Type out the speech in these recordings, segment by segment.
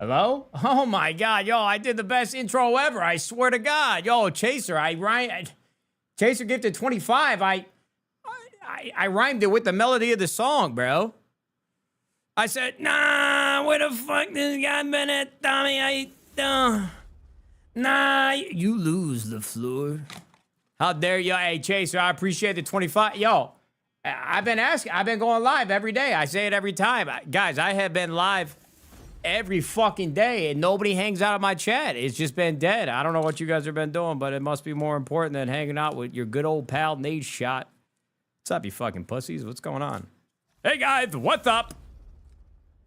Hello? Oh my God, yo, I did the best intro ever. I swear to God. Yo, Chaser, Chaser gifted 25. I rhymed it with the melody of the song, bro. I said, nah, where the fuck this guy been at, Tommy? Nah, you lose, LaFleur. How dare you? Hey, Chaser, I appreciate the 25. Yo, I've been going live every day. I say it every time. Guys, I have been live every fucking day, and nobody hangs out of my chat. It's just been dead. I don't know what you guys have been doing, but it must be more important than hanging out with your good old pal, Nadeshot. What's up, you fucking pussies? What's going on? Hey, guys, what's up?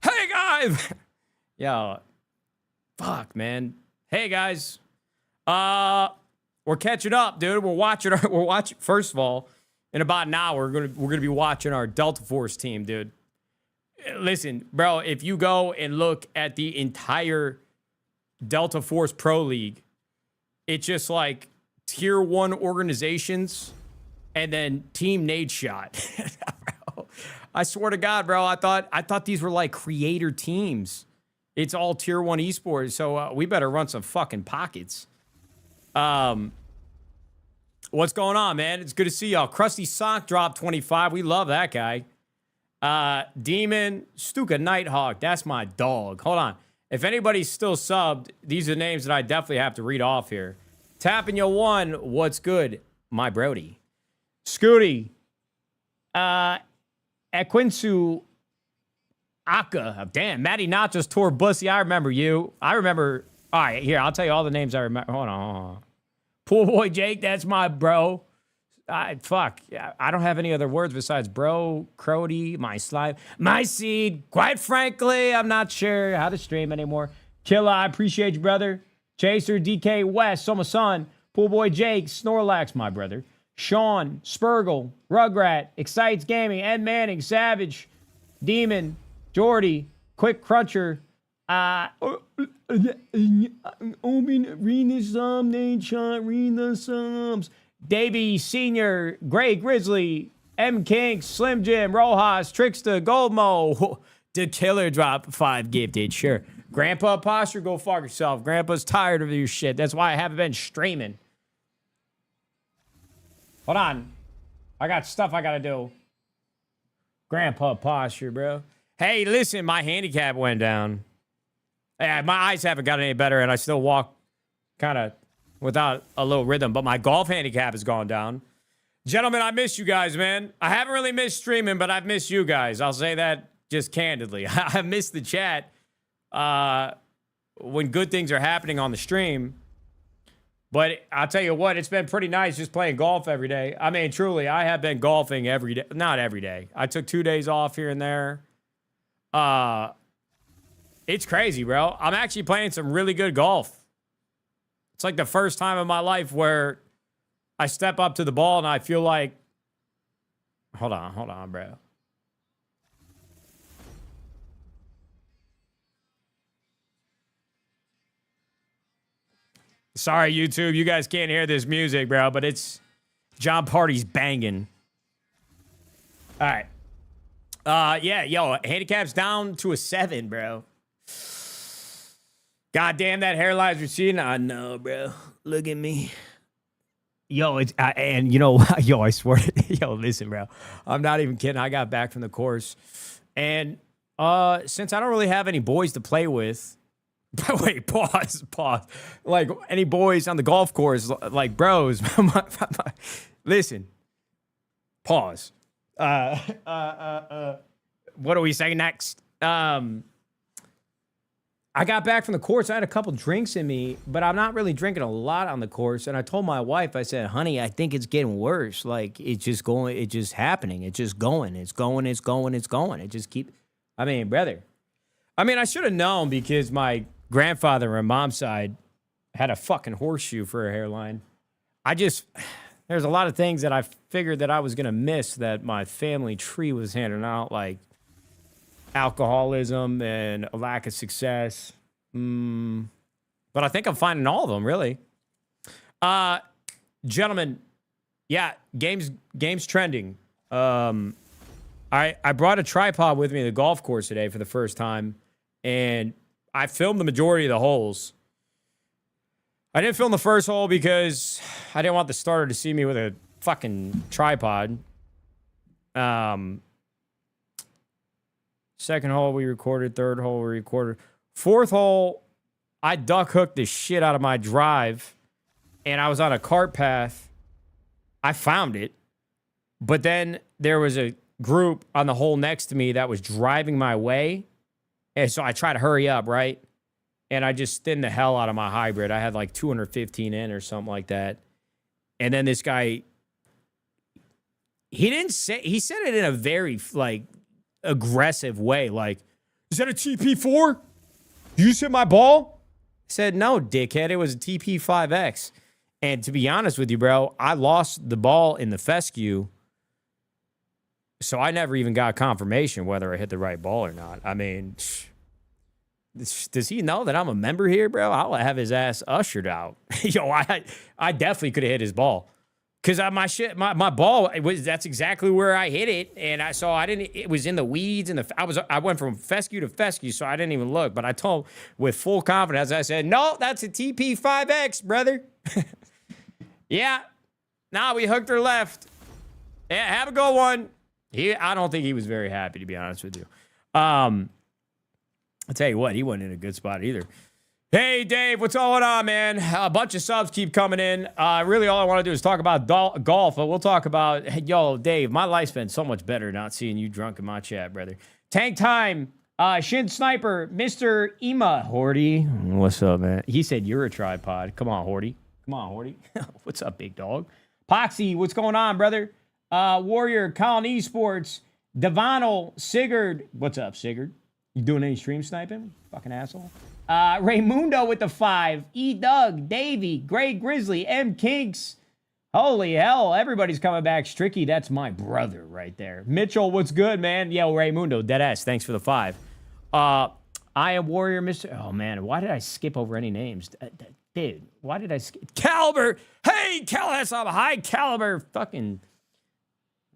Hey, guys! Yo, fuck, man. Hey, guys. We're catching up, dude. We're watching. First of all, in about an hour, we're gonna be watching our Delta Force team, dude. Listen, bro. If you go and look at the entire Delta Force Pro League, it's just like tier 1 organizations, and then Team Nadeshot. Bro, I swear to God, bro. I thought these were like creator teams. It's all tier 1 esports, so we better run some fucking pockets. What's going on, man? It's good to see y'all. Krusty Sock dropped 25. We love that guy. Demon, Stuka Nighthawk. That's my dog. Hold on. If anybody's still subbed, these are names that I definitely have to read off here. Tapping you one. What's good? My Brody. Scooty. Equinsu. Aka. Damn, Matty Nachos tore Bussy. I remember you. I remember. All right, here. I'll tell you all the names I remember. Hold on. Pool Boy Jake. That's my bro. Fuck. I don't have any other words besides bro, Crody, my slime, my seed. Quite frankly, I'm not sure how to stream anymore. Killa, I appreciate you, brother. Chaser, DK West, Soma Son, Pool Boy Jake, Snorlax, my brother. Sean, Spurgle, Rugrat, Excites Gaming, Ed Manning, Savage, Demon, Jordy, Quick Cruncher, read the sum, Nadeshot, read the sums. Davey Senior, Gray Grizzly, M King, Slim Jim, Rojas, Trickster, Goldmo, The Killer drop 5 gifted, sure. Grandpa Posture, go fuck yourself. Grandpa's tired of your shit. That's why I haven't been streaming. Hold on. I got stuff I gotta do. Grandpa Posture, bro. Hey, listen, my handicap went down. Yeah, my eyes haven't gotten any better, and I still walk kind of without a little rhythm, but my golf handicap has gone down. Gentlemen, I miss you guys, man. I haven't really missed streaming, but I've missed you guys. I'll say that just candidly. I missed the chat when good things are happening on the stream. But I'll tell you what, it's been pretty nice just playing golf every day. I mean, truly, I have been golfing every day. Not every day. I took 2 days off here and there. It's crazy, bro. I'm actually playing some really good golf. It's like the first time in my life where I step up to the ball and I feel like, hold on, bro. Sorry, YouTube. You guys can't hear this music, bro, but it's John Party's banging. All right. Yeah, yo, handicap's down to a 7, bro. God damn, that hairline's receding. I know, bro. Look at me. Yo, it's and you know, yo, I swear, yo, listen, bro. I'm not even kidding. I got back from the course, and since I don't really have any boys to play with, wait, pause. Like any boys on the golf course, like bros. Listen, pause. What do we say next? I got back from the course. I had a couple drinks in me, but I'm not really drinking a lot on the course. And I told my wife, I said, honey, I think it's getting worse. Like, it's just going, it's just happening. It's just going. It just keep, I mean, brother. I mean, I should have known because my grandfather on mom's side had a fucking horseshoe for a hairline. There's a lot of things that I figured that I was going to miss that my family tree was handing out, like alcoholism and a lack of success. But I think I'm finding all of them, really. Gentlemen, yeah, games trending. I brought a tripod with me to the golf course today for the first time, and I filmed the majority of the holes. I didn't film the first hole because I didn't want the starter to see me with a fucking tripod. Second hole we recorded. Third hole we recorded. Fourth hole, I duck hooked the shit out of my drive, and I was on a cart path. I found it, but then there was a group on the hole next to me that was driving my way, and so I tried to hurry up, right? And I just thinned the hell out of my hybrid. I had like 215 in or something like that. And then this guy, he said it in a very like aggressive way. Like, is that a TP4? You just hit my ball? I said, no, dickhead. It was a TP5X. And to be honest with you, bro, I lost the ball in the fescue. So I never even got confirmation whether I hit the right ball or not. I mean, does he know that I'm a member here, bro? I'll have his ass ushered out. Yo, I definitely could have hit his ball. Because my ball, that's exactly where I hit it. And it was in the weeds. And I went from fescue to fescue, so I didn't even look. But I told with full confidence, I said, no, that's a TP5X, brother. Yeah. Nah, we hooked her left. Yeah, have a good one. I don't think he was very happy, to be honest with you. I'll tell you what, he wasn't in a good spot either. Hey, Dave, what's going on, man? A bunch of subs keep coming in. Really, all I want to do is talk about golf, but we'll talk about, hey, yo, Dave, my life's been so much better not seeing you drunk in my chat, brother. Tank Time, Shin Sniper, Mr. Ema, Horty. What's up, man? He said you're a tripod. Come on, Horty. Come on, Horty. What's up, big dog? Poxy, what's going on, brother? Warrior, Colin Esports, Devonal, Sigurd. What's up, Sigurd? You doing any stream sniping? Fucking asshole. Raymundo with the 5. E. Doug, Davey, Grey Grizzly, M. Kinks. Holy hell, everybody's coming back. Stricky, that's my brother right there. Mitchell, what's good, man? Yo, Raymundo, deadass, thanks for the 5. I am Warrior, Mr. Oh, man, why did I skip over any names? Dude, why did I skip? Caliber! Hey, Caliber! Hi, Caliber! Fucking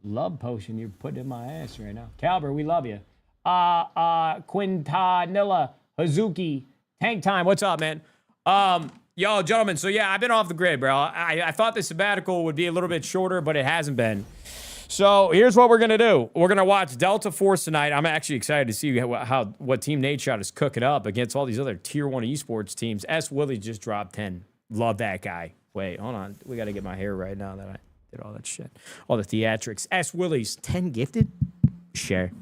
love potion you're putting in my ass right now. Caliber, we love you. Quintanilla, Hazuki, Tank Time, what's up, man? Yo, gentlemen, so yeah, I've been off the grid, bro. I thought the sabbatical would be a little bit shorter, but it hasn't been. So here's what we're going to do. We're going to watch Delta Force tonight. I'm actually excited to see what Team Nadeshot is cooking up against all these other Tier 1 esports teams. S. Willie just dropped 10. Love that guy. Wait, hold on. We got to get my hair right now that I did all that shit. All the theatrics. S. Willie's 10 gifted? Share.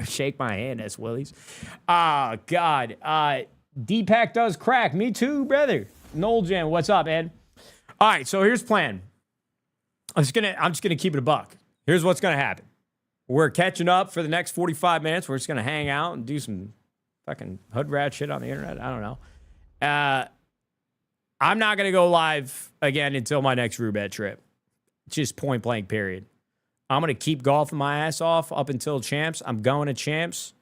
Shake my hand, S. Willies. Oh, God. Deepak does crack. Me too, brother. Noel Jan, what's up, Ed? All right, so here's the plan. I'm just gonna keep it a buck. Here's what's gonna happen. We're catching up for the next 45 minutes. We're just gonna hang out and do some fucking hood rat shit on the internet. I don't know. I'm not gonna go live again until my next Roubaix trip. Just point blank, period. I'm going to keep golfing my ass off up until Champs. I'm going to Champs.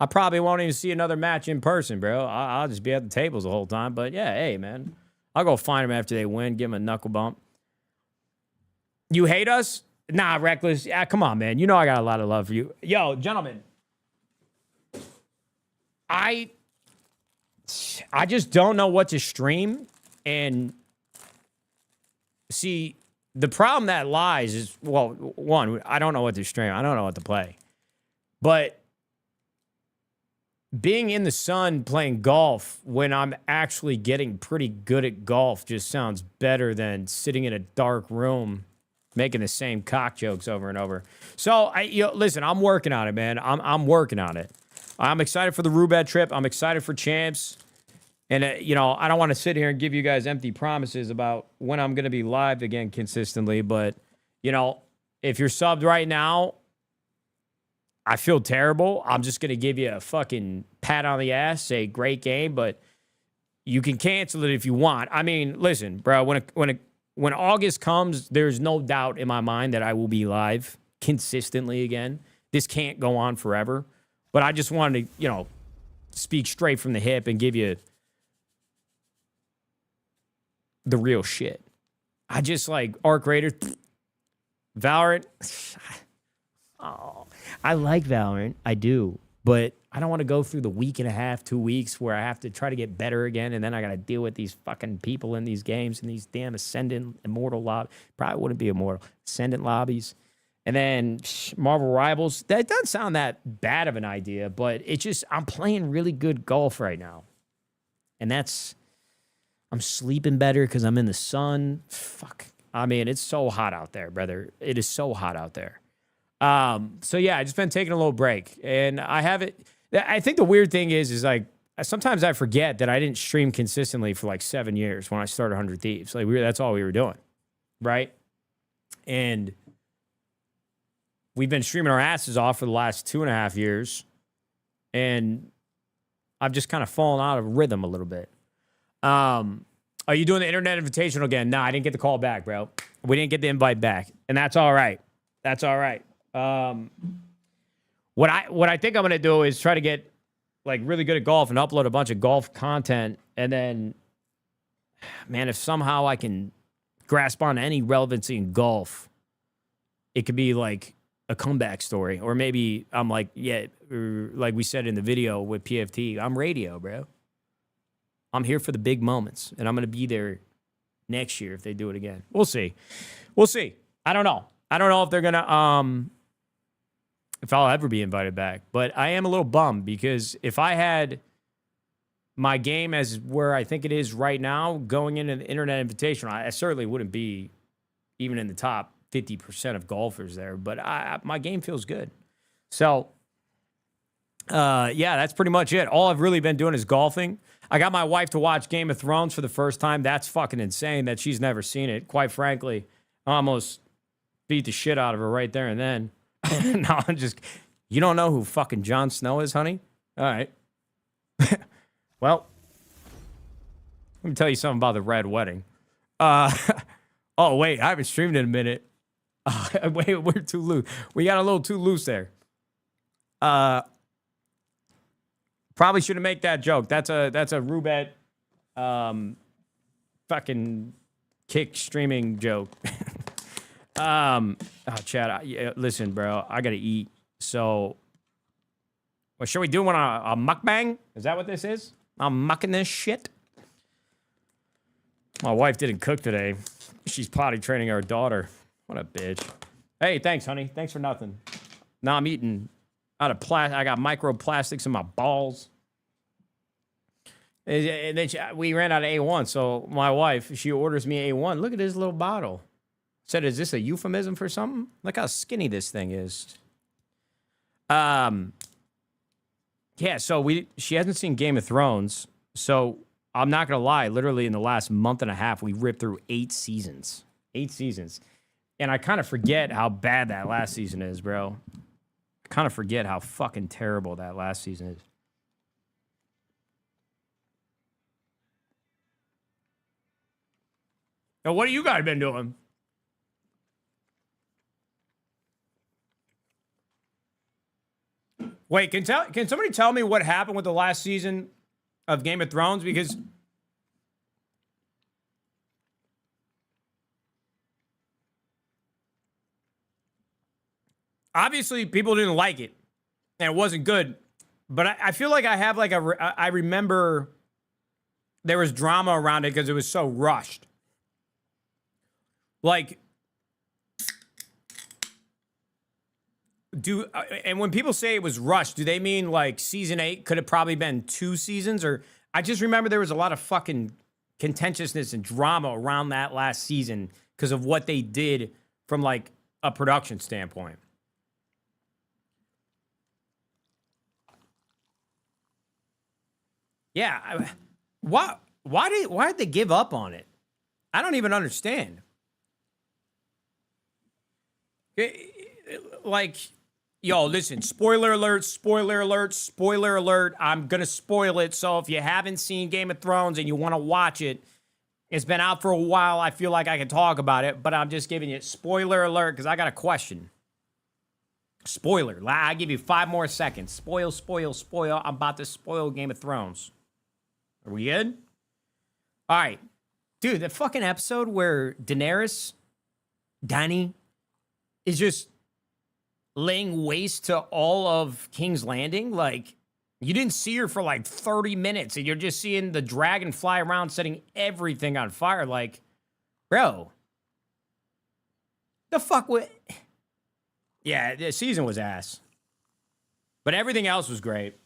I probably won't even see another match in person, bro. I'll just be at the tables the whole time. But, yeah, hey, man. I'll go find them after they win, give them a knuckle bump. You hate us? Nah, Reckless. Yeah, come on, man. You know I got a lot of love for you. Yo, gentlemen. I just don't know what to stream. And, see... The problem that lies is, well, one, I don't know what to stream. I don't know what to play. But being in the sun playing golf when I'm actually getting pretty good at golf just sounds better than sitting in a dark room making the same cock jokes over and over. So, listen, I'm working on it, man. I'm working on it. I'm excited for the Roubaix trip. I'm excited for Champs. And, I don't want to sit here and give you guys empty promises about when I'm going to be live again consistently. But, if you're subbed right now, I feel terrible. I'm just going to give you a fucking pat on the ass, say great game, but you can cancel it if you want. I mean, listen, bro, when August comes, there's no doubt in my mind that I will be live consistently again. This can't go on forever. But I just wanted to, speak straight from the hip and give you the real shit. I just like Arc Raider, Valorant. Oh, I like Valorant. I do. But I don't want to go through the week and a half, 2 weeks where I have to try to get better again, and then I got to deal with these fucking people in these games and these damn Ascendant Immortal lobbies. Probably wouldn't be Immortal. Ascendant lobbies. And then Marvel Rivals. That doesn't sound that bad of an idea, but it's just, I'm playing really good golf right now. And I'm sleeping better because I'm in the sun. Fuck. I mean, it's so hot out there, brother. It is so hot out there. So yeah, I just been taking a little break, and I think the weird thing is like, sometimes I forget that I didn't stream consistently for like 7 years when I started 100 Thieves. Like that's all we were doing. Right. And we've been streaming our asses off for the last 2.5 years, and I've just kind of fallen out of rhythm a little bit. Are you doing the Internet Invitational again? No, I didn't get the call back, bro. We didn't get the invite back, and that's all right. That's all right. What I think I'm gonna do is try to get like really good at golf and upload a bunch of golf content, and then, man, if somehow I can grasp on any relevancy in golf, it could be like a comeback story, or maybe I'm like, yeah, like we said in the video with PFT, I'm radio, bro. I'm here for the big moments, and I'm going to be there next year if they do it again. We'll see. We'll see. I don't know. I don't know if they're going to, if I'll ever be invited back, but I am a little bummed because if I had my game as where I think it is right now going into the Internet Invitational, I certainly wouldn't be even in the top 50% of golfers there, but my game feels good. So, yeah, that's pretty much it. All I've really been doing is golfing. I got my wife to watch Game of Thrones for the first time. That's fucking insane that she's never seen it. Quite frankly, I almost beat the shit out of her right there and then. No, I'm just, you don't know who fucking Jon Snow is, honey? All right. Well, let me tell you something about the Red Wedding. Oh, wait, I haven't streamed in a minute. Wait, we're too loose. We got a little too loose there. Probably shouldn't make that joke. That's a Rubet fucking kick streaming joke. Chad, listen, bro, I gotta eat. So, well, should we do one on a mukbang? Is that what this is? I'm mucking this shit. My wife didn't cook today. She's potty training our daughter. What a bitch. Hey, thanks, honey. Thanks for nothing. Now I'm eating out of plastic. I got microplastics in my balls. And then we ran out of A1. So my wife, she orders me A1. Look at this little bottle. Said, is this a euphemism for something? Look how skinny this thing is. Yeah, so she hasn't seen Game of Thrones. So I'm not going to lie. Literally in the last month and a half, we ripped through 8 seasons. 8 seasons. And I kind of forget how bad that last season is, bro. I kind of forget how fucking terrible that last season is. Now, what have you guys been doing? Wait, can somebody tell me what happened with the last season of Game of Thrones? Because obviously people didn't like it, and it wasn't good. But I feel like I have like I remember there was drama around it because it was so rushed. Like, and when people say it was rushed, do they mean like season 8 could have probably been 2 seasons? Or I just remember there was a lot of fucking contentiousness and drama around that last season because of what they did from like a production standpoint. Yeah, why did they give up on it? I don't even understand. Like, yo, listen, spoiler alert, spoiler alert, spoiler alert. I'm going to spoil it. So if you haven't seen Game of Thrones and you want to watch it, it's been out for a while. I feel like I can talk about it, but I'm just giving you spoiler alert because I got a question. Spoiler. I give you 5 more seconds. Spoil, spoil, spoil. I'm about to spoil Game of Thrones. Are we good? All right. Dude, the fucking episode where Daenerys, Dany, is just laying waste to all of King's Landing. Like, You didn't see her for like 30 minutes, and you're just seeing the dragon fly around, setting everything on fire. Like, bro, the fuck would... Yeah, the season was ass. But everything else was great.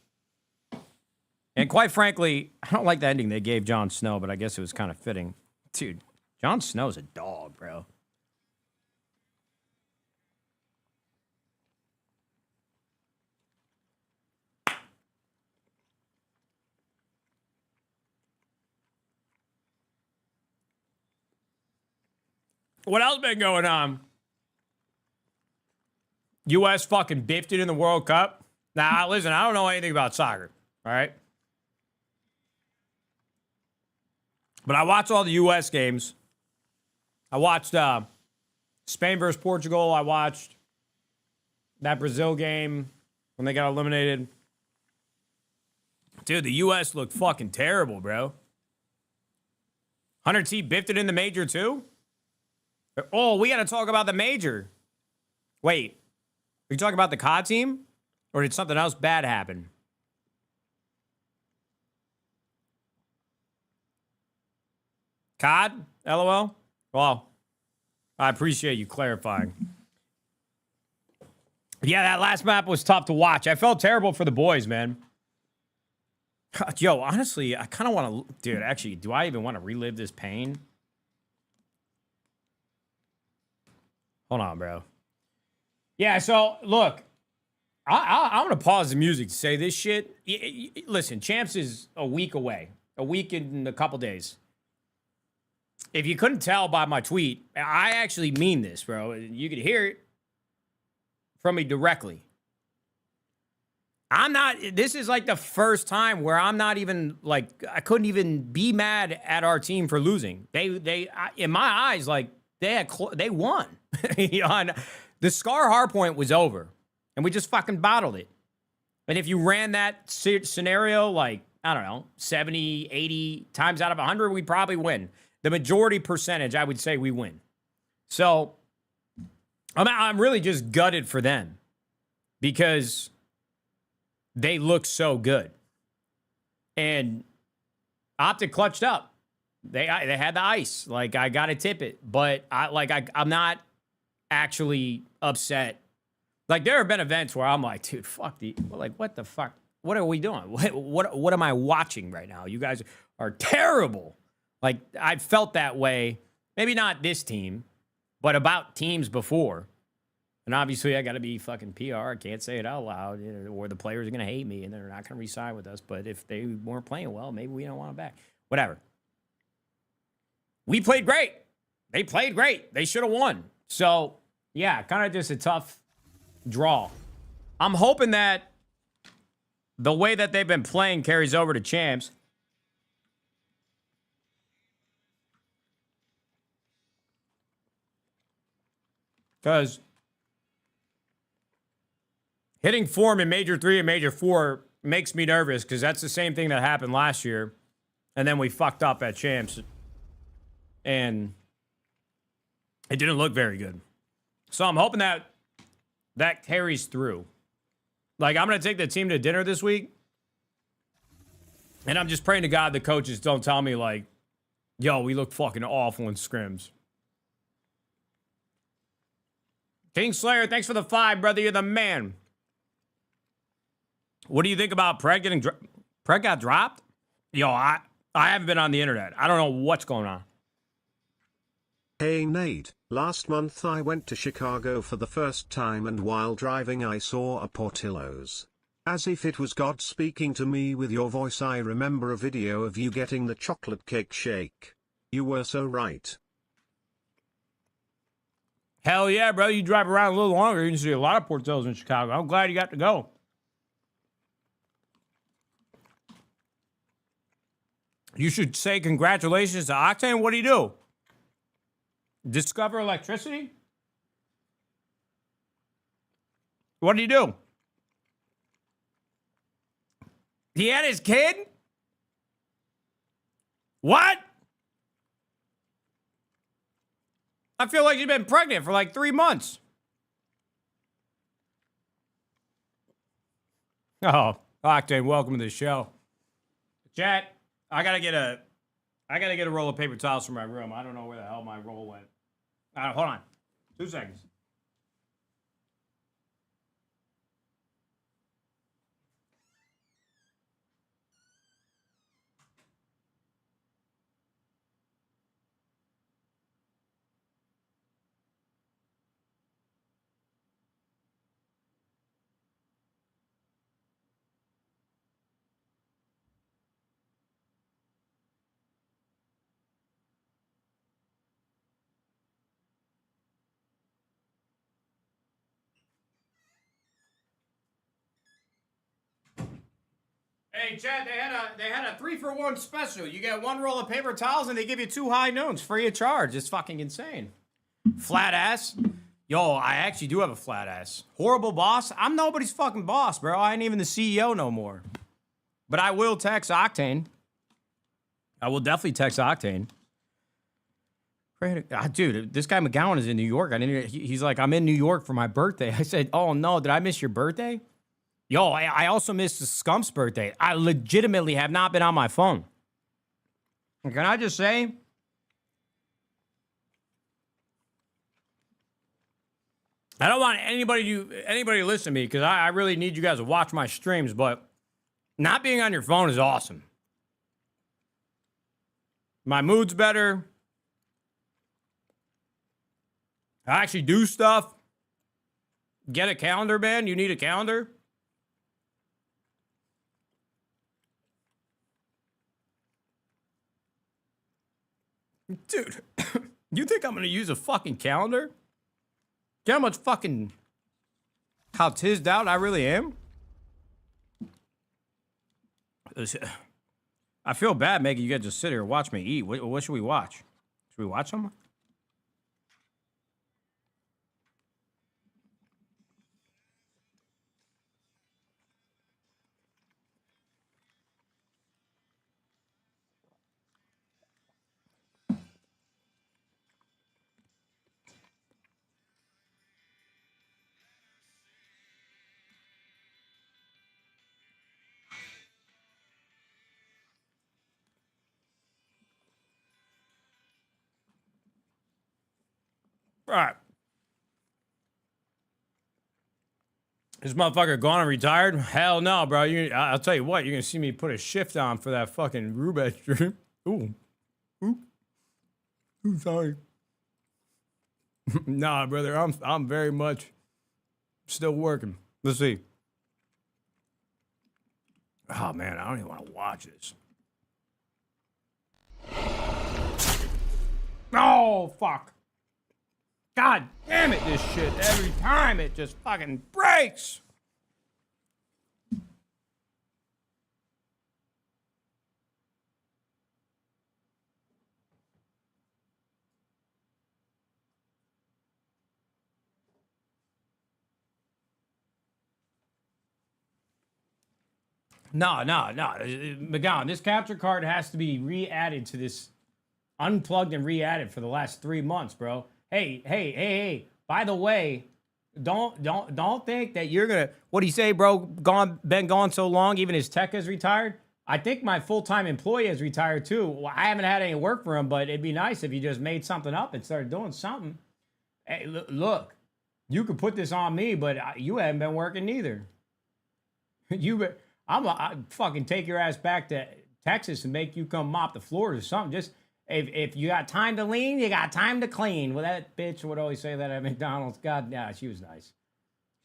And quite frankly, I don't like the ending they gave Jon Snow, but I guess it was kind of fitting. Dude, Jon Snow's a dog, bro. What else been going on? U.S. fucking biffed it in the World Cup. Now, listen, I don't know anything about soccer, all right? But I watched all the U.S. games. I watched Spain versus Portugal. I watched that Brazil game when they got eliminated. Dude, the U.S. looked fucking terrible, bro. 100T biffed it in the major, too? Oh, we got to talk about the major. Wait, are you talking about the COD team? Or did something else bad happen? COD? LOL? Well, I appreciate you clarifying. Yeah, that last map was tough to watch. I felt terrible for the boys, man. Yo, honestly, I kind of want to... Dude, actually, do I even want to relive this pain? Hold on, bro. Yeah, so, look. I'm going to pause the music to say this shit. Listen, Champs is a week away. A week in a couple days. If you couldn't tell by my tweet, I actually mean this, bro. You could hear it from me directly. This is like the first time where I'm not even, like, I couldn't even be mad at our team for losing. They in my eyes, like, they won. The Scar hardpoint was over, and we just fucking bottled it. And if you ran that scenario, like, I don't know, 70, 80 times out of 100, we'd probably win. The majority percentage, I would say we win. So, I'm really just gutted for them because they look so good. And Optic clutched up. They had the ice. Like, I got to tip it. But, I'm not actually upset. Like, there have been events where I'm like, dude, fuck what the fuck? What are we doing? What am I watching right now? You guys are terrible. Like, I felt that way. Maybe not this team, but about teams before. And obviously, I got to be fucking PR. I can't say it out loud, or the players are going to hate me, and they're not going to re-sign with us. But if they weren't playing well, maybe we don't want them back. Whatever. We played great. They played great. They should have won. So, yeah, kind of just a tough draw. I'm hoping that the way that they've been playing carries over to Champs. Because hitting form in Major 3 and Major 4 makes me nervous because that's the same thing that happened last year. And then we fucked up at Champs. And it didn't look very good. So I'm hoping that carries through. Like, I'm going to take the team to dinner this week. And I'm just praying to God the coaches don't tell me, like, yo, we look fucking awful in scrims. King Slayer, thanks for the 5, brother. You're the man. What do you think about Preg getting Preg got dropped? Yo, I haven't been on the internet. I don't know what's going on. Hey Nate, last month I went to Chicago for the first time, and while driving I saw a Portillo's. As if it was God speaking to me with your voice, I remember a video of you getting the chocolate cake shake. You were so right. Hell yeah, bro. You drive around a little longer, you can see a lot of Portillo's in Chicago. I'm glad you got to go. You should say congratulations to Octane. What do you do? Discover electricity? What did he do? He had his kid? What? I feel like you've been pregnant for like 3 months. Oh, Octane, welcome to the show. Chat, I gotta get a roll of paper towels from my room. I don't know where the hell my roll went. Hold on. 2 seconds. Hey, Chad, they had a 3-for-1 special. You get 1 roll of paper towels and they give you 2 high noons free of charge. It's fucking insane. Flat ass. Yo, I actually do have a flat ass. Horrible boss. I'm nobody's fucking boss, bro. I ain't even the CEO no more. But I will text Octane. I will definitely text Octane. Dude, this guy McGowan is in New York. He's like, I'm in New York for my birthday. I said, oh no, did I miss your birthday? Yo, I also missed the Scump's birthday. I legitimately have not been on my phone. Can I just say? I don't want anybody to listen to me because I really need you guys to watch my streams, but not being on your phone is awesome. My mood's better. I actually do stuff. Get a calendar, man. You need a calendar? Dude, you think I'm gonna use a fucking calendar? Do you know how much fucking how tizzed out I really am? I feel bad making you guys just sit here and watch me eat. What should we watch? Should we watch something? All right. This motherfucker gone and retired? Hell no, bro. I'll tell you what, you're gonna see me put a shift on for that fucking Rubet stream. Ooh. Ooh, sorry. Nah, brother, I'm very much still working. Let's see. Oh man, I don't even want to watch this. Oh fuck. God damn it, this shit. Every time it just fucking breaks. No. McGowan, this capture card has to be re-added to this. Unplugged and re-added for the last 3 months, bro. Hey. By the way, don't think that you're gonna. What do you say, bro? Been gone so long, even his tech has retired. I think my full-time employee has retired too. Well, I haven't had any work for him, but it'd be nice if he just made something up and started doing something. Hey, look, you could put this on me, but you haven't been working neither. I fucking take your ass back to Texas and make you come mop the floors or something. Just. If you got time to lean, you got time to clean. Well, that bitch would always say that at McDonald's. God, yeah, she was nice.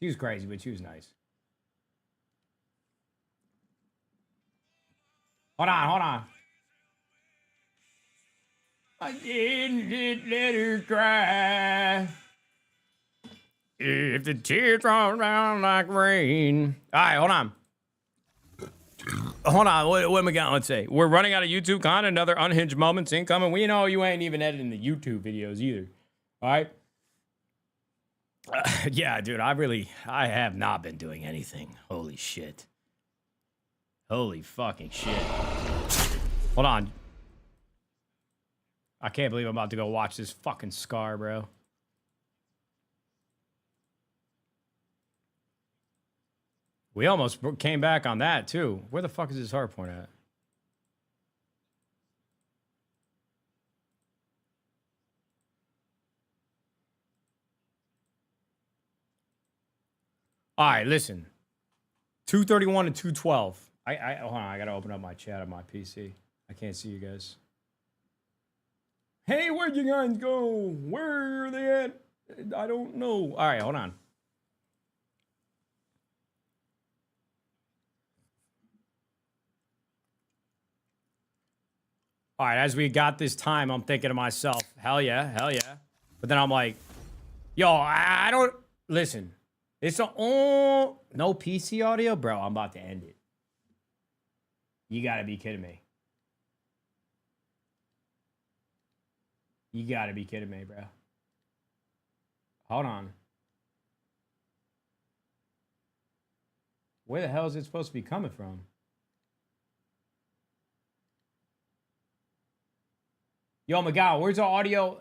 She was crazy, but she was nice. Hold on. I didn't let her cry. If the tears fall down like rain. All right, hold on. Hold on, what am I going to say? We're running out of YouTube content, another unhinged moments incoming. We know you ain't even editing the YouTube videos either. All right? Yeah, dude, I have not been doing anything. Holy shit. Holy fucking shit. Hold on. I can't believe I'm about to go watch this fucking Scar, bro. We almost came back on that, too. Where the fuck is his hard point at? All right, listen. 231 and 212. Hold on, I gotta open up my chat on my PC. I can't see you guys. Hey, where'd you guys go? Where are they at? I don't know. All right, hold on. All right, as we got this time, I'm thinking to myself, hell yeah, hell yeah. But then I'm like, yo, I don't listen. It's no PC audio, bro. I'm about to end it. You gotta be kidding me. You gotta be kidding me, bro. Hold on. Where the hell is it supposed to be coming from? Yo, my God, where's the audio?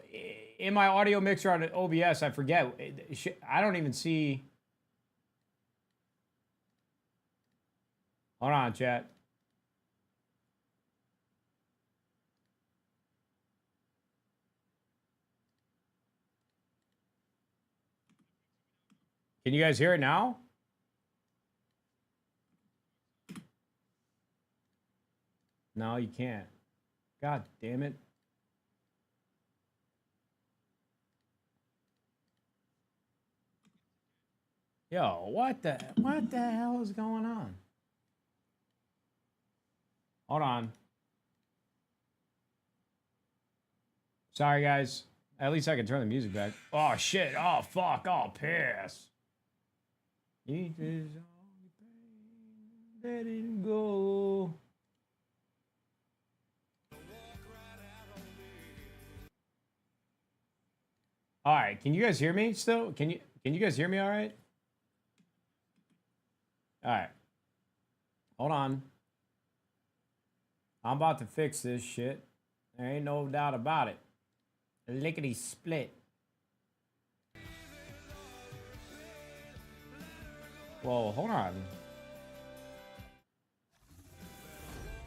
In my audio mixer on OBS, I forget. I don't even see. Hold on, chat. Can you guys hear it now? No, you can't. God damn it. Yo, what the hell is going on? Hold on. Sorry, guys. At least I can turn the music back. Oh, shit. Oh, fuck. Oh, piss. Let it go. All right. Can you guys hear me still? Can you guys hear me all right? All right. Hold on. I'm about to fix this shit. There ain't no doubt about it. Lickety split. Whoa, hold on.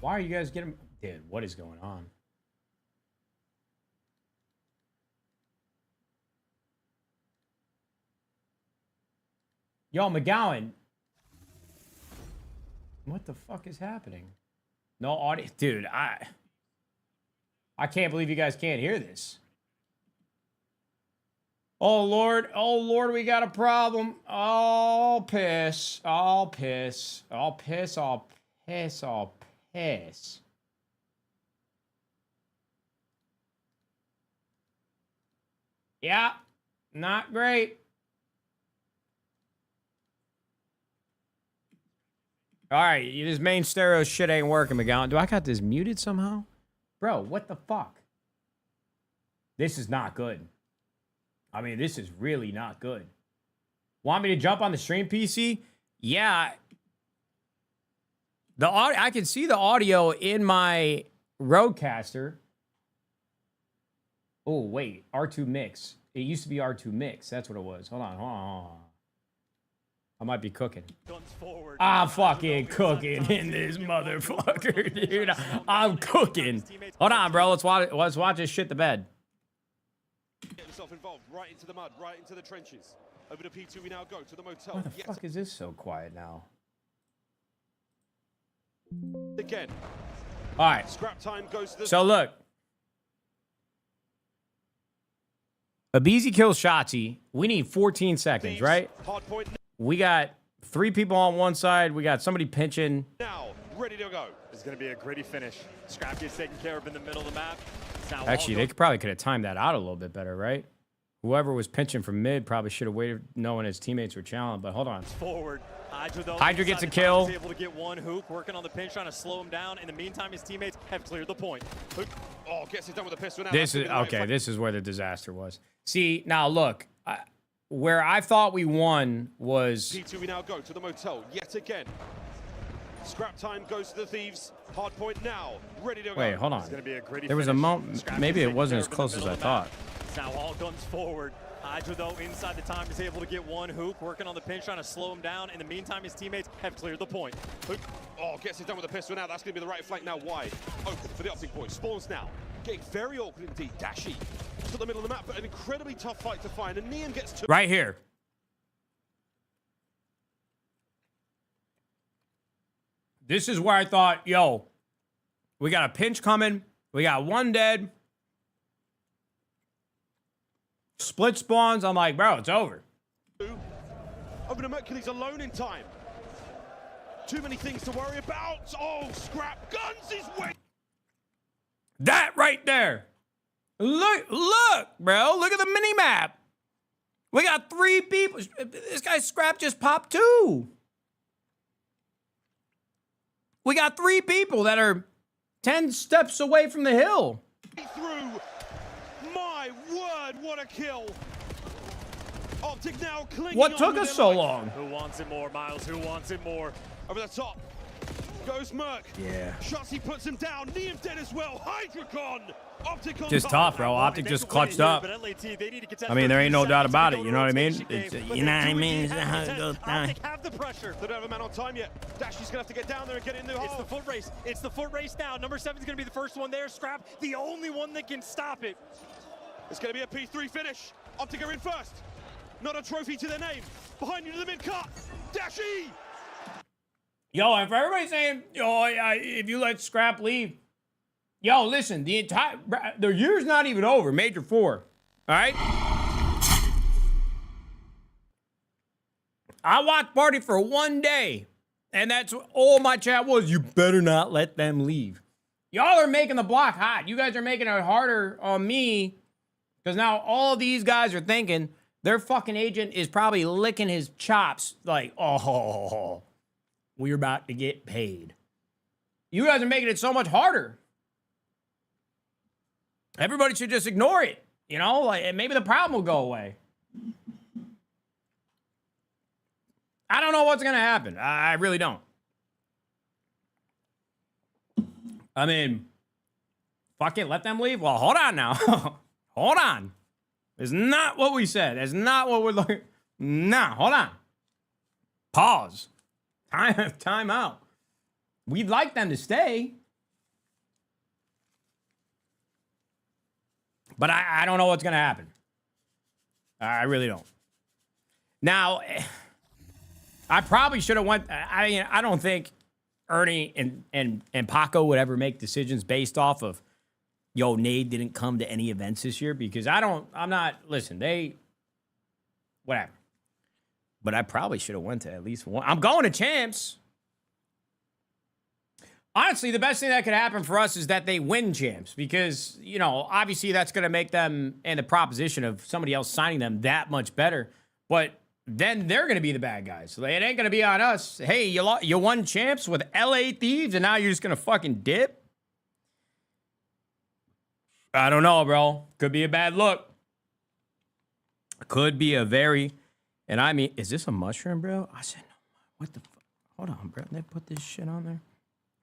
Why are you guys getting... Dude, what is going on? Yo, McGowan. What the fuck is happening? No audio. Dude, I can't believe you guys can't hear this. Oh, Lord. Oh, Lord, we got a problem. Oh, piss. Oh, piss. Oh, piss. Oh, piss. Oh, piss. Yeah, not great. All right, this main stereo shit ain't working, McGowan. Do I got this muted somehow? Bro, what the fuck? This is not good. I mean, this is really not good. Want me to jump on the stream PC? Yeah. The audio, I can see the audio in my Rodecaster. Oh, wait. R2 Mix. It used to be R2 Mix. That's what it was. Hold on, hold on, hold on. I might be cooking. I'm fucking cooking in this motherfucker, dude. I'm cooking. Hold on, bro. Let's watch this shit to bed. Get yourself involved right into the mud, right into the trenches. Over to P2 we now go to the motel. Why the fuck is this so quiet now? Again. All right. Scrap time goes to the... So look. Abizi kills Shotzi. We need 14 seconds, right? Hard point. We got 3 people on one side. We got somebody pinching. Now, ready to go. It's going to be a gritty finish. Scrap gets taken care of in the middle of the map. Actually, they probably could have timed that out a little bit better, right? Whoever was pinching from mid probably should have waited knowing his teammates were challenged, but hold on. Forward. Hydra gets a kill. Able to get one hook, working on the pinch, trying to slow him down. In the meantime, his teammates have cleared the point. Hook. Oh, gets it done with a pistol now. This is okay. This is where the disaster was. See, now look, where I thought we won was P2 we now go to the motel yet again. Scrap time goes to the thieves. Hard point now. Ready to go. Wait, hold on. It's going to be a gritty there was a finish. moment. Maybe it wasn't as close as I thought. now, all guns forward. Hydra, though, inside the time is able to get one. Hook working on the pinch, trying to slow him down. In the meantime, his teammates have cleared the point. Hook, oh, gets it done with the pistol now. That's going to be the right flank now wide. Open for the optic point. Spawns now. Getting very awkward indeed. Dashy to the middle of the map, but an incredibly tough fight to find. And Neon gets two. Right here. This is where I thought, yo, we got a pinch coming. We got one dead. Split spawns. I'm like, bro, it's over. Over to Mercury's alone in time. Too many things to worry about. Oh, scrap guns is way. That right there. Look, bro. Look at the mini map. We got 3 people. This guy Scrap just popped 2. We got 3 people that are 10 steps away from the hill. Through. My word, what a kill. Optic now clinging. What took us so long? Who wants it more, Miles? Who wants it more? Over the top. Goes Merc. Yeah. Shotzi puts him down. Neon dead as well. Hydrocon. Optic on Just top. tough, bro. Optic just clutched up. I mean, there ain't no doubt about it. You know what I mean? It's, you know what I mean? It's how it goes down. Optic have the pressure. They don't have a man on time yet. Dashy's gonna have to get down there and get in the hole. It's the foot race. It's the foot race now. Number 7's gonna be the first one there. Scrap, the only one that can stop it. It's gonna be a P3 finish. Optic are in first. Not a trophy to their name. Behind you to the mid-cut. Dashy! Yo, and for everybody saying, yo, if you let Scrap leave, yo, listen, the year's not even over. Major 4. All right? I watched Party for 1 day, and that's all my chat was. You better not let them leave. Y'all are making the block hot. You guys are making it harder on me because now all these guys are thinking their fucking agent is probably licking his chops like, oh, we're about to get paid. You guys are making it so much harder. Everybody should just ignore it. You know, like maybe the problem will go away. I don't know what's going to happen. I really don't. I mean, fuck it, let them leave? Well, hold on now. Hold on. It's not what we said. It's not what we're looking. Nah, hold on. Pause. Time out. We'd like them to stay. But I don't know what's going to happen. I really don't. Now, I probably should have went. I don't think Ernie and Paco would ever make decisions based off of, yo, Nade didn't come to any events this year because listen, whatever. But I probably should have went to at least one. I'm going to champs. Honestly, the best thing that could happen for us is that they win champs because, you know, obviously that's going to make them and the proposition of somebody else signing them that much better. But then they're going to be the bad guys. So it ain't going to be on us. Hey, you won champs with LA Thieves and now you're just going to fucking dip? I don't know, bro. Could be a bad look. Could be a very... And I mean, is this a mushroom, bro? I said, no. What the fuck? Hold on, bro. They put this shit on there?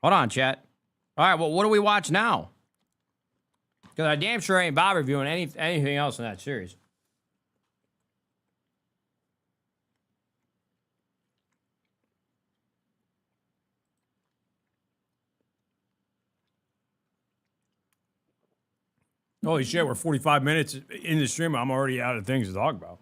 Hold on, chat. All right, well, what do we watch now? Because I damn sure ain't Bob reviewing anything else in that series. Holy shit, we're 45 minutes in the stream. I'm already out of things to talk about.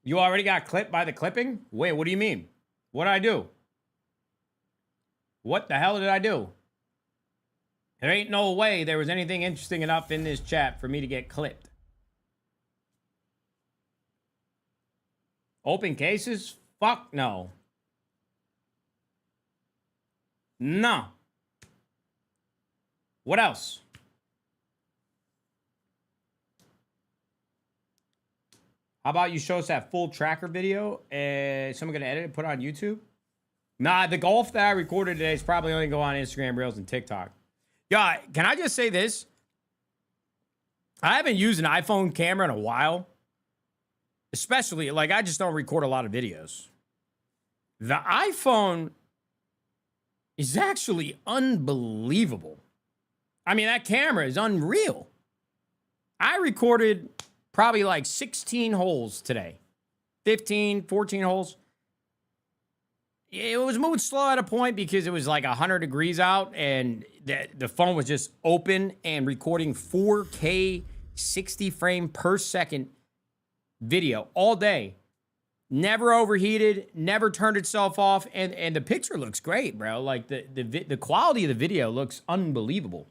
You already got clipped by the clipping? Wait, what do you mean? What did I do? What the hell did I do? There ain't no way there was anything interesting enough in this chat for me to get clipped. Open cases? Fuck no. No. What else? How about you show us that full tracker video and someone gonna edit it, put it on YouTube? Nah, the golf that I recorded today is probably only go on Instagram Reels and TikTok. Yeah, can I just say this? I haven't used an iPhone camera in a while. Especially, like, I just don't record a lot of videos. The iPhone is actually unbelievable. I mean, that camera is unreal. I recorded probably like 16 holes today. 15, 14 holes. It was moving slow at a point because it was like 100 degrees out and the phone was just open and recording 4K 60 frame per second video all day. Never overheated, never turned itself off, and the picture looks great, bro. Like the quality of the video looks unbelievable.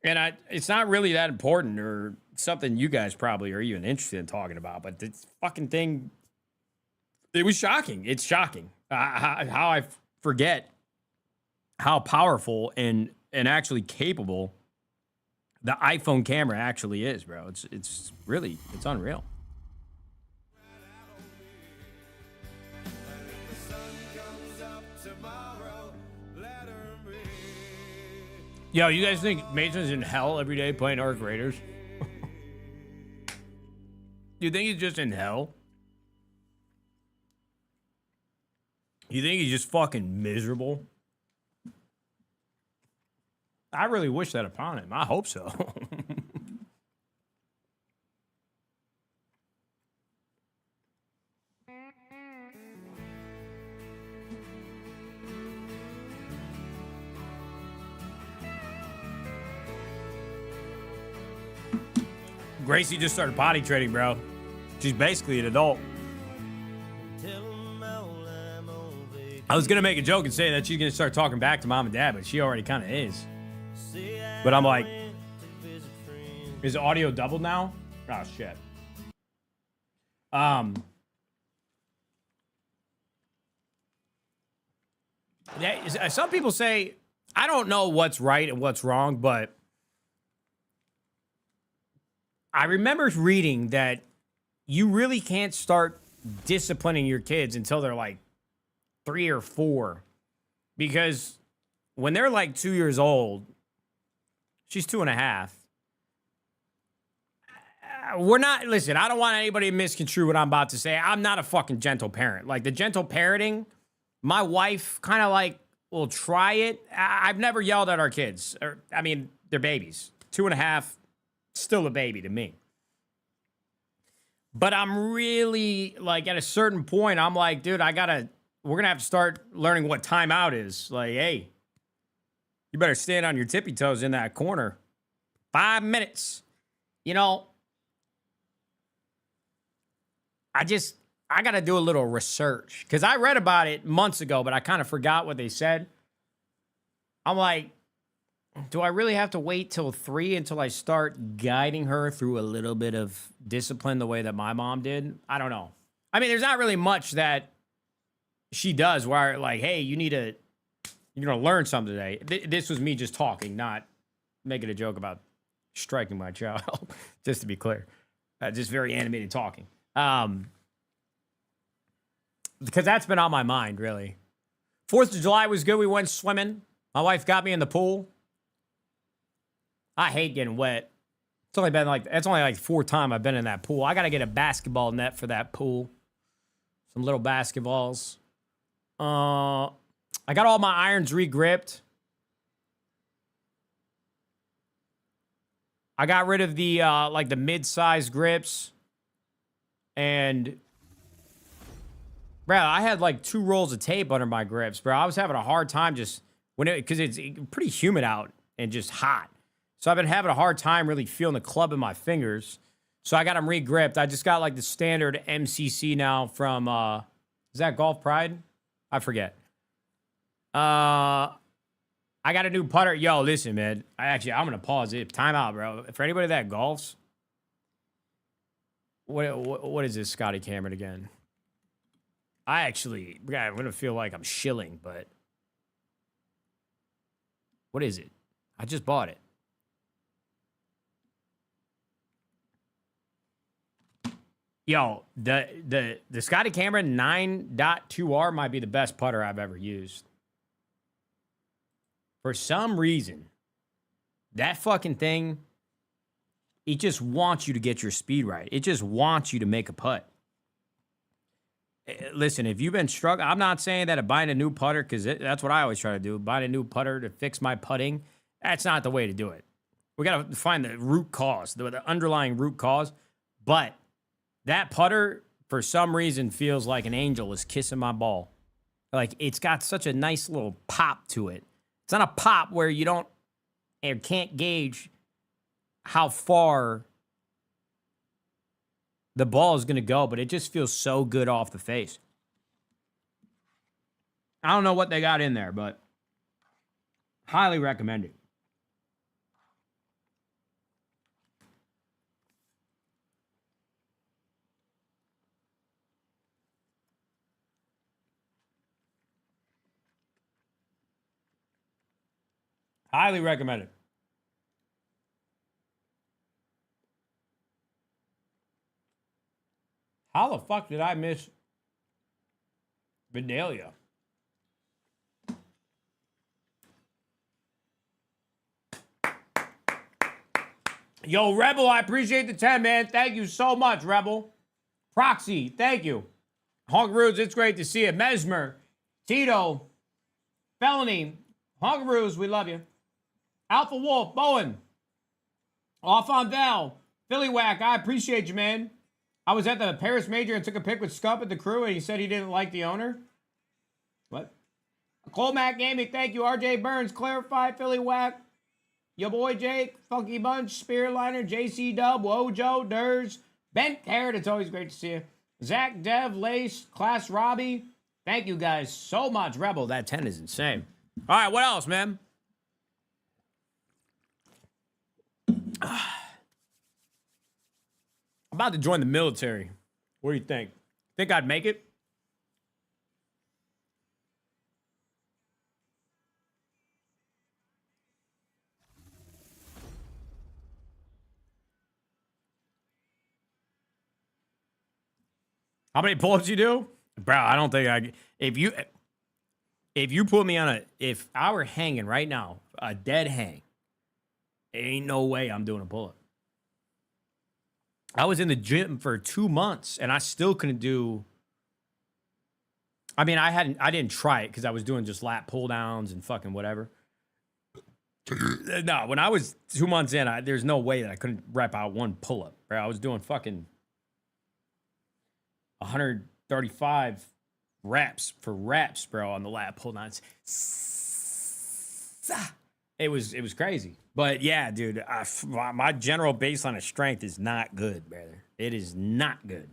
And it's not really that important or something you guys probably are even interested in talking about, but this fucking thing, it was shocking. It's shocking how I forget how powerful and actually capable the iPhone camera actually is, bro. It's really, it's unreal. Yo, you guys think Mason's in hell every day playing Arc Raiders? Do you think he's just in hell? You think he's just fucking miserable? I really wish that upon him. I hope so. Gracie just started potty training, bro. She's basically an adult. I was going to make a joke and say that she's going to start talking back to mom and dad, but she already kind of is. But I'm like, is audio doubled now? Oh, shit. Some people say, I don't know what's right and what's wrong, but I remember reading that you really can't start disciplining your kids until they're like 3 or 4. Because when they're like 2 years old, she's 2.5. We're not, listen, I don't want anybody to misconstrue what I'm about to say. I'm not a fucking gentle parent. Like the gentle parenting, my wife kind of like will try it. I've never yelled at our kids. I mean, they're babies. 2.5. Still a baby to me. But I'm really like at a certain point, I'm like, dude, we're going to have to start learning what timeout is. Like, hey, you better stand on your tippy toes in that corner. 5 minutes. You know, I got to do a little research because I read about it months ago, but I kind of forgot what they said. I'm like, do I really have to wait till 3 until I start guiding her through a little bit of discipline the way that my mom did? I don't know. I mean, there's not really much that she does where like, hey, you're going to learn something today. This was me just talking, not making a joke about striking my child, just to be clear. Just very animated talking. Because that's been on my mind, really. 4th of July was good. We went swimming. My wife got me in the pool. I hate getting wet. It's only like 4 times I've been in that pool. I got to get a basketball net for that pool. Some little basketballs. I got all my irons re-gripped. I got rid of the like the mid-size grips. And bro, I had like 2 rolls of tape under my grips, bro. I was having a hard time just because it's pretty humid out and just hot. So I've been having a hard time really feeling the club in my fingers. So I got them re-gripped. I just got like the standard MCC now from, is that Golf Pride? I forget. I got a new putter. Yo, listen, man. I'm going to pause it. Time out, bro. For anybody that golfs, what is this Scotty Cameron again? I'm going to feel like I'm shilling, but what is it? I just bought it. Yo, the Scotty Cameron 9.2R might be the best putter I've ever used. For some reason, that fucking thing, it just wants you to get your speed right. It just wants you to make a putt. Listen, if you've been struggling, I'm not saying that buying a new putter, because that's what I always try to do, buying a new putter to fix my putting. That's not the way to do it. We got to find the root cause, the underlying root cause. But that putter, for some reason, feels like an angel is kissing my ball. Like, it's got such a nice little pop to it. It's not a pop where you don't or can't gauge how far the ball is going to go, but it just feels so good off the face. I don't know what they got in there, but highly recommend it. Highly recommend it. How the fuck did I miss Vidalia? Yo, Rebel, I appreciate the 10, man. Thank you so much, Rebel. Proxy, thank you. Honkaroos, it's great to see you. Mesmer, Tito, Felony, Honkaroos, we love you. Alpha Wolf, Bowen, Off on Val, Philly Whack, I appreciate you, man. I was at the Paris Major and took a pic with Scump at the crew, and he said he didn't like the owner. What? Colmac Gaming, thank you. RJ Burns, Clarify, Philly Whack, your boy Jake, Funky Bunch, Spearliner, JC Dub, Wojo, Durs, Bent Carrot, it's always great to see you. Zach, Dev, Lace, Class Robbie, thank you guys so much. Rebel, that 10 is insane. All right, what else, man? I'm about to join the military. What do you think? Think I'd make it? How many pull-ups you do? Bro, I don't think I... If you put me on if I were hanging right now, a dead hang, ain't no way I'm doing a pull-up. I was in the gym for 2 months, and I still couldn't do... I mean, I didn't try it because I was doing just lat pull-downs and fucking whatever. No, when I was 2 months in, there's no way that I couldn't rep out one pull-up, bro. I was doing fucking 135 reps, bro, on the lat pull-downs. It was crazy. But yeah, dude, my general baseline of strength is not good, brother. It is not good.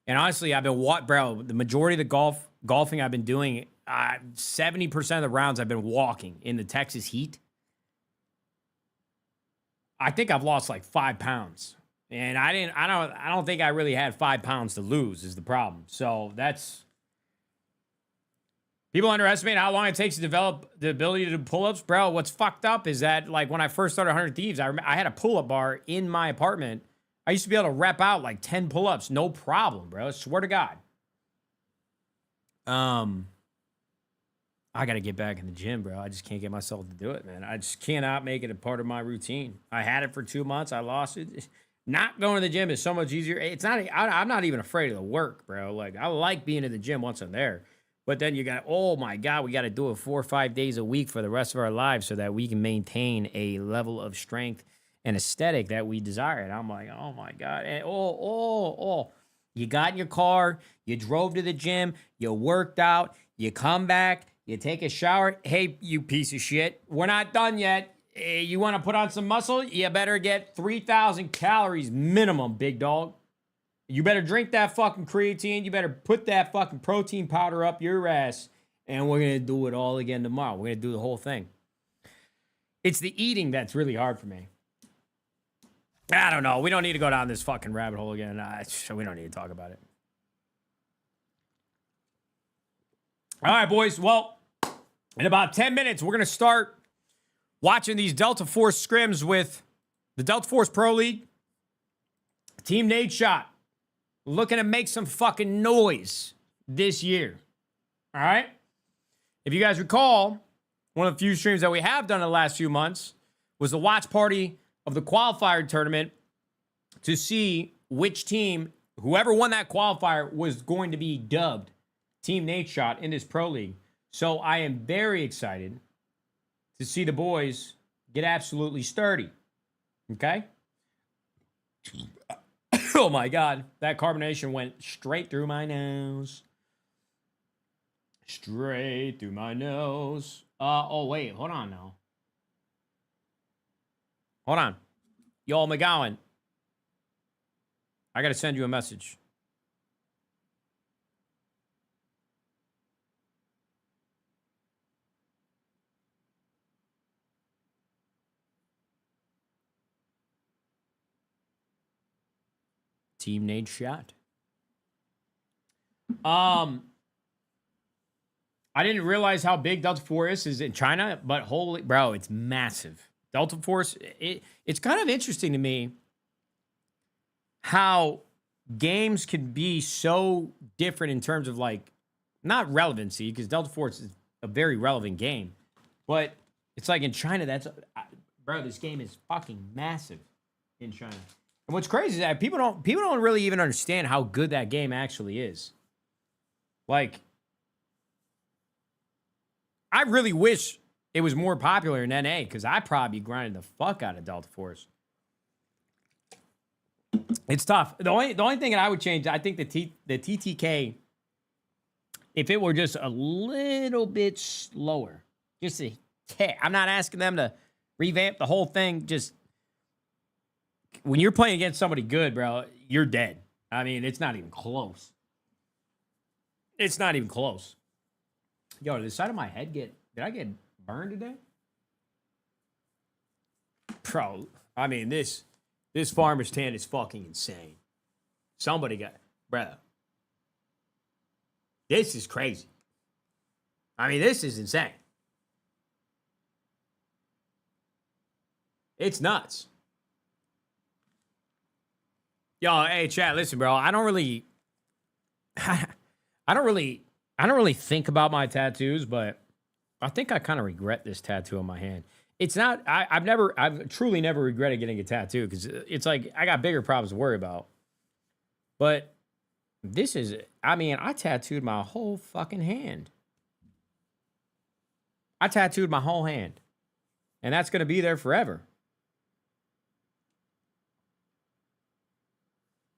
And honestly, I've been bro, the majority of the golfing I've been doing, 70% of the rounds I've been walking in the Texas heat. I think I've lost like 5 pounds. And I don't think I really had 5 pounds to lose is the problem. So that's... People underestimate how long it takes to develop the ability to do pull-ups. Bro, what's fucked up is that, like, when I first started 100 Thieves, I had a pull-up bar in my apartment. I used to be able to rep out, like, 10 pull-ups. No problem, bro. I swear to God. I got to get back in the gym, bro. I just can't get myself to do it, man. I just cannot make it a part of my routine. I had it for 2 months. I lost it. Not going to the gym is so much easier. It's not. I'm not even afraid of the work, bro. Like, I like being in the gym once I'm there. But then you got, oh my God, we got to do it 4 or 5 days a week for the rest of our lives so that we can maintain a level of strength and aesthetic that we desire. And I'm like, oh my God. And you got in your car, you drove to the gym, you worked out, you come back, you take a shower. Hey, you piece of shit, we're not done yet. You want to put on some muscle? You better get 3,000 calories minimum, big dog. You better drink that fucking creatine. You better put that fucking protein powder up your ass. And we're going to do it all again tomorrow. We're going to do the whole thing. It's the eating that's really hard for me. I don't know. We don't need to go down this fucking rabbit hole again. We don't need to talk about it. All right, boys. Well, in about 10 minutes, we're going to start watching these Delta Force scrims with the Delta Force Pro League. Team Nadeshot. Looking to make some fucking noise this year. All right? If you guys recall, one of the few streams that we have done in the last few months was the watch party of the qualifier tournament to see which team whoever won that qualifier was going to be dubbed Team Nadeshot in this pro league. So I am very excited to see the boys get absolutely sturdy. Okay? Oh my God. That carbonation went straight through my nose. Straight through my nose. Oh, wait. Hold on now. Hold on. Yo, McGowan. I got to send you a message. Team Nadeshot. I didn't realize how big Delta Force is in China, but holy, bro, it's massive. Delta Force, it's kind of interesting to me how games can be so different in terms of like, not relevancy, because Delta Force is a very relevant game, but it's like in China, bro, this game is fucking massive in China. And what's crazy is that people don't really even understand how good that game actually is. Like, I really wish it was more popular in NA, because I probably grinded the fuck out of Delta Force. It's tough. The only thing that I would change, I think the TTK, if it were just a little bit slower, just a tad. I'm not asking them to revamp the whole thing. Just when you're playing against somebody good, bro, you're dead. I mean, it's not even close. It's not even close. Yo, did the side of my head did I get burned today? Bro, I mean, this farmer's tan is fucking insane. Somebody got, bro. This is crazy. I mean, this is insane. It's nuts. Yo, hey, chat, listen, bro. I don't really think about my tattoos, but I think I kind of regret this tattoo on my hand. It's not, I've truly never regretted getting a tattoo, because it's like I got bigger problems to worry about. But this is, I mean, I tattooed my whole fucking hand. I tattooed my whole hand. And that's going to be there forever.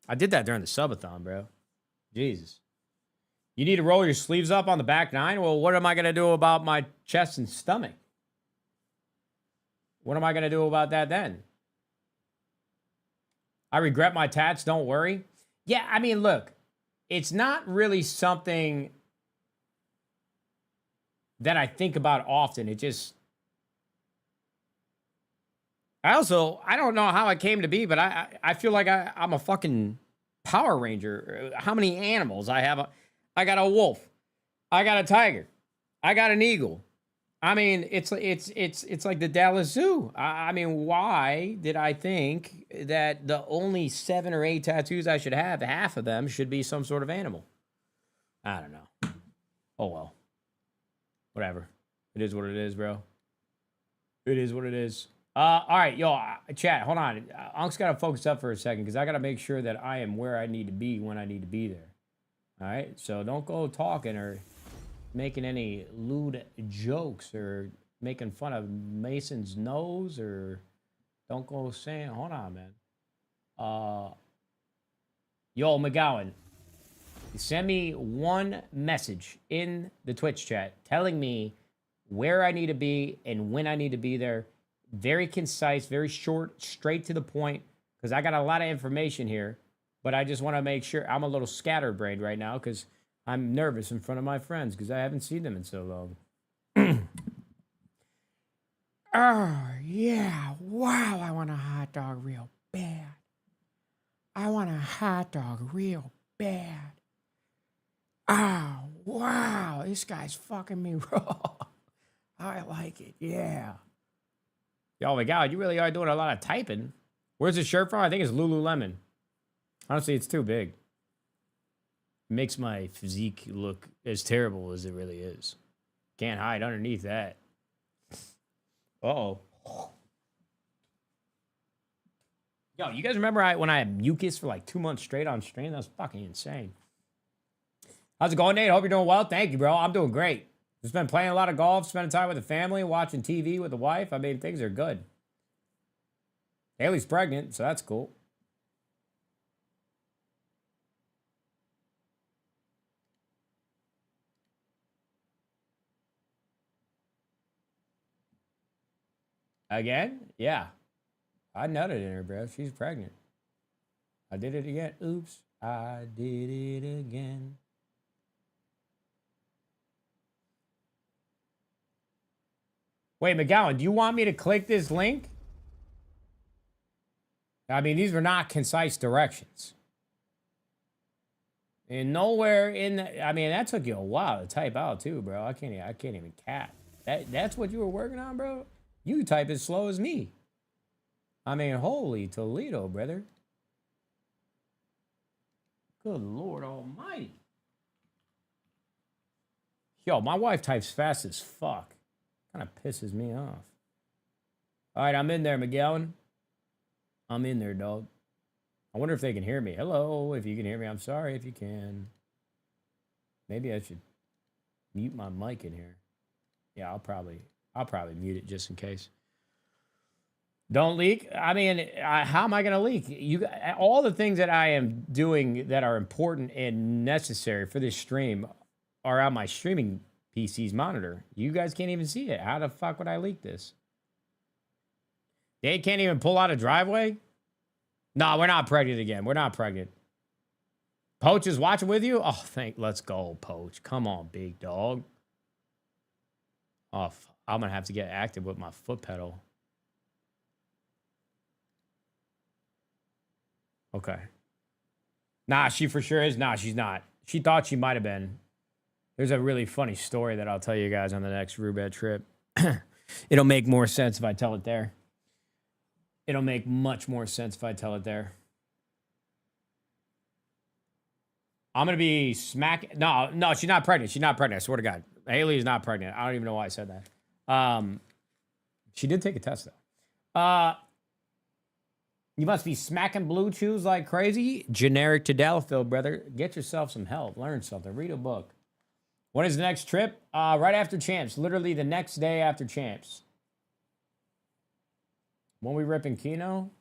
I did that during the subathon, bro. Jesus. You need to roll your sleeves up on the back nine? Well, what am I going to do about my chest and stomach? What am I going to do about that then? I regret my tats, don't worry. Yeah, I mean, look, it's not really something that I think about often. It just... I don't know how it came to be, but I feel like I'm a fucking Power Ranger. How many animals I have? I got a wolf. I got a tiger. I got an eagle. I mean, it's like the Dallas Zoo. I mean, why did I think that the only 7 or 8 tattoos I should have, half of them should be some sort of animal? I don't know. Oh, well. Whatever. It is what it is, bro. It is what it is. All right, yo, chat, hold on. Unk's got to focus up for a second, because I got to make sure that I am where I need to be when I need to be there. All right, so don't go talking or making any lewd jokes or making fun of Mason's nose, or don't go saying, hold on, man. Yo, McGowan, send me one message in the Twitch chat telling me where I need to be and when I need to be there. Very concise, very short, straight to the point, because I got a lot of information here, but I just want to make sure. I'm a little scatterbrained right now because I'm nervous in front of my friends because I haven't seen them in so long. Oh, yeah. Wow, I want a hot dog real bad. I want a hot dog real bad. Oh, wow, this guy's fucking me raw. I like it, yeah. Oh my God, you really are doing a lot of typing. Where's the shirt from? I think it's Lululemon. Honestly, it's too big. It makes my physique look as terrible as it really is. Can't hide underneath that. Uh-oh. Yo, you guys remember when I had mucus for like 2 months straight on stream? That was fucking insane. How's it going, Nate? Hope you're doing well. Thank you, bro. I'm doing great. Just been playing a lot of golf, spending time with the family, watching TV with the wife. I mean, things are good. Haley's pregnant, so that's cool. Again? Yeah. I nutted in her, bro. She's pregnant. I did it again. Oops. I did it again. Wait, McGowan, do you want me to click this link? I mean, these were not concise directions. And nowhere in the, I mean, that took you a while to type out too, bro. I can't even cap. That's what you were working on, bro? You type as slow as me. I mean, holy Toledo, brother. Good Lord Almighty. Yo, my wife types fast as fuck. Kind of pisses me off. All right, I'm in there, McGowan. I'm in there, dog. I wonder if they can hear me. Hello, if you can hear me. I'm sorry if you can. Maybe I should mute my mic in here. Yeah, I'll probably mute it just in case. Don't leak. I mean, how am I going to leak? All the things that I am doing that are important and necessary for this stream are on my streaming PC's monitor. You guys can't even see it. How the fuck would I leak this? They can't even pull out a driveway? No, we're not pregnant again. We're not pregnant. Poach is watching with you? Oh, let's go, Poach. Come on, big dog. Oh, I'm going to have to get active with my foot pedal. Okay. Nah, she for sure is. Nah, she's not. She thought she might have been. There's a really funny story that I'll tell you guys on the next Rubed trip. It'll make more sense if I tell it there. It'll make much more sense if I tell it there. I'm going to be smack. No, she's not pregnant. She's not pregnant. I swear to God. Haley is not pregnant. I don't even know why I said that. She did take a test, though. You must be smacking blue chews like crazy. Generic to Delafield, brother. Get yourself some help. Learn something. Read a book. When is the next trip? Right after Champs. Literally the next day after Champs. When we ripping Keno?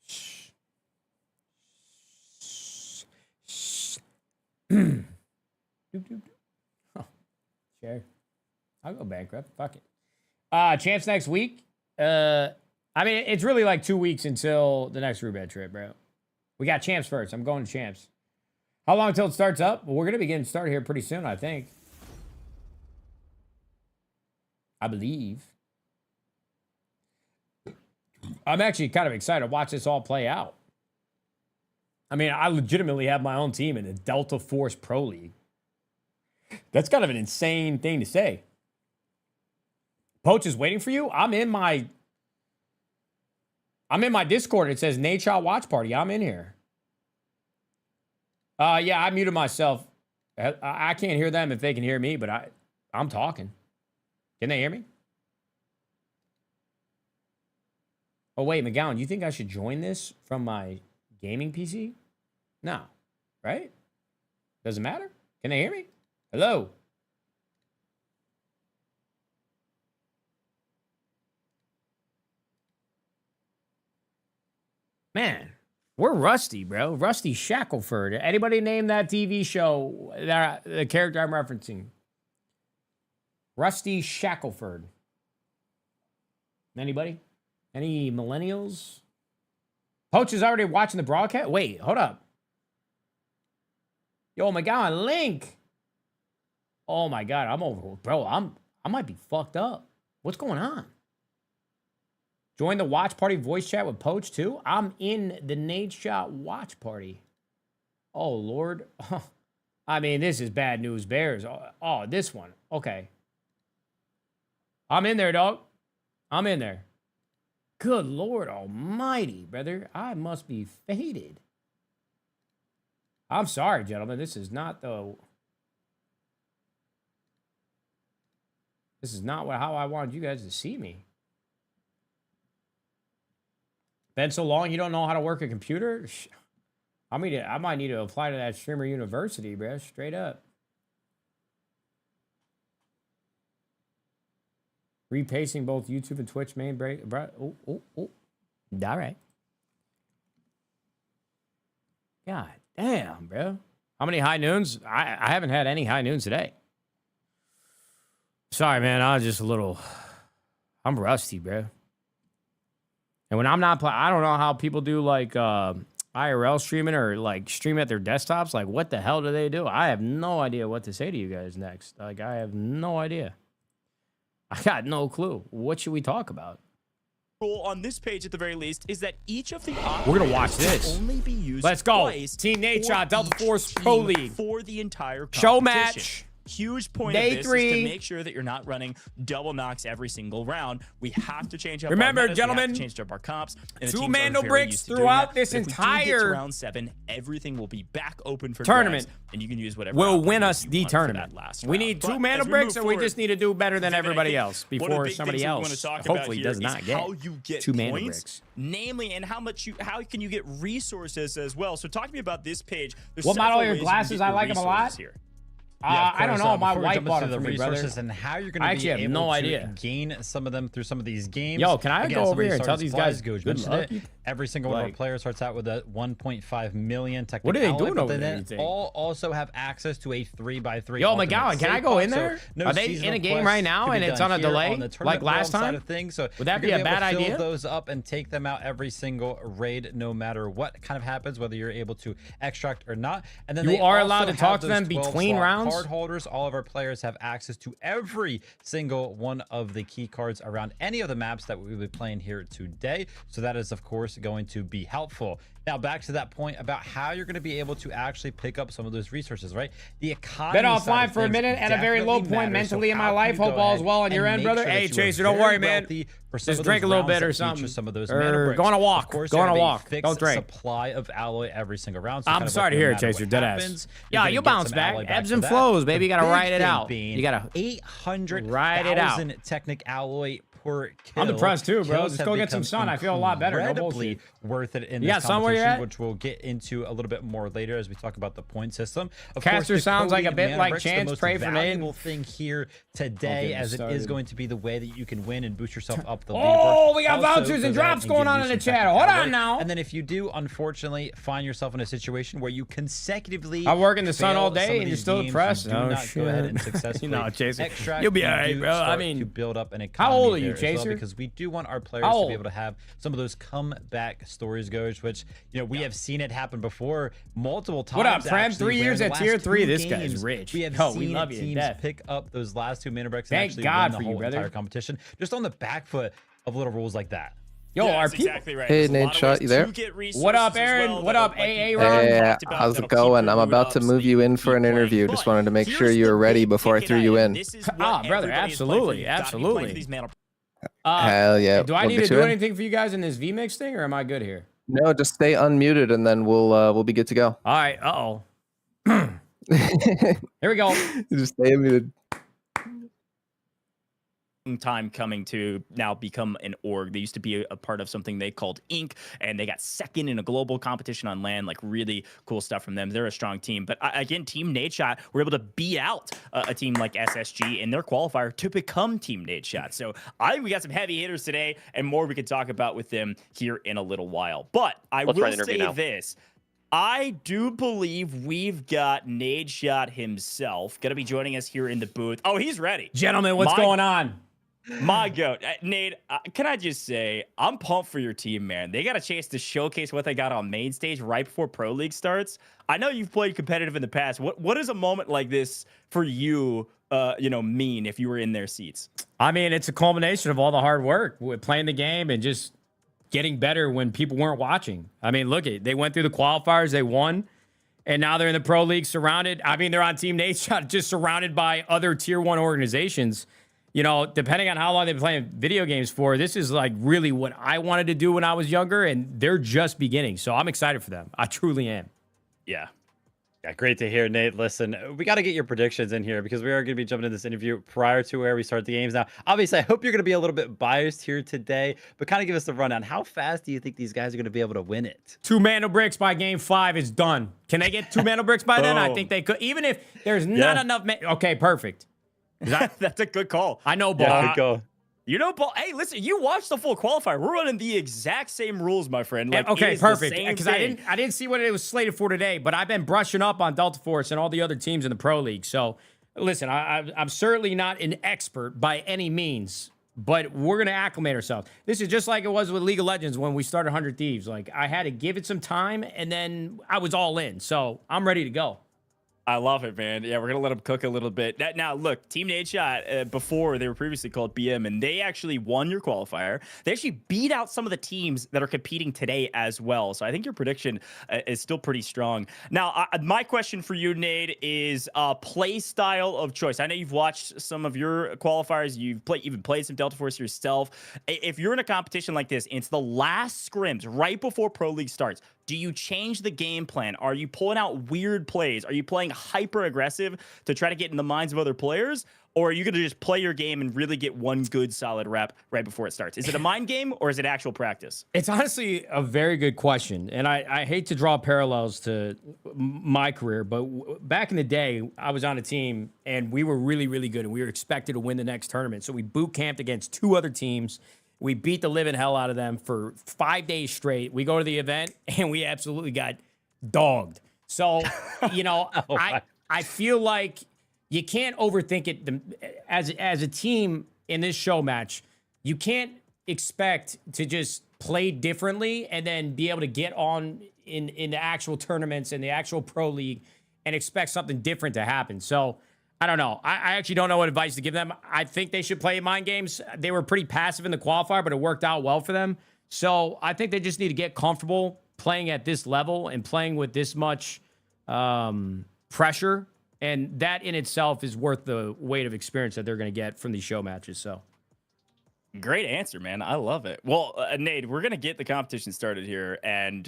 Shh. Shh. Doop, doop. Oh, sure. I'll go bankrupt. Fuck it. Champs next week. I mean, it's really like 2 weeks until the next Rubed trip, bro. We got Champs first. I'm going to Champs. How long until it starts up? Well, we're going to be getting started here pretty soon, I think. I believe. I'm actually kind of excited to watch this all play out. I mean, I legitimately have my own team in the Delta Force Pro League. That's kind of an insane thing to say. Poach is waiting for you? I'm in my Discord. It says Nadeshot Watch Party. I'm in here. Yeah, I muted myself. I can't hear them if they can hear me, but I'm talking. Can they hear me? Oh, wait, McGowan, you think I should join this from my gaming PC? No. Right? Doesn't matter? Can they hear me? Hello? Man, we're Rusty, bro. Rusty Shackelford. Anybody name that TV show, the character I'm referencing? Rusty Shackelford. Anybody? Any millennials? Poach is already watching the broadcast? Wait, hold up. Yo, my God, Link. Oh my God, I'm over. Bro, I might be fucked up. What's going on? Join the watch party voice chat with Poach too? I'm in the Nadeshot watch party. Oh, Lord. I mean, this is bad news bears. Oh, this one. Okay. I'm in there, dog. I'm in there. Good Lord Almighty, brother. I must be faded. I'm sorry, gentlemen. This is not how I wanted you guys to see me. Been so long you don't know how to work a computer? I might need to apply to that streamer university, bro. Straight up. Repacing both YouTube and Twitch main break, bro. Oh. All right. God damn, bro. How many high noons? I haven't had any high noons today. Sorry, man. I was just I'm rusty, bro. And when I'm not playing, I don't know how people do like IRL streaming or like stream at their desktops. Like, what the hell do they do? I have no idea what to say to you guys next. Like, I have no idea. I got no clue. What should we talk about? Rule on this page at the very least is that each of the options We're gonna watch this. only be used Let's go. twice Team Nadeshot, for Delta each Force team Pro League. for the entire Show competition. match. Huge point Day of this 3. is to make sure that you're not running double knocks every single round. We have to change up. Remember, our metas, gentlemen, we have to change up our comps. And the 2 teams are Mando very bricks used to doing throughout that. this But if we do get to entire round 7, everything will be back open for tournament, grabs, and you can use whatever. will output win you us the want for tournament. that last We round. need But 2 Mando as we bricks, move or we forward, just need to do better than David, I everybody think else one of the before big somebody things that we else wanna talk about hopefully here does is not get how you get 2 Mando points, bricks. namely, and how can you get resources as well. So talk to me about this page. There's What model several are your ways you can glasses? get I your like them a lot. resources here. I don't know. My before we wife jump bought into it for the me, brother. resources and how you're going I to actually be have able no to idea. gain some of them through some of these games. Yo, can I Again, go some over of here and tell these supplies, guys Goj good mentioned luck? it. Every single one of our Like- players starts out with a 1.5 million technical. What are they alloy, doing but over they there, then you think? all also have access to a 3x3. Yo, ultimate McGowan, can I save go box, in so there? no Are they seasonal in a game quests right now to be and it's done on a here delay on the like tournament last realm side time? of things. So Would that you're be gonna a bad able to idea? Fill those up and take them out every single raid, no matter what kind of happens, whether you're able to extract or not. And then You they are also allowed to have talk to those them 12 between slot rounds? Card holders. All of our players have access to every single one of the key cards around any of the maps that we will be playing here today. So that is, of course, going to be helpful. Now, back to that point about how you're going to be able to actually pick up some of those resources, right? The economy. Been side offline of for a things minute at a very low definitely point matters. So mentally in my how can life. you Hope go all's ahead well on your and end, make brother. sure Hey, that you are Chaser, don't very worry, man. wealthy for some Just of drink those a little rounds bit that or feature something. some of those Or mana bricks. go on a walk. Of course, Go on you a have walk. fixed Don't drink. supply of alloy every single round. So I'm kind of sorry like to no hear it, matter Chaser. what Deadass. happens, Yeah, you're you'll gonna get bounce some back. alloy Ebbs for and that. flows, baby. The You gotta big ride it thing out. being You gotta 800,000 technic alloy per kill. I'm depressed too, bro. Kills Just have go get some become sun. I feel a lot better. No incredibly bullshit. worth it in You this got sun where you're competition, at? which we'll get into a little bit more later as we talk about the point system. Of Caster course, the sounds like a coding bit mana like bricks, Chance. the most Pray for valuable Nate. thing here today, as it is going to be the way that you can win and boost yourself up the Oh, leaderboard. we got Also vouchers and goes ahead drops going give on you in the some chat. technical Hold on alloy. now. And then if you do, unfortunately, find yourself in a situation where you consecutively I work in the sun fail all some day of and you're these still games, depressed? you do Oh, not go ahead shit. and successfully No, Chaser. extract. You'll be you all right, do bro. I start mean, to build up an how economy old are you, there as well, Chaser? because we do want our players How to old? be able to have some of those comeback stories, Goj, which we have seen it happen before multiple times. What up, Prem? actually, 3 where years in the at tier last 3. two This guy's games, rich. We have Yo, we seen love you to teams death. pick up those last 2 mana bricks and Thank actually God win the for you, whole brother. entire competition, just on the back foot of little rules like that. Yo, Yeah, are that's people? exactly right. Hey, There's a lot of Nadeshot, ways you there? to get resources What up, as Aaron? well What that, up, like AA you Ron? Hey, talked about, how's that'll it keep going? your I'm mood about up to so move that you can in for keep an playing. interview. Just But wanted to make sure here's you the were ready big before I ticket threw you item. in. This is what brother, everybody is playing for. absolutely, You've got to be playing absolutely. for these mana Hell yeah. Do I We'll need get to you do in. anything for you guys in this VMix thing, or am I good here? No, just stay unmuted and then we'll be good to go. All right. Uh-oh. Here we go. Just stay unmuted. time coming to now become an org. They used to be a part of something they called Inc., and they got second in a global competition on LAN. Like, really cool stuff from them. They're a strong team. But again, Team Nadeshot were able to beat out a team like SSG in their qualifier to become Team Nadeshot. So I think we got some heavy hitters today, and more we could talk about with them here in a little while. But I will say this. I do believe we've got Nadeshot himself going to be joining us here in the booth. Oh, he's ready. Gentlemen, what's going on? My goat. Nate, can I just say, I'm pumped for your team, man. They got a chance to showcase what they got on main stage right before Pro League starts. I know you've played competitive in the past. What does a moment like this for you, mean if you were in their seats? I mean, it's a culmination of all the hard work with playing the game and just getting better when people weren't watching. I mean, look at they went through the qualifiers, they won, and now they're in the Pro League surrounded. I mean, they're on Team Nadeshot, just surrounded by other Tier 1 organizations. You know, depending on how long they've been playing video games for, this is like really what I wanted to do when I was younger, and they're just beginning. So I'm excited for them. I truly am. Yeah. Yeah, great to hear, Nate. Listen, we got to get your predictions in here because we are going to be jumping into this interview prior to where we start the games. Now, obviously, I hope you're going to be a little bit biased here today, but kind of give us the rundown. How fast do you think these guys are going to be able to win it? 2 mana bricks by game 5 is done. Can they get 2 mana bricks by then? I think they could. Even if there's not enough. Okay, perfect. That's a good call. I know, ball. Yeah, good call. You know, Paul, hey, listen, you watched the full qualifier. We're running the exact same rules, my friend. Like, okay, perfect. Because I didn't see what it was slated for today, but I've been brushing up on Delta Force and all the other teams in the Pro League. So, listen, I'm certainly not an expert by any means, but we're going to acclimate ourselves. This is just like it was with League of Legends when we started 100 Thieves. Like, I had to give it some time, and then I was all in. So, I'm ready to go. I love it, man. Yeah, we're going to let them cook a little bit. Now, look, Team Nadeshot, before they were previously called BM, and they actually won your qualifier. They actually beat out some of the teams that are competing today as well. So I think your prediction is still pretty strong. Now, my question for you, Nade, is play style of choice. I know you've watched some of your qualifiers. You've even played some Delta Force yourself. If you're in a competition like this, and it's the last scrims right before Pro League starts, do you change the game plan? Are you pulling out weird plays? Are you playing hyper aggressive to try to get in the minds of other players? Or are you going to just play your game and really get one good solid rep right before it starts? Is it a mind game or is it actual practice? It's honestly a very good question. And I hate to draw parallels to my career, but back in the day, I was on a team and we were really, really good. And we were expected to win the next tournament. So we boot camped against 2 other teams. We beat the living hell out of them for 5 days straight. We go to the event, and we absolutely got dogged. So, you know, I feel like you can't overthink it. As a team in this show match, you can't expect to just play differently and then be able to get on in the actual tournaments and the actual Pro League and expect something different to happen. So, I don't know. I actually don't know what advice to give them. I think they should play mind games. They were pretty passive in the qualifier, but it worked out well for them. So I think they just need to get comfortable playing at this level and playing with this much pressure. And that in itself is worth the weight of experience that they're going to get from these show matches. So. Great answer, man. I love it. Well, Nate, we're going to get the competition started here and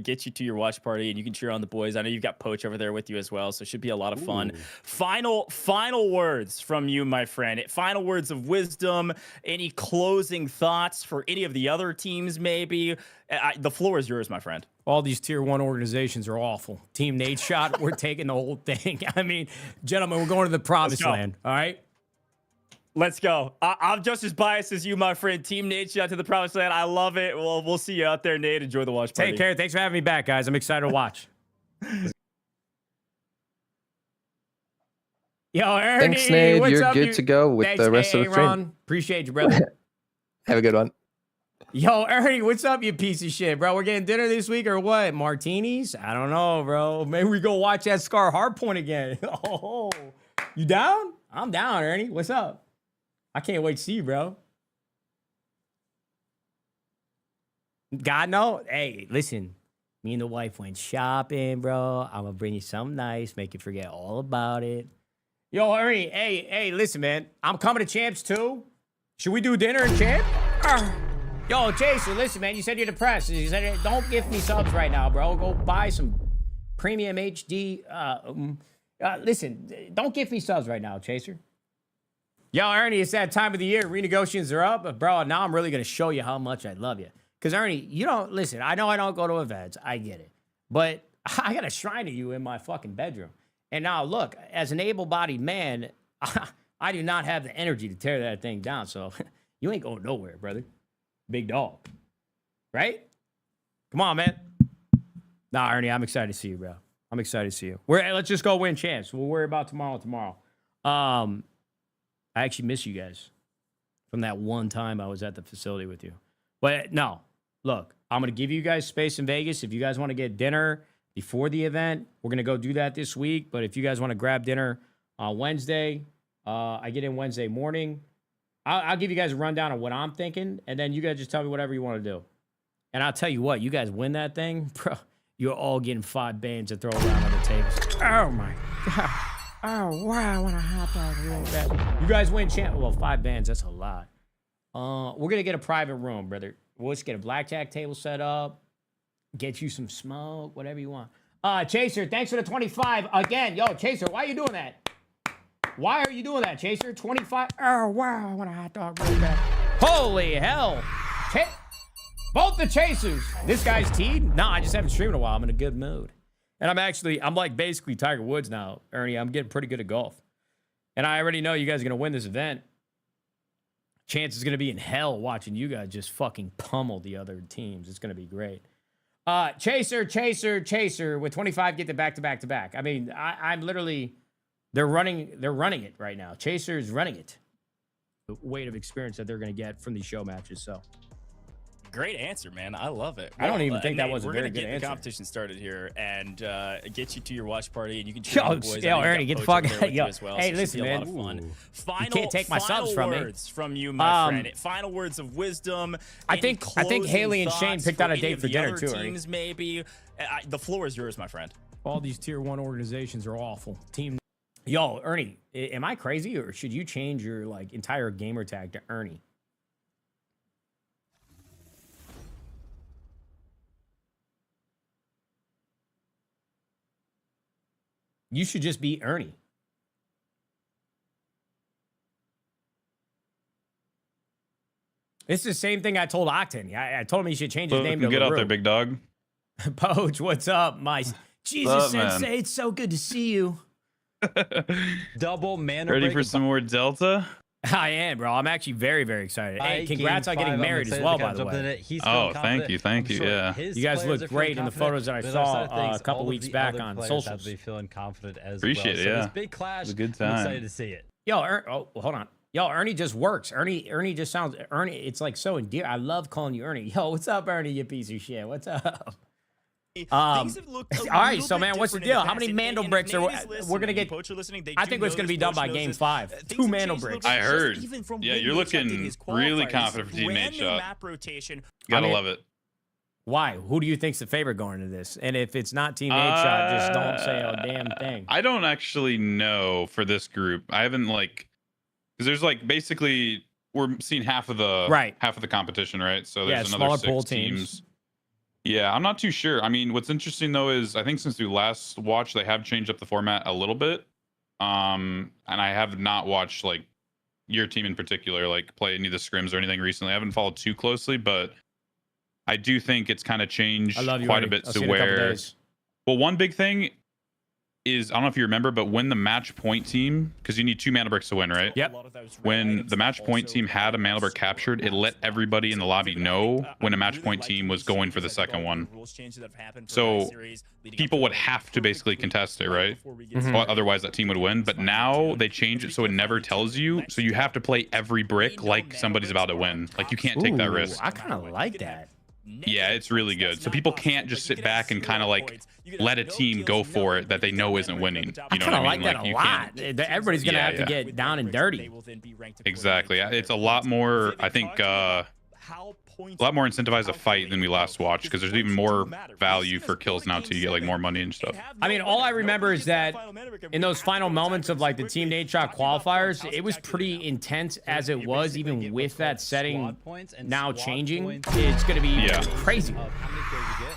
get you to your watch party, and you can cheer on the boys. I know you've got Poach over there with you as well, so it should be a lot of fun. Final words from you, my friend. Final words of wisdom. Any closing thoughts for any of the other teams, maybe? The floor is yours, my friend. All these tier 1 organizations are awful. Team Nadeshot, we're taking the whole thing. I mean, gentlemen, we're going to the promised land, all right? Let's go. I'm just as biased as you, my friend. Team Nadeshot to the promised land. I love it. Well, we'll see you out there, Nate. Enjoy the watch party. Take care. Thanks for having me back, guys. I'm excited to watch. Yo, Ernie. Thanks, Nate. What's You're up, good to go with Thanks, the rest of the stream. Ron. Appreciate you, brother. Have a good one. Yo, Ernie, what's up, you piece of shit, bro? We're getting dinner this week or what? Martinis? I don't know, bro. Maybe we go watch that Scar Hardpoint again. Oh, you down? I'm down, Ernie. What's up? I can't wait to see you, bro. God, no. Hey, listen. Me and the wife went shopping, bro. I'm going to bring you something nice, make you forget all about it. Yo, Ernie, hey, listen, man. I'm coming to Champs, too. Should we do dinner in Champ? Yo, Chaser, listen, man. You said you're depressed. You said, don't gift me subs right now, bro. Go buy some premium HD. Listen, don't gift me subs right now, Chaser. Yo, Ernie, it's that time of the year. Renegotiations are up. But, bro, now I'm really going to show you how much I love you. Because, Ernie, you don't... Listen, I know I don't go to events. I get it. But I got a shrine to you in my fucking bedroom. And now, look, as an able-bodied man, I do not have the energy to tear that thing down. So, you ain't going nowhere, brother. Big dog. Right? Come on, man. Nah, Ernie, I'm excited to see you, bro. I'm excited to see you. Let's just go win champs. We'll worry about tomorrow. I actually miss you guys from that one time I was at the facility with you. But no, look, I'm going to give you guys space in Vegas. If you guys want to get dinner before the event, we're going to go do that this week. But if you guys want to grab dinner on Wednesday, I get in Wednesday morning. I'll give you guys a rundown of what I'm thinking, and then you guys just tell me whatever you want to do. And I'll tell you what, you guys win that thing, bro, you're all getting 5 bands to throw around on the tables. Oh, my God. Oh, wow, I want to hop out real bad. You guys win champ. Well, 5 bands, that's a lot. We're going to get a private room, brother. We'll just get a blackjack table set up, get you some smoke, whatever you want. Chaser, thanks for the 25 again. Yo, Chaser, why are you doing that? Why are you doing that, Chaser? 25. Oh wow, I want a hot dog really bad. Holy hell! Both the Chasers. This guy's teed. No, I just haven't streamed in a while. I'm in a good mood, and I'm like basically Tiger Woods now, Ernie. I'm getting pretty good at golf, and I already know you guys are gonna win this event. Chance is gonna be in hell watching you guys just fucking pummel the other teams. It's gonna be great. Chaser with 25 get the back to back to back. I mean, I'm literally, they're running it right now. Chaser's running it. The weight of experience that they're going to get from these show matches. So Great answer, man. I love it. I don't even think that Nate, was a very good We're gonna get answer. the competition started here and get you to your watch party, and you can Yo, the boys. yo, Ernie, get the fuck out. Yo, as well, hey, so it should listen, be a man. lot of fun. Final, You can't take my subs from me. words from you, my friend. Final words of wisdom. I think Haley and Shane picked out a date for dinner too. Teams, maybe. The floor is yours, my friend. All these tier 1 organizations are awful. Team. Yo, Ernie, am I crazy or should you change your like entire gamer tag to Ernie? You should just be Ernie. It's the same thing I told Octane. I told him he should change his name to Get out there, LaRue. big dog. Poach, what's up, my Jesus What's up, Sensei? man? It's so good to see you. Double mana Ready break for some more Delta? I am, bro. I'm actually very, very excited. Hey, congrats on Game getting 5, I'm married as excited well, to by catch the up in way. it. He's Oh, feeling thank confident. you, thank I'm you, sure yeah. his You guys players look are feeling great in the confident, photos that I but saw, other things, a couple all of weeks the back other on players socials. have to be feeling confident as Appreciate well. it, So yeah. this big clash, It's a good I'm time. excited to see it. Yo, hold on. Yo, Ernie just works. Ernie just sounds, Ernie, it's like so endearing. I love calling you Ernie. Yo, what's up, Ernie, you piece of shit? What's up? All right, so man, what's the deal? How many Mandel bricks are we're gonna get? I think it's gonna be done by game 5. 2 Mandel bricks. I heard. Yeah, you're looking really confident for Team Nadeshot. Gotta love it. Why? Who do you think's the favorite going into this? And if it's not Team Nadeshot, just don't say a damn thing. I don't actually know for this group. I haven't because there's basically we're seeing half of the competition, right? So there's another smaller 6 pool teams. Yeah, I'm not too sure. I mean, what's interesting though is I think since we last watched, they have changed up the format a little bit. And I have not watched your team in particular play any of the scrims or anything recently. I haven't followed too closely, but I do think it's kind of changed quite a bit to where. Well, one big thing is I don't know if you remember, but when the match point team, because you need 2 mana bricks to win, right? Yep. When the match point team had a mana brick captured, it let everybody in the lobby know when a match point team was going for the second one. So people would have to basically contest it, right? Otherwise that team would win. But now they change it so it never tells you. So you have to play every brick like somebody's about to win. Like you can't take that risk. I kind of like that. Yeah, it's really good. So people can't just sit back and kind of let a team go for it that they know isn't winning. You know what I mean? Like that a lot. Everybody's gonna have to get down and dirty. Exactly. It's a lot more, I think, a lot more incentivized to fight than we last watched because there's even more value for kills now too. You get more money and stuff. I mean, all I remember is that in those final moments of the Team Nadeshot qualifiers, it was pretty intense as it was, even with that setting now changing. It's gonna be crazy.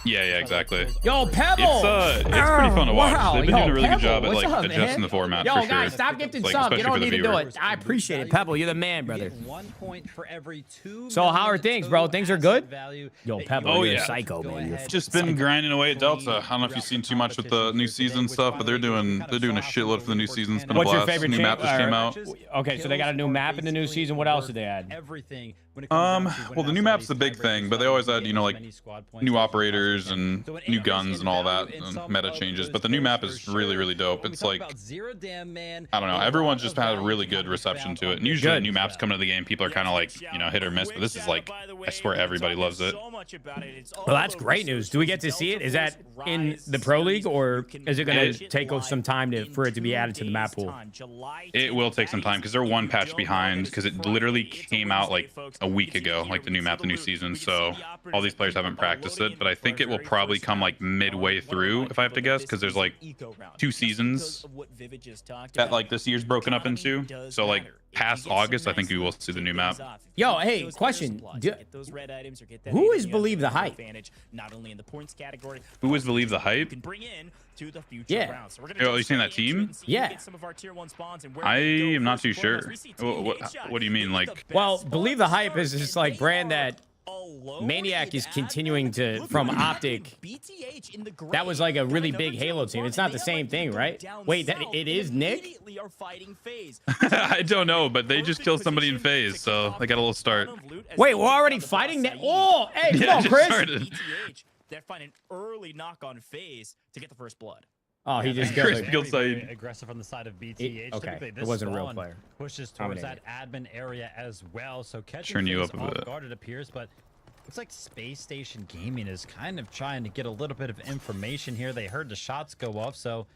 Yeah, exactly. Yo, Pebble! It's pretty fun to watch. Wow. They've been doing a really Pebble, good job at what's up, adjusting man? the format. Yo, for guys, sure. stop gifting subs. You don't need to do it. I appreciate it, Pebble. You're the man, brother. 1 point for every 2. So how are things, bro? Things are good? Yo, Pebble, you're a yeah. psycho, man. You're Just been grinding away at Delta. I don't know if you've seen too much with the new season stuff, but they're doing a shitload for the new season. It's been What's a your blast. favorite New map just came out. Okay, so they got a new map in the new season. What else did they add? Everything. Well, the new map's the big thing, but they always add, new operators and new guns and all that, and meta changes. But the new map is really, really dope. It's I don't know, everyone's just had a really good reception to it. And usually new maps come into the game, people are kind of hit or miss, but this is I swear everybody loves it. Well, that's great news. Do we get to see it? Is that in the Pro League, or is it going to take us some time for it to be added to the map pool? It will take some time because they're 1 patch behind because it literally came out a week ago, the new map, the new season. So all these players haven't practiced it, but I think bracket will probably come like midway through, if I have to guess, because there's like 2 seasons that like this year's broken up into. So like past August, I think we will see the new map. Yo, hey, question. Who is Believe the Hype? Who is Believe the Hype? Yeah. Oh, you saying that team? Yeah. I am not too sure. What do you mean? Like, Well, Believe the Hype is this like brand that Maniac is continuing to from Optic. That was like a really big Halo team. It's not the same thing, right? Wait, it is Nick? I don't know, but they just killed somebody in phase, so they got a little start. Wait, we're already fighting that? Oh, hey, come Yeah, on, just Chris. started. They're finding early knock on phase to get the first blood. Oh, he just Chris got killed very Said. aggressive on the side of BTH. Okay, Typically, it this wasn't a real spawn player. Pushes towards that Dominated. admin area as well. So catching Turn you things up a off bit. guard, it appears, but looks like Space Station Gaming is kind of trying to get a little bit of information here. They heard the shots go off, so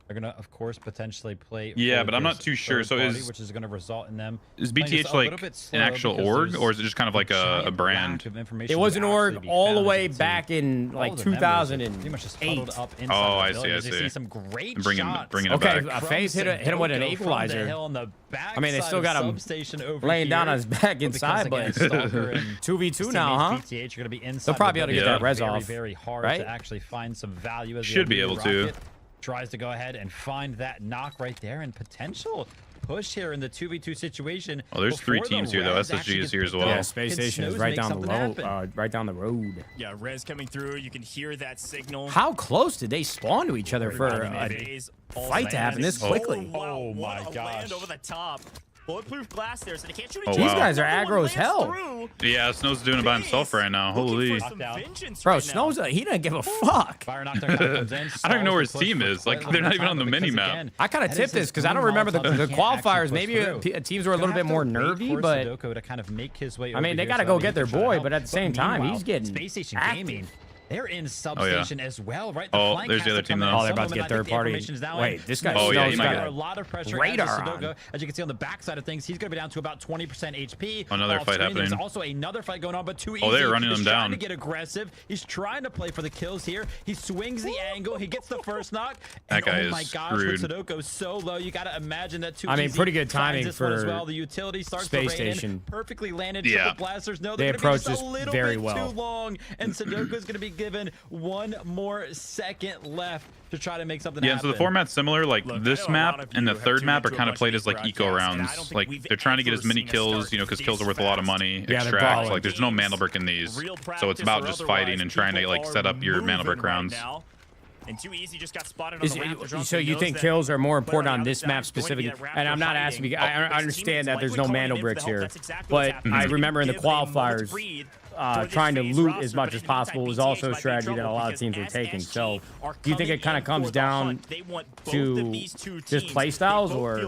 they're gonna, of course, potentially play. Yeah, for but I'm not this too sure. third So party, is which is gonna result in them. is playing this BTH a little like bit an slow actual because org, there's or is it just kind of like a giant brand? lack of information It was to an actually org be all the found. way You can see back in all like of the members are pretty much just 2008. huddled up inside Oh, the I building. see. You see some great Bringing shots. it Okay, back. FaZe hit him with an From the equalizer. hill on the I mean, they still got him substation over laying down here. on his back But inside, because, but again, Stalker and 2v2 his now, huh? teammates BTH are gonna be inside They'll probably be able to the get building. that res very, off, very hard right? to actually find some value. As the Should be enemy able to. rocket tries to go ahead and find that knock right there and potential push here in the 2v2 situation. Oh, there's 3 before the teams here, though. res SSG actually is gets here as picked well. up. Yeah, Space Can Station is Snows right make down the something road. happen? Right down the road. Yeah, Rez coming through. You can hear that signal. How close did they spawn to each other for a fight to happen this quickly? Oh my what a gosh. land over the top. Bulletproof glass there, so they can't shoot Oh, each wow. These other. guys are Everyone aggro as lands hell. through. Yeah, Snow's doing it by himself right now. Looking Holy. for some Knocked out. vengeance Bro, right now. Snow's he didn't give a fuck. Fire knockdown comes in. I don't even know where his stalls the team push is. for Like, quite a they're not little even on time, the because mini-map. again, I kind of that tipped is this his because I don't own remember the Molotovs he can't qualifiers. actually Maybe push through. teams were a little Gonna bit have more to wait nervy, for but Sudoku to kind of make his way I mean, over they here gotta so go that he get can their try to boy, help. but at the same time, he's getting Space Station active. Gaming. They're in substation as well, right? The Oh, flank there's has the other to come team, in though. at Oh, they're some about to get moment. I third think the party. information is now Wait, in. this guy Oh, yeah, Snow's he might got get under it. a lot of pressure radar as on. Sudoku. As you can see on the backside of things, he's going to be down to about 20% HP. Another Off fight screen, There's happening. also another fight going on, but too easy. Oh, they're running He's him trying down. to get aggressive. He's trying to play for the kills here. He swings the angle. He gets the first knock. That And guy oh is my gosh, screwed. with Sudoku so low, you got to imagine that too I mean, easy pretty good finds timing this one as for well. The utility starts Space to rain in. Station. Perfectly landed Yeah. triple blasters. No, They they're going to approached be just this a little very bit well. too long, and Sudoku's going to be given one more second left to try to make something Yeah, happen. so the format's similar. Like Look, I this know a lot map of and you the have third tuned map are into a kind of bunch played of as like these eco broadcasts, and I rounds. don't think Like we've they're trying to get as ever many seen a kills, start you know, because this kills are worth a lot of money. Yeah, they're Extract. balling. Like there's no mana brick in these, Real so it's about practice just or fighting otherwise, and trying to people like set up your mana moving brick right rounds. now. And Too Easy just got spotted on the Raptors. So you think kills are more important on this map specifically? And I'm not asking. I understand that there's no mana bricks here, but I remember in the qualifiers, trying to loot as much as possible was also a strategy that a lot of teams were taking. So do you think it kind of comes down to just play styles, or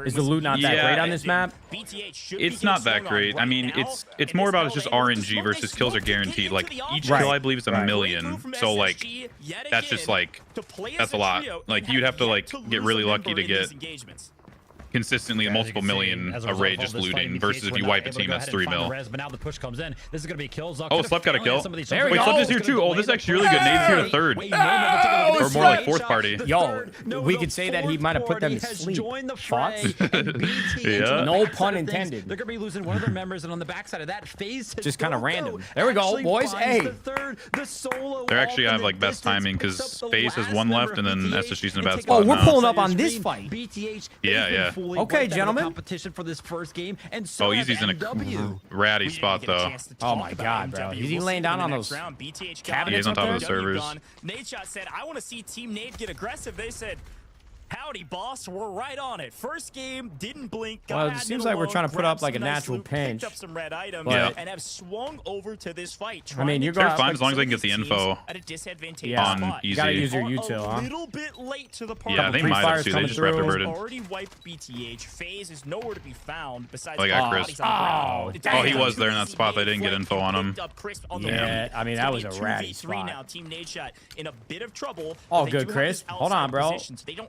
is the loot not that Yeah, great on this map? It's not that great. I mean, it's more about it's just RNG versus kills are guaranteed. Like each Right. kill I believe is a Right. million. So like that's just like that's a lot. Like you'd have to like get really lucky to get consistently As you multiple can see, million as a array result just of this fight, looting BTH versus if were you not wipe a able to team go that's ahead and 3 find the mil. res, but now the push comes in. This is going to be kills. Oh, Slep got a kill. There we Wait, go. Slep is here too. Oh, this is actually really good. Nade's here to third. Or more like fourth party. Yo, we could say that he might have put them to sleep. Thoughts? Yeah. No pun intended. They're going to be losing one of their members, and on the backside of that, FaZe Just kinda Sudoku random. There we go, actually boys. finds Hey. the third, the solo They're actually wall have from like the best distance, timing picks because up the FaZe has last one member left of and then BTH SSG's in a and bad takes spot Oh, we're now. pulling up on Screen. this fight. BTH Yeah, has been yeah. fully Okay, wiped out of the gentlemen. competition for this first game, and so Oh, has Easy's in a NW. ratty spot though. Oh my God, bro. Is he laying down on those He cabinets is on up top there? of the servers. Nadeshot said, I want to see Team Nade get aggressive. They said, howdy, boss. We're right on it. First game, didn't blink. Well, it seems like we're trying to put up like a natural pinch. Picked up some red items But- and have swung over to this fight. I mean, you're They're going fine as long as I can get the info at a disadvantageous Yeah. on spot. easy. Gotta use your Are util, a huh? little bit late to the party. Yeah, they Couple might pre-fires have too. They coming just through. retroverted. Already wiped BTH. FaZe is nowhere to be found besides I got the Chris. bodies on the ground. Oh, he damn. was there in that spot. They didn't get info on him. Picked up Chris on the Yeah, lead. I mean, It's that gonna was be a ratty 2v3 spot. now. Team Nadeshot in a bit of trouble. Oh, but they good, do have Chris. this Hold on, outside bro. position, so they don't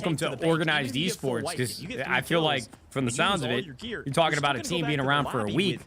welcome tank to the bank, organized even if you get full esports, wipes, because if you get I 3 feel like kills from the and you sounds lose of all it, your gear, you're talking you're about a still team gonna being go back to around the for a lobby week. with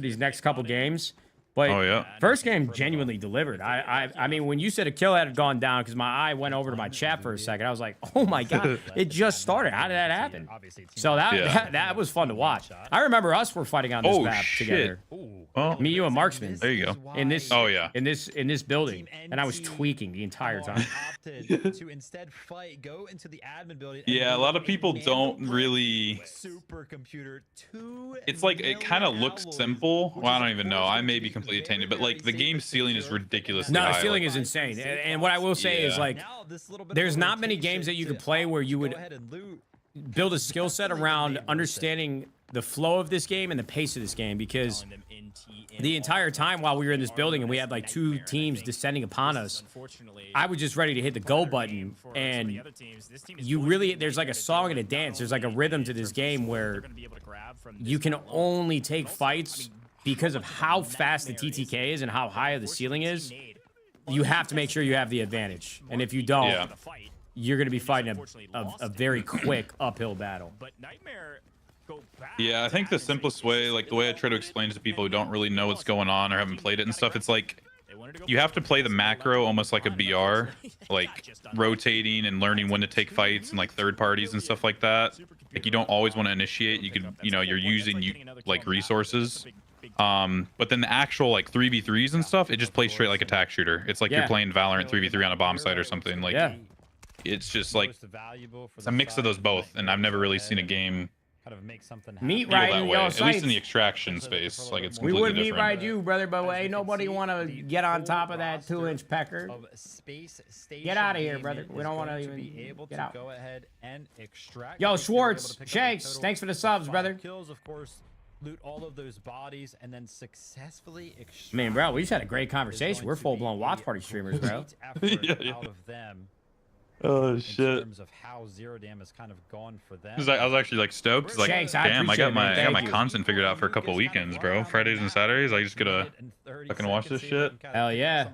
for these next couple games. But Oh, yeah. first game genuinely delivered. I mean, when you said a kill had gone down, because my eye went over to my chat for a second, I was like, oh my god, it just started. How did that happen? So that was fun to watch. I remember us were fighting on this map together. Oh, Me, you, and Marksman. there you go. In this. Oh, yeah. In this building, and I was tweaking the entire time. To instead fight, go into the admin building. Yeah, a lot of people don't really. Supercomputer. It's like it kind of looks simple. Well, I don't even know. I may be completely tainted, but like the game ceiling is ridiculous. No, the ceiling is insane. And what I will say is like, there's not many games that you could play where you would build a skill set around understanding the flow of this game and the pace of this game, because the entire time while we were in this building and we had like 2 teams descending upon us, I was just ready to hit the go button. And you really, there's like a song and a dance. There's like a rhythm to this game where you can only take fights because of how fast the TTK is and how high the ceiling is. You have to make sure you have the advantage. And if you don't, you're going to be fighting a very quick uphill battle. Yeah, I think the simplest way, like the way I try to explain it to people who don't really know what's going on or haven't played it and stuff, it's like you have to play the macro almost like a BR, like rotating and learning when to take fights and like third parties and stuff like that. Like you don't always want to initiate. You could, you know, you're using like resources. But then the actual like 3v3s and stuff, it just plays straight like attack shooter. It's like you're playing Valorant 3v3 on a bomb site or something. Like it's just like it's a mix of those both, and I've never really seen a game make something meat feel right that in way. your At least in the extraction space, like it's we completely would meat different. right you, brother, but ain't nobody want to get on top of that 2-inch pecker. Get out of here, brother. We don't want to even get out. Go ahead and extract. Yo, Schwartz, Shanks, thanks for the subs, brother. Kills, of course. Loot all of those bodies and then successfully extract. Man, bro, we just had a great conversation. We're full-blown watch party streamers, bro. Out of them. Oh In shit! terms of how Zero Dam has kind of gone for them. I was actually like stoked. Like, Shanks, I damn, I appreciate got it, my man. I got my Thank you. content figured out for a couple weekends, bro. Fridays and Saturdays, I just gotta fucking watch this shit. Hell yeah.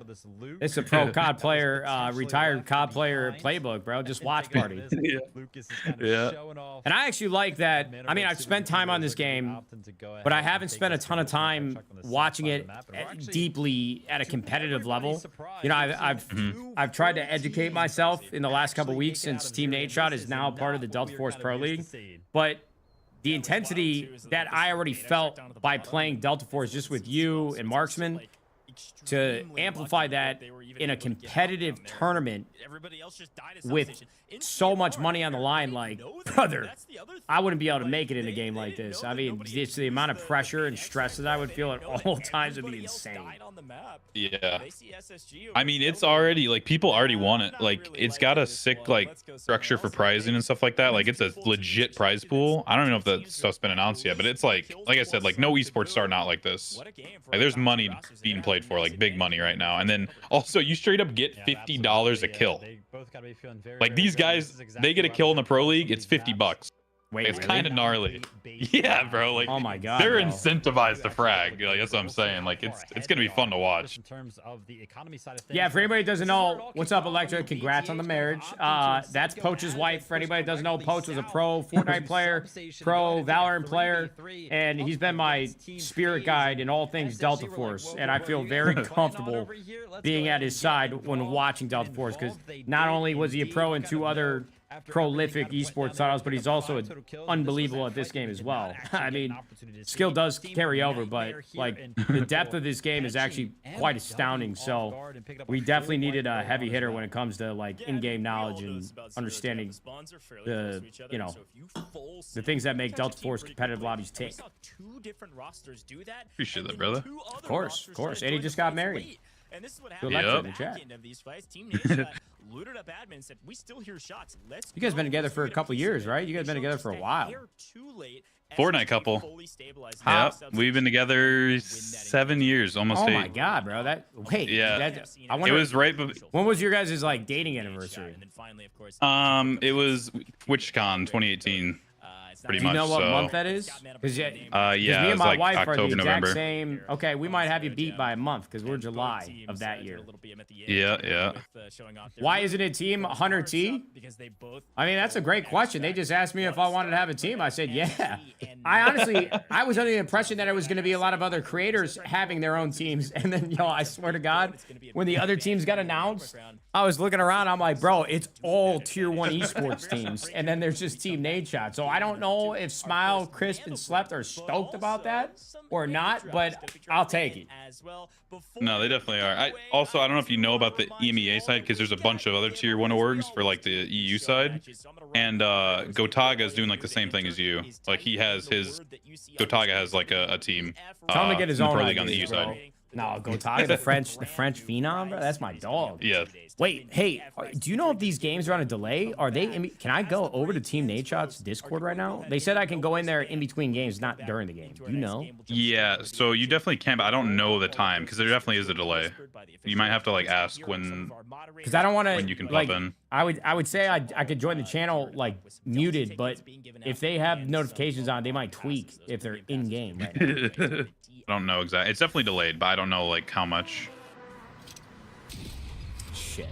It's a pro COD player, retired COD player playbook, bro. Just watch party. Yeah. And I actually like that. I mean, I've spent time on this game, but I haven't spent a ton of time watching it deeply at a competitive level. You know, I've tried to educate myself in the last couple weeks since Team Nadeshot is now part of the Delta Force Pro League. But the intensity that I already felt by playing Delta Force just with you and Marksman, to amplify that in a competitive tournament with so much money on the line, like, brother, I wouldn't be able to make it in a game like this. I mean, it's the amount of pressure and stress that I would feel at all times would be insane. Yeah. I mean, it's already like people already want it. Like it's got a sick like structure for pricing and stuff like that. Like it's a legit prize pool. I don't know if that stuff's been announced yet, but it's like I said, like no esports starting out like this. Like, there's money being played for, like big money right now. And then also you straight up get $50 a kill. Like these guys, they get a kill in the pro league, it's $50. Wait, it's really? kind of gnarly. Yeah, bro. Like, oh my god, they're bro. incentivized to frag. Like, that's what I'm saying. Like, it's gonna be fun to watch. In terms of the economy side of things, Yeah, for anybody who doesn't know, what's up, Electra? Congrats on the marriage. That's Poach's wife. For anybody who doesn't know, Poach was a pro Fortnite player, pro Valorant player, and he's been my spirit guide in all things Delta Force. And I feel very comfortable being at his side when watching Delta Force, because not only was he a pro in 2 other prolific esports titles, but he's also unbelievable at this game as well. I mean, skill does carry over, but like the depth of this game is actually quite astounding. So we definitely needed a heavy hitter when it comes to like in-game knowledge and understanding the, you know, the things that make Delta Force competitive lobbies tick. Appreciate that, brother. Of course, of course. And he just got married. And this is what Good happens luck in the chat. of these fights. Team Nadeshot looted up admin, said, we still hear shots. Let's You guys been together for a couple years, right? You guys been together for a while. Fortnite couple. How- Yeah, we've been together 7 years, almost Oh 8. my god, bro! Yeah. I It wonder, was right. when was your guys' like dating anniversary? It was WitchCon 2018. pretty Do you much. know what so, month that is? Because yeah, me it and was my like wife are the October, exact November. same. Okay, we might have you beat by a month because we're July of that year. Yeah. Why isn't it Team Hunter T? I mean, that's a great question. They just asked me if I wanted to have a team. I said, yeah. I honestly, I was under the impression that it was going to be a lot of other creators having their own teams. And then, yo, I swear to God, when the other teams got announced, I was looking around. I'm like, bro, it's all tier 1 esports teams. And then there's just Team Nadeshot. So I don't know if Smile, Crisp, and Slept are stoked about that or not, but I'll take it. No, they definitely are. I don't know if you know about the EMEA side, because there's a bunch of other tier 1 orgs for like the EU side, and Gotaga is doing like the same thing as you. Like he has his Gotaga has like a team. Tell him to get his in the own Pro League on the ideas, EU bro. side. No, Gotaga, the French phenom, bro. That's my dog. Yeah. Wait, hey, do you know if these games are on a delay? Are they? Can I go over to Team Nadeshot's Discord right now? They said I can go in there in between games, not during the game. Do you know? Yeah, so you definitely can, but I don't know the time because there definitely is a delay. You might have to like ask when. Because I don't want to. When you can like, pop in. I would say I could join the channel like muted, but if they have notifications on, they might tweak if they're in game. Right I don't know exactly. It's definitely delayed, but I don't know like how much. Shit.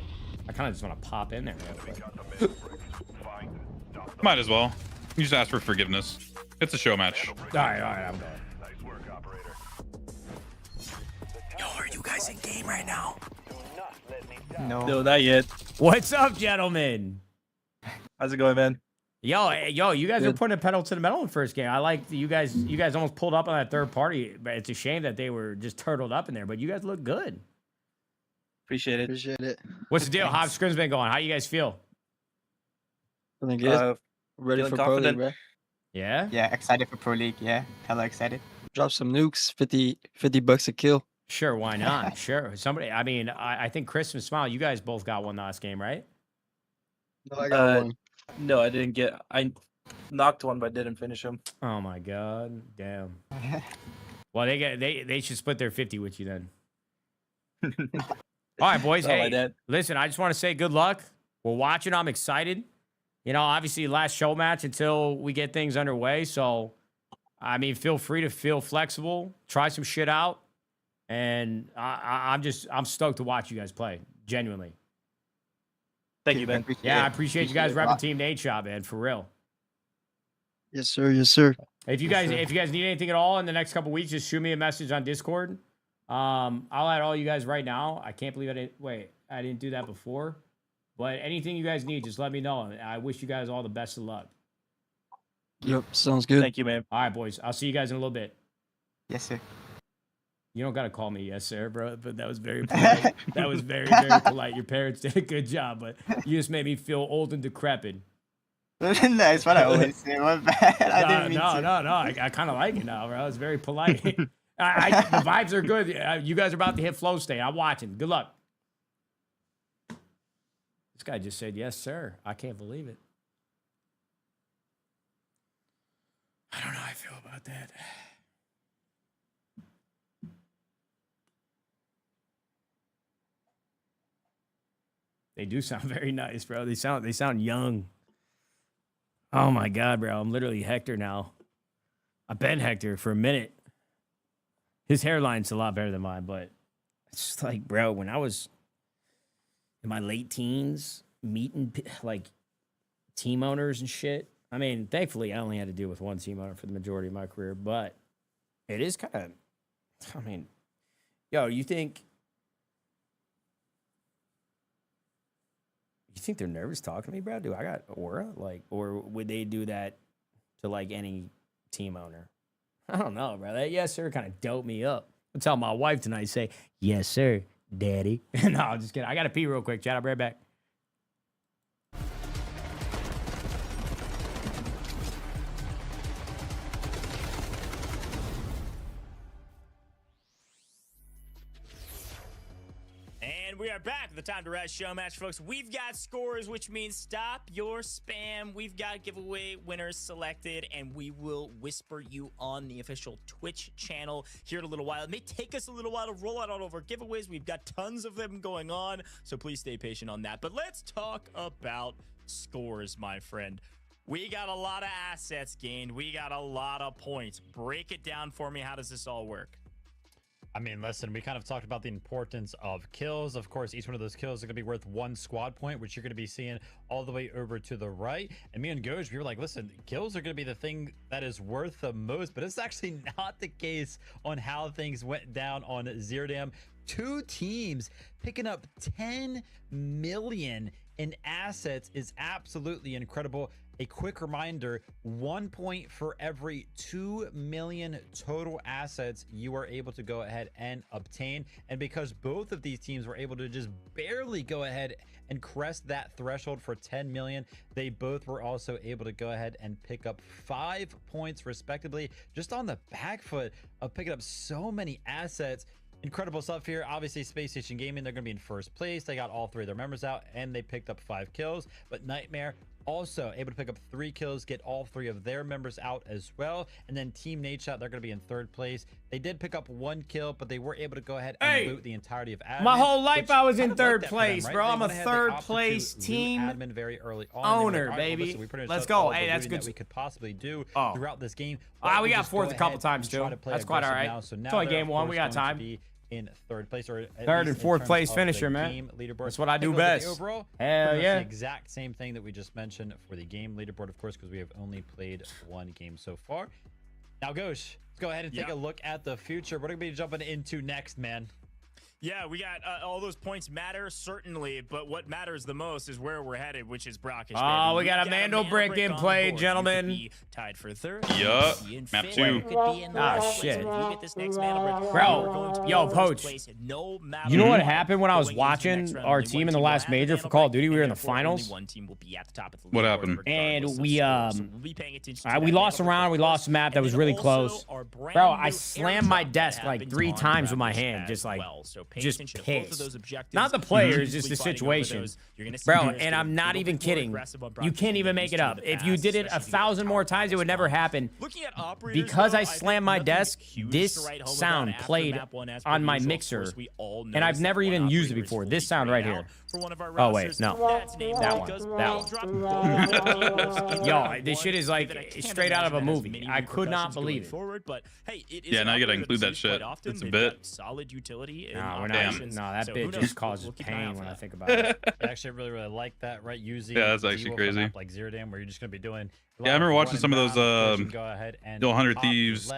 I kind of just want to pop in there real quick. Might as well. You just ask for forgiveness. It's a show match. All right, I'm going. Yo, are you guys in game right now? No, not yet. What's up, gentlemen? How's it going, man? Yo, you guys are Good. putting a pedal to the metal in the first game. I like you guys. You guys almost pulled up on that third party, but it's a shame that they were just turtled up in there. But you guys look good. Appreciate it. Appreciate it. What's the deal? How's Scrim's been going? How you guys feel? Feeling good. Ready feeling for Pro League, confident. bro. Yeah. Yeah, excited for Pro League. Yeah, hella excited. Drop some nukes. 50 bucks a kill. Sure, why not? Sure. Somebody. I mean, I think Chris and Smile, you guys both got one last game, right? No, I got one. No, I didn't get. I knocked one, but didn't finish him. Oh my god, damn. Well, they should split their 50 with you then. All right, boys. Something Hey, like that. listen, I just want to say good luck. We're watching. I'm excited. You know, obviously, last show match until we get things underway. So, I mean, feel free to feel flexible, try some shit out, and I'm stoked to watch you guys play. Genuinely. Thank you, man. Yeah, I appreciate you guys it a repping lot. Team Nadeshot, man, for real. Yes, sir. Yes, sir. If you guys need anything at all in the next couple weeks, just shoot me a message on Discord. I'll add all you guys right now. I can't believe I didn't do that before. But anything you guys need, just let me know. I wish you guys all the best of luck. Yep. Sounds good. Thank you, man. All right, boys. I'll see you guys in a little bit. Yes, sir. You don't gotta call me yes, sir, bro. But that was very polite. That was very, very polite. Your parents did a good job, but you just made me feel old and decrepit. That's what I always say. My bad. I didn't mean to. No. I kind of like it now, bro. It's very polite. The vibes are good. You guys are about to hit flow state. I'm watching. Good luck. This guy just said yes, sir. I can't believe it. I don't know how I feel about that. They do sound very nice, bro. They sound young. Oh my god, bro. I'm literally Hector now. I've been Hector for a minute. His hairline's a lot better than mine, but it's just like, bro, when I was in my late teens, meeting like team owners and shit. I mean, thankfully, I only had to deal with one team owner for the majority of my career, but it is kind of, I mean, yo, you think they're nervous talking to me, bro? Do I got aura? Like, or would they do that to like any team owner? I don't know, bro. That yes, sir kind of doped me up. I'll tell my wife tonight, say, yes, sir, daddy. No, I'm just kidding. I got to pee real quick, chat. I'll be right back. And we are back with the Time to Rest show match, folks. We've got scores, which means stop your spam. We've got giveaway winners selected, and we will whisper you on the official Twitch channel here in a little while. It may take us a little while to roll out all of our giveaways. We've got tons of them going on, so please stay patient on that. But let's talk about scores, my friend. We got a lot of assets gained. We got a lot of points. Break it down for me. How does this all work? I mean, listen, we kind of talked about the importance of kills. Of course, each one of those kills is going to be worth 1 squad point, which you're going to be seeing all the way over to the right. And me and Goj, we were like, listen, kills are going to be the thing that is worth the most, but it's actually not the case on how things went down on Zero Dam. 2 teams picking up 10 million in assets is absolutely incredible. A quick reminder, 1 point for every 2 million total assets you are able to go ahead and obtain. And because both of these teams were able to just barely go ahead and crest that threshold for 10 million, they both were also able to go ahead and pick up 5 points respectively, just on the back foot of picking up so many assets. Incredible stuff here. Obviously, Space Station Gaming, they're going to be in first place. They got all 3 of their members out and they picked up 5 kills. But Nightmare also able to pick up 3 kills, get all 3 of their members out as well. And then Team Nadeshot, they're going to be in third place. They did pick up 1 kill, but they were able to go ahead and loot the entirety of admin. My whole life I was in third place, bro. I'm a third place team admin very early on. owner, baby. Let's go. Hey, that's good. That we could possibly do throughout this game. We got fourth a couple times too. That's quite all right. So it's only game 1. We got time. In third place, or third and fourth place finisher, man. That's what I do best. Overall, hell yeah. The exact same thing that we just mentioned for the game leaderboard, of course, because we have only played 1 game so far. Now, Ghosh, let's go ahead and take a look at the future. What are we jumping into next, man? Yeah, we got all those points matter, certainly, but what matters the most is where we're headed, which is brackish. Oh, we got a Mando brick in play, gentlemen. Tied for third. Yup. Map 2. Ah, shit. You get this next Mando brick, bro, yo, Poach. No matter you know what happened when I was watching our team in the last major for Call of Duty? We were in the finals. What happened? And we lost a round. We lost a map that was really close. Bro, I slammed my desk like 3 times with my hand, just like... just pissed. Not the players, just the situation. Bro, and I'm not even kidding. You can't even make it up. If you did it 1,000 more times, it would never happen. Because I slammed my desk, this sound played on my mixer, and I've never even used it before. This sound right here. Oh, wait, no. That one. Yo, this shit is like straight out of a movie. I could not believe it. Yeah, now you gotta include that shit. It's a bit. Solid utility. No, that bit just causes pain when I think about it. I actually really like that, right? Using that's actually crazy. Like Zero Dam, where you're just gonna be doing. Yeah, I remember watching some of those 100 Thieves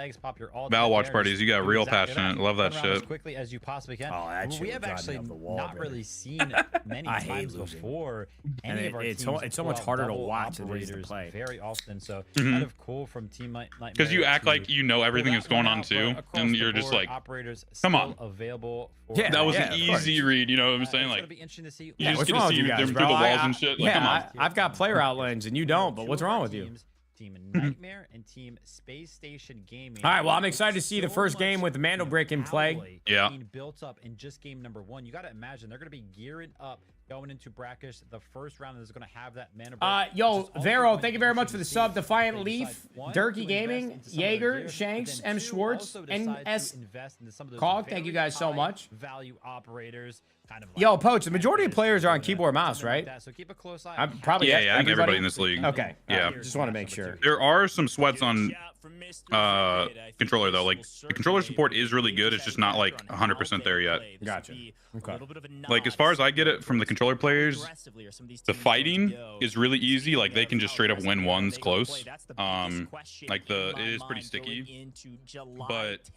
Val watch parties. You got real passionate. Love that shit. As quickly as you possibly can. Oh, that shit we have actually not really seen many times before. It's so much harder to watch than it is to play. Very often, so kind of cool from Team Nightmare. Because you act like you know everything that's going on too, and you're just like, come on. Yeah, that was an easy read. You know what I'm saying? Like, you just get to see them through the walls and shit. Like, come on. I've got player outlines and you don't, but what's wrong with you? Team Nightmare and Team Space Station Gaming. All right, well, I'm excited to see the first game with the Mando brick in play. Yeah. Being built up in just game number 1. You got to imagine they're going to be gearing up going into brackish. The first round is going to have that Mando brick. Yo, Vero, thank you very much for the sub. Defiant Leaf, Durkee Gaming, Jaeger, Shanks, M. Schwartz, NS Cog. Thank you guys so much. Value operators. Kind of yo, Poach, the majority of players are on keyboard mouse, right? So keep a close eye. I'm probably I think everybody in this league. Okay. Yeah. Just want to make sure. There are some sweats on controller though. Like the controller support is really good. It's just not like 100% there yet. Gotcha. Okay. Like as far as I get it from the controller players, the fighting is really easy. Like they can just straight up win ones close. Like it is pretty sticky, but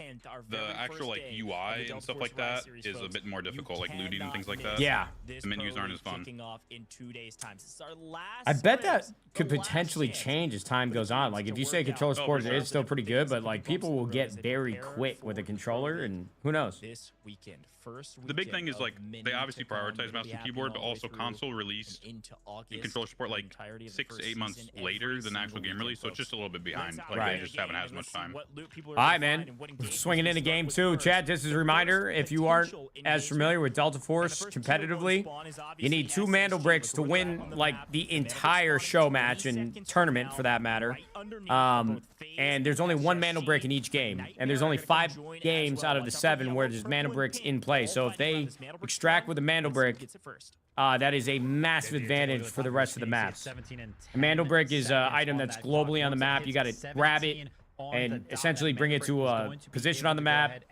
the actual like UI and stuff like that is a bit more difficult. Like looting and things like that. Yeah. The menus aren't as fun. I bet that could potentially change as time goes on. Like if you say controller support is still pretty good, but like people will get very quick with a controller, and who knows? The big thing is like they obviously prioritize mouse and keyboard, but also console release and controller support like 6 to 8 months later than actual game release, so it's just a little bit behind. Like they just haven't had as much time. All right, man. Swinging into game 2. Chat, just as a reminder, if you aren't as familiar with Delta Force competitively, you need 2 Mando bricks to win like the entire show match and tournament for that matter. And there's only 1 Mando brick in each game, and there's only 5 games out of the 7 where there's Mando bricks in play. So if they extract with a Mando brick, that is a massive advantage for the rest of the maps. A Mandel Brick is an item that's globally on the map. You got to grab it and essentially bring it to a position on the map.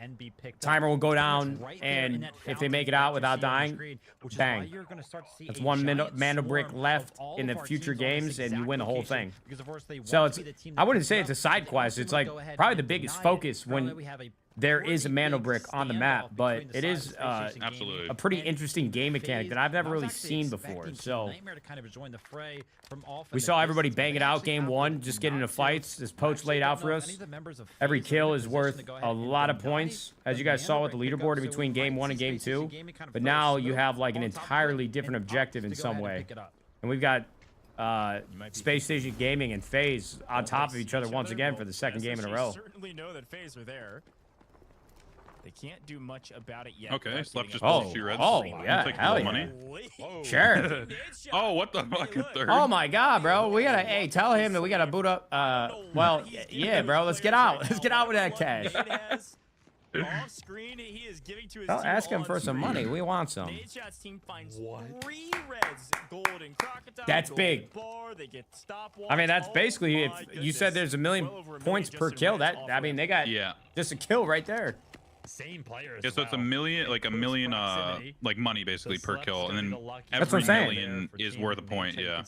Timer will go down, and if they make it out without dying, bang. That's one Mandel Brick left in the future games, and you win the whole thing. So it's, I wouldn't say it's a side quest. It's like probably the biggest focus when there is a Mandel Brick on the map, but it is absolutely a pretty interesting game mechanic that I've never really seen before. So we saw everybody bang it out game one, just get into fights. This Poach laid out for us. Every kill is worth a lot of points, as you guys saw with the leaderboard in between game one and game two. But now you have like an entirely different objective in some way. And we've got Space Station Gaming and FaZe on top of each other once again for the second game in a row. Certainly know that FaZe are there. They can't do much about it yet. Okay, Slep just oh, pulled 2 reds. Oh, yeah, hell yeah. Money. Sure. Oh, what the fuck? Third. Oh my god, bro. We gotta, hey, tell him that we gotta boot up, well, yeah, bro, let's get out. Let's get out with that cash. Off screen, he is giving to his Don't team ask him on for some screen. money. We want some. Nadeshot's team finds 3 reds, golden crocodile. That's golden big. Bar, they get stopwatch. I mean, that's basically, if my you said goodness. there's a million Well over a points million per just in kill, reds that, off I mean, they got just a kill right there. Same players. Yeah, so it's a million, like a million, like money basically per kill, and then That's what every I'm saying. million is worth a point. Yeah.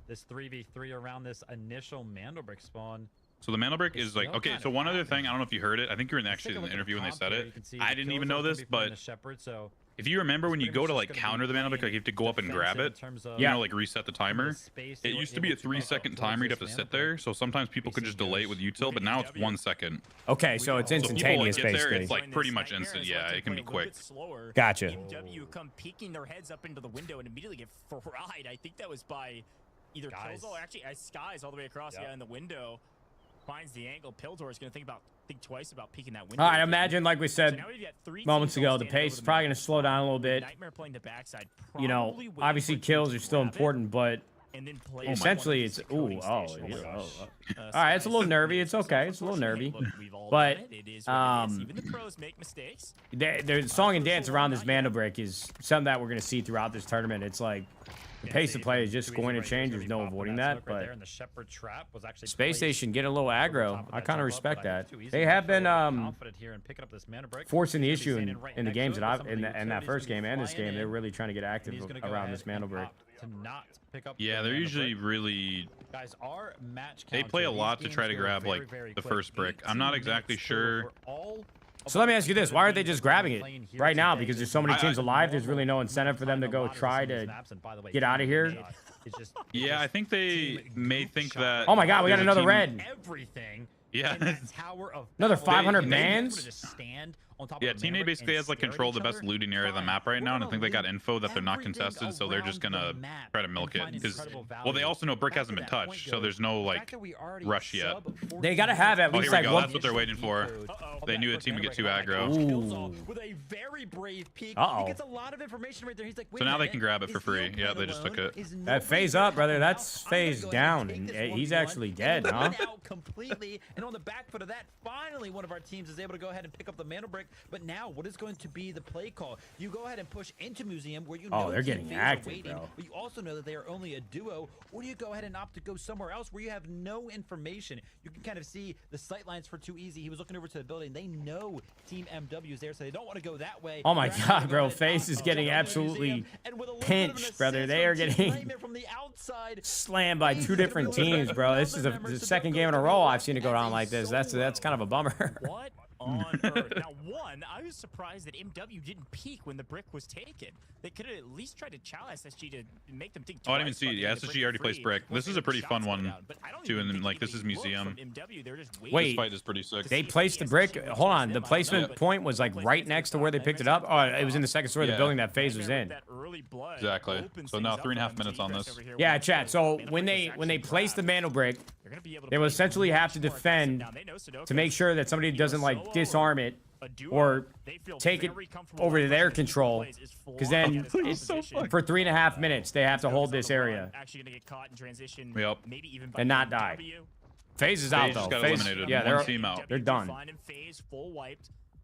This 3v3 around this initial Mandel Brick spawn. So the Mandel Brick is like, okay, so one other thing, I don't know if you heard it. I think you were actually in the interview when they said it. I didn't even know this, but if you remember when you go to like counter the Mandel Brick, like you have to go up and grab it, you know, like reset the timer. It used to be a 3-second timer, you'd have to sit there. So sometimes people could just delay it with util, but now it's 1 second. Okay, so it's instantaneous, so people, like, get there, basically. it's like pretty much instant. Yeah, it can be quick. Gotcha. MW come peeking their heads up into the window and immediately get fried. I think that was by either Killzone or actually Skies all the way across. Yeah, in the window. Finds the angle. Piltor is going to think twice about peeking that window. All right, imagine, like we said moments ago, the pace is probably going to slow down a little bit. Nightmare playing the backside. You know, obviously kills are still important, but essentially it's all right. It's a little nervy. It's okay. It's a little nervy, but even the pros make mistakes. the song and dance around this Mandel Brick is something that we're going to see throughout this tournament. It's like the pace of play is just going to change. There's no avoiding that. But Space Station getting a little aggro. I kind of respect that. They have been forcing the issue in the games that I've in that first game and this game. They're really trying to get active around this Mandel Brick. Yeah, they're usually really. They play a lot to try to grab like the first brick. I'm not exactly sure. So let me ask you this: why aren't they just grabbing it right now? Because there's so many teams alive. There's really no incentive for them to go try to get out of here. Yeah, I think they may think that. Oh my God, we got another red. Yeah. Another 500 bans. Yeah, Team A basically has like control of the best looting area of the map right now, and I think they got info that they're not contested, so they're just gonna try to milk it. Because, well, they also know brick hasn't been touched, so there's no like rush yet. They gotta have at least here we like go. one. That's what they're waiting for. They knew the team would get too aggro. With a very brave peek. Uh-oh. He gets a lot of information right there. He's like, So now they can grab it for free. Yeah, they just took it. That phase up, brother. That's phase down, and he's actually dead, huh? Completely, and on the back foot of that, finally one of our teams is able to go ahead and pick up the Mandel Brick. But now, what is going to be the play call? You go ahead and push into Museum, where you know they're getting team active, waiting, bro. but you also know that they are only a duo. Or do you go ahead and opt to go somewhere else where you have no information? You can kind of see the sight lines for Too Easy. He was looking over to the building. They know Team MW is there, so they don't want to go that way. Oh my God, bro! FaZe is getting absolutely pinched, brother. They are getting slammed by two different teams, bro. This is the second game in a row I've seen it go down like this. That's kind of a bummer. What on earth? Now, one, I was surprised that MW didn't peek when the brick was taken. They could have at least tried to challenge SSG to make them think. Oh, I didn't even see it. Yeah, SSG already placed brick. This is a pretty fun one, too, and like this is Museum. Wait, this fight is pretty sick. They placed the brick. Hold on, the placement point was like right next to where they picked it up. Oh, it was in the second story of the building that FaZe was in. Exactly. So now 3.5 minutes on this. Yeah, chat. So when they place the Mandel Brick, they will essentially have to defend to make sure that somebody doesn't like disarm it or take it over to their control, because then it's, for 3.5 minutes they have to hold this area and not die. FaZe is out though. Got FaZe, eliminated. yeah, One team out. They're done.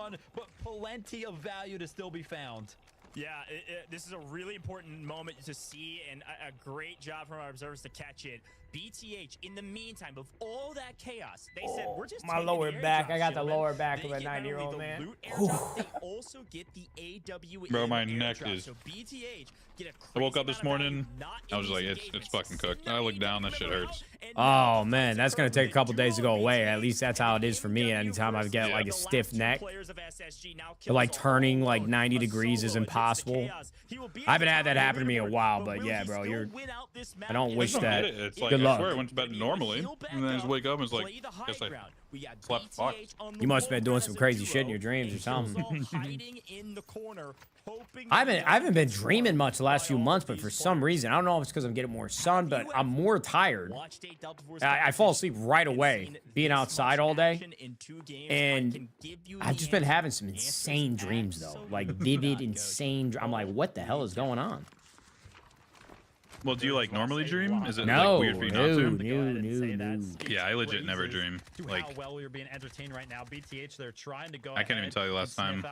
one, but plenty of value to still be found. Yeah, this is a really important moment to see, and a great job from our observers to catch it. BTH, in the meantime, of all that chaos, they said, we're just my taking lower the back. airdrops, I got the gentlemen. lower back They of a get not only 90-year-old the man. loot airdrop, they also get the AWE Bro, my airdrop. neck is- So BTH get a I woke crazy up this amount of value, morning. not I was in like, these it's engagements. fucking cooked. I look down, that shit hurts. Oh man, that's gonna take a couple days to go away. At least that's how it is for me. Anytime I get like a stiff neck, but like turning like 90 degrees is impossible. I haven't had that happen to me in a while, but yeah, bro, I don't wish that. It's like, Good I luck. swear I went to bed normally, and then I just wake up and it's like, guess I slept fucked. You must have been doing some crazy shit in your dreams or something. I haven't been dreaming much the last few months, but for some reason, I don't know if it's because I'm getting more sun, but I'm more tired. I fall asleep right away being outside all day, and I've just been having some insane dreams though, like vivid, insane. I'm like, what the hell is going on? Well, do you like normally dream? Is it No, like weird for you not to? no. Yeah, I legit never dream. Like, how well you're being entertained right now. BTH, they're trying to go. I can't even tell you last time.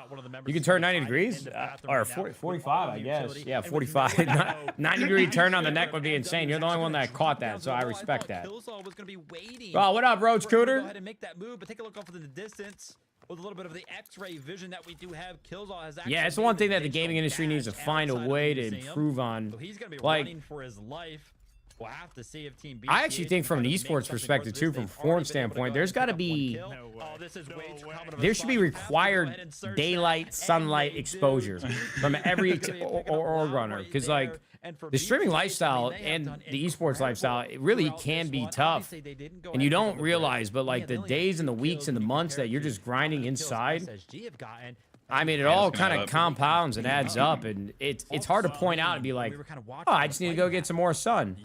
You can turn 90 degrees, or 45, I guess. Yeah, 45. 90-degree turn on the neck would be insane. You're the only one that caught that, so I respect that. Oh, what up, Roach Go Cooter? ahead and make that move, but take a look off in the distance. With a little bit of the X-ray vision that we do have, Killzall has Yeah, it's the one thing that the gaming industry needs to find a way to improve on. So he's gonna be Like, running for his life. We'll have to see if Team I actually think from an esports perspective too, from a forum standpoint, there's got to be, there should be required daylight, sunlight exposure from every org runner, because like the streaming lifestyle and the esports lifestyle, it really can be tough, and you don't realize, but like the days and the weeks and the months that you're just grinding inside, I mean, it all kind of compounds and adds up, and it's hard to point out and be like, oh, I just need to go get some more sun.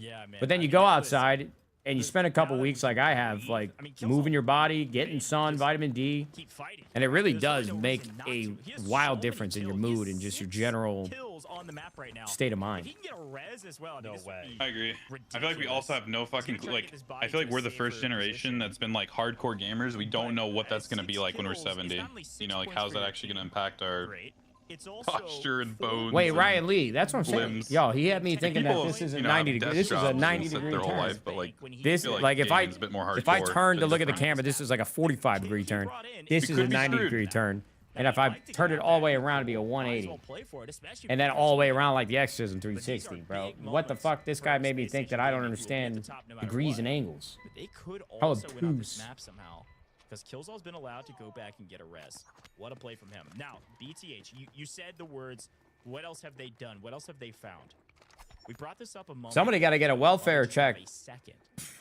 But then you go outside and you spend a couple weeks like I have, like moving your body, getting sun, vitamin D, and it really does make a wild difference in your mood and just your general state of mind. No way. I agree. I feel like we also have no fucking like. I feel like we're the first generation that's been like hardcore gamers. We don't know what that's gonna be like when we're 70. You know, like how's that actually gonna impact our posture and bones? Wait, and Ryan Lee, that's what I'm saying. limbs. Yo, he had me thinking that People, this is a you know, have 90 degree. desk This is a jobs and 90 sit degree their whole turn. life, but like This feel like if gaming's a bit more I hardcore turn to than look at the different. camera, this is like a 45 degree turn. This We is a could be 90 screwed. degree turn. And if I turn it all the way around, it'd be a 180. And then all the way around like the Exorcism 360, bro. What the fuck? This guy made me think that I don't understand degrees and angles. They could How also win out this obtuse. map somehow. Because Killzall's been allowed to go back and get a res. What a play from him. Now, BTH, you said the words, what else have they done? What else have they found? We brought this up a moment. Somebody got to get a welfare check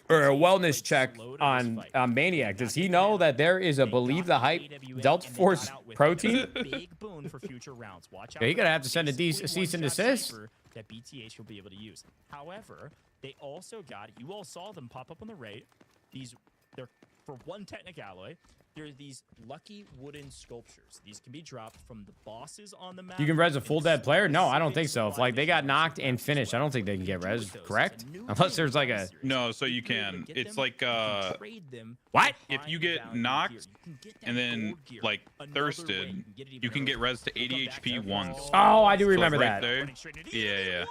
or a wellness check on Maniac. Does he know that there is a Believe the Hype Delta Force protein? Big boon for future rounds. Watch out. Yeah, you're gonna have to send a cease and desist. That BTH will be able to use. However, they also got, you all saw them pop up on the right. They're for one technic alloy. There are these lucky wooden sculptures. These can be dropped from the bosses on the map. You can res a full dead player? No, I don't think so. If like they got knocked and finished, I don't think they can get res, correct? Unless there's like a No, so you can. It's like what? If you get knocked and then like thirsted, you can get res to 80 HP once. Oh, I do So, like, remember right that. there. Yeah.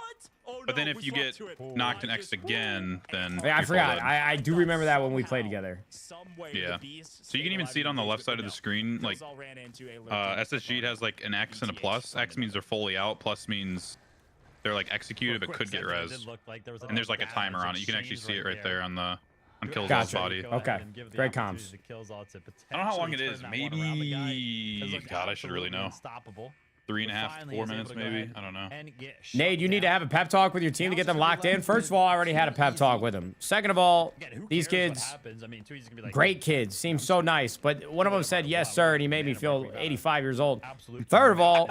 But then if you get knocked and X again, then Yeah, I you're full forgot. dead. I do remember that when we played together. Yeah. So you can even see it on the left side of the screen. Like SSG has like an X and a plus. X means they're fully out. Plus means they're like executed but could get res. And there's like a timer on it. You can actually see it right there on the Killzall's Gotcha. body. Okay. Great comms. I don't know how long it is. Maybe. God, I should really know. 3.5, 4 minutes maybe. I don't know. Nate, you need to have a pep talk with your team to get them locked in. First of all, I already had a pep talk with them. Second of all, these kids, great kids, seem so nice. But one of them said yes, sir, and he made me feel 85 years old. Third of all,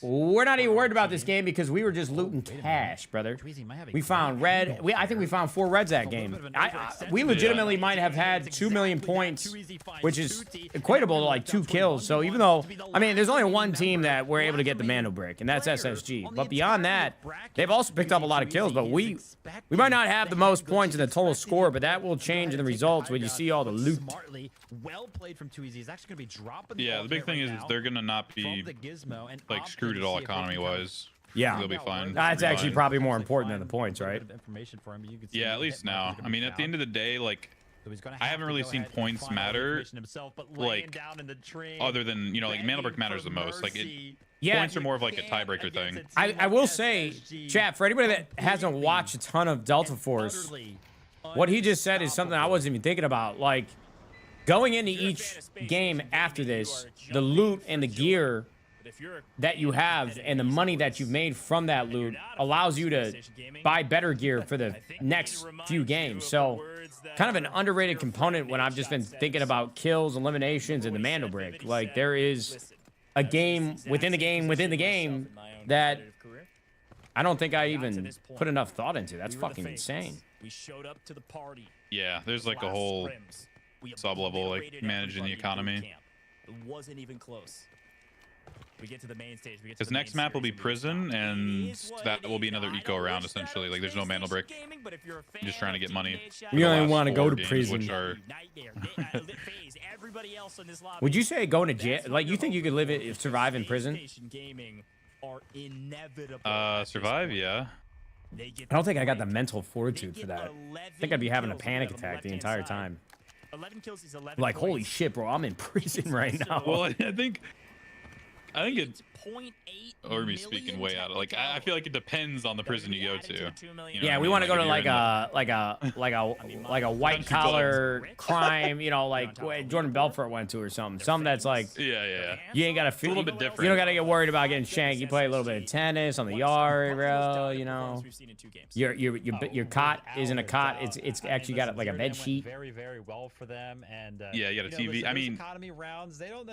we're not even worried about this game because we were just looting cash, brother. We found red. I think we found 4 reds that game. We legitimately might have had 2 million points, which is equatable to like 2 kills. So even though, I mean, there's only one team that where were able to get the Mano break, and that's SSG. But beyond that, they've also picked up a lot of kills, but we might not have the most points in the total score, but that will change in the results when you see all the loot. Well played from 2 Easy. He's actually going to be dropping. Yeah, the big thing is they're going to not be like screwed at all economy-wise. Yeah, they'll be fine. That's actually probably more important than the points, right? Yeah, at least now. I mean, at the end of the day, like, I haven't really seen points matter, like, other than, you know, like, Mana Brick matters the most. Like, points are more of, like, a tiebreaker thing. I will say, chat, for anybody that hasn't watched a ton of Delta Force, what he just said is something I wasn't even thinking about. Like, going into each game after this, the loot and the gear that you have and the money that you've made from that loot allows you to buy better gear for the next few games. So kind of an underrated component when I've just been thinking about kills, eliminations, and the Mando break. Like, there is a game within the game within the game that I don't think I even put enough thought into. That's fucking insane. Yeah, there's like a whole sub-level, like, managing the economy. It wasn't even close. We get to the main stage. His next map will be Prison, and that will be another eco round, essentially. Like, there's no Mana Brick. You're just trying to get money. You only want to go to prison. Which are... Would you say going to jail? Like, you think you could live it, survive in prison? Survive, yeah. I don't think I got the mental fortitude for that. I think I'd be having a panic attack the entire time. Like, holy shit, bro, I'm in prison right now. Well, I think it's or me speaking way out of, like, I feel like it depends on the prison you go to. You know yeah, we want to go to like a white collar crime, you know, like Jordan Belfort went to or something. Something that's like, yeah. You ain't gotta feel a little bit different. You don't gotta get worried about getting shanked. You play a little bit of tennis on the yard, bro. You know, your cot isn't a cot. It's actually got like a bed sheet. Very well for them, and yeah, you got a TV. I mean, I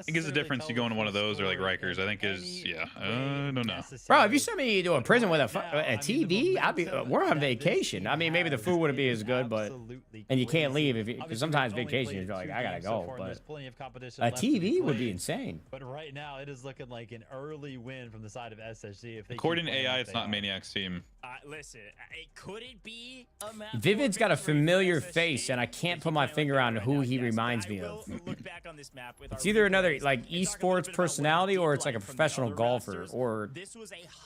think it's the difference you go into one of those or like Rikers. I think is I don't know. Bro, if you sent me to a prison with a TV, we're on vacation. I mean, maybe the food wouldn't be as good, but and you can't leave because sometimes vacation you're like, I gotta go. But a TV would be insane. But right now it is looking like an early win from the side of SSG. According to AI, it's not Maniac's team. Listen, could it be a map? Vivid's got a familiar face, and I can't put my finger on who he reminds me of. It's either another like esports personality, or it's like a professional golfer, or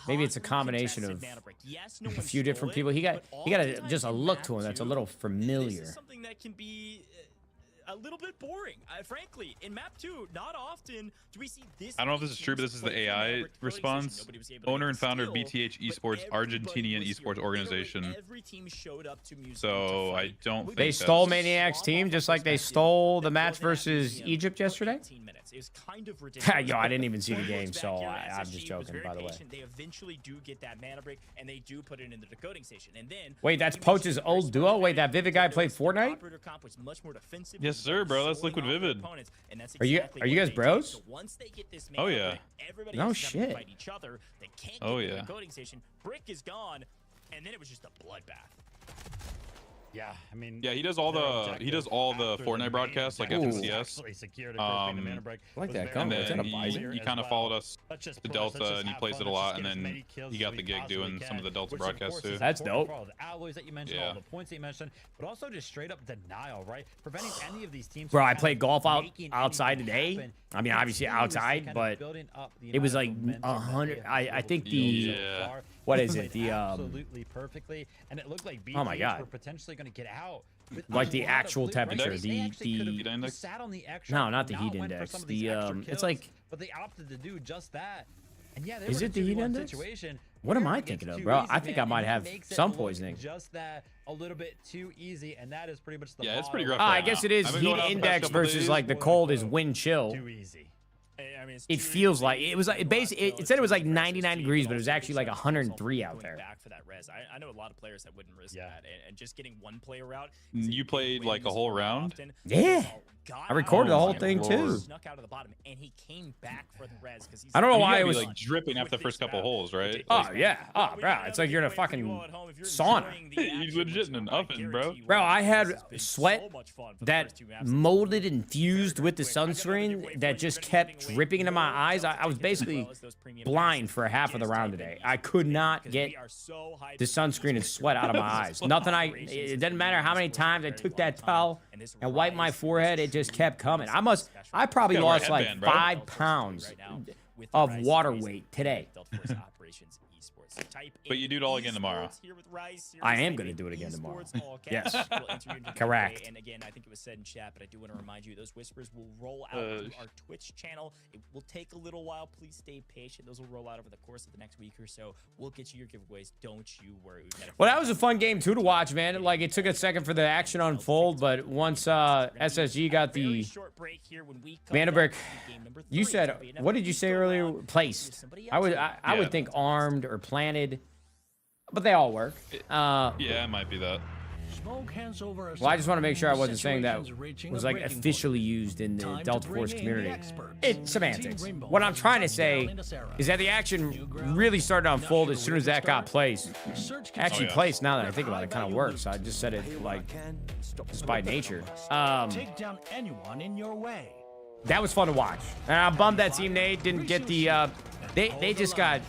maybe it's a combination of a few different people. He got just a look to him that's a little familiar. This is something that can be a little bit boring, frankly. In map 2, not often do we see this. I don't know if this is true, but this is the AI response. Owner and founder of BTH Esports, Argentinian esports organization. So I don't think they stole Maniac's team just like they stole the match versus Egypt yesterday. It was kind of ridiculous. Yo, I didn't even see the game, so I'm just joking, by the way. They eventually do get that mana break, and they do put it in the decoding station. And then wait, that's Poach's old duo? Wait, that Vivid guy played Fortnite? Yes, sir, bro. That's Liquid Vivid. Are you guys bros? Oh yeah. No shit. Oh yeah. Brick is gone, and then it was just a bloodbath. Yeah, I mean, yeah, he does all the Fortnite broadcasts like FNCS. Like that. And then he kind of followed us to Delta, and he plays it a lot. And then he got the gig doing some of the Delta broadcasts too. That's dope. The alloys that you mentioned, all the points that you mentioned, but also just straight up denial, right? Preventing any of these teams. Bro, I played golf outside today. I mean, obviously outside, but it was like 100. I think the what is it? The absolutely perfectly, and it looked like oh my god, were potentially going to get out. Like the actual temperature, the sat on the no, not the heat index. The it's like, but they opted to do just that. And yeah, is it the heat index? What am I thinking of, bro? I think I might have sun poisoning. Just that a little bit too easy, and that is pretty much the it's pretty rough. I guess it is heat index versus like the cold is wind chill. Too easy. I mean, it feels like it was like it said it was like 99 degrees, but it was actually like 103 out there. Back for that res. I know a lot of players that wouldn't risk that, and just getting one player out. You played like a whole round. Yeah, I recorded the whole thing too. Snuck out of the bottom, and he came back for the res because I don't know why it was like dripping after the first couple holes, right? Oh yeah, oh bro, it's like you're in a fucking sauna. He's legit in an oven, bro. Bro, I had sweat that molded and fused with the sunscreen that just kept dripping into my eyes. I was basically blind for half of the round today. I could not get the sunscreen and sweat out of my eyes. Nothing. It doesn't matter how many times I took that towel and wiped my forehead. It just kept coming. I probably lost like 5 pounds of water weight today. But you do it all again tomorrow. I am going to do it again tomorrow. Yes. Correct. And again, I think it was said in chat, but I do want to remind you, those whispers will roll out through our Twitch channel. It will take a little while. Please stay patient. Those will roll out over the course of the next week or so. We'll get you your giveaways. Don't you worry. Well, that was a fun game, too, to watch, man. Like, it took a second for the action to unfold, but once SSG got the Vanderbilt, you said, what did you say earlier? Placed. I would think armed or planted, but they all work. Yeah, it might be that. Well, I just want to make sure I wasn't saying that was like officially used in the Delta Force community. It's semantics. What I'm trying to say is that the action really started to unfold as soon as that got placed. Actually, placed, now that I think about it, kind of works. I just said it like just by nature. Take down anyone in your way. That was fun to watch. And I'm bummed that Team Nate didn't get the. They just got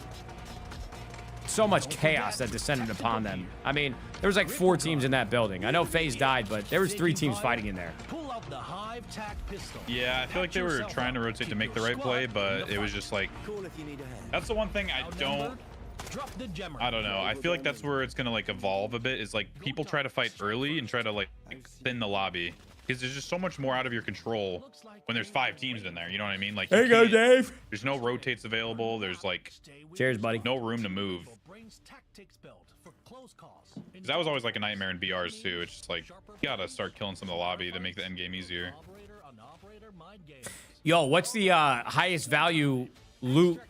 so much chaos that descended upon them. I mean, there was like 4 teams in that building. I know FaZe died, but there was 3 teams fighting in there. Yeah, I feel like they were trying to rotate to make the right play, but it was just like, that's the one thing I don't know. I feel like that's where it's gonna like evolve a bit, is like people try to fight early and try to like thin the lobby, because there's just so much more out of your control when there's 5 teams in there. You know what I mean? Like, there you go, Dave. There's no rotates available. There's like, cheers, buddy. No room to move. Because that was always like a nightmare in BRs too. It's just like, you gotta start killing some of the lobby to make the end game easier. Yo, what's the highest value loot,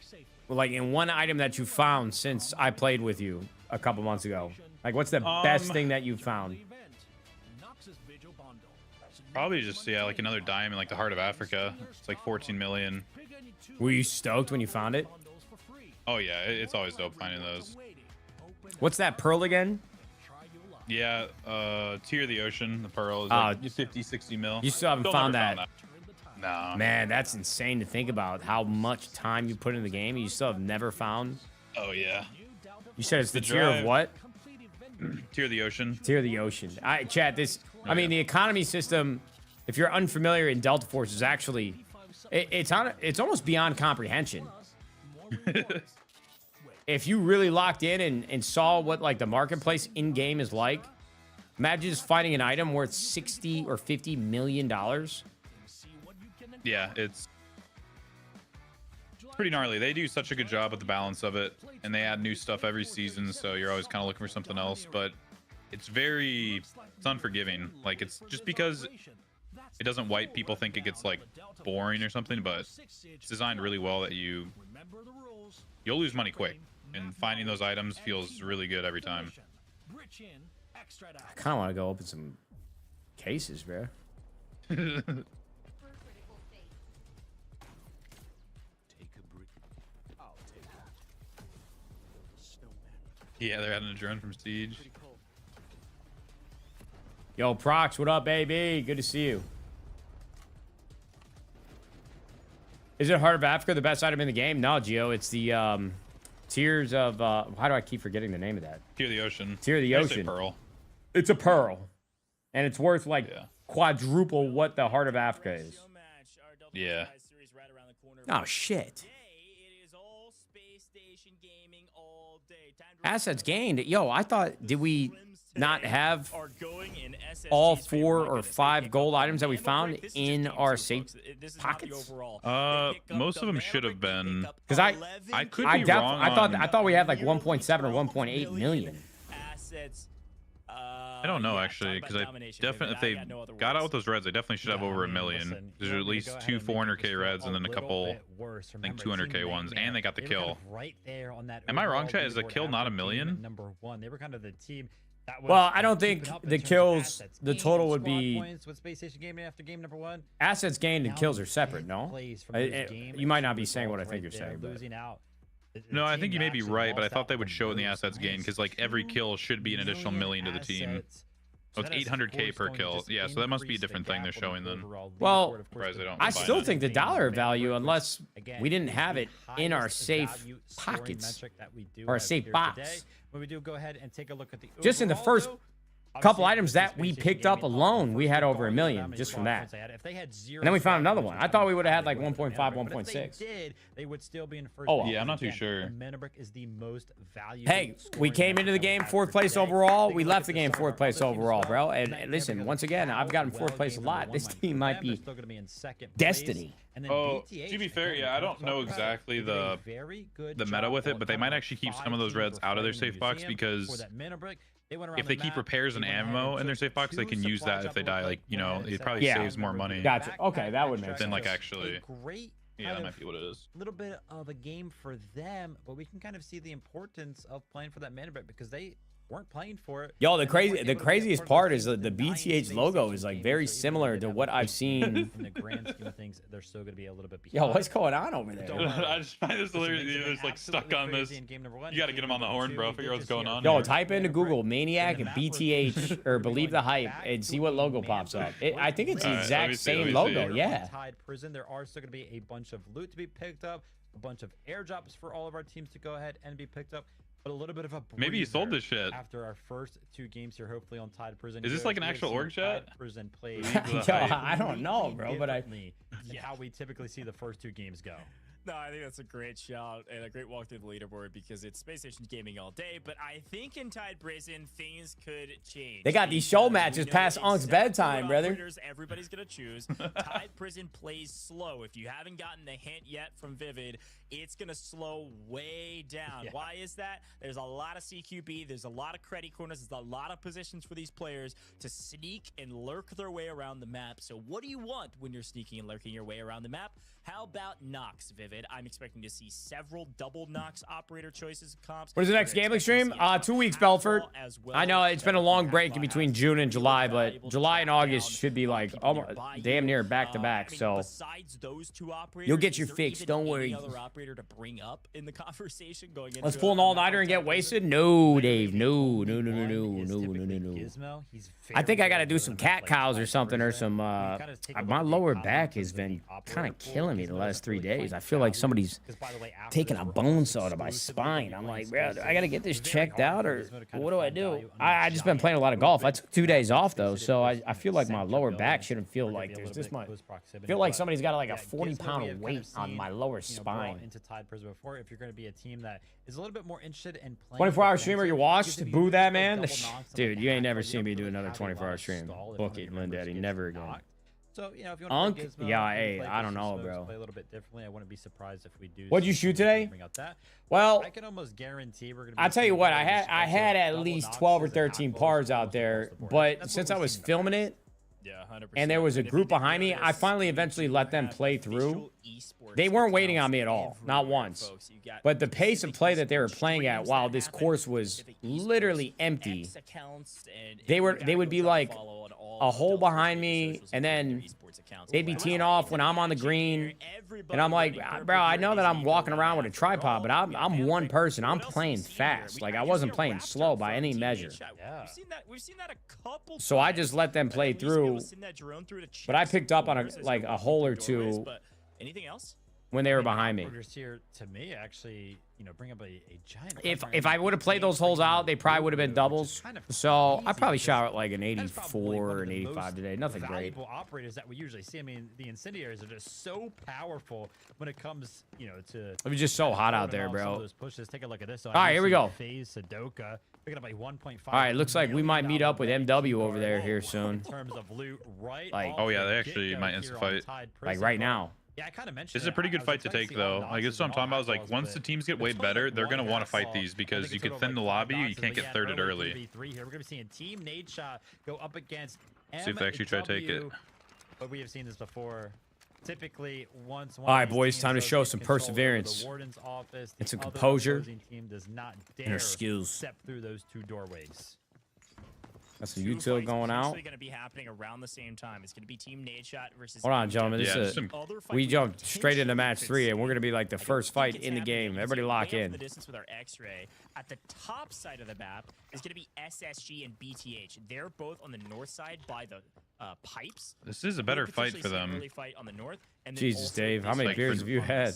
like in one item that you found since I played with you a couple months ago? Like, what's the best thing that you found? Probably just, yeah, like another diamond, like the Heart of Africa. It's like 14 million. Were you stoked when you found it? Oh yeah, it's always dope finding those. What's that pearl again? Yeah, Tear of the Ocean, the pearl is like 50, 60 mil. You still haven't found that. No. Man, that's insane to think about how much time you put in the game and you still have never found. Oh yeah. You said it's the tier of what? Tear of the Ocean. Tear of the Ocean. Chat, this, I mean, the economy system, if you're unfamiliar in Delta Force, is actually, it's almost beyond comprehension. If you really locked in and saw what like the marketplace in game is like, imagine just finding an item worth 60 or 50 million dollars. Yeah, it's pretty gnarly. They do such a good job with the balance of it, and they add new stuff every season, so you're always kind of looking for something else, but it's unforgiving. Like, it's just because it doesn't wipe, people think it gets like boring or something, but it's designed really well that you'll lose money quick, and finding those items feels really good every time. I kind of want to go open some cases, bro. Yeah, they're adding a drone from Siege. Yo, Prox, what up, baby? Good to see you. Is it Heart of Africa the best item in the game? No, Gio. It's the Tears of... how do I keep forgetting the name of that? Tear of the Ocean. Tear of the Ocean. Pearl. It's a pearl. And it's worth, like, quadruple what the Heart of Africa is. Yeah. Oh, shit. Assets gained. Yo, I thought, did we not have all 4 or 5 gold items that we found in our safe pockets? Most of them should have been. Because I could be wrong. I thought we had like 1.7 or 1.8 million. I don't know actually, because I definitely, if they got out with those reds, they definitely should have over 1 million. There's at least 2 400k reds and then a couple, I think 200k ones, and they got the kill. Am I wrong, chat? Is the kill not 1 million? Number 1, they were kind of the team. Well, I don't think the kills, the total would be... With Space Station Gaming after game number 1. Assets gained and kills are separate, no? You might not be saying what I think you're saying, but... No, I think you may be right, but I thought they would show in the assets gain, because like every kill should be an additional 1 million to the team. So it's 800k per kill. Yeah, so that must be a different thing they're showing then. Well, I still think the dollar value, unless we didn't have it in our safe pockets or a safe box. When we do go ahead and take a look at the Just in the first couple items that we picked up alone, we had over $1 million just from that. And then we found another one. I thought we would have had like 1.5, 1.6. They would still be in first. Oh, well. Yeah, I'm not too sure. Is the most valuable. Hey, we came into the game 4th place overall. We left the game 4th place overall, bro. And listen, once again, I've gotten 4th place a lot. This team might be destiny. Oh, to be fair, yeah, I don't know exactly the meta with it, but they might actually keep some of those reds out of their safe box because if they keep repairs and ammo in their safe box, they can use that if they die. Like, you know, it probably saves more money. Gotcha. Okay, that would make sense. Than like actually. Great. Yeah, that might be what it is. A little bit of a game for them, but we can kind of see the importance of playing for that mana break because they weren't playing for it. Yo, the craziest part is that the BTH logo is like very similar to what I've seen. In the grand scheme of things, they're still going to be a little bit behind. Yo, what's going on over there? I just find this hilarious. You're just like stuck on this. You got to get him on the horn, bro. Figure out what's going on. Yo, here. type into Google Maniac and BTH or Believe the Hype and see what logo pops up. I think it's the exact same logo. Yeah. Tide Prison. There are still going to be a bunch of loot to be picked up, a bunch of airdrops for all of our teams to go ahead and be picked up. But a little bit of a maybe you sold this shit after our first 2 games here, hopefully on Tide Prison. Is this like an actual org chat? Prison plays. Yo, I don't know, bro, but how we typically see the first 2 games go. No, I think that's a great shout and a great walk through the leaderboard because it's Space Station Gaming all day. But I think in Tide Prison, things could change. They got these show matches past Unc's bedtime, brother. Everybody's going to choose. Tide Prison plays slow. If you haven't gotten the hint yet from Vivid, it's going to slow way down. Yeah. Why is that? There's a lot of CQB. There's a lot of credit corners. There's a lot of positions for these players to sneak and lurk their way around the map. So what do you want when you're sneaking and lurking your way around the map? How about Nox, Vivid? I'm expecting to see several double Nox operator choices comps. What is the next gambling stream? 2 weeks, Belfort. I know it's been a long break in between June and July, but July and August should be like almost damn near back to back. So you'll get your fix. Don't worry. To bring up in the conversation going into let's pull an all-nighter and get wasted. No, Dave. No. I think I got to do some cat cows or something or some. My lower back has been kind of killing me the last 3 days. I feel like somebody's taking a bone saw to my spine. I'm like, bro, I got to get this checked out or what do I do? I just been playing a lot of golf. I took 2 days off though, so I feel like my lower back shouldn't feel like there's this much. I feel like somebody's got like a 40-pound weight on my lower spine. Tide Prison before if you're going to be a team that is a little bit more interested in playing 24-hour streamer you watched boo that man dude you ain't never seen me do another 24-hour stream. Book it, Lynn Daddy, never again. So you know if you want to yeah, hey, I don't know, bro. Play a little bit differently. I wouldn't be surprised if we do. What'd you shoot today? Well, I can almost guarantee we're gonna. I'll tell you what, I had at least 12 or 13 pars out there, but since I was filming it, yeah, 100%. And there was a group behind me, I finally eventually let them play through. They weren't waiting on me at all, not once. But the pace of play that they were playing at while this course was literally empty, they would be like a hole behind me, and then they'd be teeing off when I'm on the green, and I'm like, bro, I know that I'm walking around with a tripod, but I'm one person. I'm playing fast. Like, I wasn't playing slow by any measure. We've seen that a couple so I just let them play through, but I picked up on a hole or two. Anything else? When they were behind me. Here to me, actually, you know, bring up a giant. If I would have played those holes out, they probably would have been doubles. So I probably shot at like an 84 or an 85 today. Nothing great. Operators that we usually see. I mean, the incendiaries are just so powerful when it comes, you know, to. It was just so hot out there, bro. Those pushes. Take a look at this. All right, here we go. Phase Sudoka picking up a 1.5. All right, looks like we might meet up with MW over there here soon. In terms of loot, right? Like, oh yeah, they actually might insta fight. Like right now. Yeah, I kind of mentioned this is a pretty good fight to take, though. Like, this is what I'm talking about. Is like, once the teams get way better, they're going to want to fight these because you can thin the lobby. You can't get thirded early. We're going to be seeing Team Nadeshot go up against see if they actually try to take it. But we have seen this before. Typically, once all right, boys, time to show some perseverance and some composure team does not and their skills. Step through those 2 doorways. That's some util going out. Going to be happening around the same time. It's going to be Team Nadeshot versus. Hold on, gentlemen. Yeah, This is we jumped straight into match 3, and we're going to be like the first fight in the game. Everybody lock in. The distance with our X-ray at the top side of the map is going to be SSG and BTH. They're both on the north side by the pipes. This is a better fight for them. Fight on the north, and Jesus, Dave, how many beers have you had?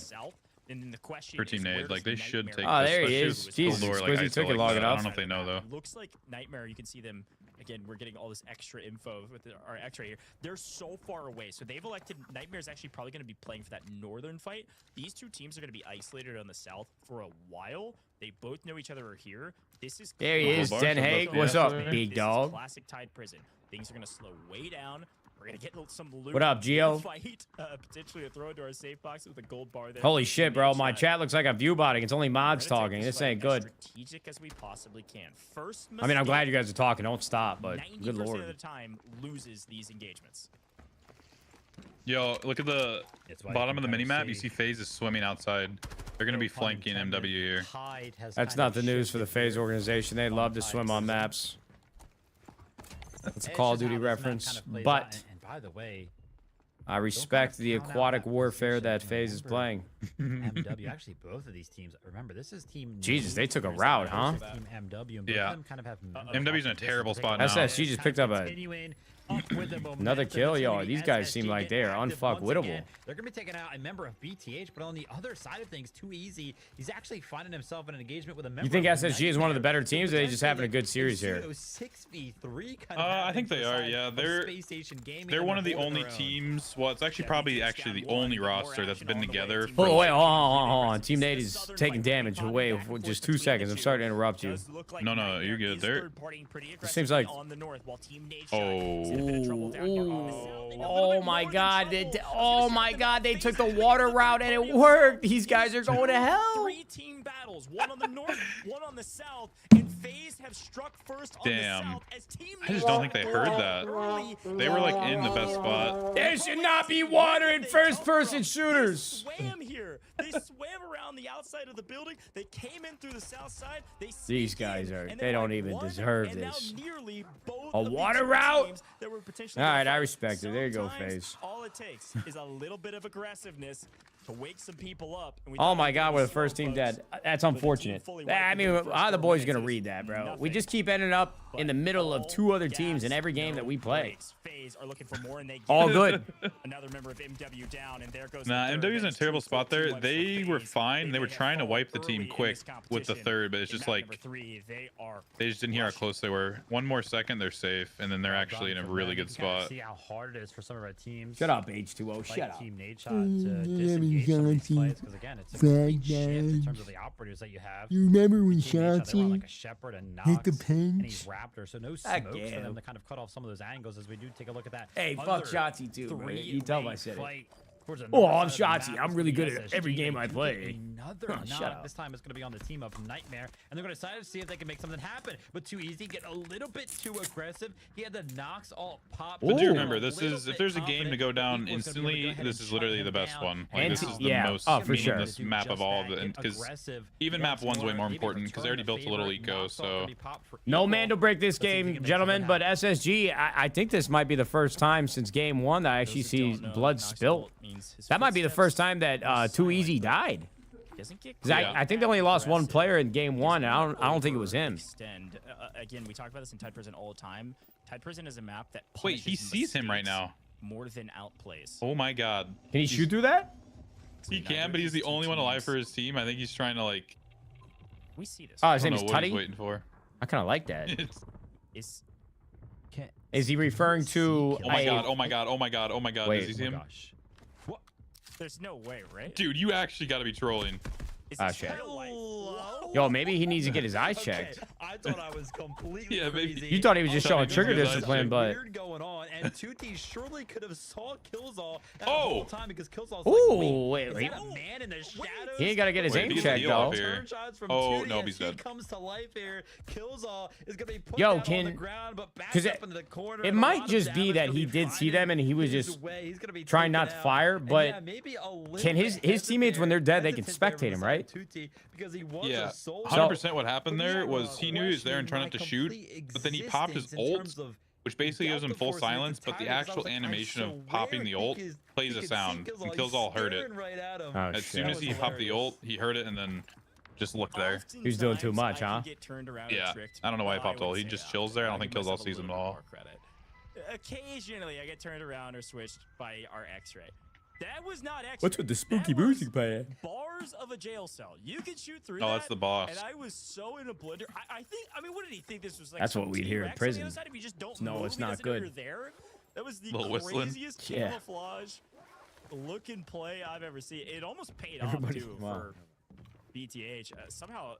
And then the question for Team Nade, like they should take. Oh, there he is. Jesus, Squizzy took it long enough. I don't know if they know though. Looks like Nightmare. You can see them again. We're getting all this extra info with our X-ray here. They're so far away, so they've elected. Nightmare's actually probably going to be playing for that northern fight. These two teams are going to be isolated on the south for a while. They both know each other are here. This is there. He is, Den Haag. What's up, big dog? Classic Tide Prison. Things are going to slow way down. We're gonna get some loot. What up, Gio? Fight, potentially a throw into our safe box with a gold bar there. Holy shit, bro! My chat looks like a view botting. It's only mods talking. This ain't good. Strategic as we possibly can. First, I mean, I'm glad you guys are talking. Don't stop, but good lord. 90% of the time loses these engagements. Yo, look at the bottom of the mini map. You see FaZe is swimming outside. They're gonna be flanking MW here. That's not the news for the FaZe organization. They love to swim on maps. That's a Call of Duty reference, but by the way, I respect the aquatic warfare that FaZe is playing. MW, actually, both of these teams. Remember, this is Team. Jesus, they took a route, huh? Team MW. And yeah. kind of have MW's in a terrible spot now. SSG just picked up another kill. Yo, these guys seem like they are unfuckwittable. They're gonna be taking out a member of BTH, but on the other side of things, Too Easy, he's actually finding himself in an engagement with a member. You think SSG is one of the better teams, or are they just having a good series here? 6v3 I think they are. Yeah, they're one of the only teams. Well, it's actually probably the only roster that's been together. Oh wait, hold on. Team Nade is taking damage. Wait, for just 2 seconds. I'm sorry to interrupt you. No, you're good. There. It seems like. Oh my God! Oh my God! They took the water route and it worked. These guys are going to hell. 3 team battles, one on the north, one on the south, and FaZe have struck first on the south as Team I just don't think they heard that. They were like in the best spot. There should not be water in first-person shooters. They swam here. They swam around the outside of the building. They came in through the south side. These guys they don't even deserve this. A water route? All right, I respect it. There you go, FaZe. All it takes is a little bit of aggressiveness to wake some people up. Oh my God, we're the first team dead. That's unfortunate. I mean, how the boys gonna read that, bro? We just keep ending up in the middle of 2 other teams in every game that we play. All good. Another member of MW down, and there goes. Nah, MW's in a terrible spot there. They were fine. They were trying to wipe the team quick with the third, but it's just like they just didn't hear how close they were. 1 more second, they're safe, and then they're actually in a really good spot. See how hard it is for some of our teams. Shut up, H2O. Shut up. Team Nadeshot to disengage some of these fights, because again, it's a complete shift in terms of the operators that you have. You remember when Shotzi like a Shepherd and Nox hit the and he's pinch? Raptor, so no smokes for them to kind of cut off some of those angles as we do take a look at that. Hey, fuck Shotzi too, bro. You tell him I said it. Oh, I'm Shotzi. I'm really good at every game I play. Another knock. This time it's going to be on the team of Nightmare, and they're going to decide to see if they can make something happen. But Too Easy get a little bit too aggressive. He had the knocks all pop. But do remember, this is if there's a game to go down instantly, this is literally the best one. Like this is the most meaningless map of all of it, because even map 1's way more important because they already built a little eco. So no man to break this game, gentlemen. But SSG, I think this might be the first time since game 1 that I actually see blood spilt. That might be the first time that Too Easy died. I think they only lost 1 player in game 1, and I don't think it was him. Again, we talk about this in Tide Prison all the time. Tide Prison is a map that wait, he sees him right now. More than outplays. Oh my God. Can he shoot through that? He can, but he's the only one alive for his team. I think he's trying to like. We see this. Oh, his name is What Tutty. he's waiting for. I kind of like that. Is he referring to? Oh my God! Oh my God! Oh my God! Oh my God! Wait, does he see him? What? There's no way, right? Dude, you actually got to be trolling. Oh shit. Yo, maybe he needs to get his eyes checked. I thought I was completely yeah, maybe. You thought he was just showing trigger discipline, but and Tutti surely could have saw Killzall that Oh! whole time because Killzall's Ooh, like, wait. wait, is that a man in the shadows? He ain't got to get his Wait, aim he gets checked, the heal though. off here. Turn shots from Oh, Tutti no, as he's he dead. comes to life here. Killzall is going to be put Yo, down on the can... ground, but back Because up into the corner. it and a might lot of just be damage that gonna he be did see them and he was his just way. He's gonna be trying not taken to out. fire, And but yeah, maybe a little can his bit teammates, when they're dead, they can hesitant there spectate from him, the right? side of Tutti because he was Yeah, a soldier. 100% what happened But we there have was a he knew he was there and trying not to question shoot, why but then he popped his existence in ult, terms of which basically gives him Delta full Force and silence, but the Tigers. I was actual like, I animation of swear popping the ult because plays he a could see sound, Killzall. and He's Killzall heard it. staring right at him. Oh, As shit. soon as he popped the ult, he heard it and then just looked there. He was doing too much, huh? Yeah, I don't know why he popped ult. He just chills there. I don't think Killzall sees him at all. Occasionally, I get turned around or switched by our X-ray. That was not X-ray. What's with the spooky That was music playing? Bars of a jail cell. You can shoot through Oh, that. that's the boss. And I was so in a blender. I mean, what did he think this was like? That's what some we'd hear in T-Rex on the prison. other side? If you just don't No, move, it's he not doesn't know good. you're there. That was the Little whistling. craziest Yeah. camouflage look and play I've ever seen. It almost paid Everybody- off too wow. for BTH. Somehow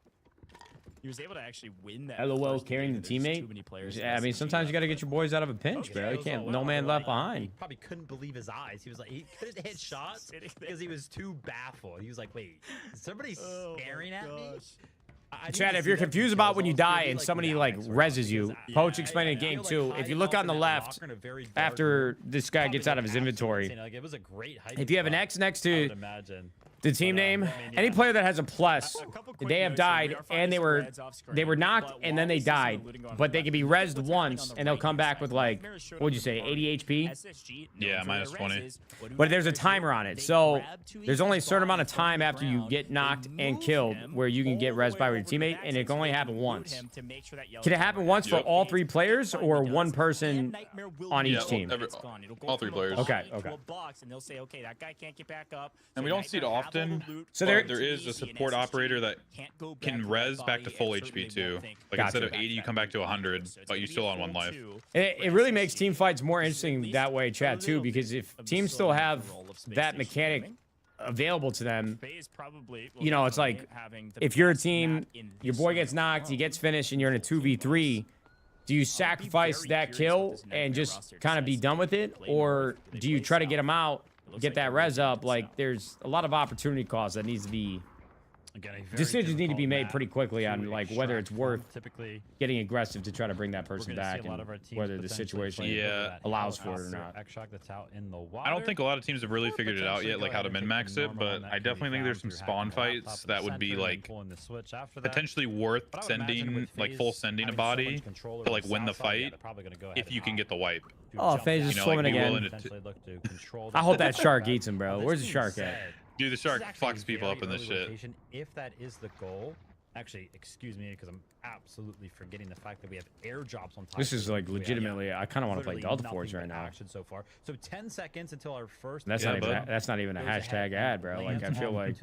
he was able to actually win that. LOL first carrying game. the There's teammate. Too many players. Yeah, I mean, sometimes you got to get your boys out of a pinch, bro. You can't. No man left behind. He probably couldn't believe his eyes. He was like, he couldn't hit shots because he was too baffled. He was like, wait, is somebody staring at me? Chad, if you're confused about when you die and somebody like reses you, Poach explained in game 2. If you look on the left, after this guy gets out of his inventory, It was a great if you have an X next to imagine. the team name, any player that has a plus, they have died and they were knocked and then they died, but they can be rezzed once and they'll come back with like, what would you say, 80 HP? Yeah, minus 20. But there's a timer on it, so there's only a certain amount of time after you get knocked and killed where you can get rezzed by your teammate, and it can only happen once. Can it happen once for all 3 players or one person on each team? All 3 players. Okay. And they'll say, okay, that guy can't get back up. And we don't see it often. So there is a support operator that can res back to full HP too. Like instead of 80, you come back to 100, but you're still on 1 life. It really makes team fights more interesting that way, Chad, too, because if teams still have that mechanic available to them, you know, it's like if you're a team, your boy gets knocked, he gets finished, and you're in a 2v3, do you sacrifice that kill and just kind of be done with it? Or do you try to get him out, get that res up? Like, there's a lot of opportunity cost that needs to be... Decisions need to be made pretty quickly on like whether it's worth getting aggressive to try to bring that person back and whether the situation allows for it or not. I don't think a lot of teams have really figured it out yet, like how to min-max it, but I definitely think there's some spawn fights that would be like potentially worth sending, like full sending a body to like win the fight if you can get the wipe. Oh, FaZe is swimming again. I hope that shark eats him, bro. Where's the shark at? Dude, the shark fucks people up in this shit. If that is the goal, actually, excuse me, because I'm absolutely forgetting the fact that we have airdrops on top. This is like legitimately, I kind of want to play Delta Force right now. So far, so 10 seconds until our first. That's not even a hashtag ad, bro. Like I feel like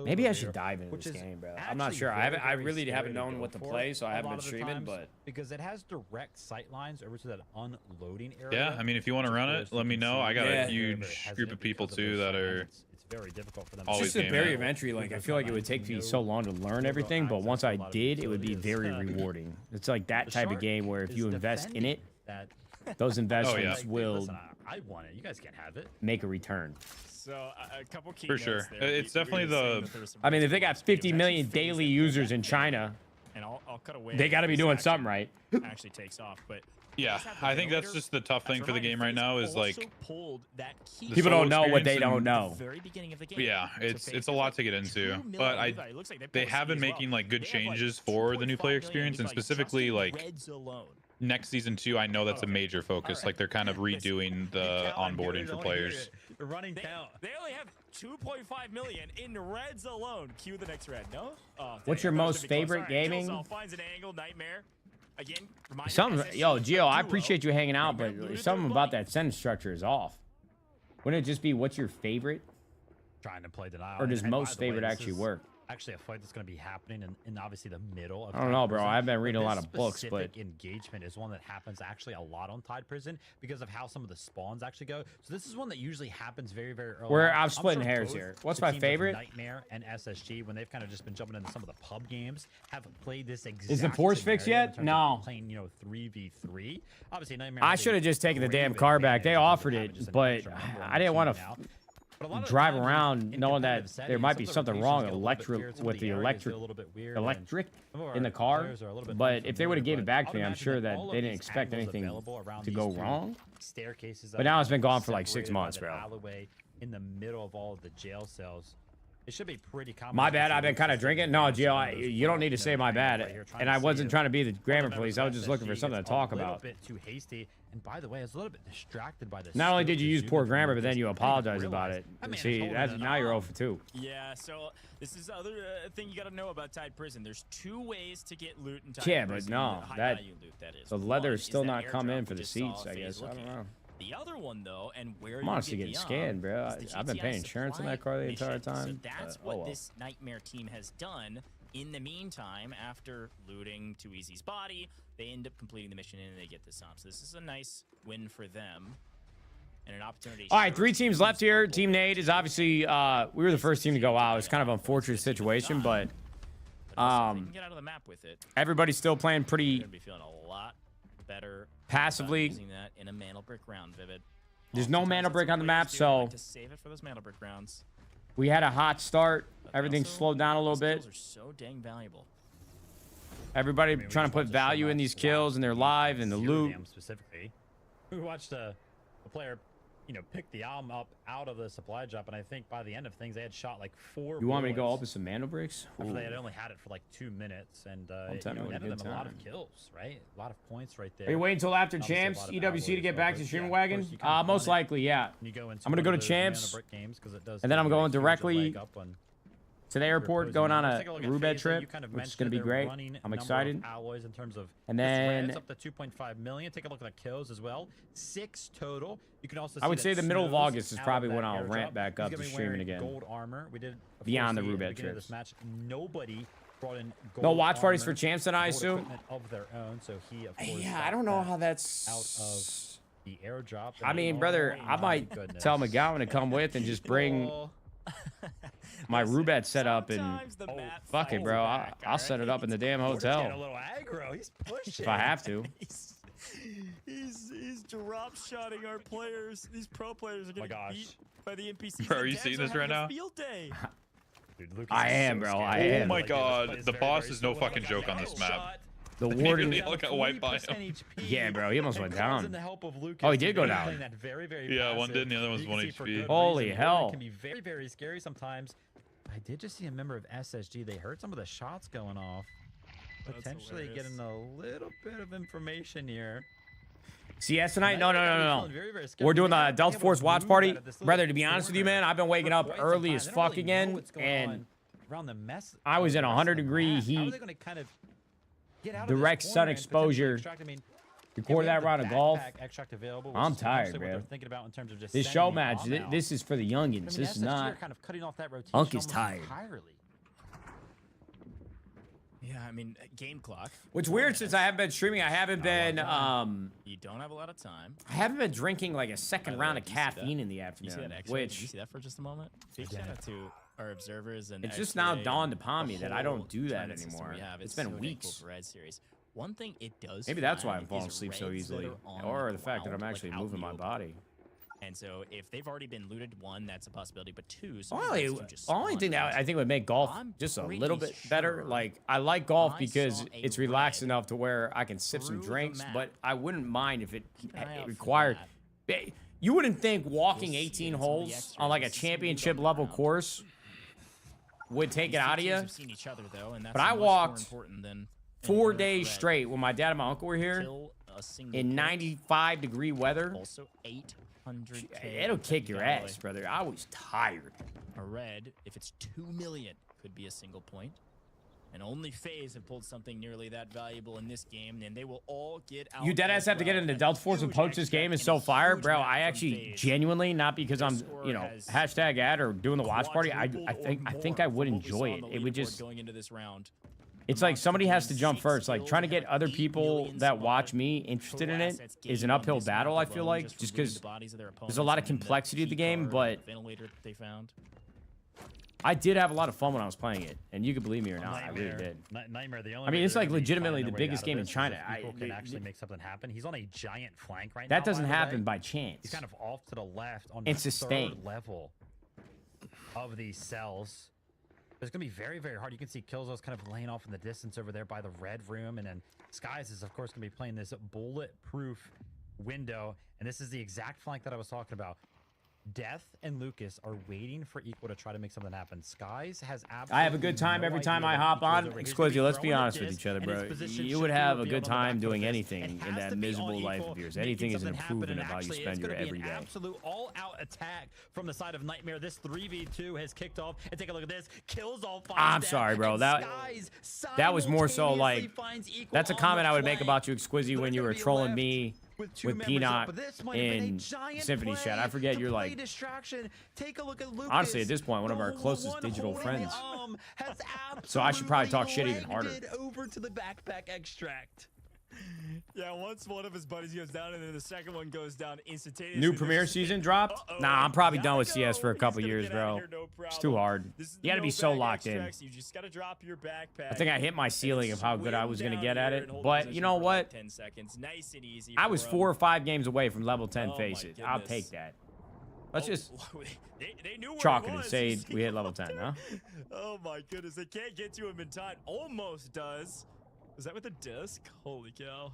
maybe I should dive into this game, bro. I'm not sure. I really haven't known what to play, so I haven't been streaming. But because it has direct sight lines over to that unloading area. Yeah, I mean, if you want to run it, let me know. I got a huge group of people too that are. Very difficult for them. It's just a barrier of entry. Like I feel like it would take me so long to learn everything, but once I did, it would be very rewarding. It's like that type of game where if you invest in it, those investments will. I want it. You guys can't have it. Make a return. So a couple key for sure. It's definitely the. I mean, if they got 50 million daily users in China, and I'll cut away. They got to be doing something right. Actually takes off, but. Yeah, I think that's just the tough thing for the game right now is like people don't know what they don't know. Yeah, it's a lot to get into, but they have been making like good changes for the new player experience, and specifically like next season 2. I know that's a major focus. Like they're kind of redoing the onboarding for players. They only have 2.5 million in reds alone. Cue the next red. No. What's your most favorite gaming? Finds an angle, Nightmare. Again, yo, Gio, I appreciate you hanging out, but something about that sentence structure is off. Wouldn't it just be what's your favorite? Trying to play denial. Or does most favorite actually work? actually a fight that's going to be happening in obviously the middle of I don't Tide know, bro. Prison. I've been But reading a lot this of books, but specific engagement is one that happens actually a lot on Tide Prison because of how some of the spawns actually go. So this is one that usually happens very, very early. I'm splitting hairs both here. What's the my teams of favorite? Nightmare and SSG, when they've kind of just been jumping into some of the pub games, have played this exact Is the force fixed scenario in yet? terms of No. Playing, 3v3. Obviously, Nightmare. I has a should have just taken the great damn car back. advantage They in terms of offered having it, just an but extra member on I the didn't want team to now. But a lot of drive times around in knowing that competitive there settings, might be some of the something rotations wrong get a little bit weird, some with of the areas feel a little bit weird, and some of in the our car. players are a little bit But if they would have unfamiliar, gave it but back I to me, would I'm imagine sure that that all they of didn't these expect angles anything available around to these go two wrong. staircases that But now are it's been gone for like separated 6 by months, that bro. alleyway in the middle of all of the jail cells. It should be pretty common. My bad. I've been kind of drinking. No, Gio, you don't need to say my bad. And I wasn't trying to be the grammar police. I was just looking for something to talk about. A bit too hasty, and by the way, I was a little bit distracted by this. Not only did you use poor grammar, but then you apologize about it. See, now you're 0 for 2. Yeah, so this is the other thing you got to know about Tide Prison. There's 2 ways to get loot in Tide Yeah, but Prison. no, high that value loot, that is. the leather One is still that not come airdrop in for we the just saw seats, I FaZe guess. I don't looking at. know. The other one, though, and where I'm you honestly get getting beyond scanned, bro. is the I've been paying GTI insurance on supply that car the entire mission. time. So that's Oh what well. this Nightmare team has done. In the meantime, after looting Too Easy's body, they end up completing the mission and they get this on. So this is a nice win for them. And an opportunity. All right, 3 teams left here. Team Nate is obviously we were the first team to go out. It's kind of an unfortunate situation, but get out of the map with it. everybody's still playing pretty Gonna be feeling a lot better passively. using that in a mana brick round, Vivid. There's no mana brick on the map, Players do so like to save it for those mana brick rounds. we had a hot start. But Everything also, slowed down a little these bit. kills are so dang valuable. Everybody We trying to just put watched value in these kills and their live and the loot. Zero specifically. We watched a player, pick the album up out of the supply drop, and I think by the end of things, they had shot like 4. You want me to go bullets open some mana bricks? after they had Ooh. only had it for like 2 minutes, and tell me it what a netted good them a lot of time. kills, right? A lot of points right there. Are you waiting until after Obviously, a champs, lot of EWC to alloys, get back to but Streamer yeah, of Wagon? course you can Most run it. likely, yeah. And you go into I'm gonna one go of to those mana champs, brick games 'cause it does and then I'm give you a going huge directly leg up on to the airport, opposing going on members. a Take look at Roubaix FaZe, trip, you kind of which is mentioned going to be they're great. running I'm number of excited. alloys in terms of And this then adds up to 2.5 million. Take a look at the kills as well. 6 total. You can also see I would that say the middle of Snow's August is out probably of when that I'll airdrop. ramp back He's up gonna to be streaming wearing again. Gold armor. We did of Beyond course, the see at Roubaix beginning of this trips. match. Nobody brought in gold No watch parties armor, for champs then, I gold assume? equipment of their own. So he of course Yeah, I got don't know that how that's out of the airdrop. I mean, Oh brother, I my might goodness. tell McGowan to come with and just bring my Roubaix set up and Sometimes the map fuck it, fights bro. back, I'll set it up in the damn Porter's getting a hotel little aggro. He's pushing. if I have to. He's drop shotting our players. These pro players are my getting gosh. beat by the NPCs. Bro, are The you devs seeing are this having right a now? Field day. Dude, Lucas I is am, so bro. scary. I Oh am. my Like, god, this the play boss very is no slow. fucking joke on this map. The Literally warden. look at white by him. 40% HP, Yeah, bro, he almost and went calls down. in the help of Lucas, Oh, he did who's go really down. playing that very, very Yeah, one passive. did and the other one's You can 1 see for HP. good Holy reason. hell. Warden can be very, very scary sometimes. I did just see a member of SSG. They heard some of the shots going off. Potentially hilarious. getting a little bit of information here. CS tonight? No, no, Night no, is no, feeling no. very, very sketchy. We're doing They the haven't been Delta able Force to watch move party. out of this little Brother, to be honest with you, corner man, I've been waking for up quite some early time. as They don't fuck really know again, what's going and on around the mess I was of in the rest 100 of the degree map. How are heat, they gonna kind of get out of this direct sun corner and potentially exposure. extract? I mean, Record that round of golf. Extract available, which I'm is tired, potentially what bro. they're thinking about in terms of just This sending show the match, bomb out. this is for the I youngins. mean, This is SSG not. are kind of cutting off that rotation Unk is almost tired. entirely. Yeah, I mean, game clock. What's 4 weird since I minutes. haven't been streaming, I haven't been You don't have a lot of time. I haven't been drinking like a second By the way, round of do you see that? caffeine in the You see afternoon, that X-ray? Did you which see that for just a moment? Big shout out to our observers and it's just now X-ray dawned and upon the me that I don't whole do that tournament system anymore. we have. It's been so dang weeks. Cool for Red Series. One thing it does. Maybe that's why flag I'm falling is asleep so reds that easily, are on or the fact that I'm ground, actually like, out moving in the my open. body. And so if they've already been looted, 1, that's a possibility. But 2, Only thing that I think would make golf I'm just a pretty little bit better. sure Like I like golf I because saw a it's relaxed red enough to where I can sip some through the drinks, map. but I wouldn't mind if it an eye out for required. You wouldn't think walking You'll see 18 in some of the holes X-rays, on like a you'll see some loot championship on the level ground. course would take it out of you. Have seen each other, though, and that's But I much more walked important than 4 an days red. straight when my dad and my uncle were here Kill a single in point. 95-degree weather. Also 800K. It'll kick your Galloway. ass, brother. I was tired. A red, if it's 2 million, could be a single point. And only FaZe have pulled something nearly that valuable in this game, and they will all get out. You deadass have to get into Delta Force and poach this game is so fire, bro. I actually genuinely, not because I'm, you know, hashtag ad or doing the watch party. I think I would enjoy it. It would just going into this round. It's like somebody has to jump first. Like trying to get other people that watch me interested in it is an uphill battle. I feel like just because there's a lot of complexity to the game, but I did have a lot of fun when I was playing it, and you could believe me or not, I really did. Nightmare, the only I mean, it's like legitimately the biggest game in China. People can actually make something happen. He's on a giant flank right now. That doesn't happen by chance. He's kind of off to the left on it's the sustained third level of these cells. It's going to be very, very hard. You can see Killzone's kind of laying off in the distance over there by the red room. And then Skies is, of course, going to be playing this bulletproof window. And this is the exact flank that I was talking about. Death and Lucas are waiting for Equal to try to make something happen. Skies has absolutely I have a good time every time I hop on. Exquisite, let's be honest with each other, bro. You would have a good time doing anything in that miserable life of yours. Anything is an improvement of how you spend your everyday. Absolute all-out attack from the side of Nightmare. This 3v2 has kicked off. And take a look at this. Kills I'm sorry, bro. That was more so like that's a comment I would make about you, Exquisite, when you were trolling me with Peanut in Symphony Chat. I forget you're like, honestly, at this point, one of our closest digital friends. So I should probably talk shit even harder. Over to the backpack extract. Yeah, once one of his buddies goes down and then the second one goes down instantaneously. New premiere season dropped? Nah, I'm probably done with CS for a couple years, bro. It's too hard. You gotta be so locked in. You just gotta drop your backpack. I think I hit my ceiling of how good I was gonna get at it. But you know what? 10 seconds. Nice and easy. I was 4 or 5 games away from level 10 faces. I'll take that. Let's just chalk it and say we hit level 10, huh? Oh my goodness, they can't get to him in time. Almost does. Is that with a disc? Holy cow.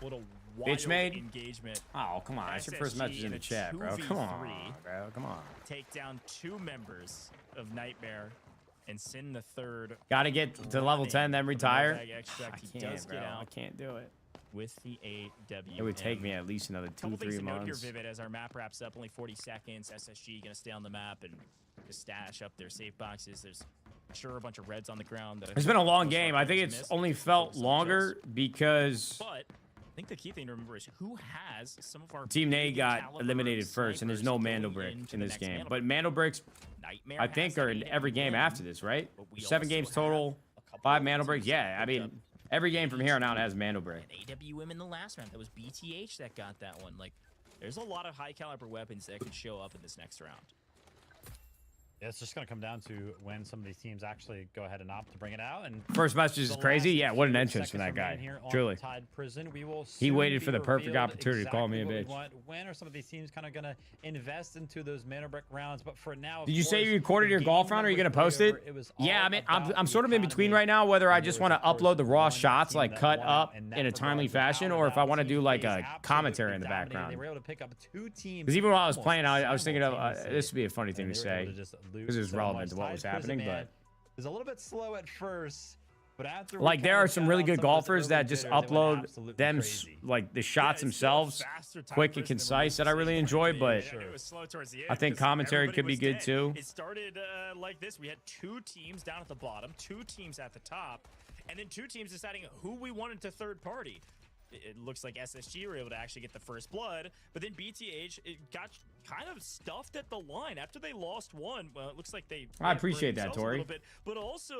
What a wild engagement. Oh, come on. That's your first message in the chat, bro. Come on, bro. Come on. Take down 2 members of Nightmare and Sin the third. Gotta get to level 10, then retire. I can't, bro. I can't do it. With the AW. It would take me at least another 2-3 months. Here, Vivid, as our map wraps up, only 40 seconds. SSG gonna stay on the map and just stash up their safe boxes. There's sure a bunch of reds on the ground. It's been a long game. I think it's only felt longer because I think the key thing to remember is who has some of our Team Nate got eliminated first, and there's no Mando Brick in this game. But Mando Bricks, I think, are in every game after this, right? 7 games total, 5 Mando Bricks. Yeah, I mean, every game from here on out has Mando Brick. AWM in the last round. That was BTH that got that one. Like, there's a lot of high caliber weapons that could show up in this next round. Yeah, it's just going to come down to when some of these teams actually go ahead and opt to bring it out. And first message is crazy. Yeah, what an entrance from that guy. Truly. He waited for the perfect opportunity to call me a bitch. When are some of these teams kind of going to invest into those Mano Brick rounds? But for now, did you say you recorded your golf round? Are you going to post it? Yeah, I mean, I'm sort of in between right now whether I just want to upload the raw shots like cut up in a timely fashion, or if I want to do like a commentary in the background. Because even while I was playing, I was thinking of this would be a funny thing to say. Because it was relevant to what was happening, but it's a little bit slow at first, but after like there are some really good golfers that just upload them like the shots themselves quick and concise that I really enjoy, but I think commentary could be good too. It started like this. We had 2 teams down at the bottom, 2 teams at the top, and then 2 teams deciding who we wanted to third party. It looks like SSG were able to actually get the first blood, but then BTH got kind of stuffed at the line after they lost one. Well, it looks like they. I appreciate that, Tori. But also,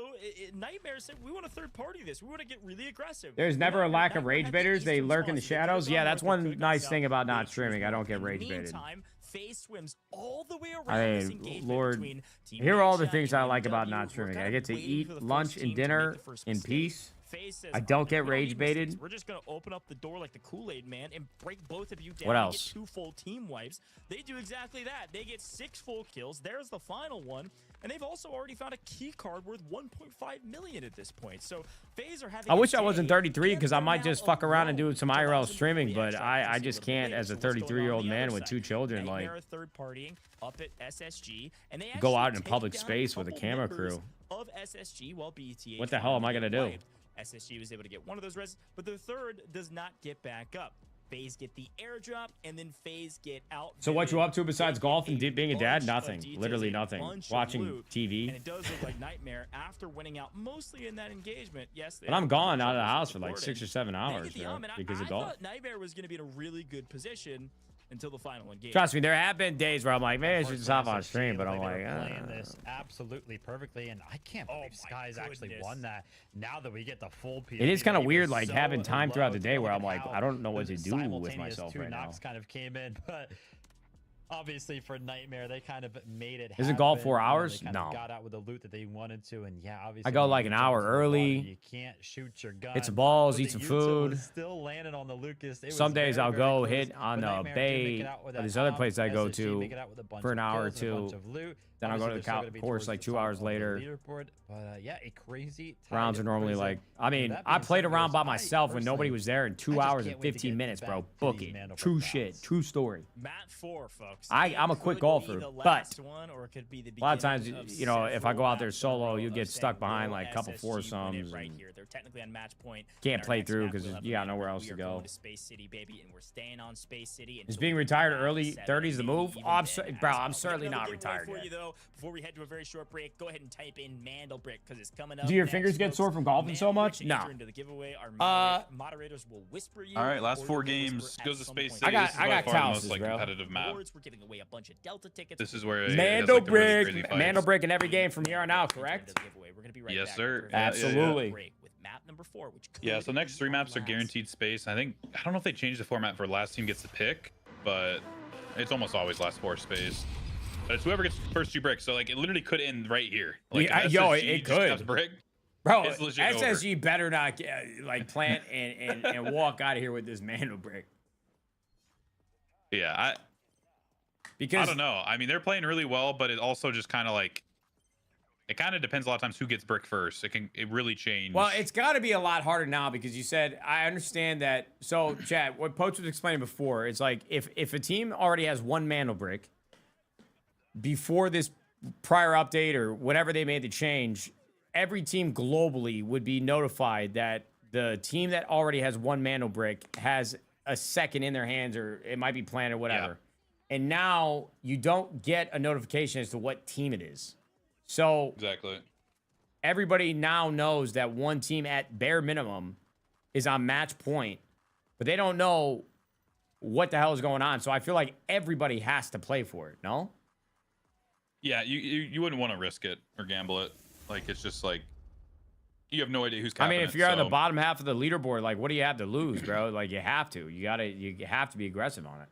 Nightmare said we want to third party this. We want to get really aggressive. There's never a lack of rage baiters. They lurk in the shadows. Yeah, that's one nice thing about not streaming. I don't get rage baited. FaZe swims all the way around. I mean, Lord, here are all the things I like about not streaming. I get to eat lunch and dinner in peace. I don't get rage baited. We're just gonna open up the door like the Kool-Aid man and break both of you down. What else? Get 2 full team wipes. They do exactly that. They get 6 full kills. There's the final one, and they've also already found a key card worth 1.5 million at this point. So FaZe are having. I wish I wasn't 33 because I might just fuck around and do some IRL streaming, but I just can't as a 33-year-old man with 2 children. Like third partying up at SSG, and they go out in public space with a camera crew. Of SSG while BTH. What the hell am I gonna do? SSG was able to get one of those res, but the third does not get back up. FaZe get the airdrop, and then FaZe get out. So what you up to besides golf and being a dad? Nothing. Literally nothing. Watching TV. And it does look like Nightmare after winning out mostly in that engagement. Yes, But I'm gone out of the house for like 6 or 7 hours, bro, because of golf. I thought Nightmare was going to be in a really good position until the final engagement. Trust me, there have been days where I'm like, man, I should just hop on stream, but I'm like, playing this absolutely perfectly, and I can't believe Sky's actually won that. Now that we get the full PvP, it is kind of weird, like having time throughout the day where I'm like, I don't know what to do with myself right now. Knocks kind of came in, but obviously for Nightmare, they kind of made it. Isn't golf 4 hours? They no. Got out with the loot that they wanted to, and yeah, obviously I go like an hour early. You can't shoot your gun. Hit some balls, eat some food. Still landing on the Lucas. Some days I'll go hit on the bay. This other place I go to for an hour or two. Then I'll go to the course like 2 hours later. But yeah, a crazy rounds are normally like, I mean, I played a round by myself when nobody was there in 2 hours and 15 minutes, bro. Book it. True shit. True story. Map 4, folks. I'm a quick golfer, but a lot of times, you know, if I go out there solo, you get stuck behind like a couple foursomes. Right here. They're technically on match point. Can't play through because you got nowhere else to go. Space City, baby, and we're staying on Space City. Is being retired early 30s the move? Oh, I'm certainly not retired yet. Before we head to a very short break, go ahead and type in Mandelbrick because it's coming up. Do your fingers get sore from golfing so much? No. Moderators will whisper you. All right, last 4 games goes to Space City. I got this is by far the most, calluses, like, bro. competitive map. We're giving away a bunch of Delta tickets. This is where Mandelbrick, Mandelbrick in every game from here on out, correct? Yes, sir. Absolutely. With map number 4, which so next 3 maps are guaranteed space. I don't know if they changed the format for last team gets to pick, but it's almost always last 4 space. But it's whoever gets the first 2 bricks. So like it literally could end right here. Like it could. Brick, bro, it's SSG over. Better not like plant and walk out of here with this Mandelbrick. Yeah, because I don't know. I mean, they're playing really well, but it also just kind of like it kind of depends a lot of times who gets brick first. It really change. Well, it's got to be a lot harder now because you said I understand that. So, Chad, what Poach was explaining before, it's like if a team already has 1 Mandelbrick before this prior update or whatever they made the change, every team globally would be notified that the team that already has 1 Mandelbrick has a second in their hands, or it might be planned or whatever. Yeah. And now you don't get a notification as to what team it is. So exactly, everybody now knows that one team at bare minimum is on match point, but they don't know what the hell is going on. So I feel like everybody has to play for it. No? Yeah, you wouldn't want to risk it or gamble it. Like it's just like you have no idea who's. I mean, if you're on the bottom half of the leaderboard, like what do you have to lose, bro? Like you have to. You have to be aggressive on it.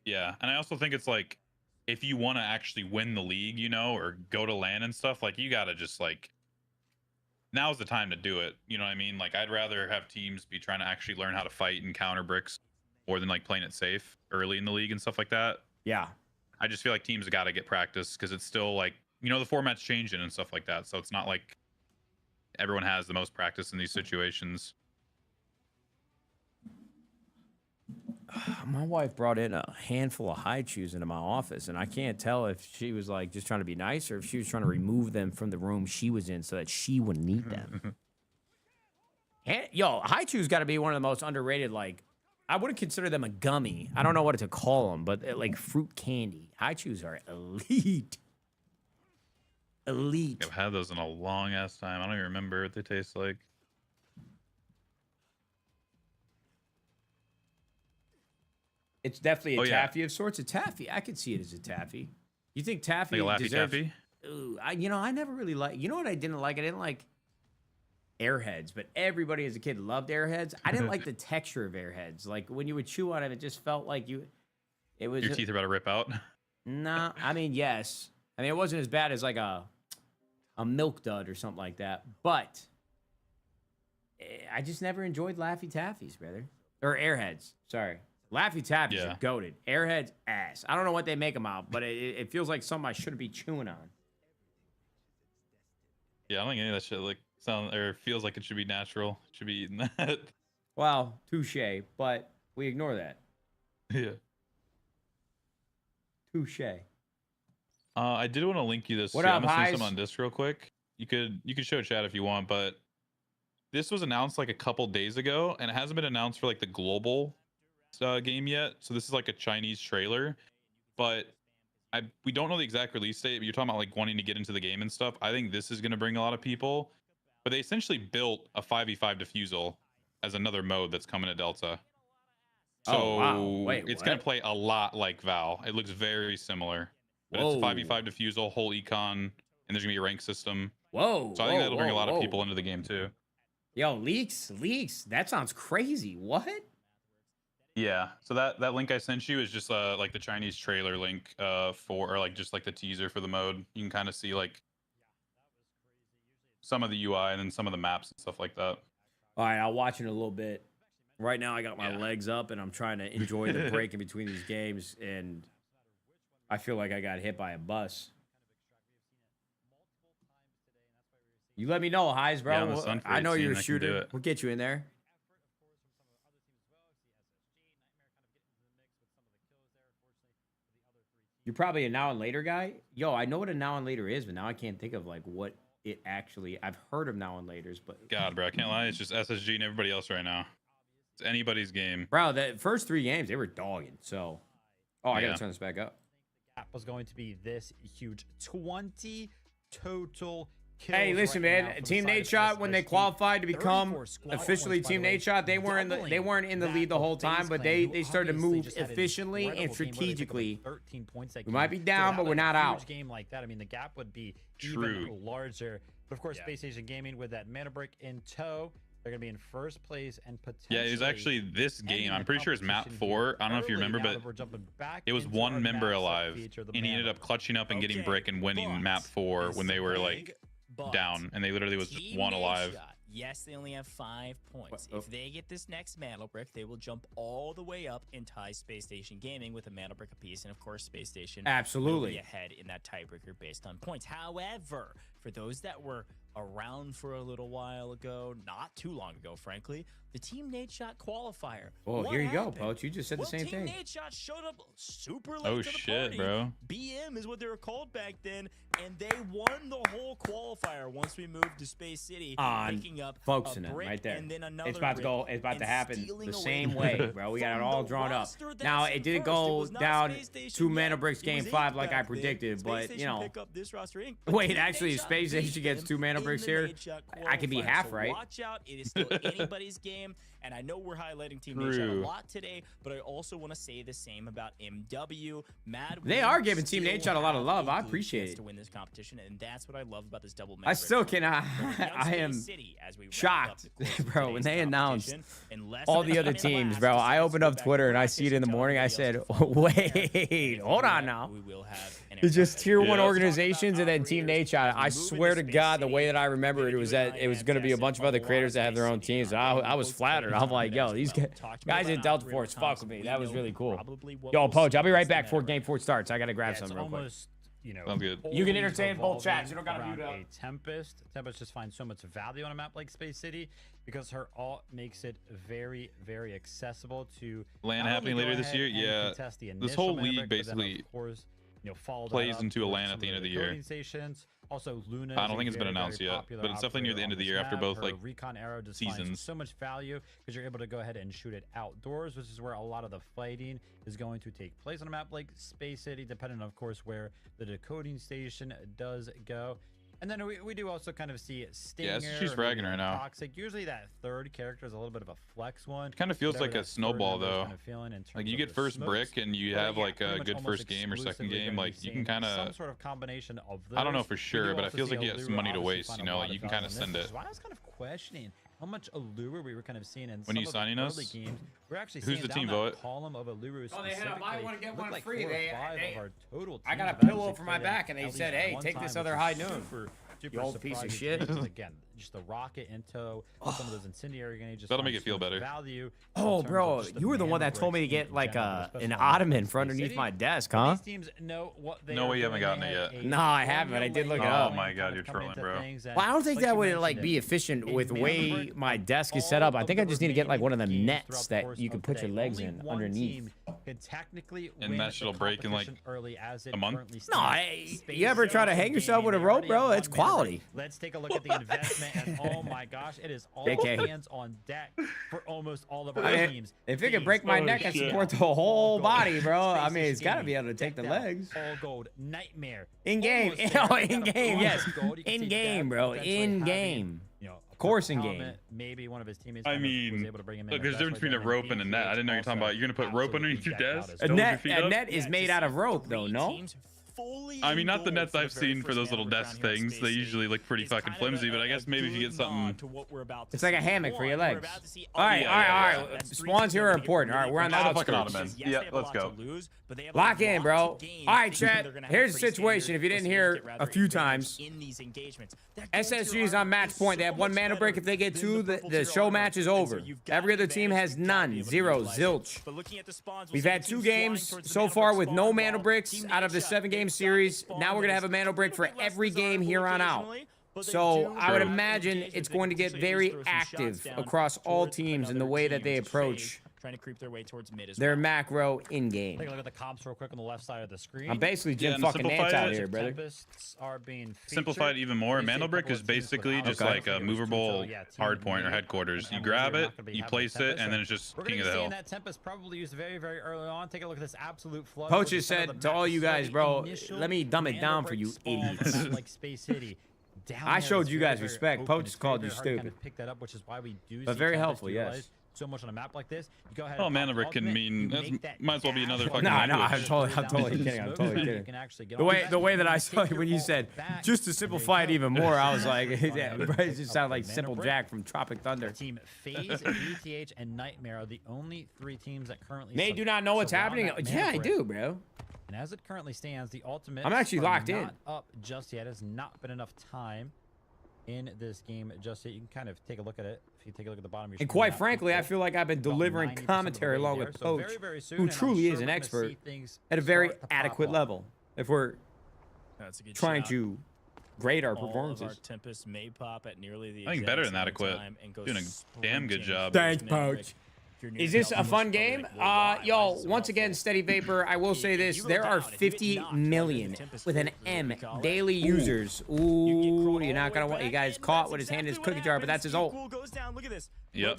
Yeah, and I also think it's like if you want to actually win the league, you know, or go to LAN and stuff, like you gotta just like now's the time to do it. You know what I mean? Like I'd rather have teams be trying to actually learn how to fight and counter bricks more than like playing it safe early in the league and stuff like that. Yeah. I just feel like teams have got to get practice because it's still like, you know, the format's changing and stuff like that. So it's not like everyone has the most practice in these situations. My wife brought in a handful of high chews into my office, and I can't tell if she was like just trying to be nice or if she was trying to remove them from the room she was in so that she wouldn't need them. Yo, high chews got to be one of the most underrated. Like, I wouldn't consider them a gummy. I don't know what to call them, but like fruit candy. High chews are elite. Elite. I've had those in a long ass time. I don't even remember what they taste like. It's definitely a taffy of sorts. A taffy. I could see it as a taffy. You think taffy like a Laffy deserves... Taffy? Ooh, I never really like... You know what I didn't like? I didn't like Airheads, but everybody as a kid loved Airheads. I didn't like the texture of Airheads. Like, when you would chew on it just felt like you... It was... Your teeth are about to rip out? Nah, I mean, yes. I mean, it wasn't as bad as like a Milk Dud or something like that, but I just never enjoyed Laffy Taffies, brother. Or Airheads, sorry. Laffy Taffies are goated. Airheads, ass. I don't know what they make them out, but it feels like something I shouldn't be chewing on. Yeah, I don't think any of that shit like feels like it should be natural. It should be eating that. Well, touche, but we ignore that. Yeah. Touche. I did want to link you this. What up, I'm gonna send Heis? some on disc real quick. You could show chat if you want, but this was announced like a couple days ago, and it hasn't been announced for like the global game yet, so this is like a Chinese trailer, but we don't know the exact release date. But you're talking about like wanting to get into the game and stuff. I think this is going to bring a lot of people. But they essentially built a 5v5 defusal as another mode that's coming to Delta. So Oh, wow. Wait, it's what? going to play a lot like Val. It looks very similar. But it's a 5v5 defusal, whole econ, and there's going to be a rank system. Whoa. So I think that'll bring a lot of people into the game too. Yo, leaks. That sounds crazy. What? Yeah. So that link I sent you is just like the Chinese trailer link or like just like the teaser for the mode. You can kind of see like some of the UI and then some of the maps and stuff like that. All right, I'll watch it in a little bit. Right now, I got my legs up and I'm trying to enjoy the break in between these games, and I feel like I got hit by a bus. You let me know, Highs, bro. Yeah, I know you're a shooter. We'll get you in there. You're probably a now and later guy. Yo, I know what a now and later is, but now I can't think of like what it actually. I've heard of now and laters, but God, bro, I can't lie. It's just SSG and everybody else right now. It's anybody's game, bro. The first 3 games they were dogging. So, I gotta turn this back up. That was going to be this huge 20 total. Hey, listen, man. Team Nadeshot, when they qualified to become officially Team Nadeshot, they weren't in the lead the whole time, but they started to move efficiently and strategically. We might be down, but we're not out. Game like that, I mean, the gap would be even larger. But of course, Space Station Gaming with that mana brick in tow, they're gonna be in first place and potentially. Yeah, it was actually this game. I'm pretty sure it's map 4. I don't know if you remember, but it was one member alive, and he ended up clutching up and getting brick and winning map 4 when they were like down, and they literally was just 1 alive. Yes, they only have 5 points. If they get this next Mantle Brick, they will jump all the way up and tie Space Station Gaming with a Mantle Brick apiece, and of course, Space Station will be ahead in that tiebreaker based on points. However, for those that were around for a little while ago, not too long ago, frankly, the Team Nadeshot qualifier. Oh, here you go, Poach. You just said the same thing. Team Nadeshot showed up super late oh to the shit, party. bro. BM is what they were called back then, and they won the whole qualifier once we moved to Space City, picking up folks a brick right there. And then another it's about to go. It's about to happen the same way, bro. We got it all drawn up. Now it didn't go down 2 mana bricks game 5 like I predicted, but you know. Wait, actually, Space Station gets 2 mana bricks here. I could be half right. Watch out! It is still anybody's game, and I know we're highlighting Team Nadeshot a lot today, but I also want to say the same about MW. They are giving Team Nadeshot a lot of love. I appreciate it. To win this competition, and that's what I love about this double. I still cannot. I am shocked, bro. When they announced all the other teams, bro, I opened up Twitter and I see it in the morning. I said, "Wait, hold on now." It's just tier 1 organizations and then Team Nadeshot. I swear to God, the way that I remember it was that it was going to be a bunch of other creators that have their own teams. I was flattered. I'm like, yo, these guys in Delta Force fuck with me. That was really cool. Yo, Poach, I'll be right back before Game 4 starts. I got to grab something real quick. Sounds good. You can entertain both chats. You don't got to mute up. Tempest just finds so much value on a map like Space City because her ult makes it very, very accessible to LAN happening later this year. Yeah, this whole league basically plays into a LAN at the end of the year. Stations. Also, Luna. I don't think it's been announced yet, but it's definitely near the end of the year after both like recon arrow just seasons. So much value because you're able to go ahead and shoot it outdoors, which is where a lot of the fighting is going to take place on a map like Space City, depending on, of course, where the decoding station does go. And then we do also kind of see Stinger. Yeah, she's fragging right now. Toxic. Usually that third character is a little bit of a flex one. Kind of feels like a snowball though. Like you get first brick and you have like a good first game or second game. Like you can kind of some sort of combination of those. I don't know for sure, but it feels like you have some money to waste. You know, like you can kind of send it. I was kind of questioning how much Allure we were kind of seeing in when you signing us. Games. We're actually who's the team vote? Column of Allure. Oh, they had a buy one get one like free. I got a pillow pillow for my back, and they said, "Hey, take this other high noon." You old piece of shit. Again, just the rocket in tow, some of those incendiary grenades. That'll make it feel better. Value. Oh, bro, you were the one that told me to get like an ottoman for underneath my desk, huh? No way you haven't gotten it yet. No, I haven't. I did look it up. Oh my God, you're trolling, bro. Well, I don't think that would like be efficient with the way my desk is set up. I think I just need to get like one of the nets that you can put your legs in underneath. could technically And win that the shit'll break in, like, competition early as it a month? currently No, stands. hey, you ever try to hang yourself with a rope, bro? It's quality. Let's take a look at the investment. And oh my gosh, it is all JK. hands on deck for almost all of our I mean, teams. if it can break my neck, I support the whole body, bro. I mean, it's got to be able to take the legs. All gold, Nightmare. In game. Oh, in game, yes. In game, bro. In game. You know, of course, in game. Maybe one of his teammates. I was mean, able to bring him in. look, there's a difference between a rope and a net. I didn't know you're talking about. You're gonna put rope underneath your desk. A net is made out of rope, though. No. I mean, not the nets I've seen for those little desk things. They usually look pretty fucking flimsy, but I guess maybe if you get something. It's like a hammock for your legs. All right. Spawns here are important. All right, we're on the outskirts. Yeah, let's go. Lock in, bro. All right, chat. Here's the situation. If you didn't hear a few times, SSG is on match point. They have 1 mana break. If they get 2, the show match is over. Every other team has none. 0. Zilch. We've had 2 games so far with no mana breaks out of the 7-game series. Now we're going to have a mana break for every game here on out. So I would imagine it's going to get very active across all teams in the way that they approach trying to creep their way towards mid as their well. macro in game. Take a look at the comps real quick on the left side of the screen. I'm basically Jim fucking Nance out here, brother. Tempests are being Simplified even more. Mandlebrick is basically just like a movable hardpoint or headquarters. You grab it, you place it, and then it's just king of the hill. That Tempest probably used very, very early on. Take a look at this absolute flood. Poach just said to all you guys, bro, let me dumb it down for you idiots. Like Space City. I showed you guys respect. Poach called you stupid. Pick that up, which is why we do. But very helpful, yes. So much on a map like this. You go ahead. Oh, Mandlebrick can mean might as well be another fucking. No, I'm totally kidding. I'm totally kidding. The way that I saw you when you said just to simplify it even more, I was like, it just sounded like Simple Jack from Tropic Thunder. Team FaZe, BTH, and Nightmare are the only 3 teams that currently. They do not know what's happening. Yeah, I do, bro. And as it currently stands, the ultimate. I'm actually locked in. Not up just yet. Has not been enough time in this game just yet. You can kind of take a look at it. If you take a look at the bottom of your screen. And quite frankly, I feel like I've been delivering commentary along with Poach, who truly is an expert at a very adequate level. If we're trying to grade our performances. Tempest may pop at nearly the I think better than adequate. Doing a damn good job. Thanks, Poach. Is this a fun game? Yo, once again, Steady Vapor, I will say this. There are 50 million, with an M, daily users. Ooh, you're not going to want... You guys caught with his hand in his cookie jar, but that's his ult. Yep.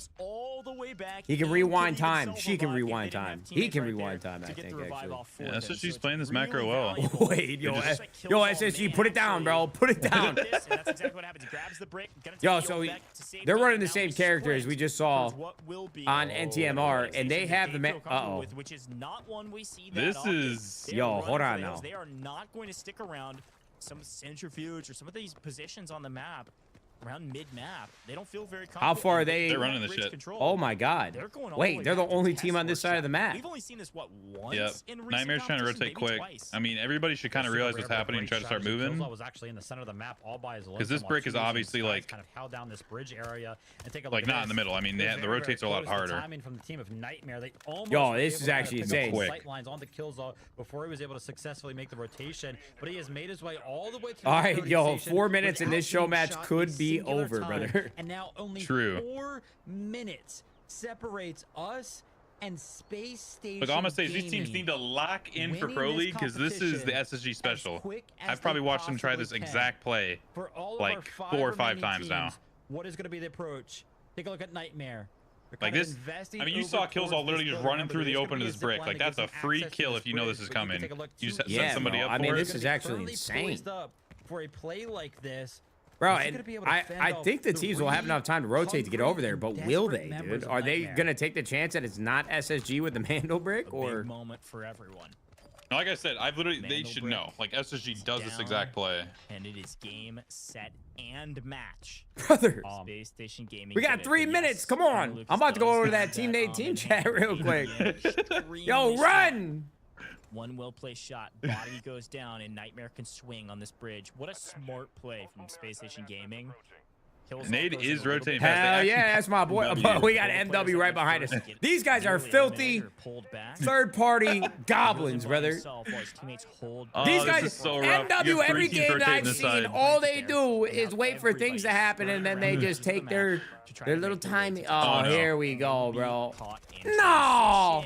He can rewind time. She can rewind time. He can rewind time, I think, actually. Yeah, that's just she's playing this macro well. Wait, yo, SSG, put it down, bro. Put it down. Yo, so they're running the same character as we just saw on NTMR, and they have the... Uh-oh. This is... Yo, hold on now. They are not going to stick around some centrifuge or some of these positions on the map. Around mid-map, they don't feel very confident. How far are they? They're running the shit. Oh my god! Wait, they're the only team on this side of the map. We've only seen this once. Yep. Nightmare's trying to rotate quick. I mean, everybody should kind of realize what's happening and try to start moving. Was actually in the center of the map all by his. Because this brick is obviously like kind of held down this bridge area and take a look like not in the middle. I mean, the rotates are a lot harder. Timing from the team of Nightmare. They almost yo, this is actually insane. Sight lines on the kill zone before he was able to successfully make the rotation, but he has made his way all the way through. All right, yo, 4 minutes in this show match could be over, brother. And now only 4 minutes separates us and Space Station. Look, I'm gonna say these teams need to lock in for Pro League because this is the SSG special. I've probably watched them try this exact play like 4 or 5 times now. What is going to be the approach? Take a look at Nightmare. Like this, I mean, you saw Killzall literally just running through the open of this brick. Like that's a free kill if you know this is coming. You just set somebody up for it. I mean, this is actually insane. For a play like this. Bro, and I think the teams will have enough time to rotate to get over there, but will they, dude? Are they going to take the chance that it's not SSG with the Mandle brick? Or big moment for everyone. Like I said, I've literally, they should know. Like, SSG does this exact play. And it is game, set, and match. Brother. Space Station Gaming. We got 3 minutes. Come on. I'm about to go over to that Team Nate team chat real quick. Yo, run! One well-placed shot, body goes down, and Nightmare can swing on this bridge. What a smart play from Space Station Gaming. Nade is rotating fast. Hell yeah, that's my boy. We got MW right behind us. These guys are filthy third-party goblins, brother. These guys, so MW, every game that I've seen, all they do is wait for things to happen, and then they just take their little tiny... Oh, here we go, bro. No!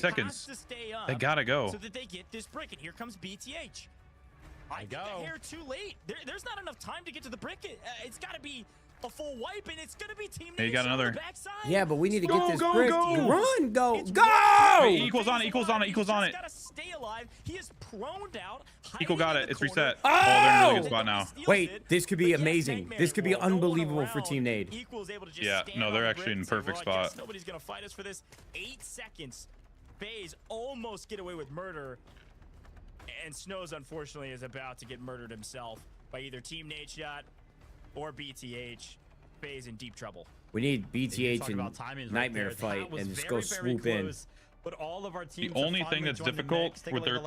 20 seconds. They gotta go. So that they get this brick. And here comes BTH. I go. The hair too late. There's not enough time to get to the brick. It's got to be a full wipe, and it's gonna be Team Hey, you got Nadeshot on the another. backside. Yeah, but we need to get this Go, brick. go. Run, go, It's go! Wait, equals on it, equals on it, equals on it. He's gotta stay alive. He is proned out. Equal got it. It's reset. Oh! Oh, they're in a really good spot now. Wait, this could be amazing. This could be unbelievable for Team Nade. Yeah, no, they're actually in perfect spot. Nobody's gonna fight us for this. 8 seconds. FaZe almost get away with murder. And Snows, unfortunately, is about to get murdered himself by either Team Nadeshot or BTH. FaZe in deep trouble. We need BTH and Nightmare fight and just go swoop in. But all of our teams The only thing that's difficult with their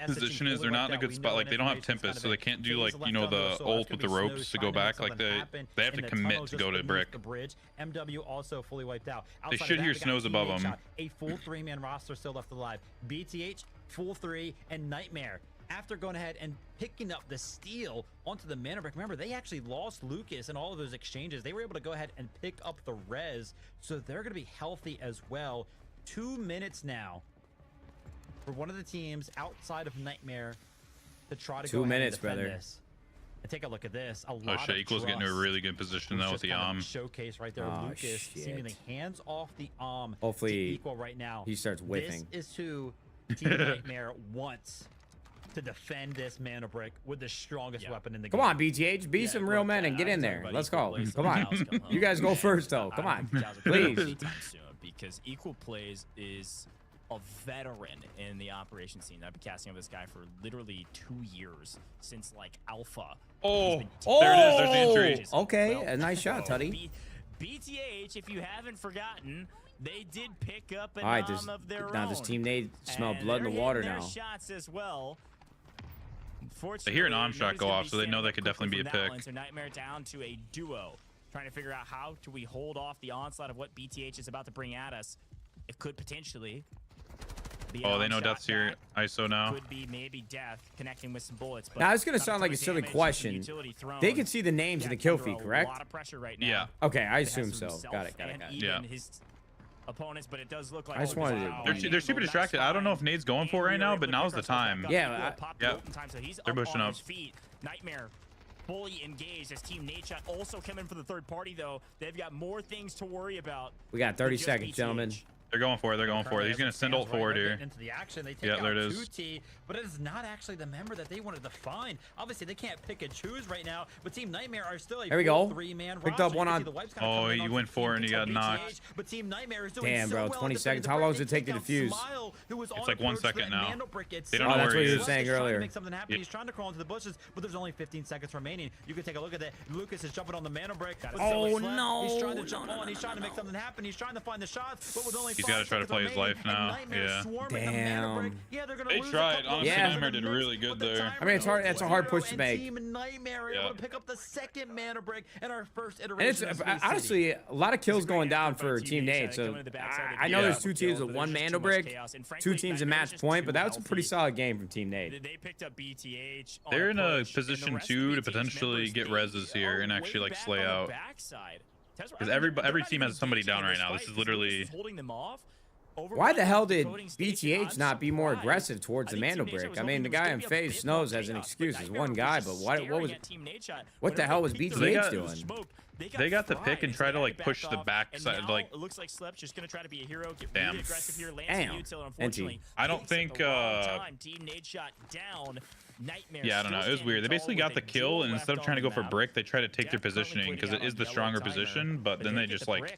position is they're not in a good spot. Like, they don't have Tempest, so they can't do, like, you know, the ult with the ropes to go back. Like, they have to commit to go to brick. MW also fully wiped out. They should hear Snows above them. A full 3-man roster still left alive. BTH, full 3, and Nightmare. After going ahead and picking up the steal onto the mana brick. Remember, they actually lost Lucas in all of those exchanges. They were able to go ahead and pick up the res, so they're going to be healthy as well. 2 minutes now for one of the teams outside of Nightmare to try to 2 go minutes, ahead and defend brother. this. And take a look at this. A Oh lot shit, of Equal's getting to a trust. really good position now with the Showcase right there. Oh, Lucas shit. seemingly hands off the Hopefully, to Equal right now. he starts whiffing. This is who Team Nightmare wants to defend this mana brick with the strongest weapon in the game. Come on, BTH. Be some real men and get in there. Let's go. Come on. You guys go first, though. Come on. Please. Because Equal Plays is a veteran in the operation scene. I've been casting with this guy for literally 2 years since like Alpha. Oh, there it is. There's the injury. Okay, a nice shot, Tutty. BTH, if you haven't forgotten, they did pick up an All right, of their own. now this Team Nade smell And blood in the they're water hitting now. their shots as well. They hear an arm shot go off, so they know that could definitely be a pick. So Nightmare down to a duo. Trying to figure out how do we hold off the onslaught of what BTH is about to bring at us. It could potentially be Oh, an they know arm Death's shot here. that ISO now. Could be maybe Death connecting with some bullets. But Now, it's going to not sound like a ton of silly damage, question. utility thrown. They can see the names in the kill Death feed, under correct? A lot of pressure right now. Yeah. Okay, I It has assume so. himself Got it. and it. even Yeah. his opponents, but it does look like I just wanted to- They're super distracted. I don't know if Nade's going for it right now, but now's the time. Yeah, They're pushing up. Nightmare fully engaged as Team Nadeshot also coming for the third party, though. They've got more things to worry about. We got 30 than just seconds, BTH. gentlemen. They're going for it. They're going for it. He's going to send ult forward here. Into the action. They take Yeah, out there it is. 2T, but it is not actually the member that they wanted to find. Obviously, they can't pick and choose right now, but Team Nightmare are still a There we go. 3-man Picked roster. up one You can on- see the wipes kinda Oh, coming in you on went for it and you got BTH, knocked. But Team Nightmare is doing Damn, so bro, well 20 defending seconds. the How brick. long does it They take to out defuse? Smile, who was It's on like 1 approach to second that now. Mando brick. It's They don't Oh, know that's where what he you were is. saying He's trying to earlier. make something happen. Yep. He's trying to crawl into the bushes, but there's only 15 seconds remaining. You can take a look at that. Lucas is jumping on the mana brick. but Oh, still it's left. no. He's trying to jump No, no, on. no, He's trying to make no. something happen. He's trying to find the shots, but with only He's 5 gotta try to seconds play his remaining, life and now. Nightmare Yeah. swarming the mana brick. Damn. Yeah, they're gonna They lose tried. a couple of Honestly, seconds Nightmare in did the really nukes, good but the there. time I mean, it's hard- was it's a hard zero, push to and make. Team Nightmare are Yeah. able to pick up the second mana brick in our first And iteration. it's of Space honestly City. a lot of kills It's a great going down effort by for Team Team Nade, Nade. So coming to the backside. I know Yeah. there's 2 teams with But 1 there's just Mando too much brick, chaos. And 2 frankly, teams at Nightmare's match just point, too but that's a pretty healthy. solid game from Team Nade. They picked up BTH. on They're in a push, and the position rest of too to BTH potentially members, get they reses here are and actually way like back slay on the out. backside. Because every team has somebody down right now. This is literally. Holding them off. Why the hell did BTH not be more aggressive towards the Mando brick? I mean, the guy in FaZe Snows has an excuse as one guy, but what the hell was BTH doing? They got the pick and tried to like push the backside, like. It looks like Slep's just gonna try to be a hero. Get Damn. really aggressive here. Lands Damn. a util, unfortunately. I don't takes it think, the wrong time. Team Nadeshot down. Nightmare Yeah, I don't know. It was weird. They basically got the kill, and instead of trying to go for brick, they tried to take their positioning because it is the stronger position. But then they just like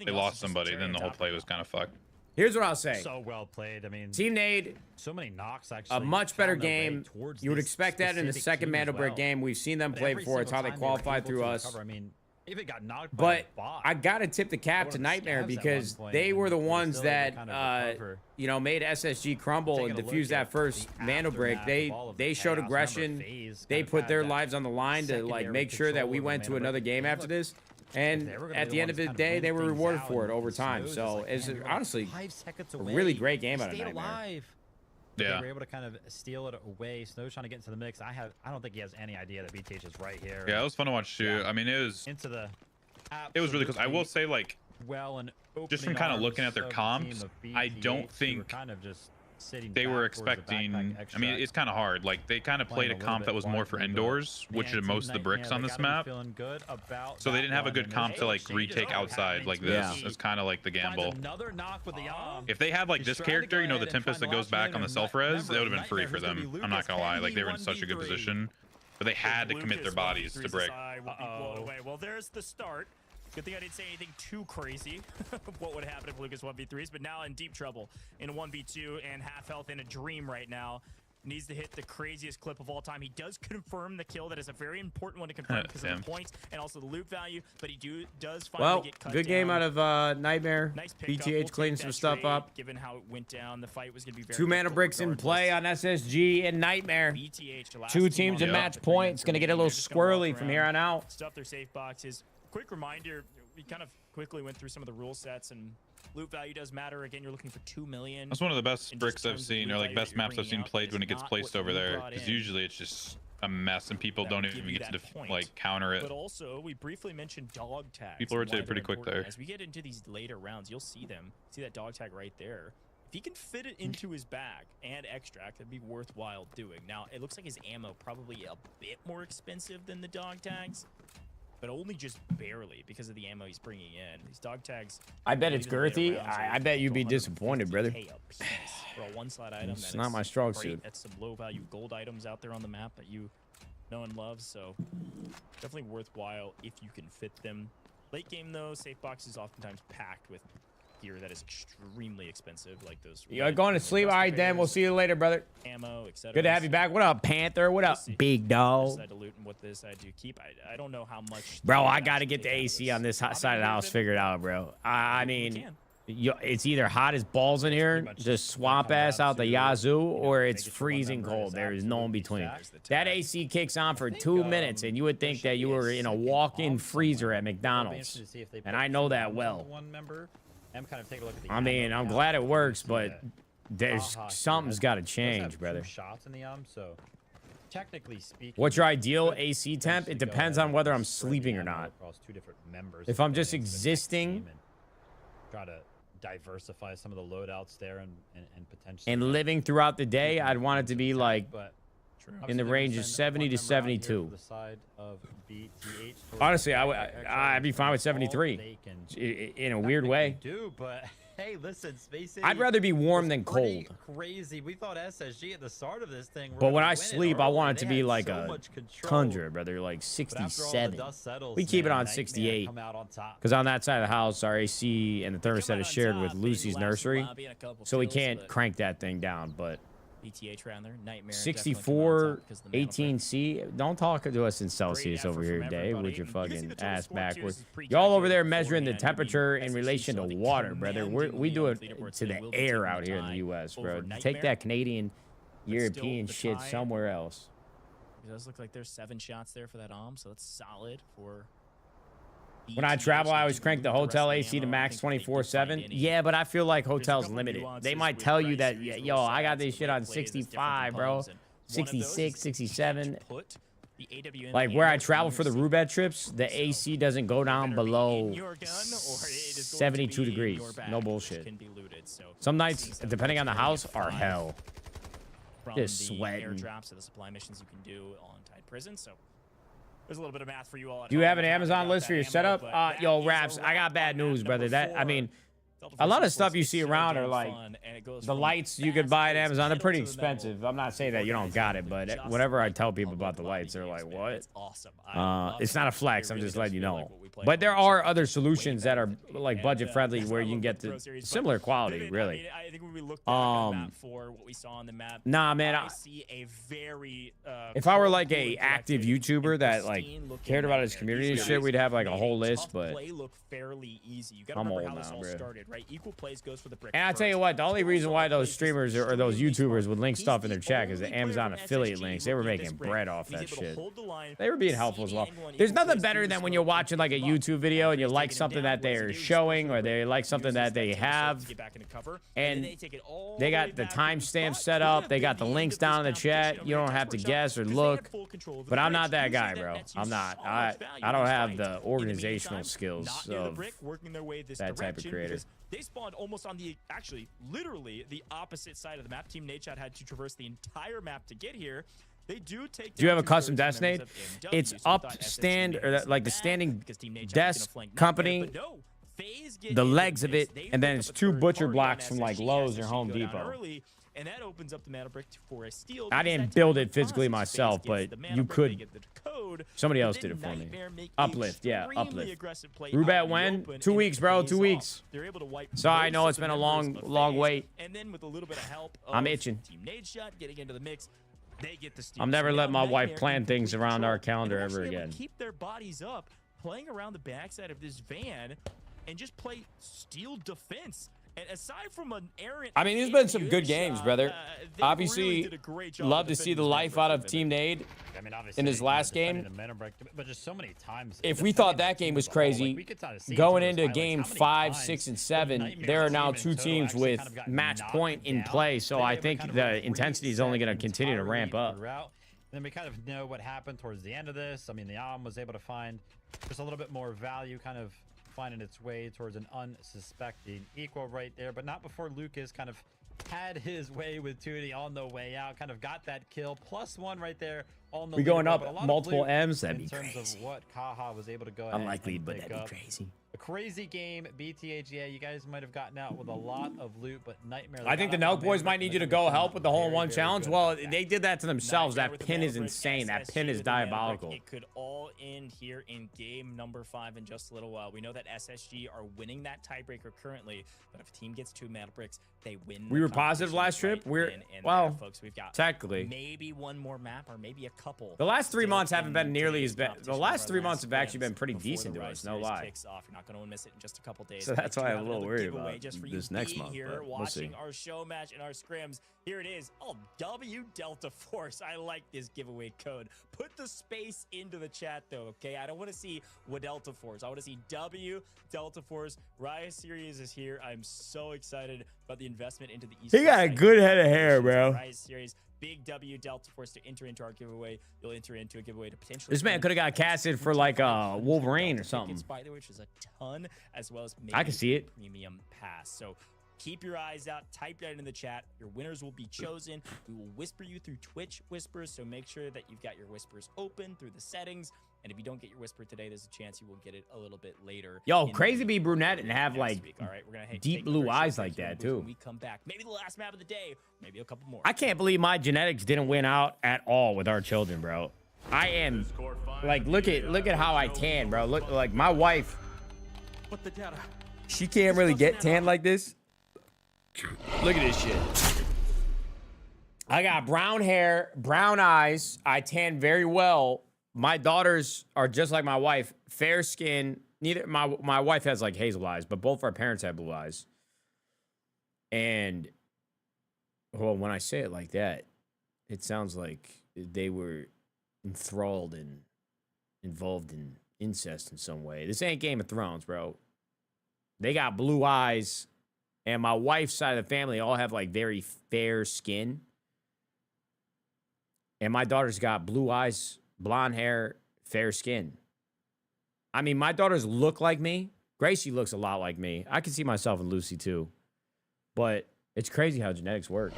they lost somebody. Then the whole play was kind of fucked. Here's what I'll say. So well played. I mean, Team Nade, so many knocks actually. a much better found their way game. towards You would this expect that in the specific second team as Mando brick well. game. We've seen them But play every before. It's how single they time were qualified able through to us. recover. I mean, if it got knocked by But a bot, I gotta tip the cap to One of the Nightmare scabs at because one point, they were the and they ones still had that to kind of recover. you know, made SSG crumble Taking and a look defuse that at first the Mando brick. aftermath of all of the They showed chaos. aggression. Remember, FaZe They kind of put had their that lives on the line to like secondary make sure that control we of the went to Mando another brick. game Look, after this. And they were gonna at be the end ones of the kind day, win they were things rewarded out, for it and over time. Snows is So like, it's man, we were honestly 5 seconds a away. really great game We out of stayed Nightmare. alive. Yeah. They were able to kind of steal it away. Snow's trying to get into the mix. I don't think he has any idea that BTH is right here. Yeah, it was fun to watch too. Yeah. I mean, it was Into the. really close. I will say, like, well and just from opening kind of looking at arms their of the comps, team of I BTH, don't who were think kind of just sitting they were back towards the expecting. backpack I mean, extract. it's kind of hard. Like they kind of Playing played a a little comp bit that was more wide for for me, but indoors, which man, is most of the Team bricks Nightmare, on they this gotta be map. feeling good about So they that didn't have a one, good and comp to like there's retake no outside like Yeah. this. It's kind of like the gamble. Another knock with the If they had like He's this trying to character, go you know, the ahead and Tempest find that the goes last back man, on the and self-res, it would have been Nightmare, free for who's gonna them. be I'm not Lucas. gonna lie, Can like he they were in such a good 1v3? position, but they had to commit their bodies to brick. Will be blown away. Well, there's the start. Good thing I didn't say anything too crazy. What would happen if Lucas 1v3s? But now in deep trouble in a 1v2 and half health in a dream right now. Needs to hit the craziest clip of all time. He does confirm the kill. That is a very important one to confirm because of the points and also the loot value. But he does finally Well, get cut good game down. out of Nightmare. Nice pickup. BTH We'll cleaning take some that stuff trade, up. Given how it went down, the fight was going to be very 2 mana difficult bricks in play regardless. on SSG and Nightmare. BTH, the last 2 team teams on in the match map, point. It's going to get a little they're just gonna walk squirrely from here around, on out. Stuff their safe boxes. Quick reminder, we kind of quickly went through some of the rule sets, and loot value does matter. Again, you're looking for 2 million. That's one of the best in just bricks I've terms of seen, loot or like value that best you're maps I've bringing seen out. played That when is it gets not placed what over you there. brought Because in. usually it's just a mess and people That don't would give even you get to that point. like counter it. But also, we briefly mentioned dog tags. People and why rotate pretty they're quick important. there. As we get into these later rounds, you'll see them. See that dog tag right there. If he can fit it into his bag and extract, that'd be worthwhile doing. Now, it looks like his ammo probably a bit more expensive than the dog tags, but only just barely because of the ammo he's bringing in. These dog tags. I bet it's even later girthy. rounds are I bet you'd be 150K disappointed, brother. a piece for a one-slot item. It's that not is my strong great. suit. That's some low-value gold items out there on the map that you know and love. So definitely worthwhile if you can fit them. Late game though, safe box is oftentimes packed with gear that is extremely expensive, like those. You're going to sleep? All right, Dan. We'll see you later, brother. Ammo, etc. Good to have you back. What up, Panther? What up, big dog? Decide to loot and what this I do keep. I don't know how much. Bro, I got to get the AC on this hot side of the house figured out, bro. I mean, it's either hot as balls in here, just swamp ass out the yazoo, or it's freezing cold. There is no in between. That AC kicks on for 2 minutes, and you would think that you were in a walk-in freezer at McDonald's. And I know that well. I mean, I'm glad it works, but there's something's got to change, brother. Shots in the so technically speaking, What's your ideal AC temp? It depends on whether I'm sleeping or not. If I'm just existing try to diversify some of the loadouts there and potentially and living throughout the day, I'd want it to be like in the range of 70 to 72. Honestly, I'd be fine with 73 in a weird way. But hey, listen, Spacey, I'd rather be warm than cold. Crazy. We thought SSG at the start of this thing. But when I sleep, I want it to be like a tundra, brother, like 67. We keep it on 68. Because on that side of the house, our AC and the thermostat is shared with Lucy's nursery. So we can't crank that thing down. But BTH around there, Nightmare. 64, 18C. Don't talk to us in Celsius over here, Dave, with your fucking ass backwards. Y'all over there measuring the temperature in relation to water, brother. We do it to the air out here in the U.S., bro. Take that Canadian, European shit somewhere else. It does look like there's 7 shots there for that so that's solid for. When I travel, I always crank the hotel AC to max 24/7. Yeah, but I feel like hotels limited. They might tell you that, yo, I got this shit on 65, bro. 66, 67. Like where I travel for the Roubaix trips, the AC doesn't go down below 72 degrees. No bullshit. Some nights, depending on the house, are hell. Just sweating. Airdrops of the supply missions you can do on Tide Prison, so there's a little bit of math for you all. Do you have an Amazon list for your setup? Yo, Raps, I got bad news, brother. I mean, a lot of stuff you see around are like the lights you could buy at Amazon. They're pretty expensive. I'm not saying that you don't got it, but whenever I tell people about the lights, they're like, what? It's not a flex. I'm just letting you know. But there are other solutions that are like budget friendly where you can get the similar quality, really. I think when we look back on map 4, what we saw on the map, nah, man. I see a very if I were like a active YouTuber that like cared about his community and shit, we'd have like a whole list. But play look fairly easy. You gotta I'm remember old how this now, all bro. started, right? Equal plays goes for the brick. And I tell you what, the only reason why those streamers or those YouTubers would link stuff in their chat is the Amazon affiliate links. They were making bread off that shit. They were being helpful as well. There's nothing better than when you're watching like a YouTube video and you like something that they're showing or they like something that they have, and they got the timestamp set up, they got the links down in the chat. You don't have to guess or look. But I'm not that guy, bro. I'm not. I don't have the organizational skills of that type of creator. They spawned almost on the, actually, literally the opposite side of the map. Team Nadeshot had to traverse the entire map to get here. They do take. Do you have a custom desk, Nate? It's upstand, or like the standing desk company, the legs of it, and then it's 2 butcher blocks from like Lowe's or Home Depot. And that opens up the mana brick for a steal. I didn't build it physically myself, but you could. Somebody else did it for me. Uplift, yeah, Uplift. Rubat when? 2 weeks, bro. 2 weeks. Sorry, I know it's been a long wait. And then with a little bit of help, I'm itching. Team Nadeshot getting into the mix. They get the steal. I'm never letting my wife plan things around our calendar ever again. Keep their bodies up, playing around the backside of this van, and just play steal defense. And aside from an errant, I mean, there's been some good games, brother. Obviously, love to see the life out of Team Nade in his last game. But just so many times. If we thought that game was crazy, going into game 5, 6, and 7, there are now 2 teams with match point in play. So I think the intensity is only going to continue to ramp up. And then we kind of know what happened towards the end of this. I mean, the Alm was able to find just a little bit more value, kind of finding its way towards an unsuspecting equal right there, but not before Lucas kind of had his way with Tootie on the way out, kind of got that kill, +1 right there on the We going up multiple M's? That'd be crazy. In terms of what Kaha was able to go ahead Unlikely, and but pick that'd up. be crazy. A crazy game, BTHA. You guys might have gotten out with a lot of loot, but Nightmare. I think the Nelk boys might need you to go help with the hole-in-one challenge. Well, they did that to themselves. That pin is insane. That pin is diabolical. It could all end here in game number 5 in just a little while. We know that SSG are winning that tiebreaker currently, but if a team gets 2 mana bricks, they win. We were positive last trip. Well, folks, we've got technically maybe 1 more map or maybe a couple. The last 3 months haven't been nearly as bad. The last 3 months have actually been pretty decent to us. No lie. You're not going to miss it in just a couple days. So that's why I'm a little worried about this next month. Here, but we'll watching see. our show match and our scrims. Here it is. Oh, W Delta Force. I like this giveaway code. Put the space into the chat though, okay? I don't want to see what Delta Force. I want to see W Delta Force. Riot Series is here. I'm so excited about the investment into the East. He got a good head of hair, bro. Riot Series. Big W Delta Force to enter into our giveaway. You'll enter into a giveaway to potentially. This man could have got casted for like Wolverine or something. By the way, which is a ton, as well as I can see it. Premium pass. So keep your eyes out. Type that in the chat. Your winners will be chosen. We will whisper you through Twitch whispers. So make sure that you've got your whispers open through the settings. And if you don't get your whisper today, there's a chance you will get it a little bit later. Yo, crazy to be brunette and have like All right, we're gonna deep blue eyes like that too. When we come back, maybe the last map of the day, maybe a couple more. I can't believe my genetics didn't win out at all with our children, bro. I am like, look at how I tan, bro. Look, like my wife, she can't really get tan like this. Look at this shit. I got brown hair, brown eyes. I tan very well. My daughters are just like my wife, fair skin. Neither my wife has like hazel eyes, but both our parents have blue eyes. And well, when I say it like that, it sounds like they were enthralled and involved in incest in some way. This ain't Game of Thrones, bro. They got blue eyes, and my wife's side of the family all have like very fair skin. And my daughter's got blue eyes, blonde hair, fair skin. I mean, my daughters look like me. Gracie looks a lot like me. I can see myself in Lucy too. But it's crazy how genetics work.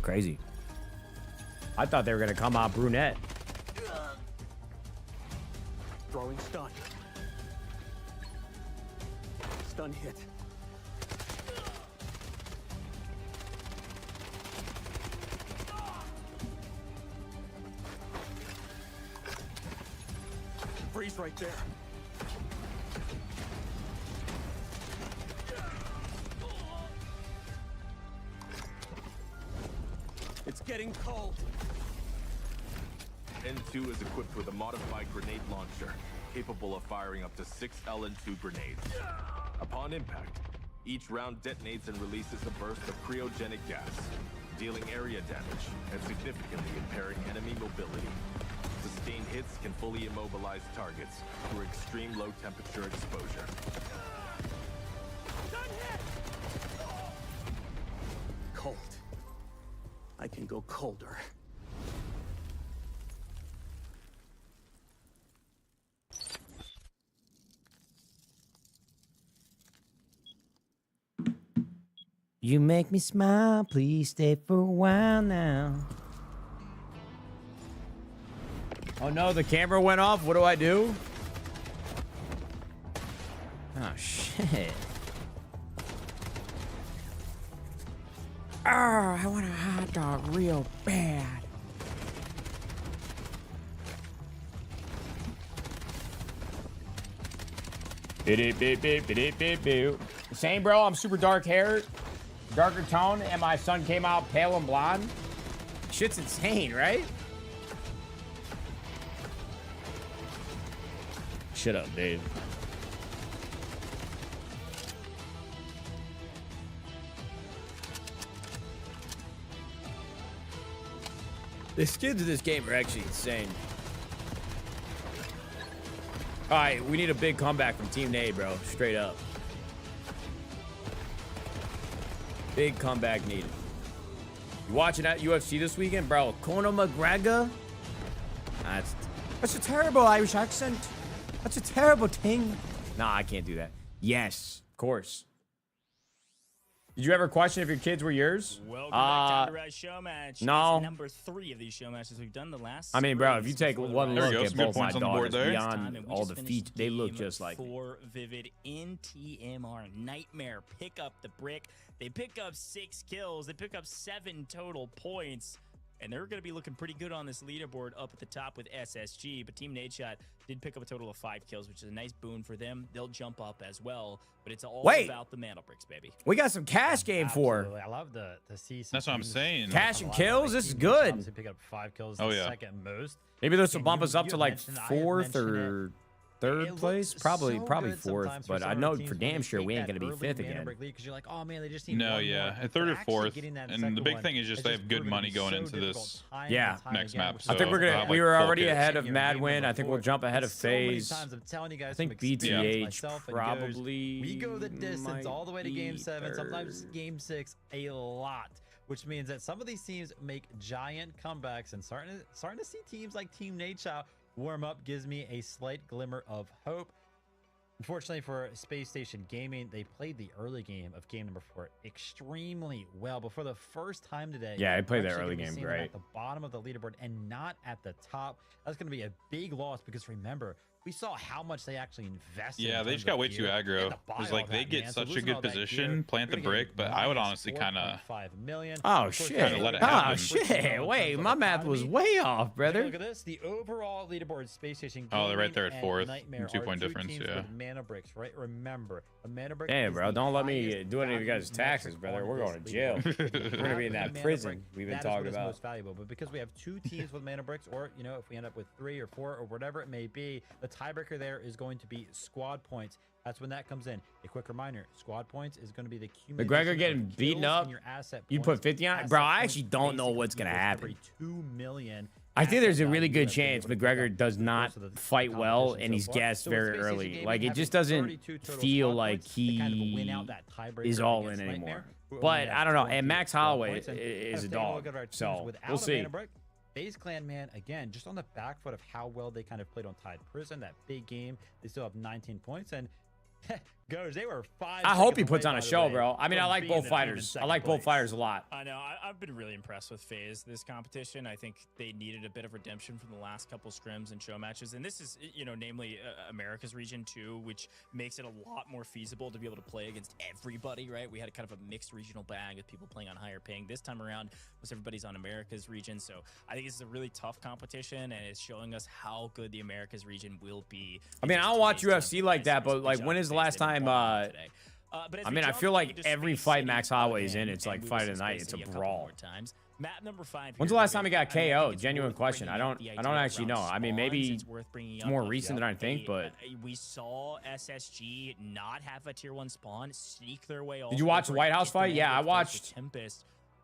Crazy. I thought they were going to come out brunette. Throwing stun. Stun hit. Freeze right there. It's getting cold. N2 is equipped with a modified grenade launcher, capable of firing up to 6 LN2 grenades. Upon impact, each round detonates and releases a burst of cryogenic gas, dealing area damage and significantly impairing enemy mobility. Sustained hits can fully immobilize targets through extreme low temperature exposure. Cold. I can go colder. You make me smile, please stay for a while now. Oh no, the camera went off. What do I do? Oh shit. Oh, I want a hot dog real bad. Same, bro. I'm super dark haired, darker tone, and my son came out pale and blonde. Shit's insane, right? Shut up, Dave. The skins in this game are actually insane. All right, we need a big comeback from Team Nade, bro. Straight up. Big comeback needed. You watching that UFC this weekend, bro? Conor McGregor? That's a terrible Irish accent. That's a terrible thing. Nah, I can't do that. Yes, of course. Did you ever question if your kids were yours? Welcome back to Underage Show Match. No. It's number 3 of these show matches we've done the last. I mean, bro, if you take one look at both my daughters, there. beyond all the features, they look just like me. 4 Vivid in TMR Nightmare pick up the brick. They pick up 6 kills. They pick up 7 total points. And they're going to be looking pretty good on this leaderboard up at the top with SSG. But Team Nadeshot did pick up a total of 5 kills, which is a nice boon for them. They'll jump up as well. But it's all about the mantle bricks, baby. We got some cash game for. I love the see. That's what I'm saying. Cash and kills. This is good. Pick up 5 kills. Oh, the yeah. Second most. Maybe this will And bump you- us up you to had like mentioned- I had 4th mentioned or It 3rd looks place. Probably so good 4th. sometimes for But I some know teams for when they damn sure take we ain't that gonna be early 5th Mantle again. Break lead, because you're like, oh man, they just need No, one yeah, more. 3rd or But actually 4th. getting that And second the big one thing is just has they have good proven to money be going so into difficult this time Yeah. and time next again, map, which is I think So, we're why gonna. have, We like, were 12 already kills. ahead of Senior Mad game Win. number I think we'll 4. jump ahead of So many FaZe. times I'm telling you guys I think from experience, BTH myself and probably. we go the distance might all the way to game be 7, sometimes third. game 6 a lot, which means that some of these teams make giant comebacks, and starting to see teams like Team Nadeshot warm up gives me a slight glimmer of hope. Unfortunately for Space Station Gaming, they played the early game of game number 4 extremely well. But for the first time today, Yeah, they played we're that actually early gonna be game seeing them great. at the bottom of the leaderboard and not at the top. That's going to be a big loss, because remember, we saw how much they actually invested. Yeah, in they terms just got of way too gear. They had aggro. to buy It's all like they that, get man. So such a losing good all that gear, position, plant the you're gonna brick, get but I would minus honestly kind of 4.5 million. Oh Of course, shit! Kinda let it Oh happen. shit! Wait, my math was way off, Take a brother. look at this. The overall leaderboard, Space Station Oh, they're right Gaming there at and 4th, Nightmare 2-point are difference, teams yeah. with mana bricks, right? Remember, a mana brick. Damn, is bro, the don't let me highest do any of you guys' value taxes, metric brother. on We're this going to jail. leaderboard. We're gonna be in A that mana prison brick, we've been that is what talking is about. most valuable. But because we have 2 teams with mana bricks, or if we end up with 3 or 4 or whatever it may be, the tiebreaker there is going to be squad points. That's when that comes in. A quick reminder: squad points is going to be the McGregor getting beaten up. You put 50 on it, bro. I actually don't know what's gonna happen. 2 million. I think there's a really good chance McGregor does not fight well and he's gassed very early. Like, it just doesn't feel like he is all in anymore. But I don't know. And Max Holloway is a dog, so we'll see. FaZe Clan, man, again, just on the back foot of how well they kind of played on Tide Prison, that big game. They still have 19 points, and goes, they were 5 I hope he seconds puts away, on a by the show, way, bro. I mean, I from like being both the team in fighters. I second like both place. fighters a lot. I know. I've been really impressed with FaZe this competition. I think they needed a bit of redemption from the last couple scrims and show matches. And this is, namely America's region too, which makes it a lot more feasible to be able to play against everybody, right? We had kind of a mixed regional bag with people playing on higher ping. This time around, most everybody's on America's region. So I think this is a really tough competition, and it's showing us how good the America's region will be. I mean, I don't watch UFC like that, but like, when is the last time? I mean, I feel like every fight Max Holloway is in, it's like fight of the night. It's a brawl. Map number 5. When's the last time he got KO'd? Genuine question. I don't actually know. I mean, maybe it's more recent than I think, but we saw SSG not have a tier 1 spawn, sneak their way all. did you watch the White House fight? Yeah, I watched. Tempest.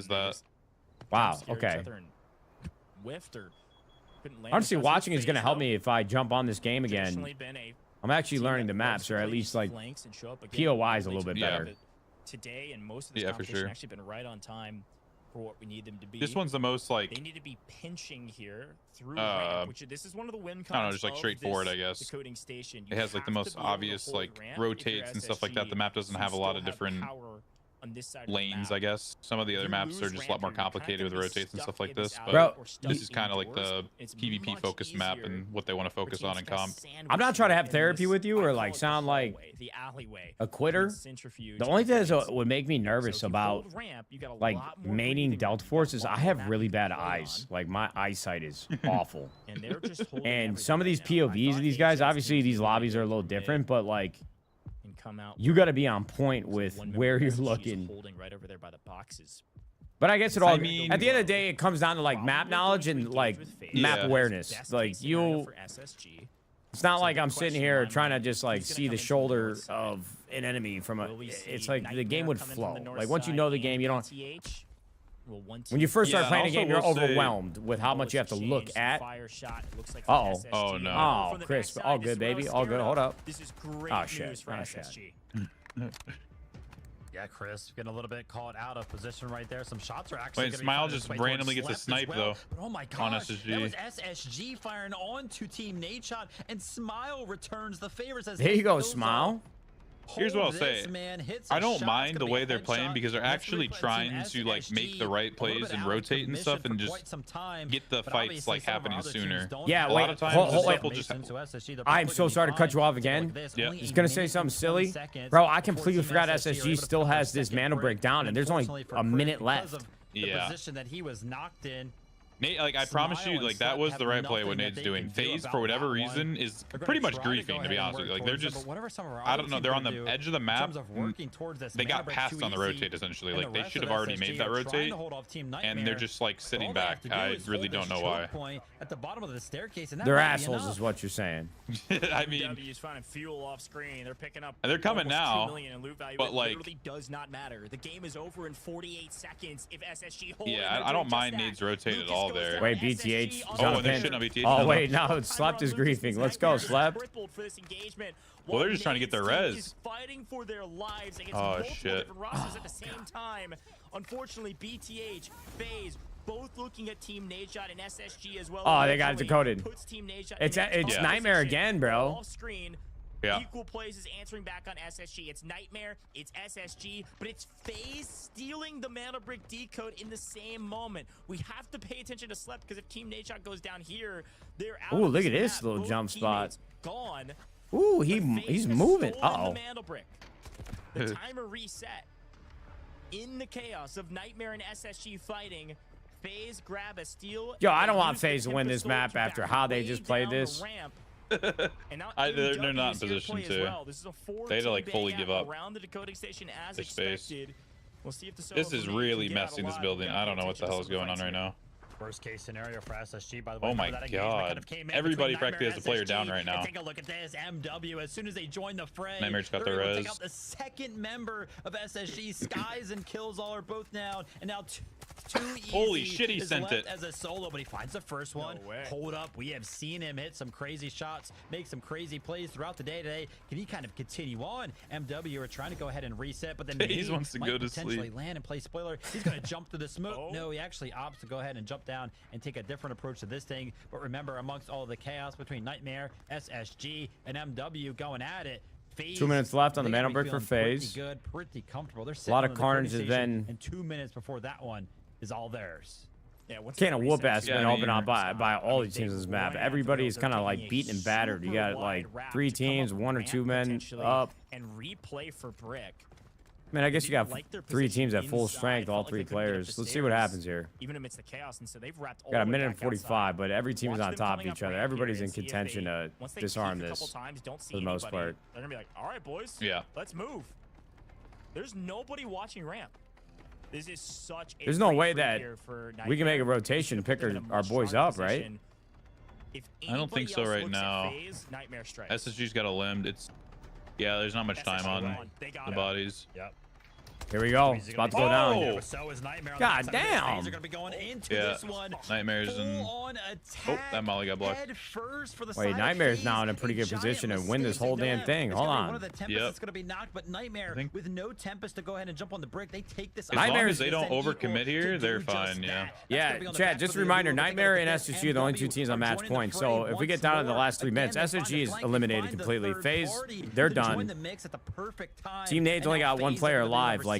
is that. Wow. Okay. Honestly, watching is going to help me if I jump on this game again. I'm actually learning the maps, or at least like POI is a little bit better. Today and most of this competition actually been right on time for what we need them to be. This one's the most like they need to be pinching here through ramp, which this is one of the win cons. I don't know, just like straightforward, I guess. Decoding station. It has like the most obvious like rotates and stuff like that. The map doesn't have a lot of different on this side lanes, I guess. Some of the other maps are just a lot more complicated with rotates and stuff like this. But Bro, this is kind of like the PvP focused map and what they want to focus on in comp. I'm not trying to have therapy with you or like sound like a quitter. The only thing that would make me nervous about like maining Delta Force is I have really bad eyes. Like my eyesight is awful. And some of these POVs of these guys, obviously these lobbies are a little different, but like come out. You got to be on point with where you're looking. Holding right over there by the boxes. But I guess it all. I mean, at the end of the day, it comes down to like map knowledge and like map awareness. Like you. It's not like I'm sitting here trying to just like see the shoulder of an enemy from a. It's like the game would flow. Like once you know the game, you don't. When you first start playing a game, you're overwhelmed with how much you have to look at. Uh-oh. Oh, no. Oh, Chris. All good, baby. All good. Hold up. This is great Oh, shit. news for Oh, shit. SSG. Yeah, Chris getting a little bit caught out of position right there. Some shots are actually. Wait, Smile just randomly gets a snipe though. But oh my gosh, on SSG. that was SSG firing on to Team Nadeshot, and Smile returns the favors as there you go, Smile. Here's what I'll say. I don't mind the way they're playing because they're actually trying to like make the right plays and rotate and stuff and just get the fights like happening sooner. Yeah, a lot of times this stuff will just. I'm so sorry to cut you off again. Yeah. He's gonna say something silly, bro. I completely forgot SSG still has this mana break down, and there's only a minute left. Yeah. Position that he was knocked in. Nate, like I promise you, like that was the right play. What Nate's doing, FaZe for whatever reason is pretty much griefing. To be honest with you, like they're just, I don't know, they're on the edge of the map. They got passed on the rotate essentially. Like they should have already made that rotate, and they're just like sitting back. I really don't know why. At the bottom of the staircase, and they're assholes, is what you're saying. I mean, W's finding fuel off screen. They're picking up. And they're coming now, 2 million in loot value. but like, literally does not matter. The game is over in 48 seconds if SSG hold. Yeah, I don't mind Nate's rotate at all there. Wait, BTH. Oh, and they shouldn't have BTH. Oh wait, no, Slept is griefing. Let's go, Slept. Well, they're just trying to get their res. Fighting for their lives against Oh shit. at the same time. Unfortunately, BTH, FaZe, both looking at Team Nadeshot and SSG as well. Oh, they got it decoded. It's Nightmare again, bro. Off screen. Yeah. Equal plays is answering back on SSG. It's Nightmare, it's SSG, but it's FaZe stealing the mana brick decode in the same moment. We have to pay attention to Slept because if Team Nadeshot goes down here, they're out. Ooh, look at this little jump spot. Gone. Ooh, he's moving. Uh-oh. The timer reset. In the chaos of Nightmare and SSG fighting, FaZe grab a steal. Yo, I don't want FaZe to win this map after how they just played this. They're not in position to. They had to like fully give up. Around the decoding station as the space. expected. We'll see if the This is really messing this building. I don't know what the hell is going on right now. Worst case scenario for SSG, by the way. Oh my god. Everybody practically has a player down right now. Take a look at this. MW, as soon as they join the fray, Nightmare's got the they're able to res. take out the second member of SSG. Skies and Kills all are both down. And now too easy. Holy shit, he sent it. As a solo, but he finds the first one. No way. Hold up. We have seen him hit some crazy shots, make some crazy plays throughout the day today. Can he kind of continue on? MW are trying to go ahead and reset, but then he wants to might go to potentially sleep. land and play spoiler. He's going to jump through the smoke. No, he actually opts to go ahead and jump down and take a different approach to this thing. But remember, amongst all the chaos between Nightmare, SSG, and MW going at it, FaZe, 2 minutes left on the they gotta mana be brick for feeling FaZe. Pretty good, pretty comfortable. They're A lot of sitting on the carnage decoding has station, been. and 2 minutes before that one is all theirs. Yeah, Can of whoop ass been opened up by all these teams in this map. Everybody's kind of like beaten and battered. You got like 3 teams, 1 or 2 men up. And replay for brick. I mean, I guess you got 3 teams at full strength, all 3 players. Let's see what happens here. Even amidst the chaos, and so they've wrapped all Got a the way minute and back 45, outside. but every team is Watch on them top of coming each up other. ramp Everybody's here in and see if contention they- to once they disarm peek a this couple times, don't see for the most anybody, part. They're gonna be like, all right, boys. Yeah. Let's move. There's nobody watching ramp. This is such a There's no great way free that here for we can make a Nightmare. rotation to pick They're in a our much boys stronger up, right? position. If I don't think anybody so else right looks at now. FaZe, Nightmare strikes. SSG's got a limbed. Yeah, there's not much time on the bodies. Yep. Here we go. It's about to go down. So is Nightmare on God the damn. They're going to be going into Yeah. this one. Nightmares and Full-on oh, attack, that molly got blocked. head first for the Wait, side of Nightmare's now FaZe. in a pretty good giant position to win this whole mistake damn there. thing. It's Hold gonna be on. One of the Tempests Yep. that's going to be knocked, but Nightmare with no Tempest to go ahead and jump on the brick. They take this. As long Nightmare's- as they don't overcommit here, they're fine. Yeah. Yeah, Chad, just a reminder, Nightmare and SSG are the only 2 teams on match point. So if we get down to the last 3 minutes, SSG is eliminated completely. FaZe, they're done. Team Nade's only got 1 player alive. Like,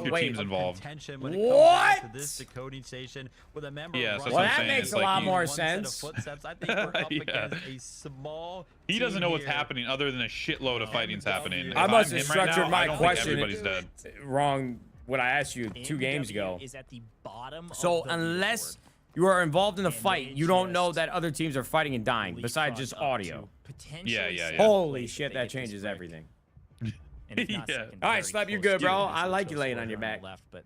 if your wait. team's involved. Contention when it comes down to this What? decoding station with a member Yes, of that's Well, what I'm that saying. makes It's a like lot you- more one set of sense. footsteps. I think we're up Yeah. against a small He doesn't team know what's here. happening other than a shitload of fighting's happening. If I must I'm have him right structured now, my I don't question think everybody's dead. wrong. What I asked you 2 games AMW ago. is at the bottom So of the unless leaderboard. You are involved in the And fight. they You don't know just that other teams are fighting and dying, besides just leapfrogged up audio. to potentially Yeah. second Holy place if shit, they that get this changes brick. everything. And if not Yeah. second, All right, very Slap, you're close good, to bro. it. I There's like no you laying score on your here back. left, but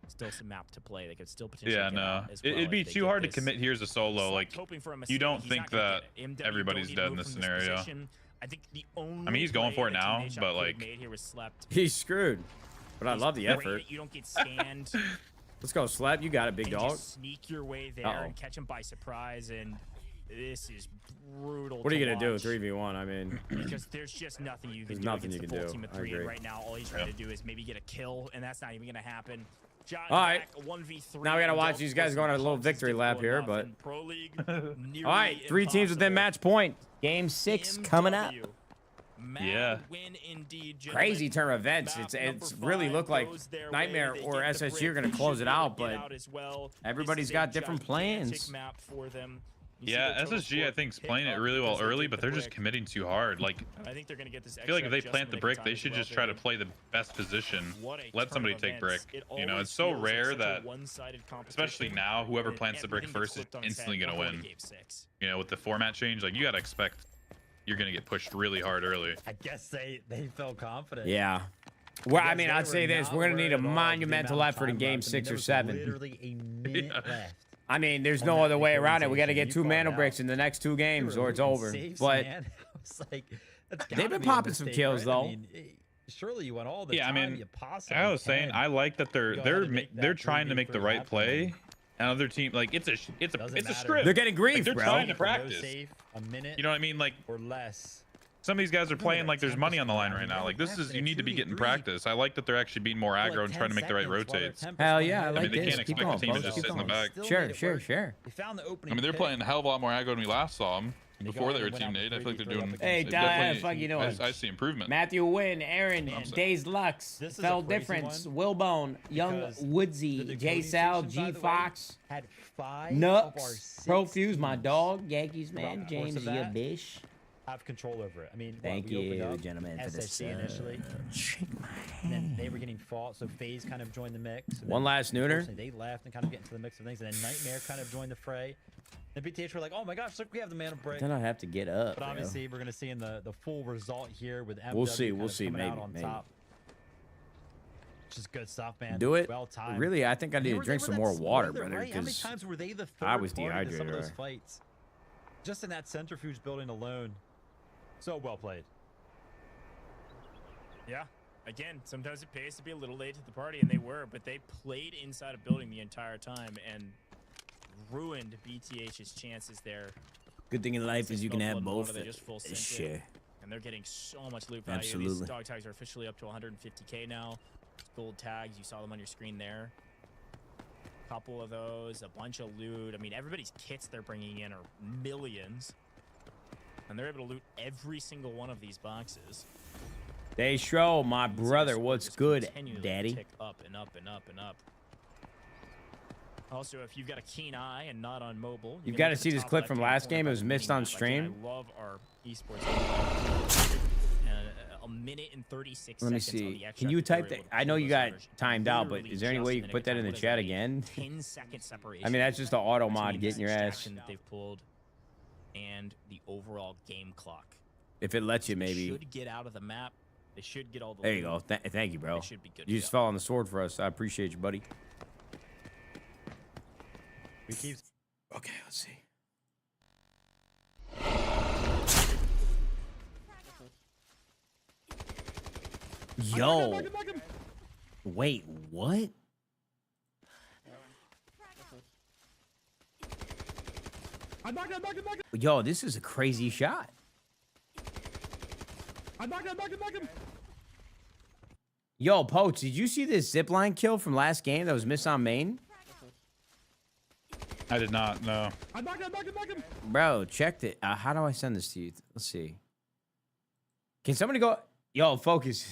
still some map to play. They could still potentially Yeah, get no. out as well It'd be if they too get hard to this. commit here as a solo. Slap's Like, hoping for a you mistake. don't He's think not gonna that get it. MW everybody's don't need to dead in move this from scenario. position. I think the only I mean, he's going play for it that Team now, Nadeshot but, could have like- made here was slept. He's screwed. But I He's love the great effort. that You don't get scanned. Let's go, Slap. You got it, big and dog. just sneak your way there Uh-oh. and catch him by surprise, and this is brutal. What are you to going to do? watch 3v1, I mean. because there's just nothing you can There's do nothing against you the can full do. team of I 3. And agree. right now, all he's trying to do is maybe get a kill, and that's not even going to happen. John All right. back, 1v3. Now we got to watch Don't these guys force going on a the little punch is victory lap difficult here, enough but. in Pro League, All right, nearly 3 teams within impossible. match point. Game 6 coming up. MW. Mad Yeah. win indeed, Crazy gentlemen. turn of events. Map It's number really 5 looked like goes their way. Nightmare They or get the SSG are break. going They to close should it be able out, to get but out as well. everybody's This is got a different gigantic plans. map for them. You see Yeah, the total SSG I score think is pick playing it up really well because they early, get but the they're just brick. committing too hard. Like, I think they're going to get this. I feel like if they extra plant the just in brick, time they as should well, just try to David. play the best position. What a Let turn somebody of take brick. events. It You know, always it's so feels like rare such a that, one-sided especially competition, now, whoever and plants the brick everything gets first is flipped on its instantly head going to before win. game 6. You know, with the format change, like, you got to expect you're going to get pushed really hard early. I guess they felt confident. Yeah. Well, I Because mean, they I'd were say this. not We're going to need a worried at all with the monumental amount of effort in time game left. I mean, 6 there or was 7. Literally a minute left. I mean, there's on no that other way around it. We got to get equalization. 2 You mana called it bricks out. in the next 2 They games were or it's looting over. safes, But man. I was like, that's they've gotta been be a popping some mistake, kills, right? though. I mean, surely you want all the Yeah, I time mean, you possibly I was saying, can. I like that Go ahead and make they're that trying to make the 3v3 right happen. play. Another team, like, it's a Doesn't matter. strip. they're getting Like, grief, they're bro. trying to For no practice. safe, a minute You know what I mean? Like, or less. some of these guys are playing that like there's money on the line tempest right round, now. Like, this is, you need to be getting 2v3. practice. I like that they're actually being more For aggro like and trying to 10 make the right seconds while their rotates. tempest Hell went yeah, I ahead. like mean, they this. can't Keep expect going, the team to folks. just Keep sit in the going. back. Still Sure, made it sure, work. sure. They found the I opening mean, they're pick. playing a hell of a lot more aggro than we last saw them. And he Before got they were went Team out Nate, I feel like they're 3v3 up doing. against Hey, they Dad, how the definitely- fuck you doing? I see improvement. Matthew Wynn, Aaron, I'm sorry. Days Lux, This is a Fell crazy Difference, one Willbone, Young because the Woodsy, decoding J Sal, station, G by the way, Fox, had 5 Nux, of our 6 Profuse, my teams dog, Yankees throughout man, the course James of that Yabish. have control over it. I mean, Thank we opened you, up gentlemen, for this. SSG initially, Shake my and then hand. they were getting fought, so FaZe kind of joined the mix. and One then, last nooner. unfortunately, They left and kind of get into the mix of things, and then Nightmare kind of joined the fray. And BTH were like, "Oh my gosh, look, we have the mana break." Then I have to get up. But bro. obviously, we're gonna see in the full result here with MW We'll see, kind we'll of see, coming out maybe, on maybe. top. Just good stuff, man. Do it. Well timed. Really, I think I need to drink some more water, brother, Right? How many because times were they the I third was party to some of dehydrated, those right? fights? Just in that centrifuge building alone. So well played. Yeah. Again, sometimes it pays to be a little late to the party, and they were, but they played inside a building the entire time and ruined BTH's chances there. good thing in life is you can Smoke have blood both. water, they just full sent it. Shit. And they're getting so much loot value. Absolutely. These dog tags are officially up to 150k now. Gold tags, you saw them on your screen there. Couple of those, a bunch of loot. I mean, everybody's kits they're bringing in are millions. And they're able to loot every single one of these boxes. Desho, my brother, Score what's just good, continually daddy? Tick up and up and up and up. Also, if you've got a keen eye and not on mobile, You've can gotta look at see the this top clip from left-hand last corner game. It by was the missed mini on map. Again, stream. I love our esports. And a minute and 36 Let me seconds on see. the Can extra you if they were type that? able to I know pull you those got numbers. timed out, but Literally is there any just way you in can a put that in the what is chat that, a again? 10-second separation. I mean, that's just the auto mod between getting your this ass. extraction that they've pulled and the overall game clock. If it lets you, They maybe. should get out of the map. They should get all the There you loot. go. Thank you, bro. They should be good You to just go. fell on the sword for us. I appreciate you, buddy. We keep Okay, let's see. Yo. Wait, what? Yo, this is a crazy shot. Yo, Poach, did you see this zipline kill from last game that was missed on main? I did not. No. Bro, checked it. How do I send this to you? Let's see. Can somebody go? Yo, focus.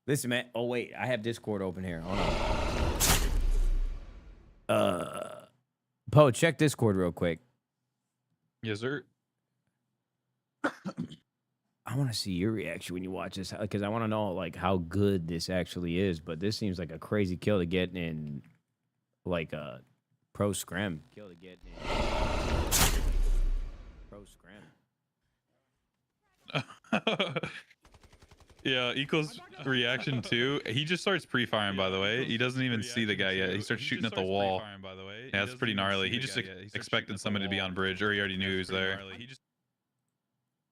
Listen, man. Oh, wait. I have Discord open here. Hold on. Poe, check Discord real quick. Yes, sir. I want to see your reaction when you watch this, because I want to know like how good this actually is. But this seems like a crazy kill to get in like a Pro scrim. Kill to get in. Pro scrim. Yeah, equals reaction too. He just starts pre-firing, by the way. He doesn't even see the guy yet. He starts shooting at the wall. Yeah, that's pretty gnarly. He just expected somebody to be on bridge, or he already knew he was there.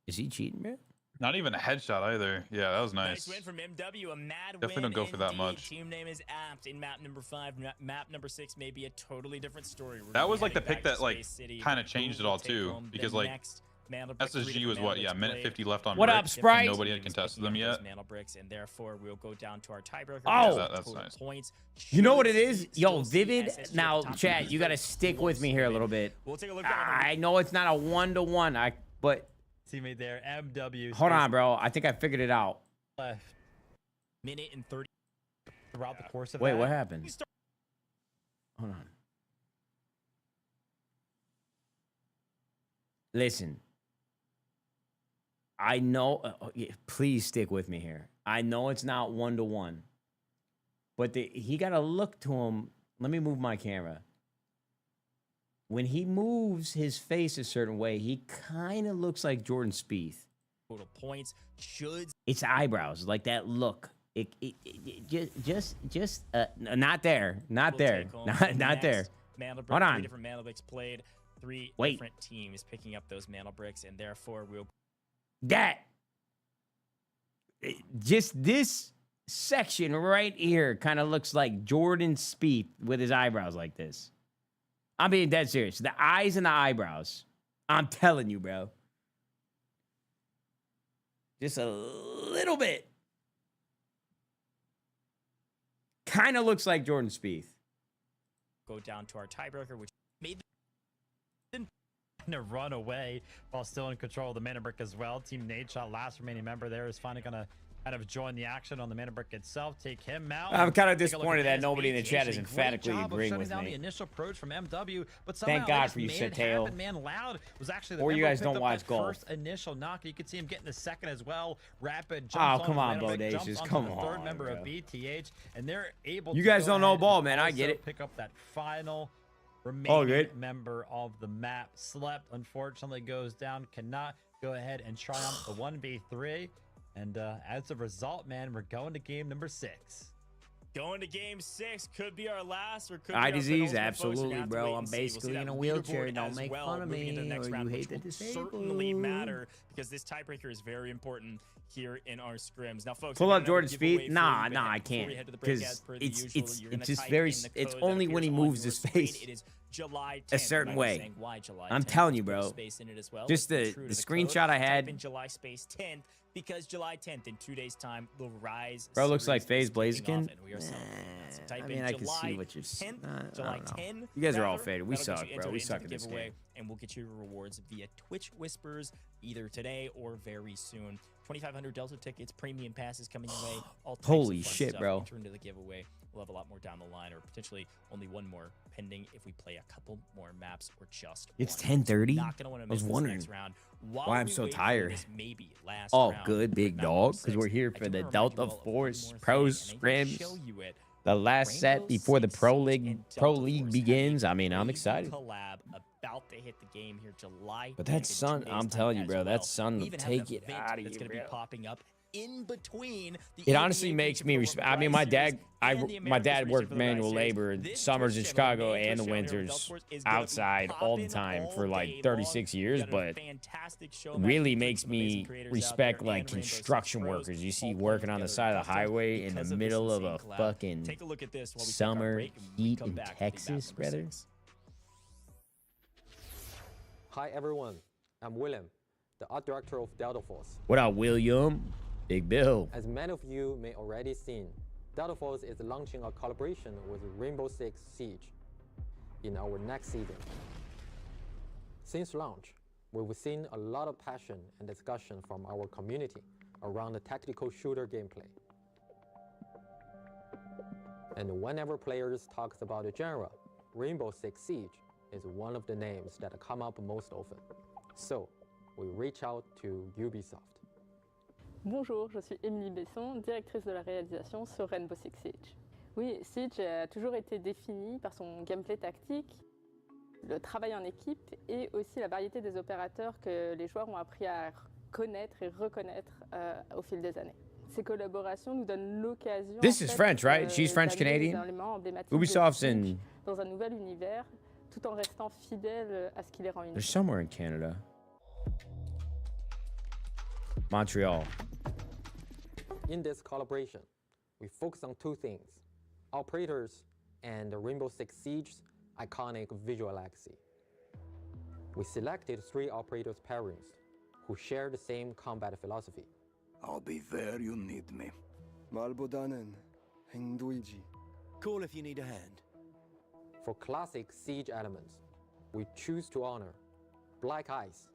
Is he cheating, man? Not even a headshot either. Yeah, that was nice. Nice win from MW, a mad Definitely win don't go for that indeed. much. Team name is Apt in map number 5. Map number 6 may be a totally different story. We're That was like the heading pick back to that like Space City. kind of changed it all We'll take too, home the because like next Mantle Brick, 3 SSG different was what? Mantle Yeah, Bricks minute played. 50 left on What brick, up, Sprite? and nobody had Teams contested picking them up those yet. Mantle Bricks, and therefore we'll go down to our tiebreaker. Oh, that's Total nice. Points. You know what it Should is? see- Yo, still see Vivid. SSG Now, at the top chat, of you the got to list. stick with me here a little bit. We'll take a look at one of I know it's not a 1-to-1, but Teammate there, MW. hold on, bro. I think I figured it out. Left minute and 30 throughout the course of Wait, that. what happened? Hold on. Listen. I know. Yeah, please stick with me here. I know it's not 1-to-1, but he got to look to him. Let me move my camera. When he moves his face a certain way, he kind of looks like Jordan Spieth. total points. Should It's eyebrows, like that look. It just not there, not will there, take home not the not there. next Mantle Brick. Hold 3 on. different Mantle Bricks played. 3 Wait. different teams picking up those Mantle Bricks, and therefore we'll. Just this section right here kind of looks like Jordan Spieth with his eyebrows like this. I'm being dead serious. The eyes and the eyebrows. I'm telling you, bro. Just a little bit. Kind of looks like Jordan Spieth. Go down to our tiebreaker, which made To run away while still in control of the mana brick as well. Team Nadeshot, last remaining member there, is finally gonna kind of join the action on the mana brick itself. Take him out. I'm kind of Take a look disappointed at that nobody in the chat is Great emphatically job of agreeing shutting with down me. the initial approach from MW, but somehow Thank they God just for you, made it Setail. happen. Man, Loud was actually the Or you member who guys picked don't up watch that golf. first initial knock. You could see him getting the second as well. Rapid Oh, jumps come on on, the mana brick, Bodacious. jumps onto Come the third on, member of bro. BTH, and they're able You to guys go don't know ahead ball, and man. I get also it. pick up that final All remaining good. member of the map. Slept, unfortunately, goes down. Cannot go ahead and triumph the 1v3. And as a result, man, we're going to game number 6. going to game 6 could be our last, or could Eye be our disease, penultimate, folks. We're absolutely, gonna have to bro. wait I'm and see. We'll see basically that in a wheelchair. leaderboard Don't as make well, fun of moving into me, the next or round, you which hate the will disabled. certainly matter because this tiebreaker is very important here in our scrims. Now, folks, Pull we got up another Jordan giveaway Speed. for you, Nah, but I before we can't, head to the break, because as per the it's usual, you're gonna it's type very in the it's code that only when he appears on moves your his screen. face It is July 10th. a certain You might be way. saying, why July I'm 10th? telling you, Let's put a bro. space in it as well. Just Let's be the true to screenshot code. I Type had. in July space 10th because July 10th in 2 days' time, the Rise. Bro, looks like Series FaZe is kicking off, Blaziken. and we are celebrating that. So type I in mean, I can July see what you're 10th, I July don't know. 10. You guys are all rather, faded. We that'll get suck, you bro. entered We into suck the at this giveaway, game. and we'll get your rewards via Twitch Whispers either today or very soon. 2,500 Delta tickets, premium passes coming your way. All types Holy of fun shit, stuff. bro. Enter into the giveaway. We'll have a lot more down the line, or potentially only one more pending if we play a couple more maps or just It's one. 10:30? Not gonna want to I was miss this wondering next round. While why I'm we so wait for tired. this maybe last Oh, round, good, big map number dog, because 6, we're here I for do the wanna remind you Delta all of one Force more Pro thing, and I can show scrims. you it. The last set Rainbow before the Six Pro Siege League and Pro Delta League Force begins. have a I mean, I'm preview excited. Collab about to hit the game here July. But 10th that in 2 sun, days' I'm time telling you, as bro, well. that sun We will even have an take it event out of that's you, going to be bro. popping up in between the It honestly NBA makes Feature me Film respect. for I the mean, Rise Series and the my America's dad Feature worked for the Rise manual Series. labor This summers in Twitch channel, Chicago main and the Twitch channel here on Delta winters Force, is gonna be outside all the popping time all for like day 36 long. years, Got a but fantastic show really featuring makes some amazing me creators out respect there like and Rainbow Six construction pros workers. You all see playing working on the together side of the custom highway in because the of this middle of insane a collab. fucking Take a look at this while we take our summer break and we heat come in back with the map Texas, number brother. 6. Hi everyone, I'm William, the art director of Delta Force. What up, William? Big Bill. As many of you may already seen, Delta Force is launching a collaboration with Rainbow Six Siege in our next season. Since launch, we've seen a lot of passion and discussion from our community around the tactical shooter gameplay. And whenever players talks about the genre, Rainbow Six Siege is one of the names that come up most often. So, we reach out to Ubisoft. Bonjour, je suis Émilie Besson, directrice de la réalisation sur Rainbow Six Siege. Oui, Siege a toujours été défini par son gameplay tactique le travail en équipe et aussi la variété des opérateurs que les joueurs ont appris à connaître et reconnaître au fil des années. Ces collaborations nous donnent l'occasion. This is French, right? She's French Canadian. Ubisoft's in. Dans un nouvel univers, tout en restant fidèle à ce qui les rend uniques. They're somewhere in Canada. Montreal. In this collaboration, we focus on two things: operators and the Rainbow Six Siege's iconic visual legacy. We selected 3 operators pairings who share the same combat philosophy. I'll be there you need me. 말보다는 행동이지. Call if you need a hand. For classic Siege elements, we choose to honor Black Ice,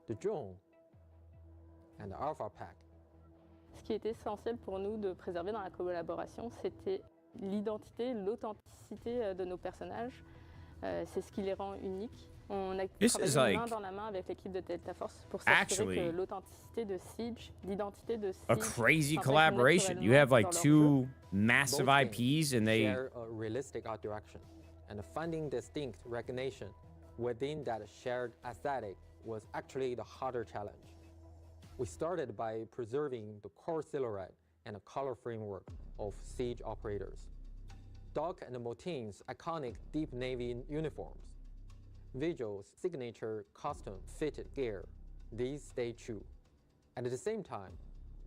the Drone, and the Alpha Pack. Ce qui était essentiel pour nous de préserver dans la collaboration, c'était l'identité, l'authenticité de nos personnages. C'est ce qui les rend uniques. On a travaillé main dans la main avec l'équipe de Delta Force pour s'assurer que l'authenticité de Siege, l'identité de Siege, a crazy collaboration. You have like 2 massive IPs and they share a realistic art direction, and finding distinct recognition within that shared aesthetic was actually the harder challenge. We started by preserving the core silhouette and a color framework of Siege operators. Doc and Motin's iconic deep navy uniforms, Vigil's signature custom fitted gear, these stay true. And at the same time,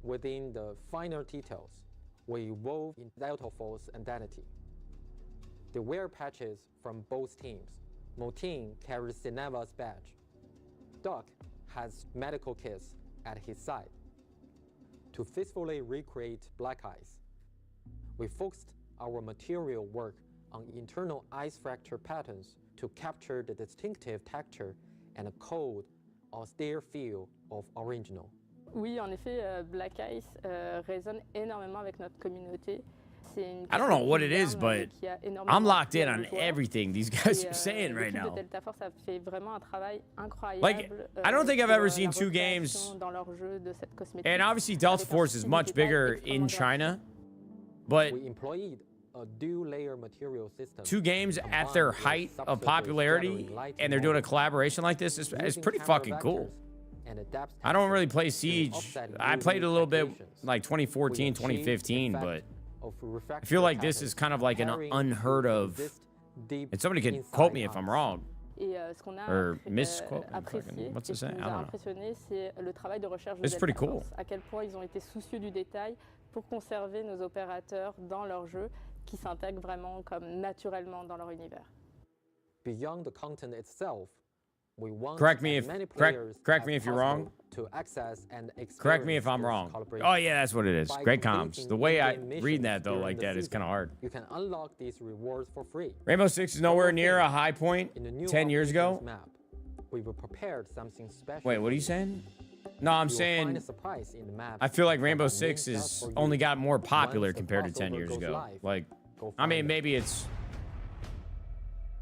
within the finer details, we wove in Delta Force identity. They wear patches from both teams. Motin carries Cineva's badge. Doc has medical kits at his side. To faithfully recreate Black Ice, we focused our material work on internal ice fracture patterns to capture the distinctive texture and a cold, austere feel of original. Oui, en effet, Black Ice résonne énormément avec notre communauté. I don't know what it is, but I'm locked in on everything these guys are saying right now. Delta Force a fait vraiment un travail incroyable. Like, I don't think I've ever seen 2 games. And obviously, Delta Force is much bigger in China, but we employed a dual-layer material system. 2 games at their height of popularity, and they're doing a collaboration like this is pretty fucking cool. I don't really play Siege. I played a little bit like 2014, 2015, but I feel like this is kind of like an unheard of. And somebody can quote me if I'm wrong. Or misquote. What's it say? I don't know. It's pretty cool. À quel point ils ont été soucieux du détail pour conserver nos opérateurs dans leur jeu qui s'intègrent vraiment comme naturellement dans leur univers. Beyond the content itself, we want correct me if you're wrong. To access and correct me if I'm wrong. Oh yeah, that's what it is. Great comms. The way I read that though like that is kind of hard. You can unlock these rewards for free. Rainbow Six is nowhere near a high point 10 years ago. We were prepared something special. Wait, what are you saying? No, I'm saying I feel like Rainbow Six has only got more popular compared to 10 years ago. Like, I mean, maybe it's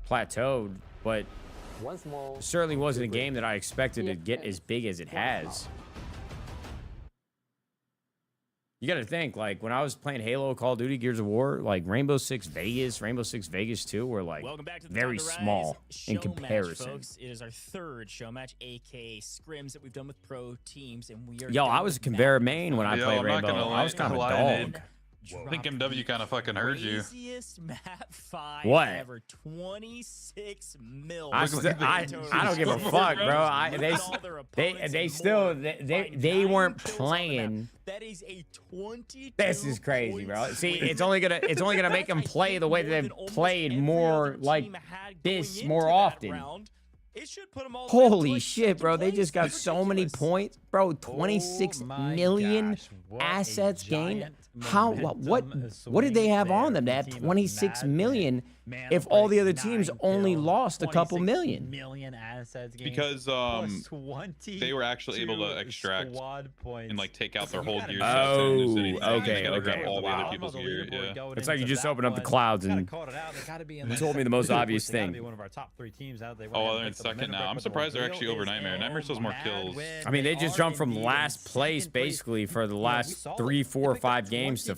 plateaued, but certainly wasn't a game that I expected to get as big as it has. You got to think, like, when I was playing Halo, Call of Duty, Gears of War, like Rainbow Six Vegas 2 were like very small in comparison. Folks. It is our 3rd show match, aka scrims that we've done with pro teams, and we are. Yo, I was a Conveyor main when I played Rainbow. I was kind of a dog. I think MW kind of fucking heard you. Map 5 what? Ever 26 mil. I don't give a fuck, bro. They weren't playing. That is a 22. This is crazy, bro. See, it's only gonna make them play the way that they've played more like this more often. It should put them all holy shit, bro. They just got so many points. Bro, 26 million assets gained. How what did they have on them to have 26 million if all the other teams only lost a couple million? Assets because they were actually able to extract and like take out their whole gear set. Okay. All the other people's gear. Yeah. It's like you just open up the clouds and told me the most obvious thing. Oh, they're in second now. I'm surprised they're actually over Nightmare. Nightmare still has more kills. I mean, they just jumped from last place basically for the last 3, 4, 5 games to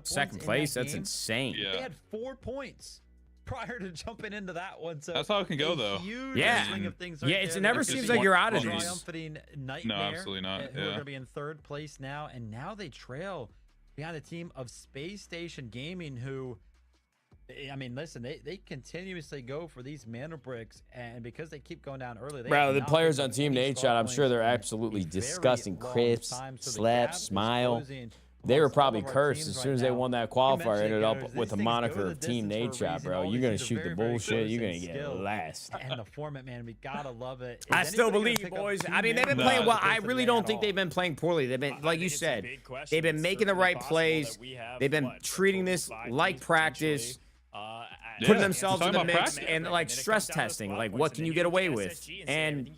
second place. That's insane. They had 4 points. prior to jumping into that one. So that's how it can go, though. Yeah, yeah. It never seems like you're out of these. Nightmare, no, absolutely not. Who are going to be in third place now, and now they trail behind the team of Space Station Gaming, who, I mean, listen, they continuously go for these mana bricks, and because they keep going down early, bro, the players on Team Nadeshot, I'm sure they're absolutely disgusting. Crips, Slap, Smile. They were probably cursed as soon as they won that qualifier. Ended up with a moniker of Team Nadeshot, bro. You're gonna shoot the bullshit. You're gonna get last. And the format, man, we gotta love it. I still believe, boys. I mean, they've been playing well. I really don't think they've been playing poorly. They've been, like you said, they've been making the right plays. They've been treating this like practice. Putting themselves in the mix and like stress testing, like what can you get away with? And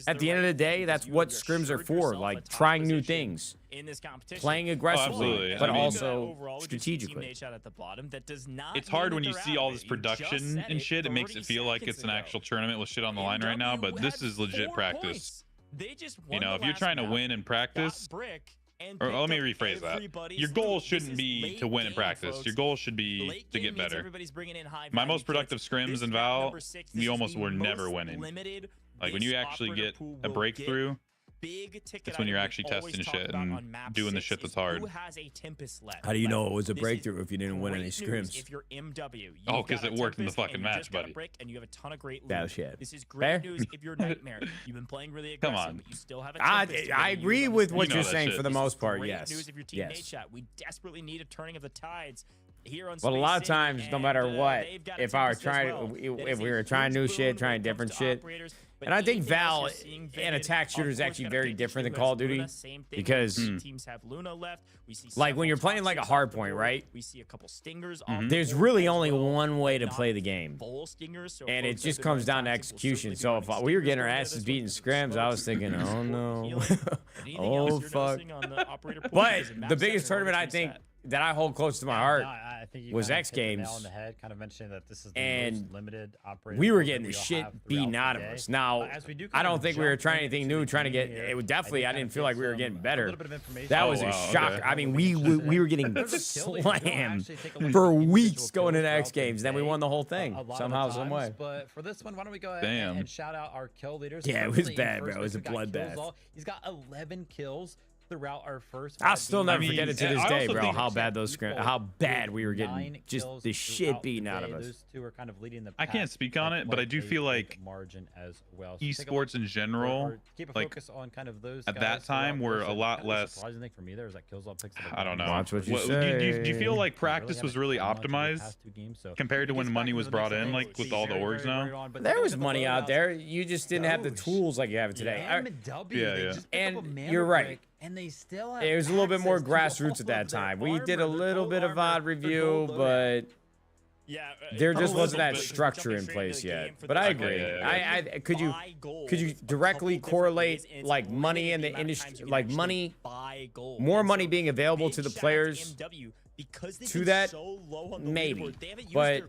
at the end of the day, that's what scrims are for, like trying new things, playing aggressively, but also strategically. It's hard when you see all this production and shit. It makes it feel like it's an actual tournament with shit on the line right now, but this is legit practice. You know, if you're trying to win in practice, or let me rephrase that. Your goal shouldn't be to win in practice. Your goal should be to get better. My most productive scrims in Val, we almost were never winning. Like when you actually get a breakthrough, that's when you're actually testing shit and doing the shit that's hard. How do you know it was a breakthrough if you didn't win any scrims? If you're MW, oh, because it worked in the fucking match, buddy. And you have a ton of great loot. Shit. This is great news if you're Nightmare. You've been playing really aggressive, come on. but you still have a I agree with what you're saying for the most part. Great Yes. news if you're Team Nadeshot. We desperately need a turning of the tides here on But a lot of times, no matter what, if I were trying, if we were trying new shit, trying different shit. And I think Val and attack shooter is actually very different than Call of Duty because, like, when you're playing like a hard point, right? We see a couple stingers. There's really only one way to play the game, and it just comes down to execution. So if we were getting our asses beat in scrims, I was thinking, oh no, oh fuck. But the biggest tournament I think that I hold close to my heart was X Games, and we were getting the shit beaten out of us. Now, I don't think we were trying anything new, trying to get. It would definitely. I didn't feel like we were getting better. That was a shock. Okay. I mean, we were getting slammed for weeks going into X Games. Then we won the whole thing somehow, some way. But for this one, why don't we go ahead and shout out our kill leaders? Yeah, it was bad, bro. It was a bloodbath. He's got 11 kills throughout our first. I'll still never forget it to this day, bro. How bad how bad we were getting just the shit beaten out of us. Those two are kind of leading the I can't speak on it, but I do feel like margin as well. Esports in general, like on kind of those at that time, were a lot less. Surprising thing for me there is that Killzone picks up. I don't know. Watch what you say. Do you feel like practice was really optimized compared to when money was brought in, like with all the orgs now? There was money out there. You just didn't have the tools like you have today. Yeah. And you're right. And they still have it was a little bit more grassroots at that time. We did a little bit of VOD review, but there just wasn't that structure in place yet. But I agree. Could you directly correlate like money in the industry, like money, more money being available to the players? To that, maybe, but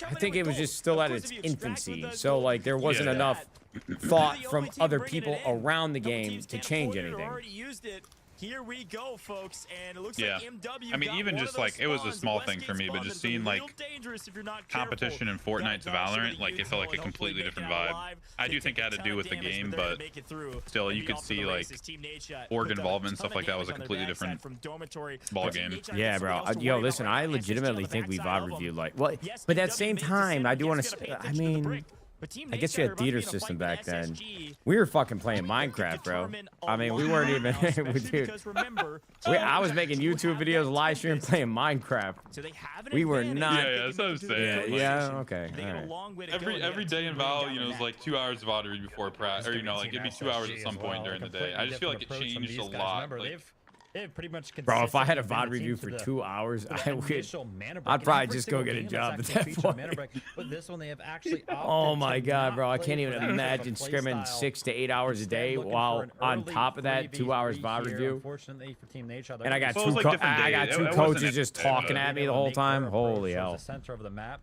I think it was just still at its infancy. So like there wasn't enough thought from other people around the game to change anything. Here we go, folks, and it looks like MW I mean, even just like it was a small thing for me, but just seeing like competition in Fortnite to Valorant, like it felt like a completely different vibe. I do think it had to do with the game, but still, you could see like org involvement and stuff like that was a completely different ball game. Yeah, bro. Yo, listen, I legitimately think we VOD reviewed like, well, but at the same time, I do want to. I mean. I guess you had theater system back then. We were fucking playing Minecraft, bro. I mean, we weren't even. Dude, I was making YouTube videos, live stream, playing Minecraft. We were not. Yeah, that's what I'm saying. Yeah, okay. Every day in Val, you know, it was like 2 hours of VOD before practice, or you know, like it'd be 2 hours at some point during the day. I just feel like it changed a lot. Pretty much bro, if I had a VOD review for 2 hours, I'd probably just go get a job at that point. But this one they have actually oh my god, bro, I can't even imagine scrimming 6 to 8 hours a day while on top of that 2 hours VOD review. Unfortunately for Team Nadeshot, and I got two coaches just talking at me the whole time. Holy hell. The center of the map.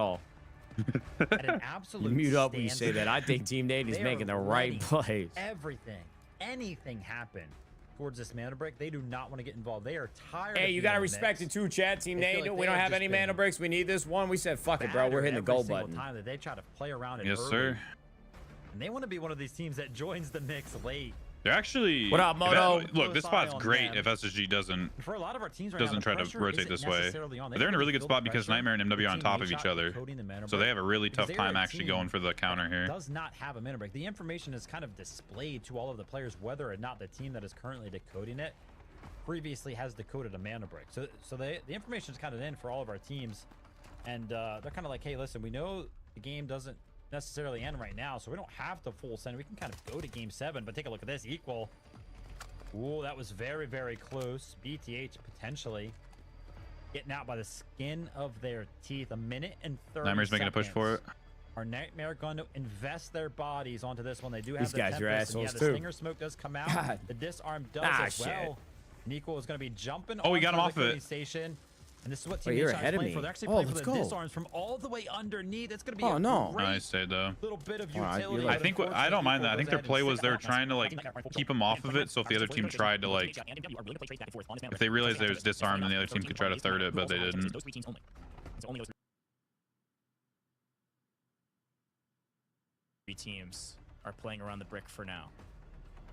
all. At an absolute You mute up when you say standstill. that. I think Team Nate is They making the are right letting plays. anything happen towards this mana break. They do not want to get involved. They are tired. Hey, of you being gotta in the respect mix. it too, Chad. Team They feel Nate. like We they don't have have just any been mana breaks. We need this one. We said, fuck it, bro. We're hitting the battered go every single button. time that they try to play around it Yes, early. sir. And they want to be one of these teams that joins the mix late. They're actually. What up, Moto? Look, this spot's on great them. if SSG doesn't For a lot of our teams right now, doesn't the try to pressure rotate isn't this way. necessarily on. But they're in a really good feel the spot because pressure. Nightmare and MW are on Team top of Nadeshot each other. decoding the mana So they break have a really because tough they are time a actually team going for the counter that here. does not have a mana break. The information is kind of displayed to all of the players whether or not the team that is currently decoding it previously has decoded a mana break. So the information is kind of in for all of our teams, and they're kind of like, hey, listen, we know the game doesn't necessarily end right now, so we don't have to full send. We can kind of go to game 7, but take a look at this equal. Ooh, that was very, very close. BTH potentially getting out by the skin of their teeth. 1 minute and 30 Nightmare's making a push for it. Are Nightmare going to invest their bodies onto this one? They do have These the guys are Tempest, and assholes, the too. Stinger smoke does come out. God. The disarm does as shit. well. Nico is going to be jumping. Oh, we got him onto the off of Cody it. Station. And this is what Wait, Team you're Nation ahead is of playing me. for. They're actually Oh, playing let's for the go. disarms from all the way underneath. It's going to be Oh, a no. great Nice save though. little bit of All right, utility. you're I but think I don't mind that. I think their play was they're trying to like keep him off of it. So if the other team tried to like, if they realized there was disarm, then the other team could try to third it, but they didn't. Three teams are playing around the brick for now.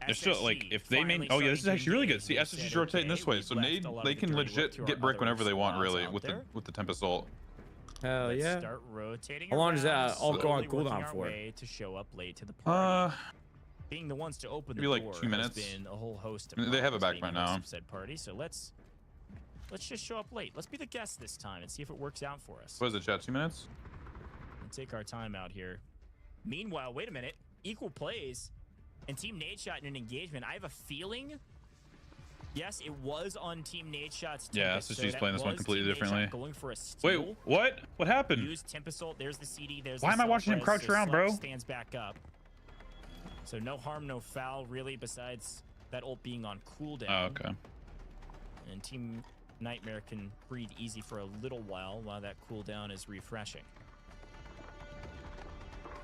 They're still like if they main. Oh yeah, this is actually really good. See, SSG's rotating this way, so they can legit get brick whenever they want, really, with the Tempest ult. Hell Let's yeah. start rotating How long does around, that all go on slowly working cooldown our for? way to show up late to the party. Being the ones to open the maybe door like 2 minutes. has been a whole host of I mean, they have it problems back being by the host now. of said party. So let's just show up late. Let's be the guest this time and see if it works out for us. What is it, chat? 2 minutes? And take our time out here. Meanwhile, wait a minute. Equal plays and Team Nadeshot in an engagement. I have a feeling. Yes, it was on Team Nadeshot's. Yeah, Tempest, SSG's so playing this one was completely Team differently. Nadeshot going for a steal. Wait, what? What happened? Use Tempest ult. There's the CD. There's Why the am I watching him self-res, crouch around, bro? Stands back up. So no harm, no foul, really, besides that ult being on cooldown. Oh, okay. And Team Nightmare can breathe easy for a little while that cooldown is refreshing.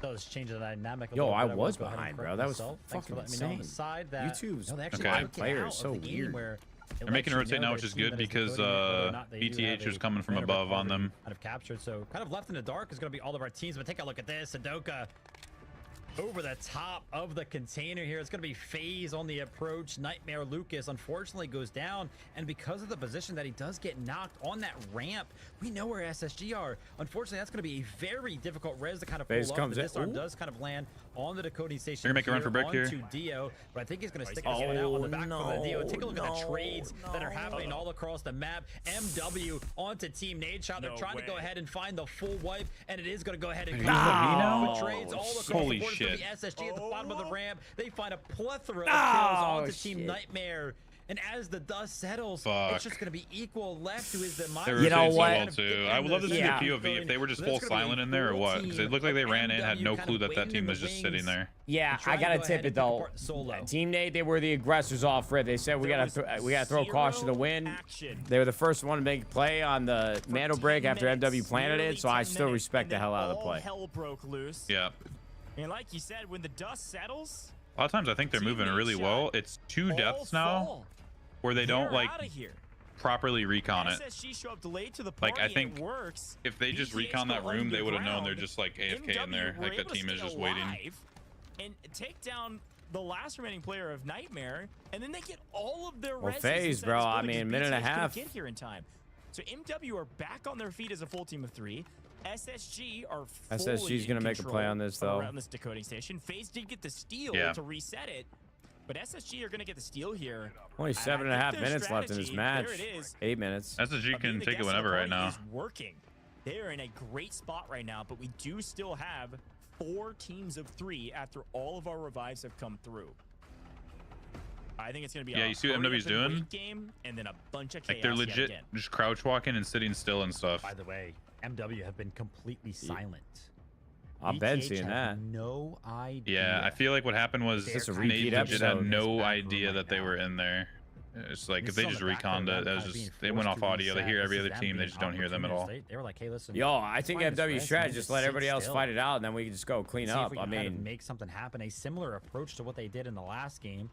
Does change the dynamic. Yo, I will was go ahead and behind, bro. correct That was myself. Thanks for fucking letting me know on the insane. side that YouTube's no, they actually Okay. took it player out is so of the game weird. where it They're lets making a you rotate know now, their which is team good that is because decoding it, whether or not they do have BTH was a coming from random above on recovery them. Kind of captured, so kind of left in the dark is going to be all of our teams. But take a look at this, Sudoka. Over the top of the container here. It's going to be FaZe on the approach. Nightmare Lucas unfortunately goes down. And because of the position that he does get knocked on that ramp, we know where SSG are. Unfortunately, that's going to be a very difficult res to kind of pull FaZe off. comes The in. disarm Ooh. does kind of land on the decoding station. They're gonna make a run for brick here. Onto Dio, but I think he's going to stick his head out on the back from the Dio. Take a look at the trades that are happening all across the map. MW onto Team Nadeshot. They're trying to go ahead and find the full wipe, and it is going to go ahead and come with trades all across Holy the board. shit. It's gonna be SSG at the bottom of the ramp. They find a plethora of kills Oh, onto Team shit. Nightmare. And as the dust settles, Fuck. it's just going to be equal left to his demise. They You know rotate so what? well too. I would love to see Yeah. the POV if they were just full silent in there or what, because it looked like they ran in, had no clue that that team was just sitting there. Yeah, Try I to gotta go tip ahead it and pick though. apart Solo. Team Nate, they were the aggressors off rip. They said we gotta throw caution to the wind. They were the first one to make a play on the Mando break after MW planted it, so I still respect the hell out of the play. Hell broke loose. Yeah. And like you said, when the dust settles, A lot of times I think they're moving really well. It's 2 deaths now where they don't like properly recon it. SSG show up delayed to the party, Like I think it works. if they just BTH recon that go room, they would have known they're underground. just like AFK in there. MW were Like that able to team is stay just waiting. alive And take down the last remaining player of Nightmare, and then they get all of their Well, reses FaZe, inside bro, this I building mean, 'cause minute and a BTH couldn't half. Get here in time. So MW are back on their feet as a full team of 3. SSG are SSG's gonna make a play on this, though. Around this decoding station. FaZe did get the steal Yeah. to reset it, but SSG are gonna get the steal here. Only And I 7.5 think their minutes left in this strategy, match. there it is. 8 minutes. SSG Being can the take it guest of whenever the right party now. is working. They are in a great spot right now, but we do still have 4 teams of 3 after all of our revives have come through. I think it's going to be Yeah, a you see what hurry MW's up and doing? wait game, and then a bunch of chaos Like they're yet legit again. just crouch walking and sitting still and stuff. By the way, MW have been completely silent. I've been BTH seeing have that. No idea. Yeah, I feel like what happened was Is this a Nate repeat legit had episode? no idea that they were in there. It's like if they just reconned it, that was just they went off audio. They hear every other team, they just don't hear them at all. They were like, hey, listen. Yo, I think let's find this MW res strategy and just let everybody sit else still. fight it out, and then we can just go clean See if up. we I can kind of mean, make something happen. A similar approach to what they did in the last game.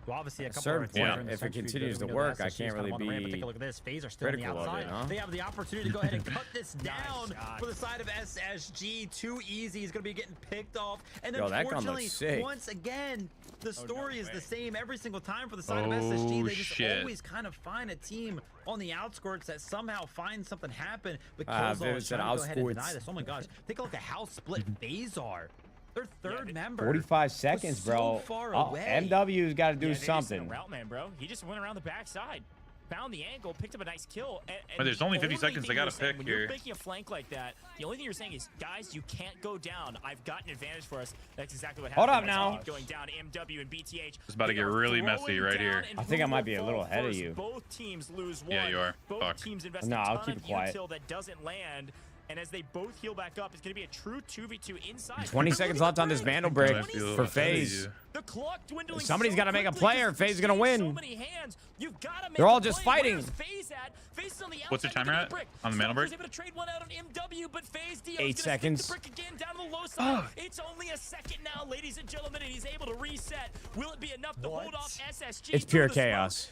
Well, obviously, a At a couple certain of our teams point, are in the if it century, continues but we to know work, the I SSG is can't kind of really on the ramp. But be take a look at this. FaZe are still on the critical of it, outside. huh? They have the opportunity to go ahead and cut this down shot. for the side of SSG. Too easy. He's going to be getting picked off. And Yo, that gun unfortunately, looks sick. once again, the story is way. the same every single time for the side of Oh, SSG. They just shit. always kind of find a team on the outskirts that somehow finds something happen. But Ah, Killzone Vivid is said trying to go ahead and deny outskirts. this. Oh my gosh. Take a look at how split FaZe are. Their third member. 45 seconds, so bro. far Oh, away. MW's got to do Yeah, they just sent something. a route man, bro. He just went around the backside. found the angle, picked up a nice kill. But there's only 50 the seconds. They thing got to you're saying, pick when here. you're making a flank like that, the only thing you're saying is, guys, you can't go down. I've got an advantage for us. That's exactly what happened. Hold up now. Going down, MW and BTH. It's about to get really messy right here. I think I might be a little ahead of you. Both teams lose one. Yeah, you are. Both Fuck. teams invest No, a I'll ton keep of it quiet. util that doesn't land. And as they both heal back up, it's going to be a true 2v2 inside. 20 seconds left on this Vandal break for FaZe. The clock dwindling. Somebody's got to make a quickly play or 'cause FaZe is going to so win. many hands. You've got to make They're all a just play. fighting. Where's FaZe at? FaZe is on the What's the outside timer looking at? brick. On the Vandal break? Stalker's able to trade one out on MW, but FaZe Dio's 8 gonna stick seconds. the brick again down to the low side. It's only a second now, ladies and gentlemen, and he's able to reset. Will it be enough to hold off SSG? It's pure chaos.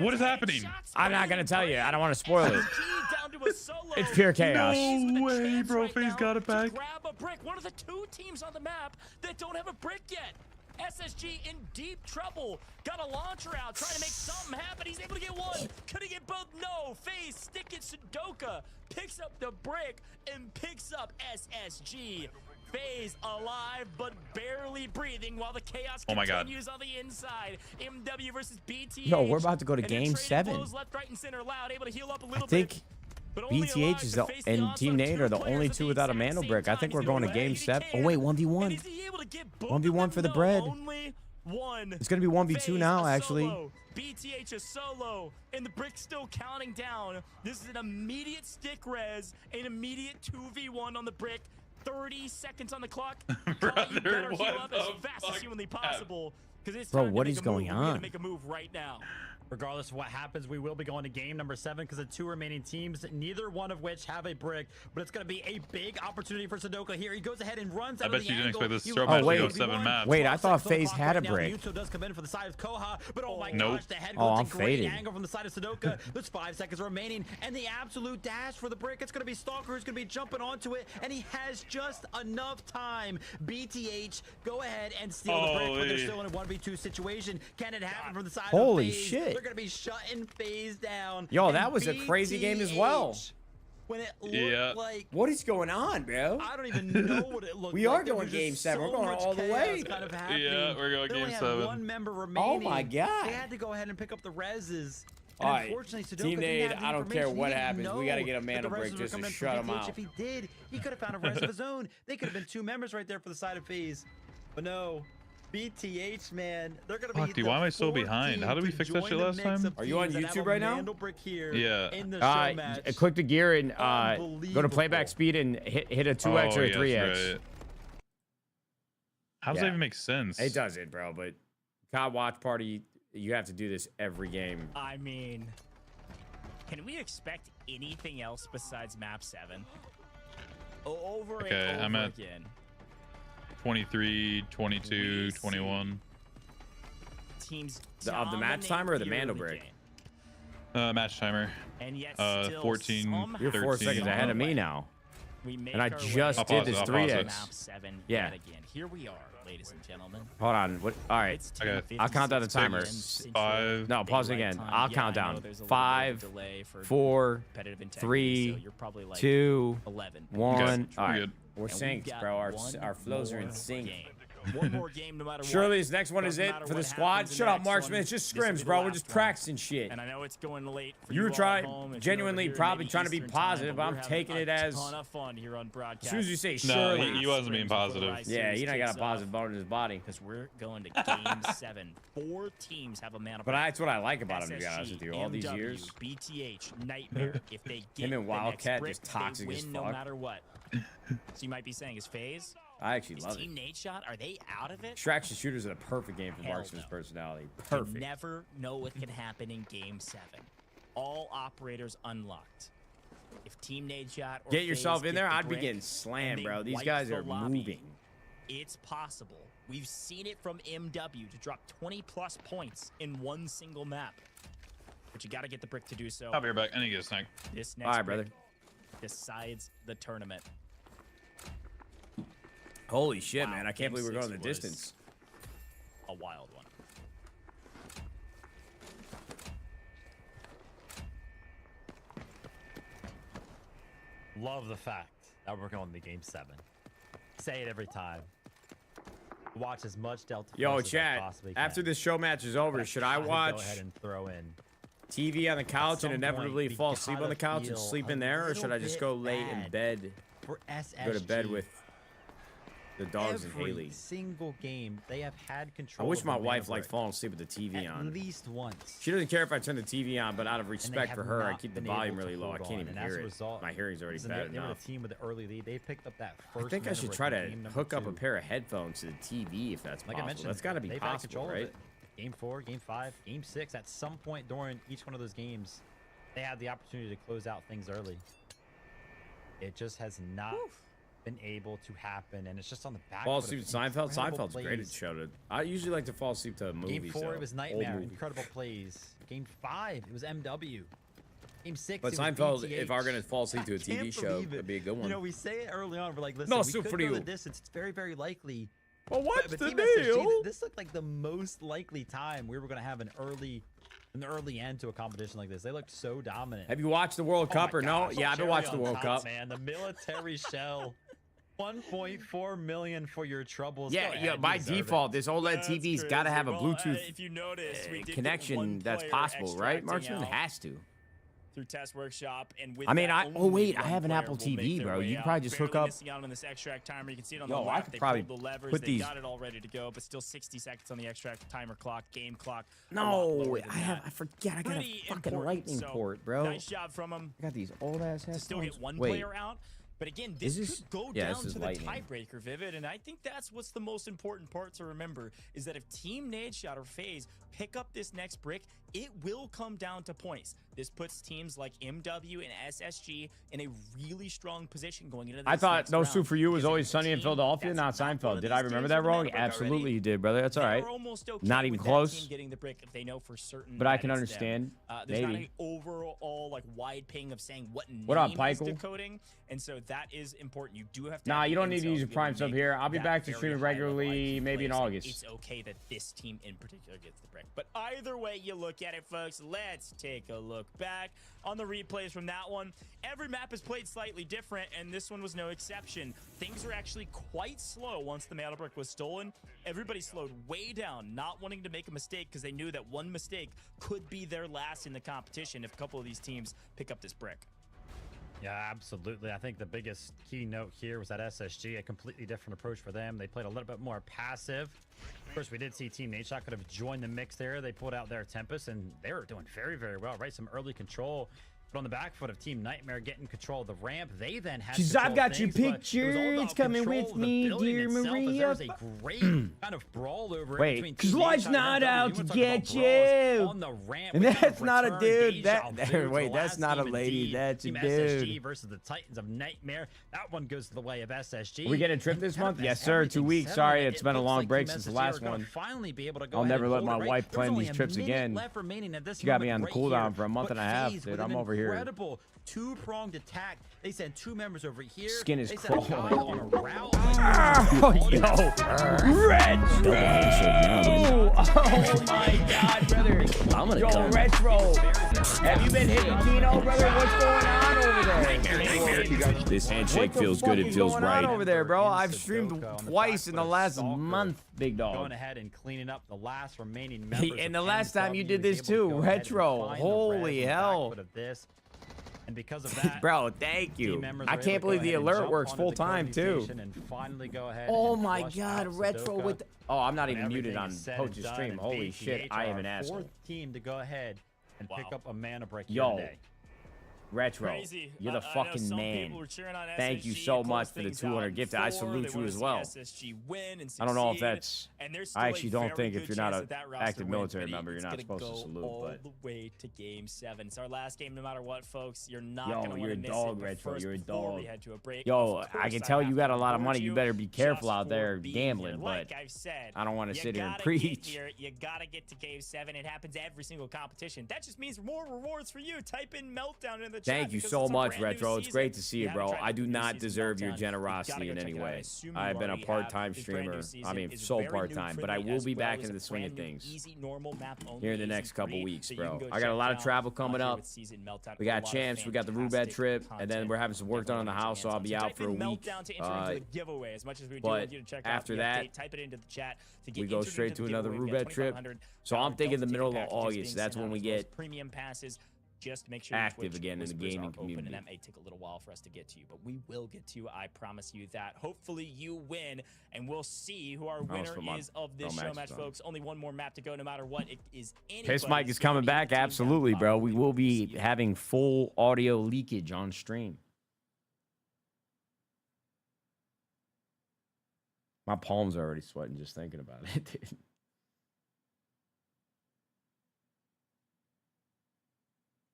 What is happening? I'm not going to tell you. I don't want to spoil it. Down to a solo. It's pure chaos. No way, bro. FaZe got it back. Grab a brick. One of the two teams on the map that don't have a brick yet. SSG in deep trouble. Got a launcher out, trying to make something happen. He's able to get one. Could he get both? No. FaZe stick it. Sudoka picks up the brick and picks up SSG. FaZe alive but barely breathing while the chaos Oh my God. continues on the inside. MW versus BTH. Yo, we're about to go to And they're game trading 7. blows left, right, and center. Loud, able to heal up a I little think bit. But only BTH alive is to the, face the and onslaught Team of Nate are the two only players at two the without a exact Mandel same brick. I time. think He's we're going to gonna game wait. 7. He Oh, wait, can. 1v1. And is he able to get both 1v1 of for the them? bread. No, only one. It's going to be 1v2 FaZe now, a actually. solo. BTH is solo, and the brick's still counting down. This is an immediate stick res, an immediate 2v1 on the brick. 30 seconds on the clock. Brother, You better heal what up as the fast as fuck humanly possible. Because it's Bro, time to what make is a going move. We gotta on? make a move right now. Regardless of what happens, we will be going to game number 7 because the two remaining teams, neither one of which have a brick, but it's going to be a big opportunity for Sudoka here. He goes ahead and runs out I of bet the you didn't angle. expect this He throw runs match to wait. go 7 maps. Wait, I thought 12 seconds on the FaZe clock had a right now. brick. Yuto does come in for the side of Koha, but oh my Nope. gosh, the head Oh, goes I'm a great fading. angle from the side of Sudoka. There's 5 seconds remaining, and the absolute dash for the brick. It's going to be Stalker who's going to be jumping onto it, and he has just enough time. BTH, go ahead and steal the brick, but they're still in a 1v2 situation. Can it happen from the side Holy of FaZe? shit. They're going to be shutting FaZe down. Yo, And that was a crazy game as well. BTH, when it looked like, What is going on, bro? I don't even know what it looked We like. are There going was game just 7. We're so going much all the chaos way. kind of happening. Yeah, we're going They game only had 7. one member remaining. Oh my God. They had to go ahead and pick up the reses. And All right, unfortunately, Sudoka Team didn't Nade, have the I don't care information. what He didn't happens. We got to know get a that mana the break reses were just to coming in shut from them BTH. out. If he did, he could have found a res of his own. They could have been 2 members right there for the side of FaZe. But no, BTH, man, they're going to be Fuck, dude, why am I so 4th behind? team How did we to fix that join shit the last mix time? of Are you on teams that have YouTube a right now? Mandel brick here Yeah. in the show match. Click the gear and go to playback speed and hit a 2x or a 3x. Right. How does that even make sense? It doesn't, bro. But COD Watch Party, you have to do this every game. I mean, can we expect anything else besides map 7? Over Okay, and over I'm at again. 23, 22, 21. Teams Of the match timer or the Mandel break? Match timer. And yet 14, You're 4 13. seconds ahead of me now. We make And I our just way did this I'll pause it. 3x. map 7 Yeah. yet again. Here we are, ladies and gentlemen. Hold on. What? All right. It's Okay. I'll count down the 10:56 timer. p.m. Central No, pause Daylight again. Time. I'll Yeah, count I know down. there's a little bit of 5, delay for 4, competitive integrity, 3, so you're probably like 2, 11. 1. Okay, All we're right. good. We're And synced, we've got bro. one Our flows are in more sync. game. One more game, no matter what. Surely this next one is Doesn't it matter for the what squad. happens in Shut the up, next Marksman. one. It's just This will be scrims, the bro. We're last just one. practicing shit. And I know it's going late for You were all at trying, home. If you're genuinely, over here, probably maybe trying to be Eastern time, positive. but I'm we're taking having it as. a ton of fun here on broadcast. As soon as you say No, surely, he wasn't being positive. yeah, you know, I got a positive bone in his body. Because we're going to game 7. 4 teams have a mana. But that's what I like about him, to be SSG, honest with you. All these MW, years. BTH, Nightmare. If they get Him and the Wildcat next brick, just toxic they as win fuck. no matter what. So you might be saying, is FaZe? I actually Is love Team it. Nadeshot, are they out of it? Extraction shooters are a perfect game for Hell Marksman's no. personality. You Perfect. never know what can happen in game 7. All operators unlocked. If Team Nadeshot or Get yourself FaZe in get there. the I'd be brick getting and slammed, they bro. These wipe guys the are lobby, moving. It's possible. We've seen it from MW to drop 20+ points in one single map. But you got to get the brick to do so. I'll be right back. I need to get a snack. This next All right, brick brother. decides the tournament. Holy shit, Wow, man. I can't game believe we're 6 going the was distance. A wild one. Love the fact that we're going to game 7. Say it every time. Watch as much Delta Yo, Force as I chat. possibly can. After this show match is over, But should I I gotta watch Go ahead and throw in TV on the couch and some inevitably point, fall we asleep on the gotta couch and feel sleep a in there, or should I just go little lay in bit bed? for SSG. Go to bed with the dogs and Every Haley. single game they have had I control. wish of my the wife mana liked brick falling asleep with the TV on. at least once. She doesn't care if I turn the TV on, but out of And they respect have for her, I not keep the been able volume to really low. I hold can't on, even and as hear a it. result, My hearing's already listen, bad they were enough. the team with the early lead. They picked up that first. I think I mana should brick try in to game number hook up a 2. pair of headphones to the TV if that's Like I possible. mentioned, That's got to be they've had possible, control of right? it. Game 4, Game 5, Game 6. At some point during each one of those games, they had the opportunity to close out things early. It just has not been able to happen, and it's just on the back. Fall asleep to Seinfeld? Seinfeld's great at show. I usually like to fall asleep to movies. Game 4, though. it was Old Nightmare. movies. Incredible plays. Game 5, it was MW. Game 6, But it was Seinfeld, BTH. if I'm gonna fall asleep to a I can't TV show, believe it. it'd be a good one. You know, we say it early on. We're like, listen, No, we soup could for go you. the distance. It's very, very likely. Well, what's But the Team SSG, deal? this looked like the most likely time we were going to have an early end to a competition like this. They looked so dominant. Have you watched the World Cup or no? Yeah, I've been watching the World Cup. Man, the military shell. 1.4 million for your troubles. Yeah, Go yeah. ahead, By you deserve default, it. this OLED TV's got to have a Bluetooth if you notice, we did get connection one that's player possible, right, extracting Marksman? It out has to. through Test Workshop, and with I mean, that, oh only wait, I one have an player Apple will make TV, their bro. way You can out. probably just hook Barely up. missing out on this extract timer. You can see it on Yo, the I left. could They probably pulled the levers. put They these- got it all ready to go, but still 60 seconds on the extract timer clock, game clock. a lot No, lower than that. I forget. I got Pretty a fucking important. lightning So, port, bro. Nice job from him I got these old ass headphones. to still get one Wait, player out. But again, this Is this- could go yeah, down this is to the lightning. tiebreaker, Vivid, and I think that's what's the most important part to remember is that if Team Nadeshot or FaZe pick up this next brick, it will come down to points. This puts teams like MW and SSG in a really strong position going into this I thought next No round. Soup for You was Because always if sunny in team Philadelphia, that's not one Seinfeld. of Did these I remember teams that with a wrong? mana brick already, Absolutely, you did, brother. That's all right. they're almost okay Not even with that close. team getting the brick if they know for certain. But I that can it's understand. them. There's not Maybe. an overall like wide ping of saying what name What up, is Michael? decoding, and so that is important. You do have to. Nah, have you the don't need to intel use your be able prime to sub make here. I'll be that back to very streaming high-level regularly, IQ maybe in plays. August. It's okay that this team in particular gets the brick, but either way you look at it, folks, let's take a look back on the replays from that one. Every map is played slightly different, and this one was no exception. Things were actually quite slow once the mana brick was stolen. Everybody slowed way down, not wanting to make a mistake because they knew that one mistake could be their last in the competition if a couple of these teams pick up this brick. Yeah, absolutely. I think the biggest key note here was that SSG, a completely different approach for them. They played a little bit more passive. Of course, we did see Team Nadeshot could have joined the mix there. They pulled out their Tempest, and they were doing very, very well, right? Some early control. But on the back foot of Team Nightmare getting control of the ramp, they then had She's, control I've of got your things, but it was all picture. about It's coming control with of the me, building dear itself, as Maria. There was a great kind of brawl over it Wait, between because Team Lloyd's Nadeshot not and out MW. to You wanna talk get about brawls you. on the ramp. And We that's have not a return dude. deja vu. Wait, The that's last not a team lady. indeed. That's a Team dude. SSG versus the Titans of Nightmare. That one goes to the way of SSG. We get a trip this month? Kind of Yes, has sir. 2 everything weeks. set Sorry, on it. it's It been a looks long like break Team since the SSG last are gonna one. Finally be able to go I'll ahead never and let hold my it, right? wife There's plan only these a trips minute again. left remaining at this She got me moment on right cooldown here. for a month But and a half, FaZe dude. with I'm an over here. Incredible two-pronged attack. They sent 2 members over here. Skin is They sent a guy crawling. on a route. Oh, yo. Retro. Oh, my God, brother. I'm gonna Yo, come. Retro. Have you been hitting Keno, brother? What's going on over there? This handshake What the feels fuck good. is It feels going on right. over there, bro? I've Sudoku streamed on the twice in the back foot of last Stalker. month, big dog. Going ahead and cleaning up the last remaining members. And of the last time you MW did was this able to too, go ahead and Retro. find the red Holy on the back hell. foot of this. And because of that, Bro, thank team you. members I were able can't to go believe the ahead and alert jump works onto full the time Cody too. station and finally go ahead Oh and my flush God, out Retro Sudoku. with the... Oh, I'm not When even muted everything on is said and Poach's done, stream. and Holy BTH shit, I are am an our asshole. 4th team to go ahead and pick up a mana break here Yo, today. Retro, Crazy. you're the I know fucking some man. people were cheering on Thank you SSG, so close much for the things 200 out gift. in I 4. salute They you wanna as see well. SSG win and I don't know if succeed, that's... and there's still I a actually don't very think good if you're not chance an that roster active wins, military but member, you're it's not gonna supposed to go salute, all but... the way to Game 7. It's our last game no matter what, folks. You're not Yo, going to you're want a to miss dog, it. But Retro. first, You're a before dog. we head to a break, Yo, of I course can tell have you got a to lot of reward money. You better be careful just out there for being gambling, here. but Like I've said, I don't want to you sit here and gotta preach. Get here. You gotta get to Game 7. It happens every single competition. That just means more rewards for you. Type in Meltdown in the chat. Thank you because so it's a much, brand new Retro. It's season. great to see If you, haven't bro. tried I out do the new not season deserve your Meltdown, you generosity gotta in go any check it out. I way. assume you I've been a already have. part-time This brand new streamer. I season mean, is so very new part-time, for but me, I will as be well back as into a the swing of brand new, things easy, normal map only here in the season next couple 3 weeks, that you can bro. go I got a check lot of out travel coming here up. with Season Meltdown. We A got lot of Champs, we got the Rubat fantastic trip, and then content. we're having some work done on the Definitely house, so I'll be so out type for a in week. Meltdown to enter into the giveaway. As much as we do But want you to check after out the that, update, type it into the chat to get we go entered straight into to the another giveaway. We got Rubat trip. $2,500 So I'm thinking the Delta middle of ticket packages August. being That's sent when out, we as well as get premium passes. Just make sure active Twitch again in the whispers gaming are open, community. and that may take a little while for us to get to you, but we will get to you. I promise you that. Hopefully you win, and we'll see who our winner is of this show match, folks. Only one more map to go, no matter what. It is Piss Mike is coming back. Absolutely, bro. We will be having full audio leakage on stream. My palms are already sweating just thinking about it, dude.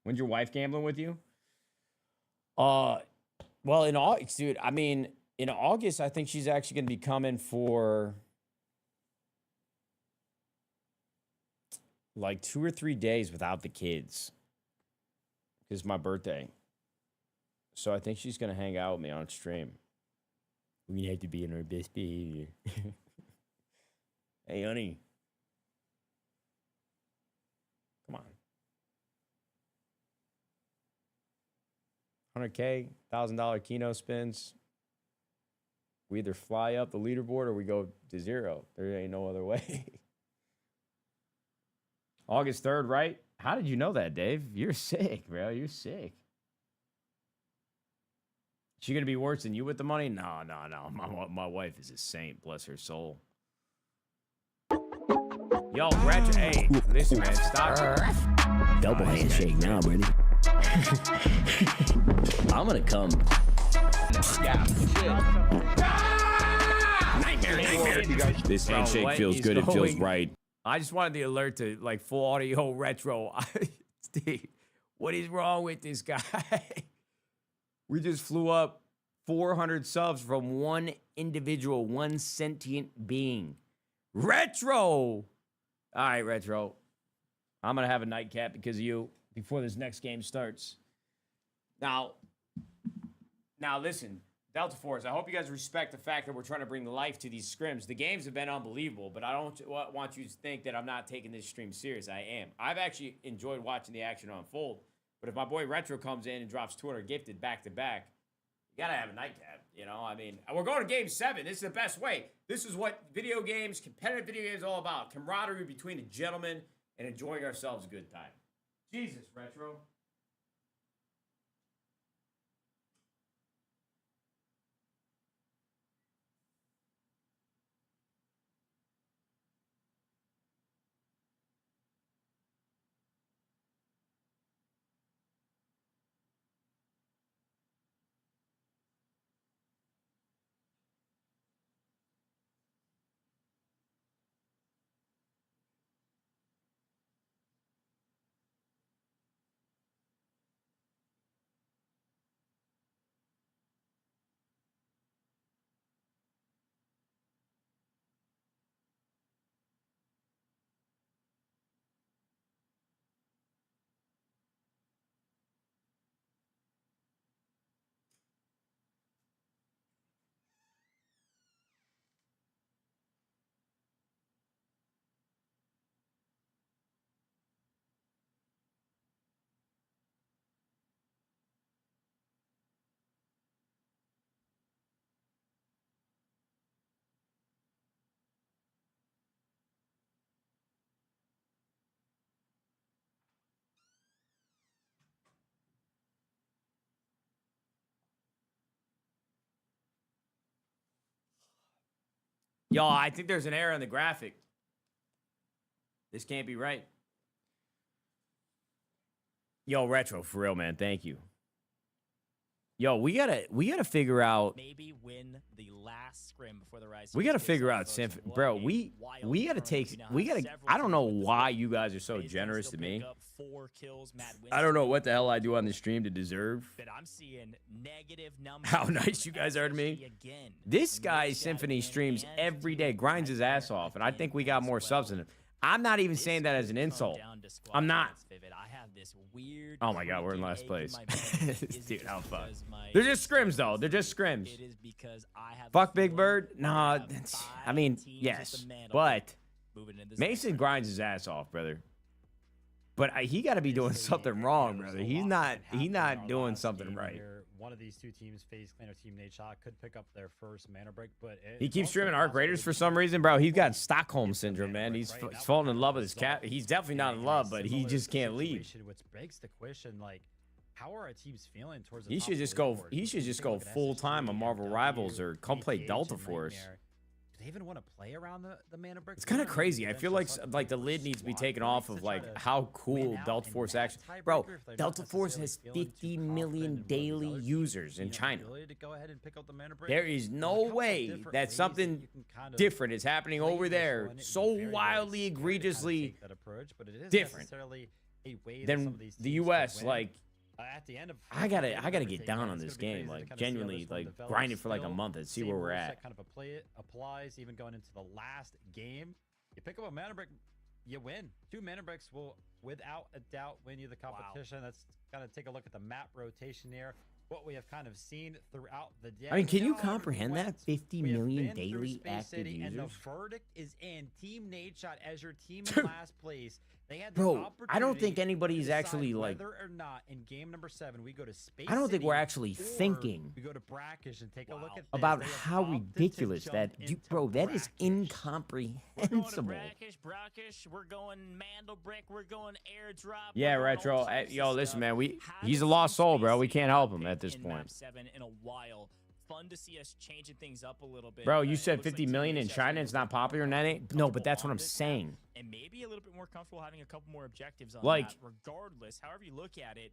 When's your wife gambling with you? Well, in August, dude. I mean, in August, I think she's actually going to be coming for like 2 or 3 days without the kids. It's my birthday. So I think she's going to hang out with me on stream. We have to be in our best behavior. Hey, honey. Come on. 100K, $1,000 Keno spins. We either fly up the leaderboard or we go to 0. There ain't no other way. August 3rd, right? How did you know that, Dave? You're sick, bro. You're sick. She gonna be worse than you with the money? No. My wife is a saint. Bless her soul. Yo, Retro. Hey, listen, man. Stop. Double handshake now, Brady. I'm gonna come. Yeah. Nightmare. This handshake feels good. It feels right. I just wanted the alert to like full audio Retro. Steve, what is wrong with this guy? We just flew up 400 subs from one individual, one sentient being. Retro! All right, Retro. I'm going to have a nightcap because of you before this next game starts. Now, listen, Delta Force, I hope you guys respect the fact that we're trying to bring life to these scrims. The games have been unbelievable, but I don't want you to think that I'm not taking this stream serious. I am. I've actually enjoyed watching the action unfold. But if my boy Retro comes in and drops 200 gifted back-to-back, you got to have a nightcap, you know? I mean, we're going to Game 7. This is the best way. This is what video games, competitive video games, all about. Camaraderie between a gentleman and enjoying ourselves a good time. Jesus, Retro. Yo, I think there's an error in the graphic. This can't be right. Yo, Retro, for real, man. Thank you. Yo, we gotta figure out. Maybe win the last scrim before the Rise. We gotta figure out Symphony, bro. We gotta take. We gotta. I don't know why you guys are so generous to me. I don't know what the hell I do on the stream to deserve. But I'm seeing negative numbers. How nice you guys are to me. This guy Symphony streams every day, grinds his ass off, and I think we got more subs than him. I'm not even saying that as an insult. I'm not. Oh my God, we're in last place. Dude, how fun. They're just scrims, though. They're just scrims. Fuck Big Bird? Nah, I mean, yes. But Mason grinds his ass off, brother. But he got to be doing something wrong, brother. He's not doing something right. One of these two teams, FaZe Clan or Team Nadeshot, could pick up their first mana break, but he keeps streaming Arc Raiders for some reason, bro. He's got Stockholm syndrome, man. He's falling in love with his cat. He's definitely not in love, but he just can't leave. Which begs the question, like, how are our teams feeling towards the He should just go. He should just go full time on Marvel Rivals or come play Delta Force. They even want to play around the mana break. It's kind of crazy. I feel like the lid needs to be taken off of like how cool Delta Force actually. Bro, Delta Force has 50 million daily users in China. There is no way that something different is happening over there so wildly, egregiously different than the U.S. Like, at the end of I gotta get down on this game, like genuinely, like grind it for like a month and see where we're at. Kind of applies even going into the last game. You pick up a mana break, you win. 2 mana breaks will, without a doubt, win you the competition. Let's kind of take a look at the map rotation here. What we have kind of seen throughout the day. I mean, can you comprehend that? 50 million daily active users. And the verdict is in. Team Nadeshot as your team in last place. They had the Bro, I don't think anybody's actually like. Whether or not in game number 7 we go to Space I don't think City we're actually thinking. We go to Brackish and take a look at about how ridiculous that, bro. That is incomprehensible. Brackish, we're going Mandelbrick, we're going Airdrop. Yeah, Retro. Yo, listen, man. He's a lost soul, bro. We can't help him at this point. Map 7 in a while. Fun to see us changing things up a little bit. Bro, you said 50 million in China. It's not popular in that ain't. No, but that's what I'm saying. And maybe a little bit more comfortable having a couple more objectives on like, that. Regardless, however you look at it,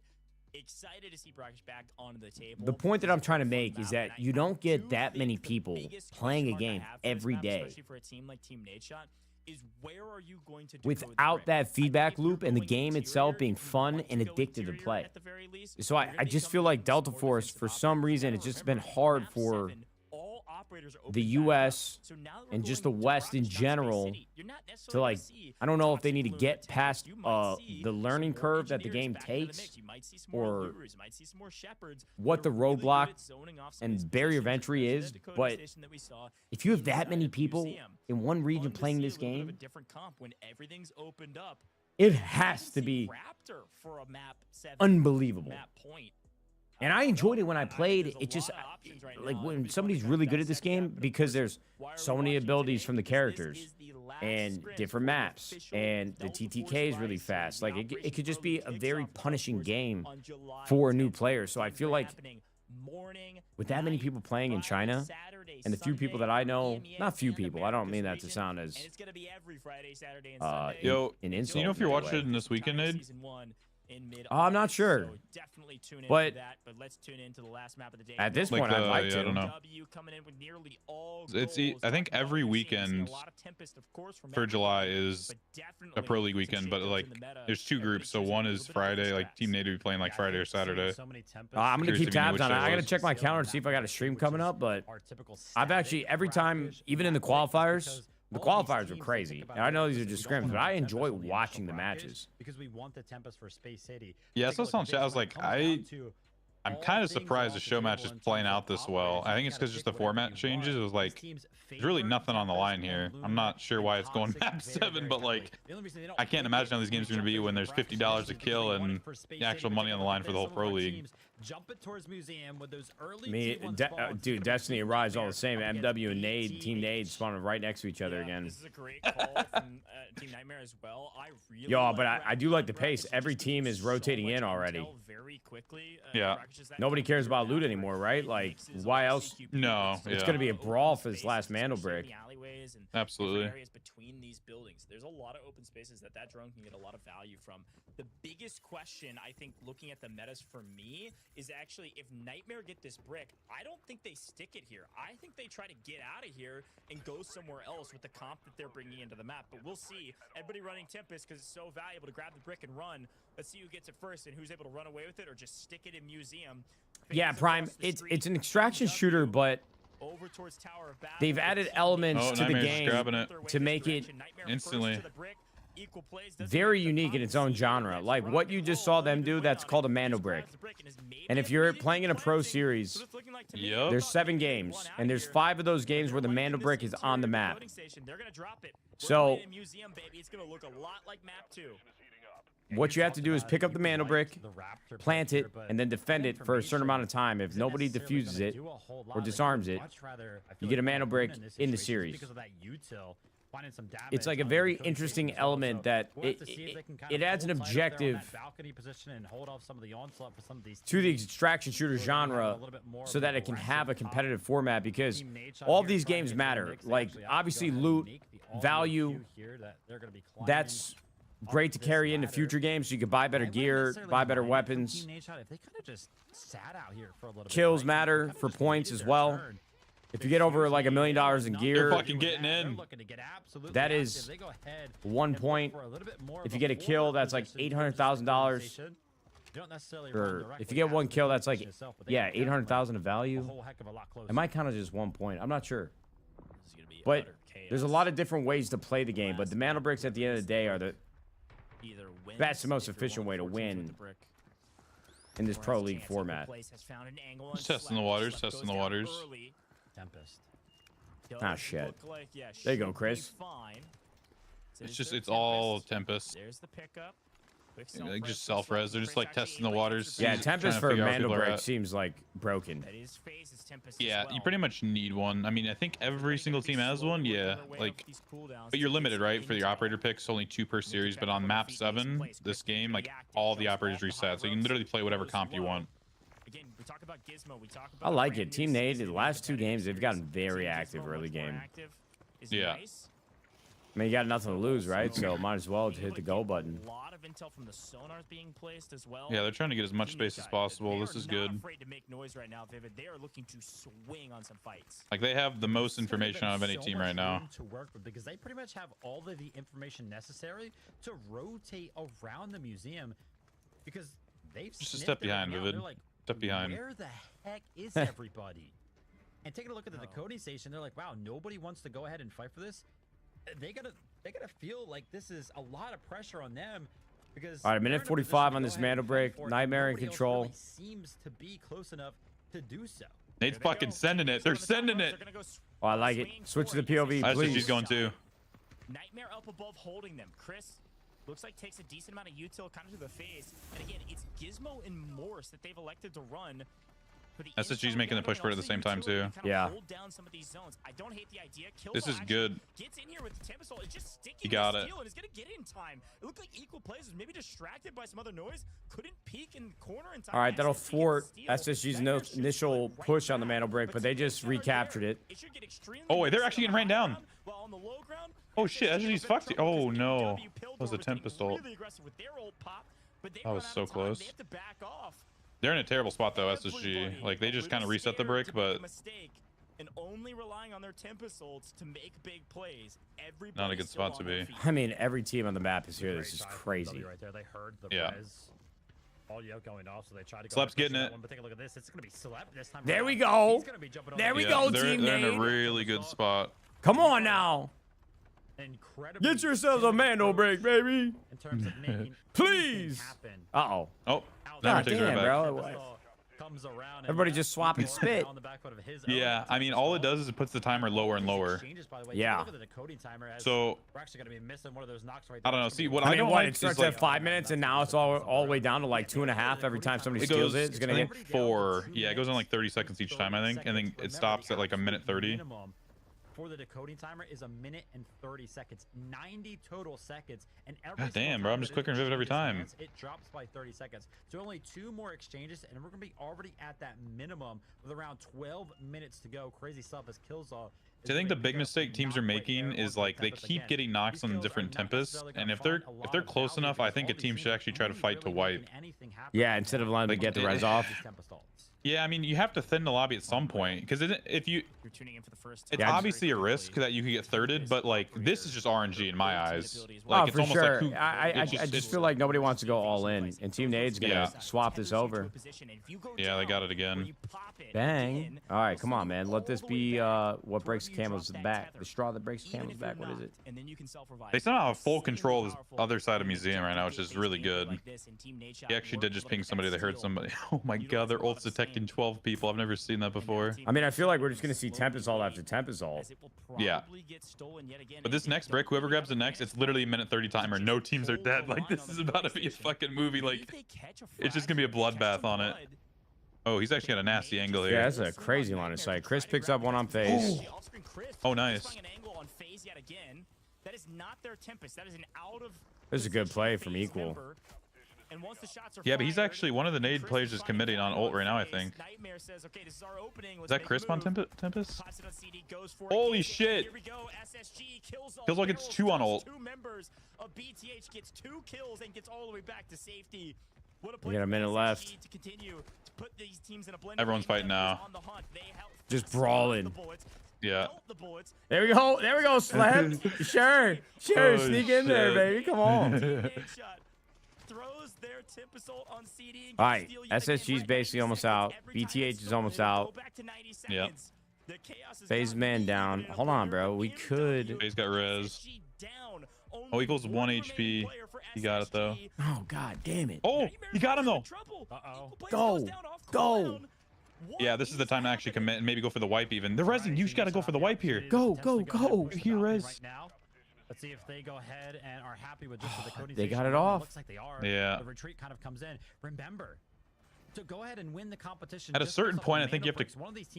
excited to see Brackish back onto the table. The point that I'm trying to make is that you don't get that many people playing a game every day. Especially for a team like Team Nadeshot. Is where are you going to do without that feedback loop and the game itself being fun and addictive to play. So I just feel like Delta Force, for some reason, it's just been hard for the U.S. and just the West in general to, like, I don't know if they need to get past the learning curve that the game takes or what the roadblock and barrier of entry is, but if you have that many people in one region playing this game, it has to be unbelievable. And I enjoyed it when I played. It just, like, when somebody's really good at this game, because there's so many abilities from the characters and different maps, and the TTK is really fast. Like, it could just be a very punishing game for a new player. So I feel like with that many people playing in China, and the few people that I know, not few people, I don't mean that to sound as yo, an insult. Do you know if you're watching this weekend, Nate? I'm not sure, so definitely tune in but that, but let's tune into the last map of the day. At this point, I'd like to. I don't know. I think every weekend for July is a Pro League weekend, but like there's 2 groups. So one is Friday, like Team Nate will be playing like Friday or Saturday. I'm gonna keep tabs on it. I gotta check my calendar to see if I got a stream coming up, but I've actually every time, even in the qualifiers. The qualifiers were crazy. And I know these are just scrims, but I enjoy watching the matches. Because we want the Tempest for Space City. Yeah, so I was like, I'm kind of surprised the show match is playing out this well. I think it's because just the format changes. It was like, there's really nothing on the line here. I'm not sure why it's going map 7, but like, I can't imagine how these games are going to be when there's $50 a kill and the actual money on the line for the whole Pro League. Jump it towards Museum with those early dude, Destiny and Rise all the same. MW and Nade, Team Nade spawning right next to each other again. This is a great call from Team Nightmare as well. I really but I do like the pace. Every team is rotating in already. Very quickly. Yeah. Nobody cares about loot anymore, right? Like, why else? No. It's going to be a brawl for this last Mandelbrick. Absolutely. Areas between these buildings. There's a lot of open spaces that drone can get a lot of value from. The biggest question, I think, looking at the metas for me, is actually if Nightmare get this brick, I don't think they stick it here. I think they try to get out of here and go somewhere else with the comp that they're bringing into the map. But we'll see. Everybody running Tempest because it's so valuable to grab the brick and run. Let's see who gets it first and who's able to run away with it or just stick it in Museum. Yeah, Prime, it's an extraction shooter, but over towards Tower of Battle. they've added elements to the game grabbing it to make it instantly. very unique in its own genre. Like what you just saw them do, that's called a Mando Brick. And if you're playing in a pro series, there's 7 games, and there's 5 of those games where the Mando Brick is on the map. So what you have to do is pick up the Mando Brick, plant it, and then defend it for a certain amount of time. If nobody defuses it or disarms it, you get a Mando Brick in the series. It's like a very interesting element that it adds an objective to the extraction shooter genre so that it can have a competitive format, because all these games matter. Like, obviously, loot, value, that's great to carry into future games so you can buy better gear, buy better weapons. Kills matter for points as well. If you get over like $1 million in gear, they're fucking getting in. That is 1 point. If you get a kill, that's like $800,000. Or if you get 1 kill, that's like, yeah, 800,000 of value. It might count as just 1 point. I'm not sure. But there's a lot of different ways to play the game. But the Mando Bricks at the end of the day are the best and most efficient way to win in this pro league format. Just testing the waters, testing the waters. Tempest. Ah, shit. There you go, Chris. It's all Tempest. There's the pickup. Like just self-res. They're just like testing the waters. Yeah, Tempest for Mando Brick seems like broken. Yeah, you pretty much need one. I mean, I think every single team has one. Yeah, like, but you're limited, right? For your operator picks, only 2 per series. But on map 7, this game, like all the operators reset, so you can literally play whatever comp you want. I like it. Team Nate, the last 2 games, they've gotten very active early game. Yeah. I mean, you got nothing to lose, right? So might as well hit the go button. Yeah, they're trying to get as much space as possible. This is good. Like, they have the most information out of any team right now. To work with, because they pretty much have all of the information necessary to rotate around the museum, because they've just a step behind, Vivid. Like, step behind. Where the heck is everybody? And taking a look at the decoding station, they're like, wow, nobody wants to go ahead and fight for this. They gotta feel like this is a lot of pressure on them, because all right, minute 45 on this Mando Break. Nightmare in control. Really seems to be close enough to do so. Nate's fucking sending it. They're sending it. Oh, I like it. Switch to the POV, please. She's going too. Nightmare up above holding them. Chris looks like takes a decent amount of util kind of to the face. And again, it's Gizmo and Morse that they've elected to run. SSG's making the push for it at the same time too. Yeah. This is good. He got it. It's gonna get in time. It looked like equal plays, maybe distracted by some other noise. Couldn't peek in corner in time. All right, that'll thwart SSG's initial push on the Mando Break, but they just recaptured it. Oh wait, they're actually getting ran down. Oh shit, SSG's fucked. Oh no, that was a Tempest ult. That was so close. They're in a terrible spot though, SSG. Like, they just kind of reset the brick, but and only relying on their Tempest ults to make big plays. Not a good spot to be. I mean, every team on the map is here. This is crazy. Right there, they heard the yeah. Audio going off, so they tried to Slep's getting it. But take a look at this. It's gonna be Slep this time. There we go. There we go, they're Team in Nate. a really good spot. Come on now. Get yourselves a Mando Break, baby. In terms of making please. Happen. Oh, God takes damn, right bro. Everybody just swap and spit. Yeah, I mean, all it does is it puts the timer lower and lower. Yeah. So we're actually gonna be missing one of those knocks right I don't know. See, what I don't mean, like it starts is like, at 5 minutes, and now it's all the way down to like 2.5 every time somebody steals it. It's gonna hit 4. Yeah, it goes on like 30 seconds each time, I think, and then it stops at like a minute 30. For the decoding timer is 1 minute and 30 seconds, 90 total seconds, and every God damn, bro, I'm just quicker and vivid every time. It drops by 30 seconds. So only 2 more exchanges, and we're gonna be already at that minimum with around 12 minutes to go. Crazy stuff as Killsaw. So I think the big mistake teams are making is like they keep getting knocks on different tempests, and if they're close enough, I think a team should actually try to fight to wipe. Yeah, instead of letting them get the res off. Yeah, I mean, you have to thin the lobby at some point because if you're tuning in for the first it's time, obviously a risk that you could get thirded, but like this is just RNG in my eyes. Like it's for almost sure. like I just feel like nobody wants to go all in, and Team Nade's gonna swap this over. Yeah, they got it again. Bang! All right, come on, man. Let this be what breaks the camel's back. The straw that breaks the camel's back. What is it? They somehow have full control of this other side of museum right now, which is really good. He actually did just ping somebody that hurt somebody. Oh my god, their ult's detecting 12 people. I've never seen that before. I mean, I feel like we're just gonna see Tempest ult after Tempest ult. Yeah. But this next brick, whoever grabs the next, it's literally a minute 30 timer. No teams are dead. Like this is about to be a fucking movie. Like it's just gonna be a bloodbath on it. Oh, he's actually got a nasty angle here. Yeah, that's a crazy line of sight. Chris picks up one on phase. Oh, nice. That is not their Tempest. That is an out of. This is a good play from Equal. And once the shots are yeah, but he's actually one of the Nade players is committing on ult right now, I think. Says, okay, this is our opening. Is that Crisp on Tempest? Holy shit! Killzall gets 2 on ult. 2 members of BTH gets 2 kills and gets all the way back to safety. We got a minute left. Everyone's fighting now. Just brawling. Yeah. There we go. There we go, Slap. Sure. Oh, Sneak in there, baby. Come on. All right, SSG's basically almost out. BTH is almost out. Yeah. FaZe man down. Hold on, bro. We could. FaZe got res. Oh, equals 1 HP. He got it though. Oh god damn it. Oh, he got him though. Go. Yeah, this is the time to actually commit and maybe go for the wipe even. They're resing. You just gotta go for the wipe here. Go. Here, res. Let's see if they go ahead and are happy with just the coding. They got it off. Looks like they are. Yeah. The retreat kind of comes in. Remember, to go ahead and win the competition. At a certain point, I think you have to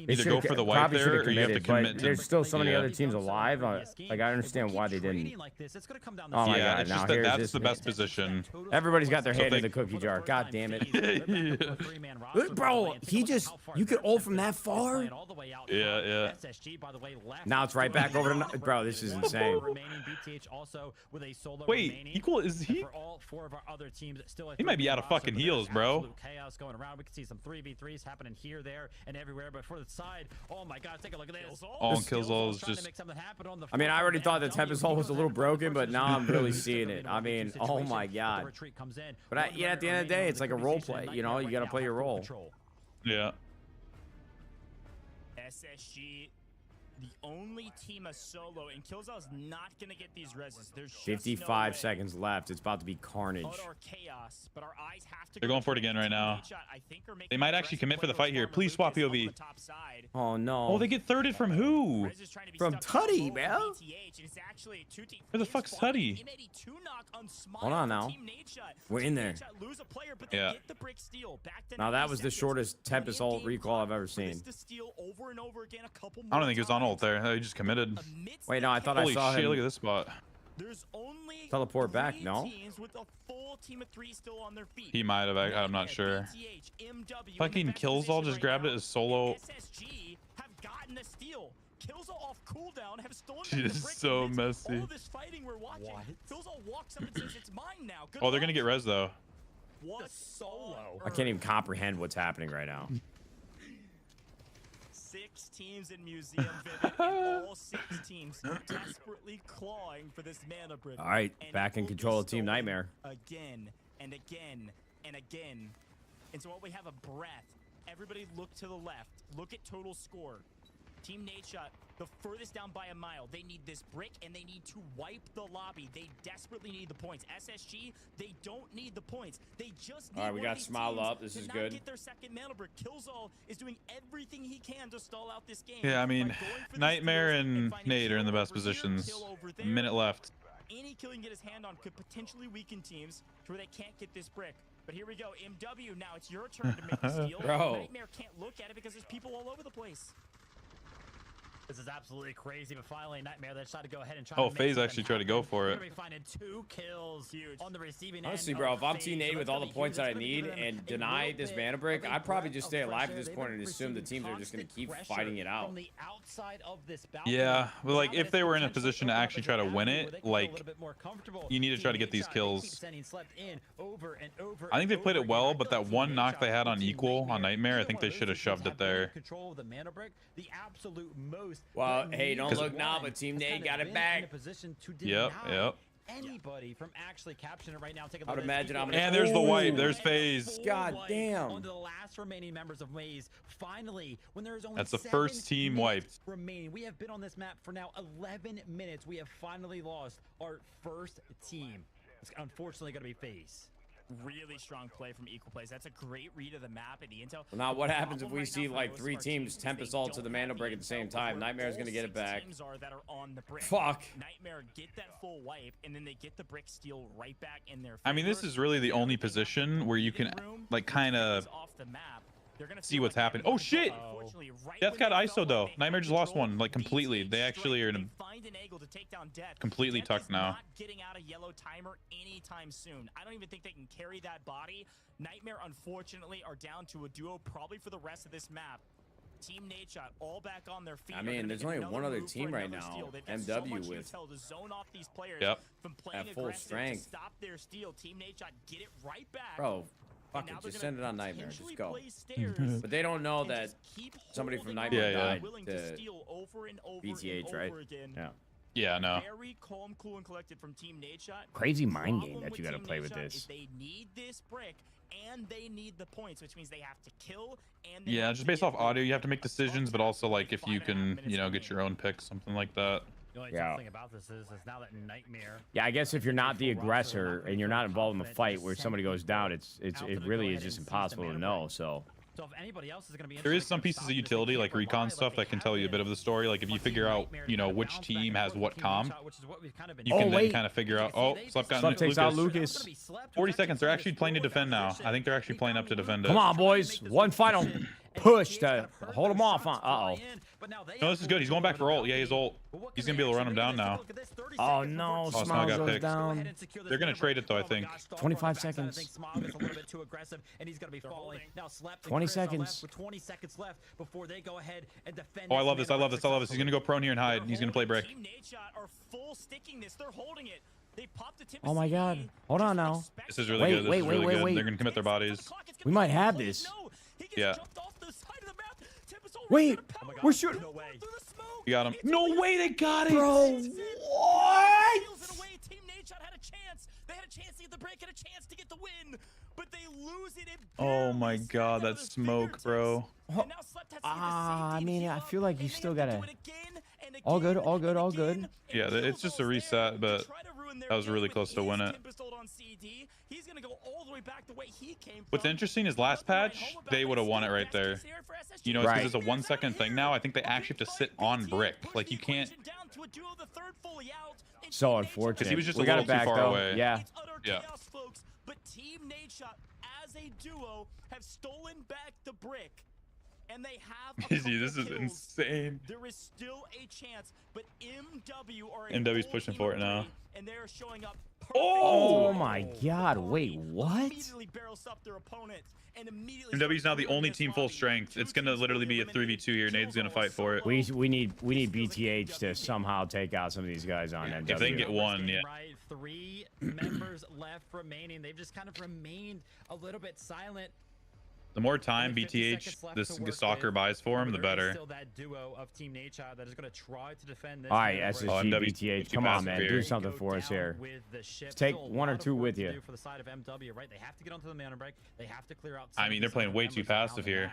either go for the wipe there, or you have to commit to. There's still so many other teams alive. Like I understand why they didn't. Oh my god! It's Now just that here's that's this. the best position. Everybody's got their hand in the cookie jar. God damn it. Bro, you could ult from that far? Yeah. Now it's right back over to bro. This is insane. Wait, Equal is he? He might be out of fucking heals, bro. Chaos going around. We can see some 3v3s happening here, there, and everywhere. But for the side, oh my god, take a look at this. Oh, and Killzall is just. I mean, I already thought the Tempest ult was a little broken, but now I'm really seeing it. I mean, oh my god. But at the end of the day, it's like a role play. You know, you got to play your role. Yeah. SSG, the only team a solo, and Killzall's not gonna get these reses. There's 55 seconds left. It's about to be carnage. Chaos, but our eyes have to. They're going for it again right now. They might actually commit for the fight here. Please swap POV. Oh no. Oh, they get thirded from who? From Tutty, man. Where the fuck's Tutty? Hold on now. We're in there. Yeah. Now that was the shortest Tempest ult recall I've ever seen. I don't think he was on ult there. He just committed. Wait, no, I thought Holy I saw shit, him. Look at this spot. There's only teleport back. No. with a full team of 3 still on their feet. He might have. I'm not sure. Fucking Killzall just grabbed it as solo. SSG have gotten a steal. Killzall off cooldown have stolen. She is so messy. All this fighting we're watching. Killzall walks up and says it's mine now. Oh, they're gonna get res though. What solo? I can't even comprehend what's happening right now. 6 teams in Museum, Vivid, and all 6 teams desperately clawing for this mana brick. All right, back in control of Team Nightmare. Again and again and again. And so while we have a breath, everybody look to the left. Look at total score. Team Nadeshot, the furthest down by a mile. They need this brick, and they need to wipe the lobby. They desperately need the points. SSG, they don't need the points. They just need. All right, we got Smile up. This is good. Get their second mana brick. Killzall is doing everything he can to stall out this game. Yeah, I mean, Nightmare and Nade are in the best positions. A minute left. Any kill he can get his hand on could potentially weaken teams to where they can't get this brick. But here we go, MW. Now it's your turn to make the steal. Bro. Nightmare can't look at it because there's people all over the place. This is absolutely crazy, but finally Nightmare they decided to go ahead and try Oh, to make FaZe something actually tried to go happen. for They're it. gonna be finding 2 kills on the receiving Honestly, end bro, of if I'm FaZe, Team Nate so with that's all gonna the be points huge. that I That's gonna need give them and a deny little this bit mana of break, a I'd probably breath just of stay fresh alive at air. this They've point been and assume the receiving teams are just going to keep constant fighting it pressure out. from the outside of this balcony. Yeah, but like Now if that they it's were in a potentially position to opened up actually as try to an win avenue where it, they can feel a like little bit more comfortable. you need to try to get these Nadeshot, they kills. keep sending slept in over and over I think they and played over it well, again. but I feel that like one Team knock they Nadeshot had or on Team equal on Nightmare, I either think one they of those should have two teams shoved it have been in there. control of the mana brick the absolute most. Well, but hey, don't neither look now, one but Team has Nate kind of got it been back. in a position to Yep, deny yep. anybody from actually capturing it right now. Take a I would look at imagine this. I'm And there's the wipe. There's FaZe. God damn. On the last remaining members of Maze. Finally, when there is only That's the 7 first team minutes wiped. remaining. We have been on this map for now 11 minutes. We have finally lost our first team. It's unfortunately going to be FaZe. Really strong play from Equal Plays. That's a great read of the map and the intel. Well, now, what happens if Problem we right see now for like most 3 of our teams is Tempest they ult to don't the mana have break the at the same intel time? where Nightmare's all going to get it 6 back. teams are that are on the brick. Fuck. Nightmare get that full wipe, and then they get the brick steal right back in their favor. I mean, this is really the only position where you can like kind of off the map. see what's happening. Oh shit! Death got ISO though. Nightmare just lost one like completely. They actually are in a find an angle to take down Death. completely Death is tucked now. Not getting out of yellow timer anytime soon. I don't even think they can carry that body. Nightmare, unfortunately, are down to a duo probably for the rest of this map. Team Nadeshot all back on their feet. I mean, there's only one other team right now, MW with to zone off these players from playing at full aggressive strength. To stop their steal. Team Nadeshot get it right back. Bro, fuck it, just send it on Nightmare. Just go. But they don't know that somebody from Nightmare died to BTH, right? Yeah. Yeah, no. Very calm, cool, and collected from Team Nadeshot. Crazy mind game that you got to play with this. They need this brick and they need the points, which means they have to kill and Yeah, just based off audio, you have to make decisions, but also like if you can, you know, get your own pick, something like that. The only Yeah. thing about this is now that Nightmare. Yeah, I guess if you're not the aggressor and you're not involved in the fight where somebody goes down, it really is just impossible to know. So So if anybody else is going to be There is some pieces of utility, like recon stuff, that can tell you a bit of the story. Like if you figure out, you know, which team has what comm, you can then kind of figure out. Oh, Slep got Slep takes out Lucas. 40 seconds. They're actually playing to defend now. I think they're actually playing up to defend it. come on, boys, one final push to hold them off. Uh-oh. No, this is good. He's going back for ult. Yeah, he's ult. He's gonna be able to run him down now. Oh no, Smile Smile got goes picked. down. They're gonna trade it though, I think. 25 seconds. 20 seconds. 20 seconds left before they go ahead and defend. Oh, I love this. I love this. I love this. He's gonna go prone here and hide. He's gonna play brick. Team Nadeshot are full sticking this. They're holding it. They popped the tip. Oh my God. Hold on now. This is really good. This is really good. They're gonna commit their bodies. We might have this. Yeah. Wait, we're shooting. You got him. No way, they got it. Bro, what? Team Nadeshot had a chance. They had a chance to get the break and a chance to get the win, but they lose it. Oh my God, that smoke, bro. I mean, I feel like you still gotta. All good, all good, all good. Yeah, it's just a reset, but that was really close to win it. He's gonna go all the way back the way he came. What's interesting is last patch, they would have won it right there. You know, it's because it's a 1 second thing now. I think they actually have to sit on brick. Like, you can't. So unfortunate. Because he was just we a got little it back, too far though. away. Yeah. Yeah. Folks, but Team Nadeshot as a duo have stolen back the brick. And they have Easy, this is insane. There is still a chance, but MW are MW's pushing for it now. and they are showing up. Oh my God! Wait, what? Immediately barrels up their opponent and immediately. MW's now the only team full strength. It's gonna literally be a 3v2 here. Nade's gonna fight for it. We need BTH to somehow take out some of these guys on MW. If they can get one, yeah. Right, 3 members left remaining. They've just kind of remained a little bit silent. The more time BTH, this stalker buys for him, the better. Still that duo of Team Nadeshot that is going to try to defend this. All right, SSG, BTH, come on, man, here. do something for us here. Just take one or two with you. For the side of MW, right? They have to get onto the mana break. They have to clear out. I mean, they're playing way too passive here.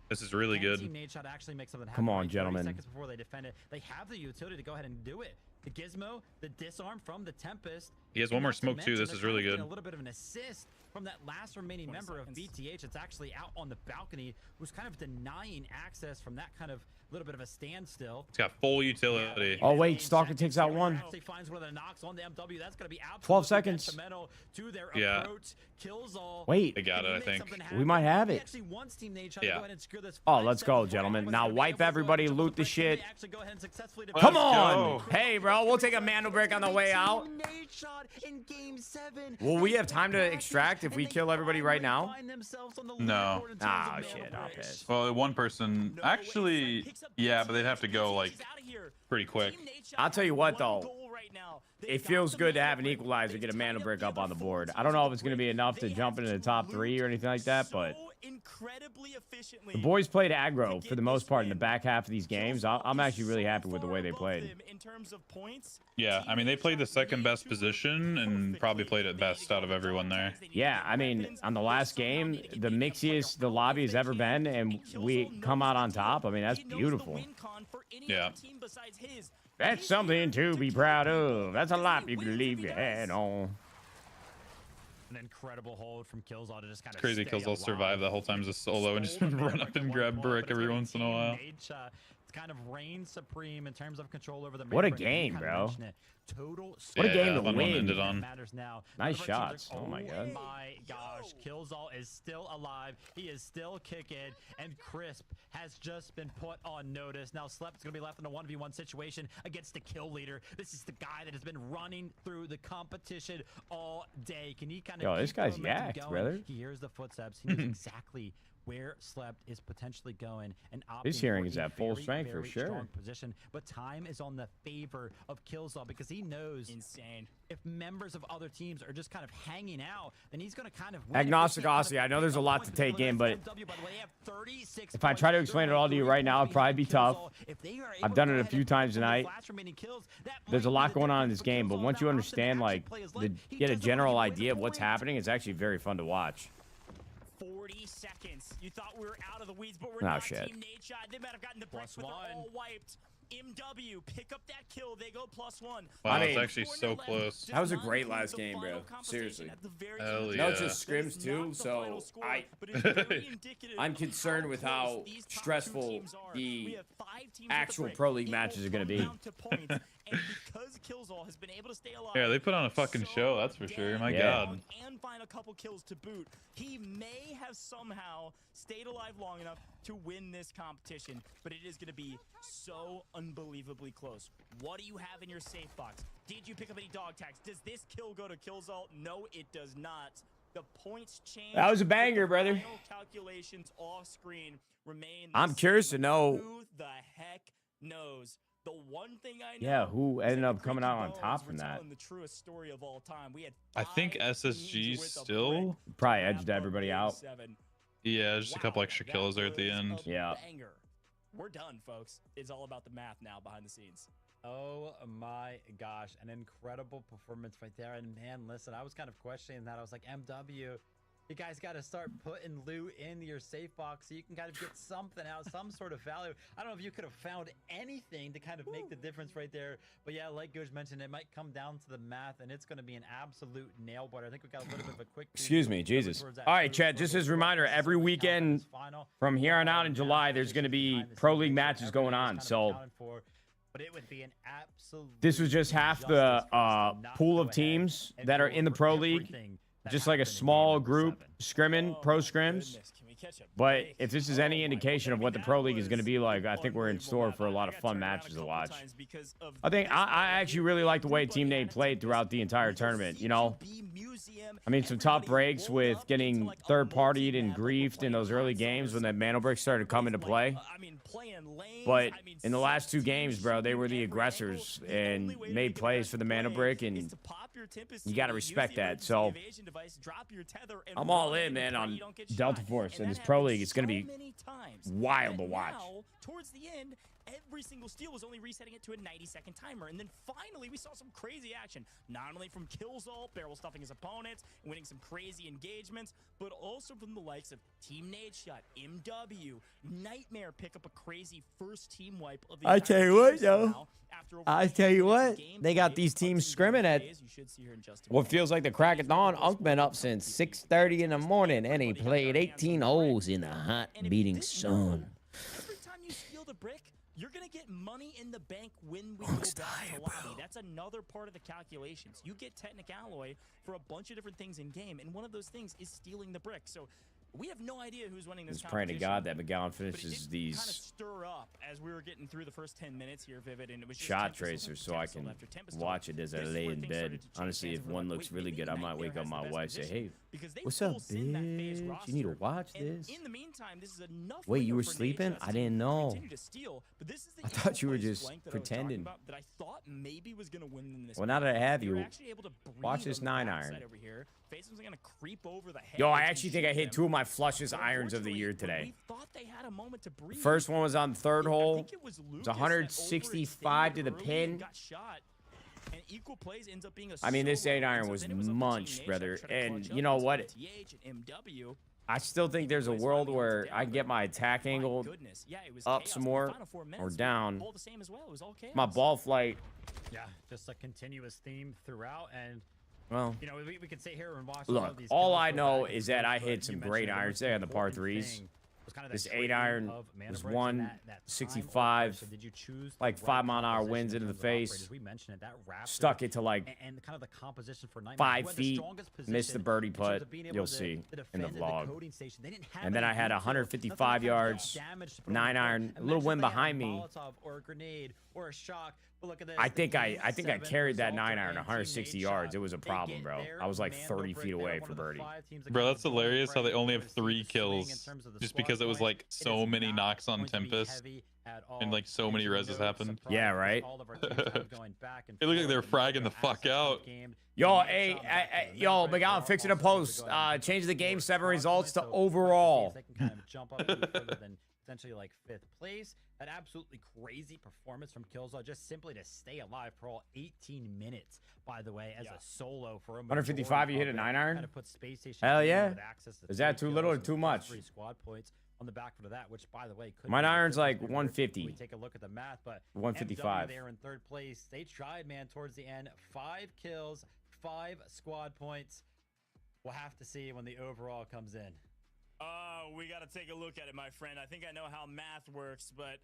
This is really good. Team Nadeshot actually makes something happen. Come on, right? 30 gentlemen. seconds before they defend it, they have the utility to go ahead and do it. The gizmo, the disarm from the Tempest, He has one more smoke too. This is really good. A little bit of an assist from that last remaining member of BTH. It's actually out on the balcony, who's kind of denying access from that kind of little bit of a standstill. It's got full utility. Oh wait, Stalker takes out one. Actually finds one of the knocks on the MW. That's going to be 12 seconds. detrimental to their Yeah. approach. Kills all. Wait. They got it, I think. We might have it. Actually wants Team Nadeshot to Yeah. go ahead and secure this. Oh, let's go, gentlemen. Now wipe everybody, loot the shit. Actually go ahead and successfully Come Let's on. go. Hey, bro, we'll take a Mando break on the way out. Nadeshot in game 7. Will we have time to extract if we kill everybody right now? No. Ah, shit, I'll piss. Well, one person actually, yeah, but they'd have to go like pretty quick. I'll tell you what, though. It feels good to have an equalizer, get a Mando break up on the board. I don't know if it's going to be enough to jump into the top 3 or anything like that, but the boys played aggro for the most part in the back half of these games. I'm actually really happy with the way they played. Yeah, I mean, they played the second best position and probably played it best out of everyone there. Yeah, I mean, on the last game, the mixiest the lobby has ever been, and we come out on top. I mean, that's beautiful. Yeah. That's something to be proud of. That's a lot you can leave your head on. An incredible hold from Killzall to just kind of Crazy Killzall survive the whole time as a solo and just run up and grab brick every once in a while. Kind of reign supreme in terms of control over the. What a game, bro. Total. What a game to fun one win. ended on. Matters now. Nice shots. Oh my god. My gosh, Killzall is still alive. He is still kicking, and Crisp has just been put on notice. Now Slep's gonna be left in a 1v1 situation against the kill leader. This is the guy that has been running through the competition all day. Can he kind of? Yo, this guy's yacked, going? brother. He hears the footsteps. He knows exactly where Slept is potentially going, and his hearing is at full strength for sure. Strong position, but time is on the favor of Killzall because he knows if members of other teams are just kind of hanging out, then he's going to kind of Agnostic Aussie, I know there's a lot to take in, but if I try to explain it all to you right now, it'd probably be tough. I've done it a few times tonight. There's a lot going on in this game, but once you understand, like, get a general idea of what's happening, it's actually very fun to watch. 40 seconds. You thought we were out of the weeds, but we're Oh, not. shit. Team Nadeshot, they might have gotten the bricks, but they're all wiped. MW, pick up that kill. They go +1. Wow, I mean, it's actually so close. That was a great last game, bro. Seriously. Hell yeah. No, it's just scrims too, so I'm concerned with how stressful the actual Pro League matches are going to be. And because Killzall has been able to stay alive, Yeah, they put on a fucking show, that's for sure. My god. and find a couple kills to boot, he may have somehow stayed alive long enough to win this competition, but it is going to be so unbelievably close. What do you have in your safe box? Did you pick up any dog tags? Does this kill go to Killzall? No, it does not. The points change. That was a banger, brother. Calculations off screen remain. I'm curious to know. Who the heck knows? The one thing I know. Yeah, who ended up coming out on top from that? The truest story of all time. We had I think SSG still probably edged everybody out. Yeah, just a couple extra kills there at the end. Yeah. We're done, folks. It's all about the math now behind the scenes. Oh my gosh, an incredible performance right there. And man, listen, I was kind of questioning that. I was like, MW, you guys got to start putting loot in your safe box so you can kind of get something out, some sort of value. I don't know if you could have found anything to kind of make the difference right there. But yeah, like Gooch mentioned, it might come down to the math, and it's going to be an absolute nail biter. I think we got a little bit of a quick... Excuse me, Jesus. All right, Chad, just as a reminder, every weekend from here on out in July, there's going to be Pro League matches going on. So but it would be an absolute... This was just half the pool of teams that are in the Pro League. Just like a small group scrimming, pro scrims. But if this is any indication of what the Pro League is going to be like, I think we're in store for a lot of fun matches to watch. I think I actually really like the way Team Nate played throughout the entire tournament, you know? I mean, some tough breaks with getting third-partied and griefed in those early games when that Mano break started coming to play. But in the last 2 games, bro, they were the aggressors and made plays for the Mano break, and you got to respect that. So I'm all in, man, on Delta Force and this Pro League. It's going to be wild to watch. Towards the end, every single steal was only resetting it to a 90-second timer. And then finally, we saw some crazy action. Not only from Killzall, barrel stuffing his opponents, and winning some crazy engagements, but also from the likes of Team Nadeshot, MW, Nightmare pick up a crazy first team wipe of the I tell you what, though. I tell you what, they got these teams scrimming at what feels like the crack of dawn. Unk been up since 6:30 in the morning, and he played 18 holes in the hot beating sun. Every time you steal the brick, you're going to get money in the bank when we go back to lobby. That's another part of the calculations. You get Technic Alloy for a bunch of different things in game, and one of those things is stealing the brick. So we have no idea who's winning this Just praying to God that McGowan but finishes it did these kind of stir up as we were getting through the first 10 minutes here, Vivid, and it was just shot Tempest tracers so I Tempest can after Tempest watch it as I This is lay where in things bed. started to change Honestly, hands. if We're one like, looks wait, really maybe good, I might Nightmare wake up has my the best wife and say, position. hey, Because they what's up, full send that phase bitch? You need to roster. watch And this. in the meantime, this is enough Wait, you window were for sleeping? Nadeshot I to didn't know. continue to steal, but this is the I thought you were equal plays just blank that I was talking pretending. about that I thought maybe was going to win in this Well, now that I have They were you, actually able to watch breathe this on the 9 backside iron. over here. Faze was going to creep over the head. Yo, I and actually think I shoot hit them. 2 of my flushest But irons of the year unfortunately, today. we thought they had a moment to breathe. First one was on the third hole. think it was It Lucas was that 165 to the overextended early pin. and got shot. And equal plays ends up being a I mean, this solo. 8 iron So was then it up to Team munched, Nadeshot brother. trying to And clutch you up know against what? TH and MW. I still think there's a world where I get my attack angle Goodness. Yeah, it was up chaos. some The more final 4 or minutes down. were all the same as well. It was all chaos. My ball flight, Yeah, just a continuous theme throughout. And, well, you know, we could sit here and watch. look, all I know is that I hit some great irons there on the par 3s. This 8 iron was 165, like 5-mile-an-hour winds into the face. Stuck it to like and kind of the composition for 5 feet. Missed the birdie putt. You'll see in the vlog. And then I had 155 yards, 9 iron, a little wind behind me. Or a grenade or a shock. But look at this. I think I carried that 9 iron 160 yards. It was a problem, bro. I was like 30 feet away for birdie. Bro, that's hilarious how they only have 3 kills just because it was like so many knocks on Tempest and like so many reses happened. Yeah, right? It looked like they were fragging the fuck out. Yo, hey, yo, McGowan, fixing a post. Change the game 7 results to overall. They can kind of jump up even further than essentially like 5th place. That absolutely crazy performance from Killzone, just simply to stay alive for all 18 minutes, by the way, as a solo for a 155, you hit a 9 iron? Kind of put Space Station Hell in yeah. with access to Is that 3 too little or kills too and much? 3 squad points on the back foot of that, which by the way, could My be iron's like we 150. take a look at the math, but 155. MW there in 3rd place. They tried, man, towards the end. 5 kills, 5 squad points. We'll have to see when the overall comes in. We got to take a look at it, my friend. I think I know how math works, but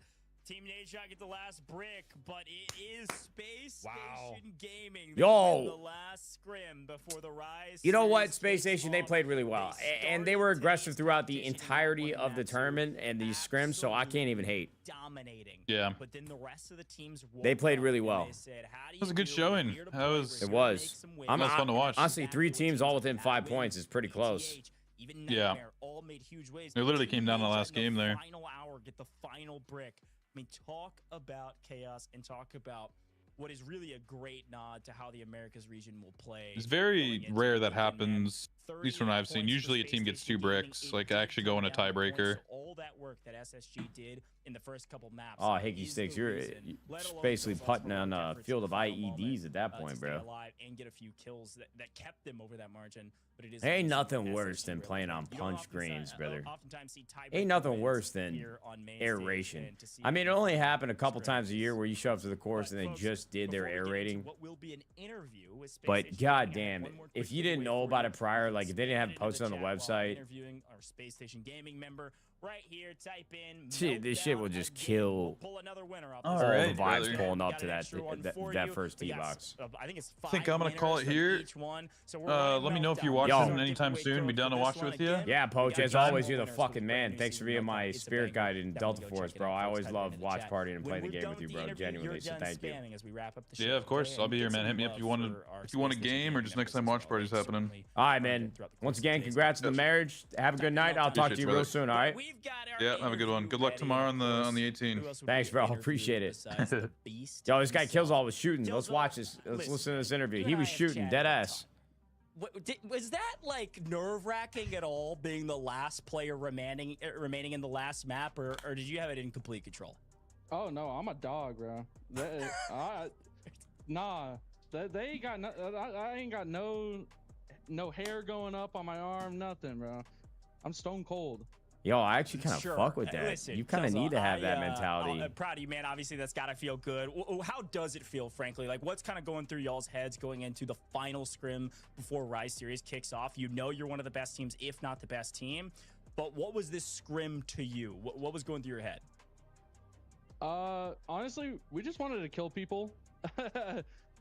Team Nadeshot get the last brick, but it is Space Station Gaming. They win the last scrim before the Rise. You know what, Space Station, they played really well. And they were aggressive throughout the entirety of the tournament and these scrims, so I can't even hate. Dominating. Yeah. But then the rest of the teams They played really well. It was a good showing. It was. That was fun to watch. Honestly, 3 teams all within 5 points is pretty close. Even Yeah. Nightmare all made huge waves. It literally came down to the last game there. Final hour, get the final brick. I mean, talk about chaos and talk about what is really a great nod to how the Americas region will play. It's very rare that happens, at least from what I've seen. Usually a team gets 2 bricks, like actually go in a tiebreaker. All that work that SSG did in the first couple maps. Oh, Hickey Sticks, you're basically putting on a field of IEDs at that point, bro. And get a few kills that kept them over that margin. But it is Ain't nothing worse than playing on punch greens, brother. Ain't nothing worse than aeration. I mean, it only happened a couple times a year where you show up to the course and they just did their air rating. But goddamn, if you didn't know about it prior, like if they didn't have it posted on the website, interviewing our Space Station Gaming member right here, type in this shit will just kill all the vibes pulling up to that first tee box. I think it's I think I'm gonna call it here. Let me know if you're watching anytime soon. Be down to watch it with you. Yeah, Poach, as always, you're the fucking man. Thanks for being my spirit guide in Delta Force, bro. I always love watch partying and playing the game with you, bro. Genuinely, so thank you. Yeah, of course. I'll be here, man. Hit me up if you want a game or just next time watch party's happening. All right, man. Once again, congrats on the marriage. Have a good night. I'll talk to you real soon. All right. Yeah, have a good one. Good luck tomorrow on the 18. Thanks, bro. Appreciate it. Yo, this guy kills all was shooting. Let's watch this. Let's listen to this interview. He was shooting dead ass. Was that like nerve-wracking at all, being the last player remaining in the last map, or did you have it in complete control? Oh no, I'm a dog, bro. They ain't got I ain't got no hair going up on my arm, nothing, bro. I'm stone cold. Yo, I actually kind of Sure. fuck with that. Listen, You kind of Kelso, need to have that mentality. I'm proud of you, man. Obviously, that's got to feel good. How does it feel, frankly? Like, what's kind of going through y'all's heads going into the final scrim before Rise Series kicks off? You know you're one of the best teams, if not the best team. But what was this scrim to you? What was going through your head? Honestly, we just wanted to kill people.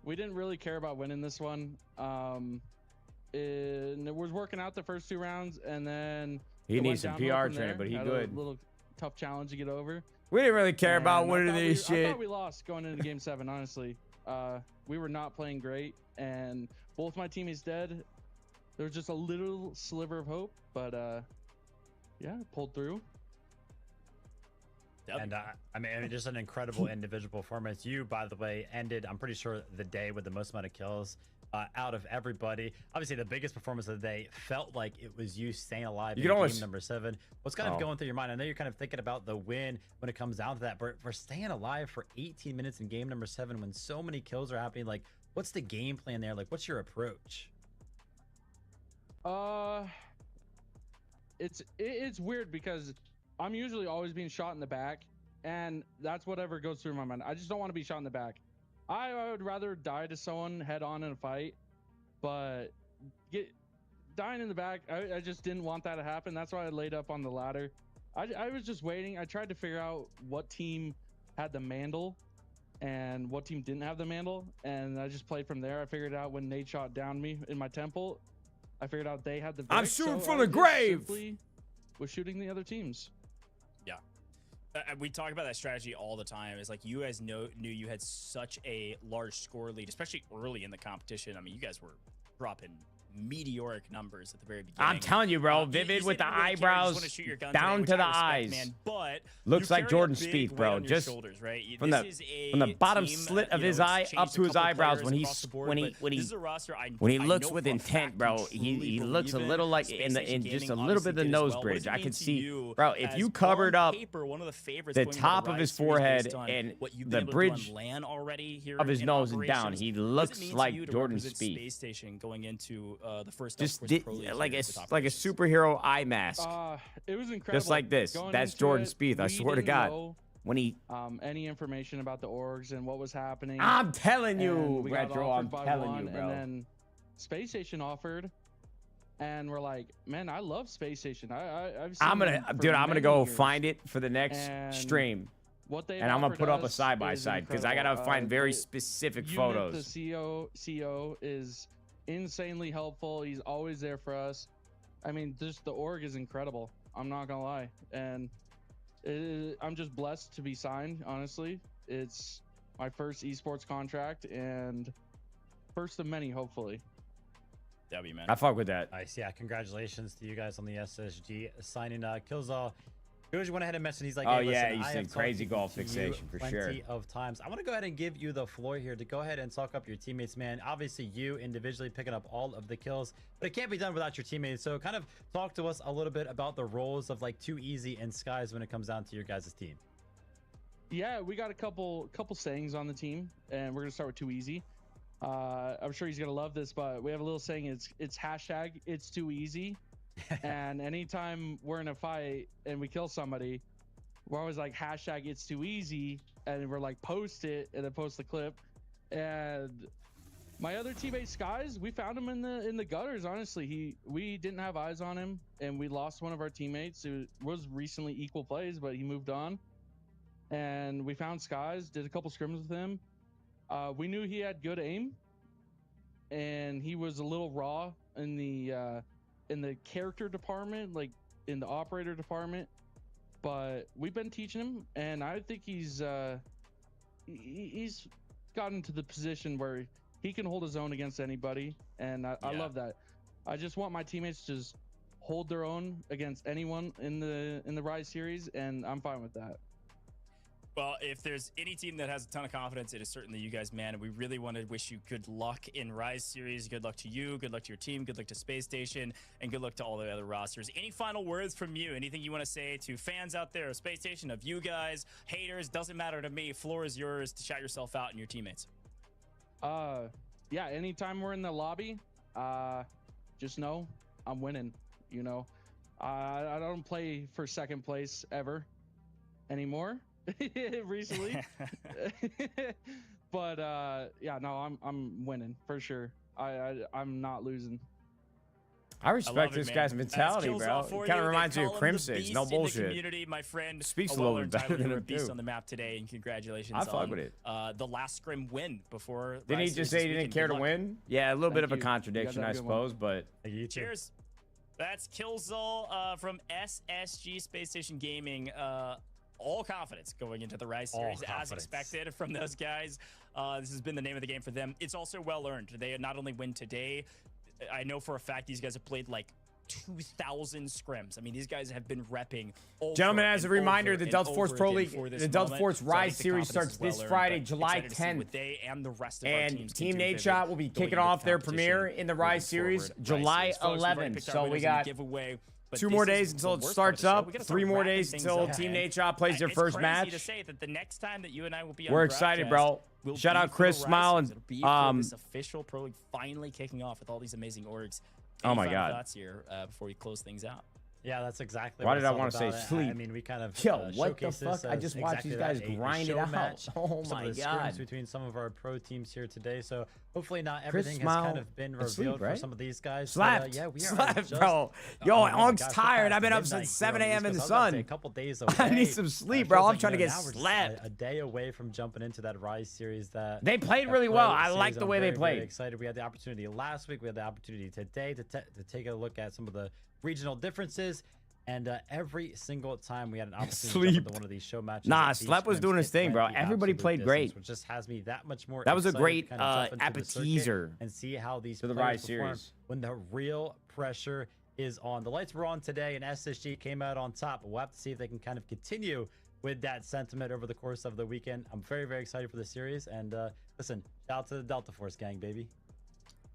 We didn't really care about winning this one. It was working out the first 2 rounds, and then He needs some PR training, but he had good. A little tough challenge to get over. We didn't really care about winning this shit. I thought we lost going into game 7, honestly. We were not playing great, and both my teammates dead. There was just a little sliver of hope, but yeah, pulled through. And I mean, just an incredible individual performance. You, by the way, ended, I'm pretty sure, the day with the most amount of kills out of everybody. Obviously, the biggest performance of the day felt like it was you staying alive in game number 7. What's kind of going through your mind? I know you're kind of thinking about the win when it comes down to that, but for staying alive for 18 minutes in game number 7 when so many kills are happening, like, what's the game plan there? Like, what's your approach? It's weird because I'm usually always being shot in the back, and that's whatever goes through my mind. I just don't want to be shot in the back. I would rather die to someone head on in a fight, but dying in the back, I just didn't want that to happen. That's why I laid up on the ladder. I was just waiting. I tried to figure out what team had the mandal and what team didn't have the mandal, and I just played from there. I figured out when Nadeshot downed me in my temple, I figured out they had the Vic, I'm shooting from the grave. Was shooting the other teams. Yeah. We talk about that strategy all the time. It's like you guys knew you had such a large score lead, especially early in the competition. I mean, you guys were dropping meteoric numbers at the very beginning. I'm telling you, bro. Vivid with the eyebrows down to the eyes. Man, but looks like Jordan Spieth, bro. Just shoulders, right? from the bottom slit of his eye up to his eyebrows when he looks with intent, bro. He looks a little like in just a little bit of the nose bridge. I can see, bro. If you covered up the top of his forehead and the bridge of his nose and down, he looks like Jordan Spieth. Space station going into the first just like a superhero eye mask. It was incredible. Just like this. That's Jordan Spieth. I swear to God. When he any information about the orgs and what was happening. I'm telling you, Retro. I'm telling you, bro. And then Space Station offered, and we're like, man, I love Space Station. I've seen I'm gonna go find it for the next stream. And I'm gonna put up a side by side because I gotta find very specific photos. The CEO is insanely helpful. He's always there for us. I mean, just the org is incredible. I'm not gonna lie, and I'm just blessed to be signed. Honestly, it's my first esports contract and first of many, hopefully. W, man. I fuck with that. Nice. Yeah, congratulations to you guys on the SSG signing. Killzall Gooj went ahead and mentioned, he's like, hey, oh yeah, listen, he's in crazy goal fixation for sure. Plenty of times. I want to go ahead and give you the floor here to go ahead and talk up your teammates, man. Obviously, you individually picking up all of the kills, but it can't be done without your teammates. So kind of talk to us a little bit about the roles of like Too Easy and Skies when it comes down to your guys' team. Yeah, we got a couple sayings on the team, and we're gonna start with Too Easy. I'm sure he's gonna love this, but we have a little saying. It's hashtag it's too easy. And anytime we're in a fight and we kill somebody, we're always like hashtag it's too easy, and we're like post it and then post the clip. And my other teammate Skies, we found him in the gutters. Honestly, we didn't have eyes on him, and we lost one of our teammates who was recently equal plays, but he moved on. And we found Skies, did a couple scrims with him. We knew he had good aim, and he was a little raw in the character department, like in the operator department, but we've been teaching him, and I think he's gotten to the position where he can hold his own against anybody, and I love that. I just want my teammates to just hold their own against anyone in the Rise series, and I'm fine with that. Well, if there's any team that has a ton of confidence, it is certainly you guys, man. And we really want to wish you good luck in Rise Series. Good luck to you. Good luck to your team. Good luck to Space Station. And good luck to all the other rosters. Any final words from you? Anything you want to say to fans out there of Space Station, of you guys, haters? Doesn't matter to me. Floor is yours to shout yourself out and your teammates. Yeah, anytime we're in the lobby, just know I'm winning, you know. I don't play for second place ever anymore recently. But yeah, no, I'm winning for sure. I'm not losing. I respect this guy's mentality, bro. It kind of reminds me of Crimson. No bullshit. Community, my friend. Speaks a little bit better than him, beast too. on the map today, and congratulations I fuck on with it. The last scrim win before. Didn't he just say he didn't care to win? Yeah, a little bit of a you. contradiction, I suppose, but Cheers. That's Killzol from SSG Space Station Gaming. All confidence going into the Rise series as expected from those guys. This has been the name of the game for them. It's also well earned. They not only win today, I know for a fact these guys have played like 2,000 scrims. I mean, these guys have been repping. Gentlemen, as a reminder, the Delta Force Pro League, the Delta Force Rise series starts this Friday, July 10th. And Team Nadeshot will be kicking off their premiere in the Rise series July 11th. So we got 2 more days until it starts up. 3 more days until Team Nadeshot plays their first match. We're excited, bro. Shout out Chris Smile and this official Pro League finally kicking off with all these amazing orgs. Oh my Any God. final thoughts here before we close things out? Yeah, that's exactly. Why what did it's I all want to say about. sleep? I mean, we kind of what the showcase this fuck? I just as watched these exactly guys that, grind show it out. match. Oh Some my of the God. scrims between some of our pro teams here today. So hopefully not Chris everything Smile has kind of been asleep, revealed right? for some of these guys. Slapped. But, yeah, we are Slapped, just, bro. Yo, oh my Onk's gosh, tired. we're I've been up past since midnight 7 here on a.m. in the East Coast. I was about to say sun. a couple days I away. need some sleep, Feels bro. I'm like, trying to get now we're just slapped. a day away from jumping into that Rise series. That They played that really pro well. I series. like the I'm way they very, very played. excited. We had the opportunity last week. We had the opportunity today to take a look at some of the regional differences. And every single time we had an opportunity to jump into one of these show matches. Nah, Slep was doing his thing, bro. Everybody played great. Which just has me that much more. That was a excited great to kind of jump into the circuit appetizer and see how these to the players Rise perform series. when the real pressure is on. The lights were on today, and SSG came out on top. We'll have to see if they can kind of continue with that sentiment over the course of the weekend. I'm very, very excited for the series. And listen, shout out to the Delta Force gang, baby.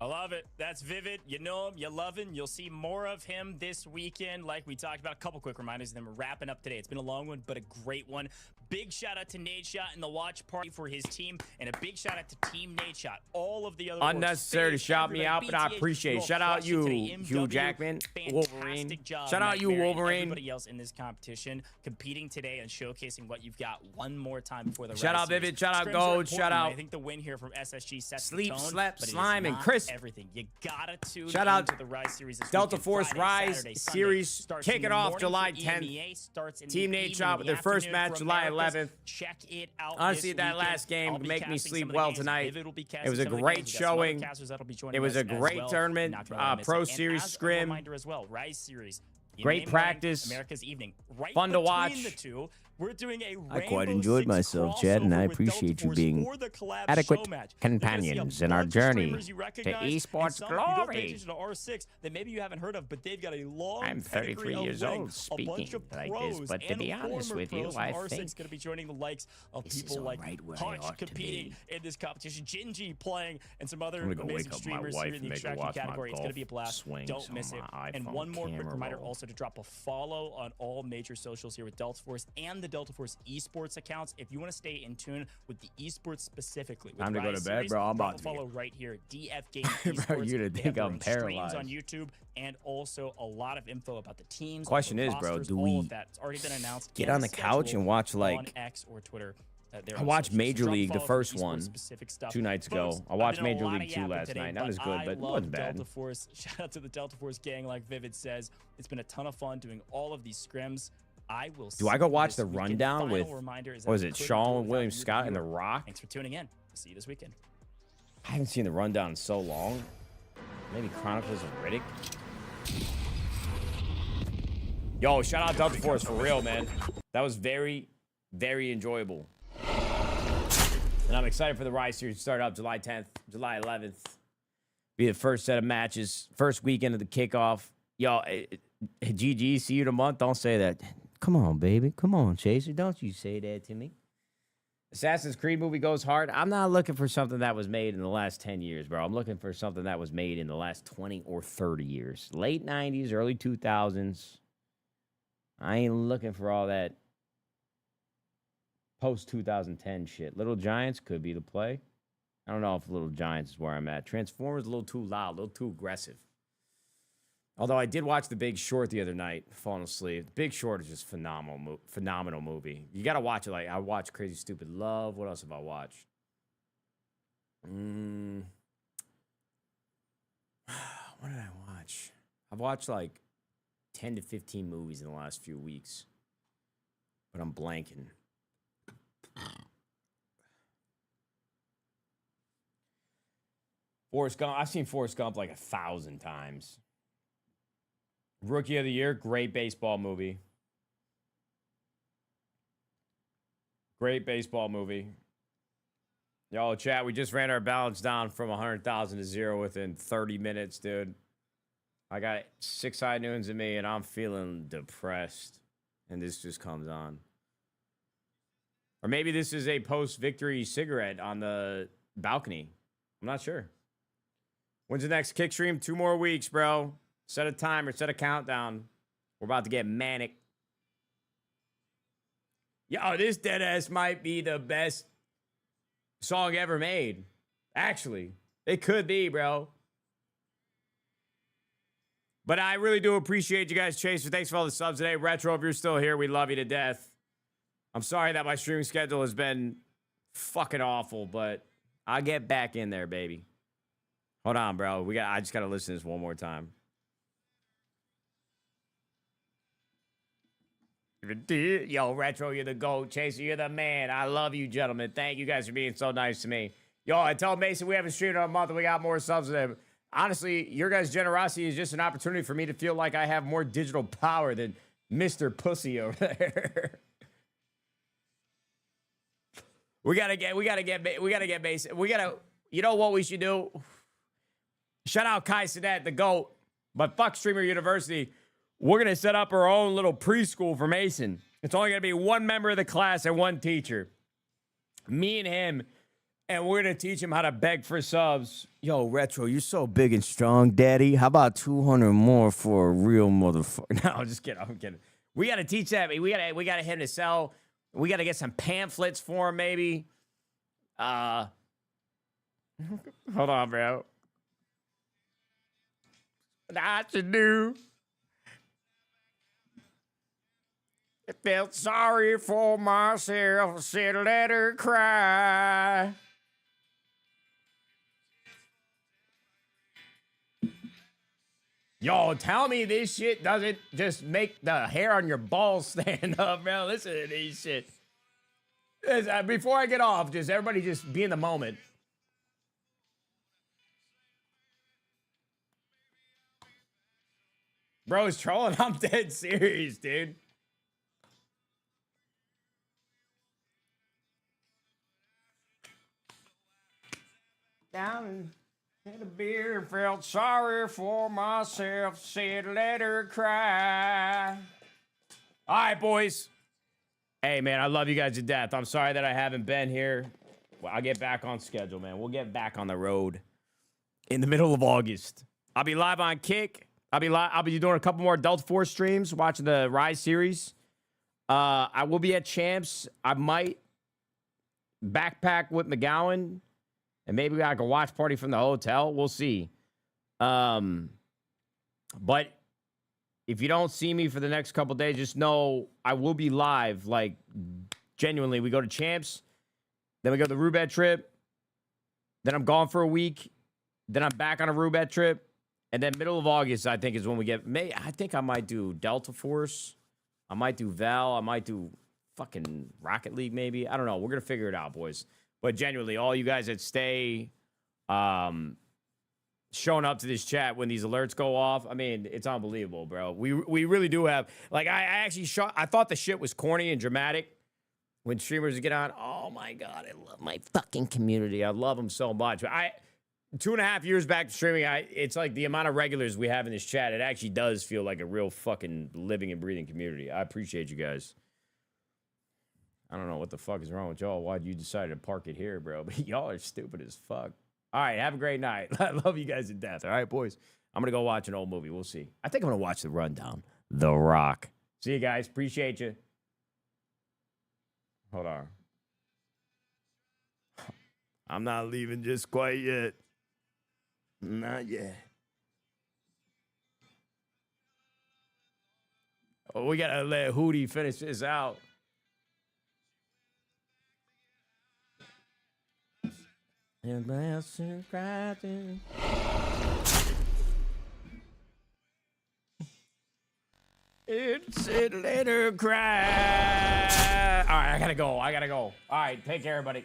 I love it. That's Vivid. You know him. You love him. You'll see more of him this weekend. Like we talked about, a couple quick reminders, and then we're wrapping up today. It's been a long one, but a great one. Big shout out to Nadeshot and the watch party for his team, and a big shout out to Team Nadeshot. All of the other unnecessary to shout me out, but I appreciate it. Shout out you, Hugh Jackman, Wolverine. Shout out you, Wolverine. Everybody else in this competition competing today and showcasing what you've got one more time before the shout Rise out series. Vivid. Shout out Scrims are Gold. important. Shout out I think the win here from SSG sets Sleep, the tone, Slap, but it is Slime, and not Chris. everything. You gotta tune Shout out into the Rise series this Delta weekend. Force Friday, Rise Saturday, Sunday. series Starts in kicking the off morning July for 10th. EMEA, starts in Team the Nadeshot evening, with the their first afternoon match for July Americas. 11th. Check it out. Honestly, this that weekend. last game I'll be make me casting sleep some of the well games. tonight. Vivid will be It was casting a some of the great games. We've got some other showing. casters that'll be joining It was us a as great well. tournament, Not gonna wanna miss Pro it. And Series as a scrim. reminder as well, Rise series. Great Name practice. America's evening. Right Fun to between watch. The two, we're doing a I quite Rainbow enjoyed Six myself, Chad, and I crossover with appreciate Delta you Force being for the collab adequate show match. companions You're in gonna our see a bunch of journey streamers you to recognize, and esports some you don't pay glory. attention to R6 that maybe you haven't heard of, but they've got a long I'm 33 pedigree of years winning. old A bunch speaking of like pros this, but to and be honest former with you, pros I from R6 think going to be joining the likes of this is people all like right where I Punch ought to competing be. in this competition, Gingy playing, and some other I'm gonna go amazing wake up my streamers wife here in and the make her extraction watch my category. It's going to be a golf blast. swings Don't on miss it. my And iPhone one more quick camera reminder roll. also to drop a follow on all major socials here with Delta Force and the Delta Force esports accounts. If you want to stay in tune with the esports specifically, with Time to go Rise to bed, series, bro. I'm drop about a to follow right here, DF Game Bro, Esports. you'd They have think their I'm own streams paralyzed. on YouTube and also a lot of info about the teams. Question the is, bro, rosters, do all we of that. It's already been announced. get and on the couch scheduled and watch, on like, X or Twitter. I watched Major League, the first one, specific stuff. 2 nights Folks, ago. I watched I've been Major a lot League of 2 yapping last today, night. That was good, but it love wasn't bad. Delta Force. Shout out to the Delta Force gang, like Vivid says. It's been a ton of fun doing all of these scrims. I will. Do I go watch this the weekend. rundown Final with, reminder is that what was we it, couldn't do Sean without William you, Scott and The viewer. Rock? Thanks for tuning in. We'll see you this weekend. I haven't seen the rundown in so long. Maybe Chronicles of Riddick. Yo, shout out Delta Force for real, man. That was very, very enjoyable. And I'm excited for the Rise series to start up July 10th, July 11th. Be the first set of matches, first weekend of the kickoff. Yo, GG, see you in a month. Don't say that. Come on, baby. Come on, Chaser. Don't you say that to me. Assassin's Creed movie goes hard. I'm not looking for something that was made in the last 10 years, bro. I'm looking for something that was made in the last 20 or 30 years. Late 90s, early 2000s. I ain't looking for all that post-2010 shit. Little Giants could be the play. I don't know if Little Giants is where I'm at. Transformers a little too loud, a little too aggressive. Although I did watch The Big Short the other night, falling asleep. The Big Short is just phenomenal movie. You got to watch it. Like, I watched Crazy Stupid Love. What else have I watched? What did I watch? I've watched like 10 to 15 movies in the last few weeks. But I'm blanking. Forrest Gump. I've seen Forrest Gump like 1,000 times. Rookie of the Year, great baseball movie. Great baseball movie. Yo, chat, we just ran our balance down from 100,000 to 0 within 30 minutes, dude. I got 6 high noons in me, and I'm feeling depressed. And this just comes on. Or maybe this is a post-victory cigarette on the balcony. I'm not sure. When's the next kick stream? 2 more weeks, bro. Set a timer, set a countdown. We're about to get manic. Yo, this deadass might be the best song ever made. Actually, it could be, bro. But I really do appreciate you guys, Chaser. Thanks for all the subs today. Retro, if you're still here, we love you to death. I'm sorry that my streaming schedule has been fucking awful, but I'll get back in there, baby. Hold on, bro. I just gotta listen to this one more time. Yo, Retro, you're the GOAT. Chaser, you're the man. I love you, gentlemen. Thank you guys for being so nice to me. Yo, I tell Mason we haven't streamed in a month and we got more subs than him. Honestly, your guys' generosity is just an opportunity for me to feel like I have more digital power than Mr. Pussy over there. We gotta get Mason. You know what we should do? Shout out Kai Sinet, the GOAT. But fuck Streamer University. We're going to set up our own little preschool for Mason. It's only going to be one member of the class and one teacher. Me and him. And we're going to teach him how to beg for subs. Yo, Retro, you're so big and strong, daddy. How about 200 more for a real motherfucker? No, I'm just kidding. I'm kidding. We got to teach that. We got to him to sell. We got to get some pamphlets for him, maybe. Hold on, bro. What I should do? I felt sorry for myself, said let her cry. Yo, tell me this shit doesn't just make the hair on your balls stand up, bro. Listen to these shit. Before I get off, just everybody just be in the moment. Bro is trolling. I'm dead serious, dude. Down had a beer, felt sorry for myself, said let her cry. All right, boys. Hey, man, I love you guys to death. I'm sorry that I haven't been here. Well, I'll get back on schedule, man. We'll get back on the road in the middle of August. I'll be live on Kick. I'll be doing a couple more Delta Force streams, watching the Rise series. I will be at Champs. I might backpack with McGowan. And maybe I can watch party from the hotel. We'll see. But if you don't see me for the next couple days, just know I will be live. Like, genuinely, we go to Champs. Then we go to the Roubet trip. Then I'm gone for a week. Then I'm back on a Roubet trip. And then middle of August, I think, is when we get... I think I might do Delta Force. I might do Val. I might do fucking Rocket League, maybe. I don't know. We're going to figure it out, boys. But genuinely, all you guys that stay showing up to this chat when these alerts go off, I mean, it's unbelievable, bro. We really do have... Like, I thought the shit was corny and dramatic when streamers get on. Oh, my God. I love my fucking community. I love them so much. 2.5 years back to streaming, it's like the amount of regulars we have in this chat. It actually does feel like a real fucking living and breathing community. I appreciate you guys. I don't know what the fuck is wrong with y'all. Why'd you decide to park it here, bro? But y'all are stupid as fuck. All right, have a great night. I love you guys to death. All right, boys. I'm going to go watch an old movie. We'll see. I think I'm going to watch The Rundown. The Rock. See you guys. Appreciate you. Hold on. I'm not leaving just quite yet. Not yet. Oh, we gotta let Hootie finish this out. It's a later cry. All right, I gotta go. All right, take care, everybody.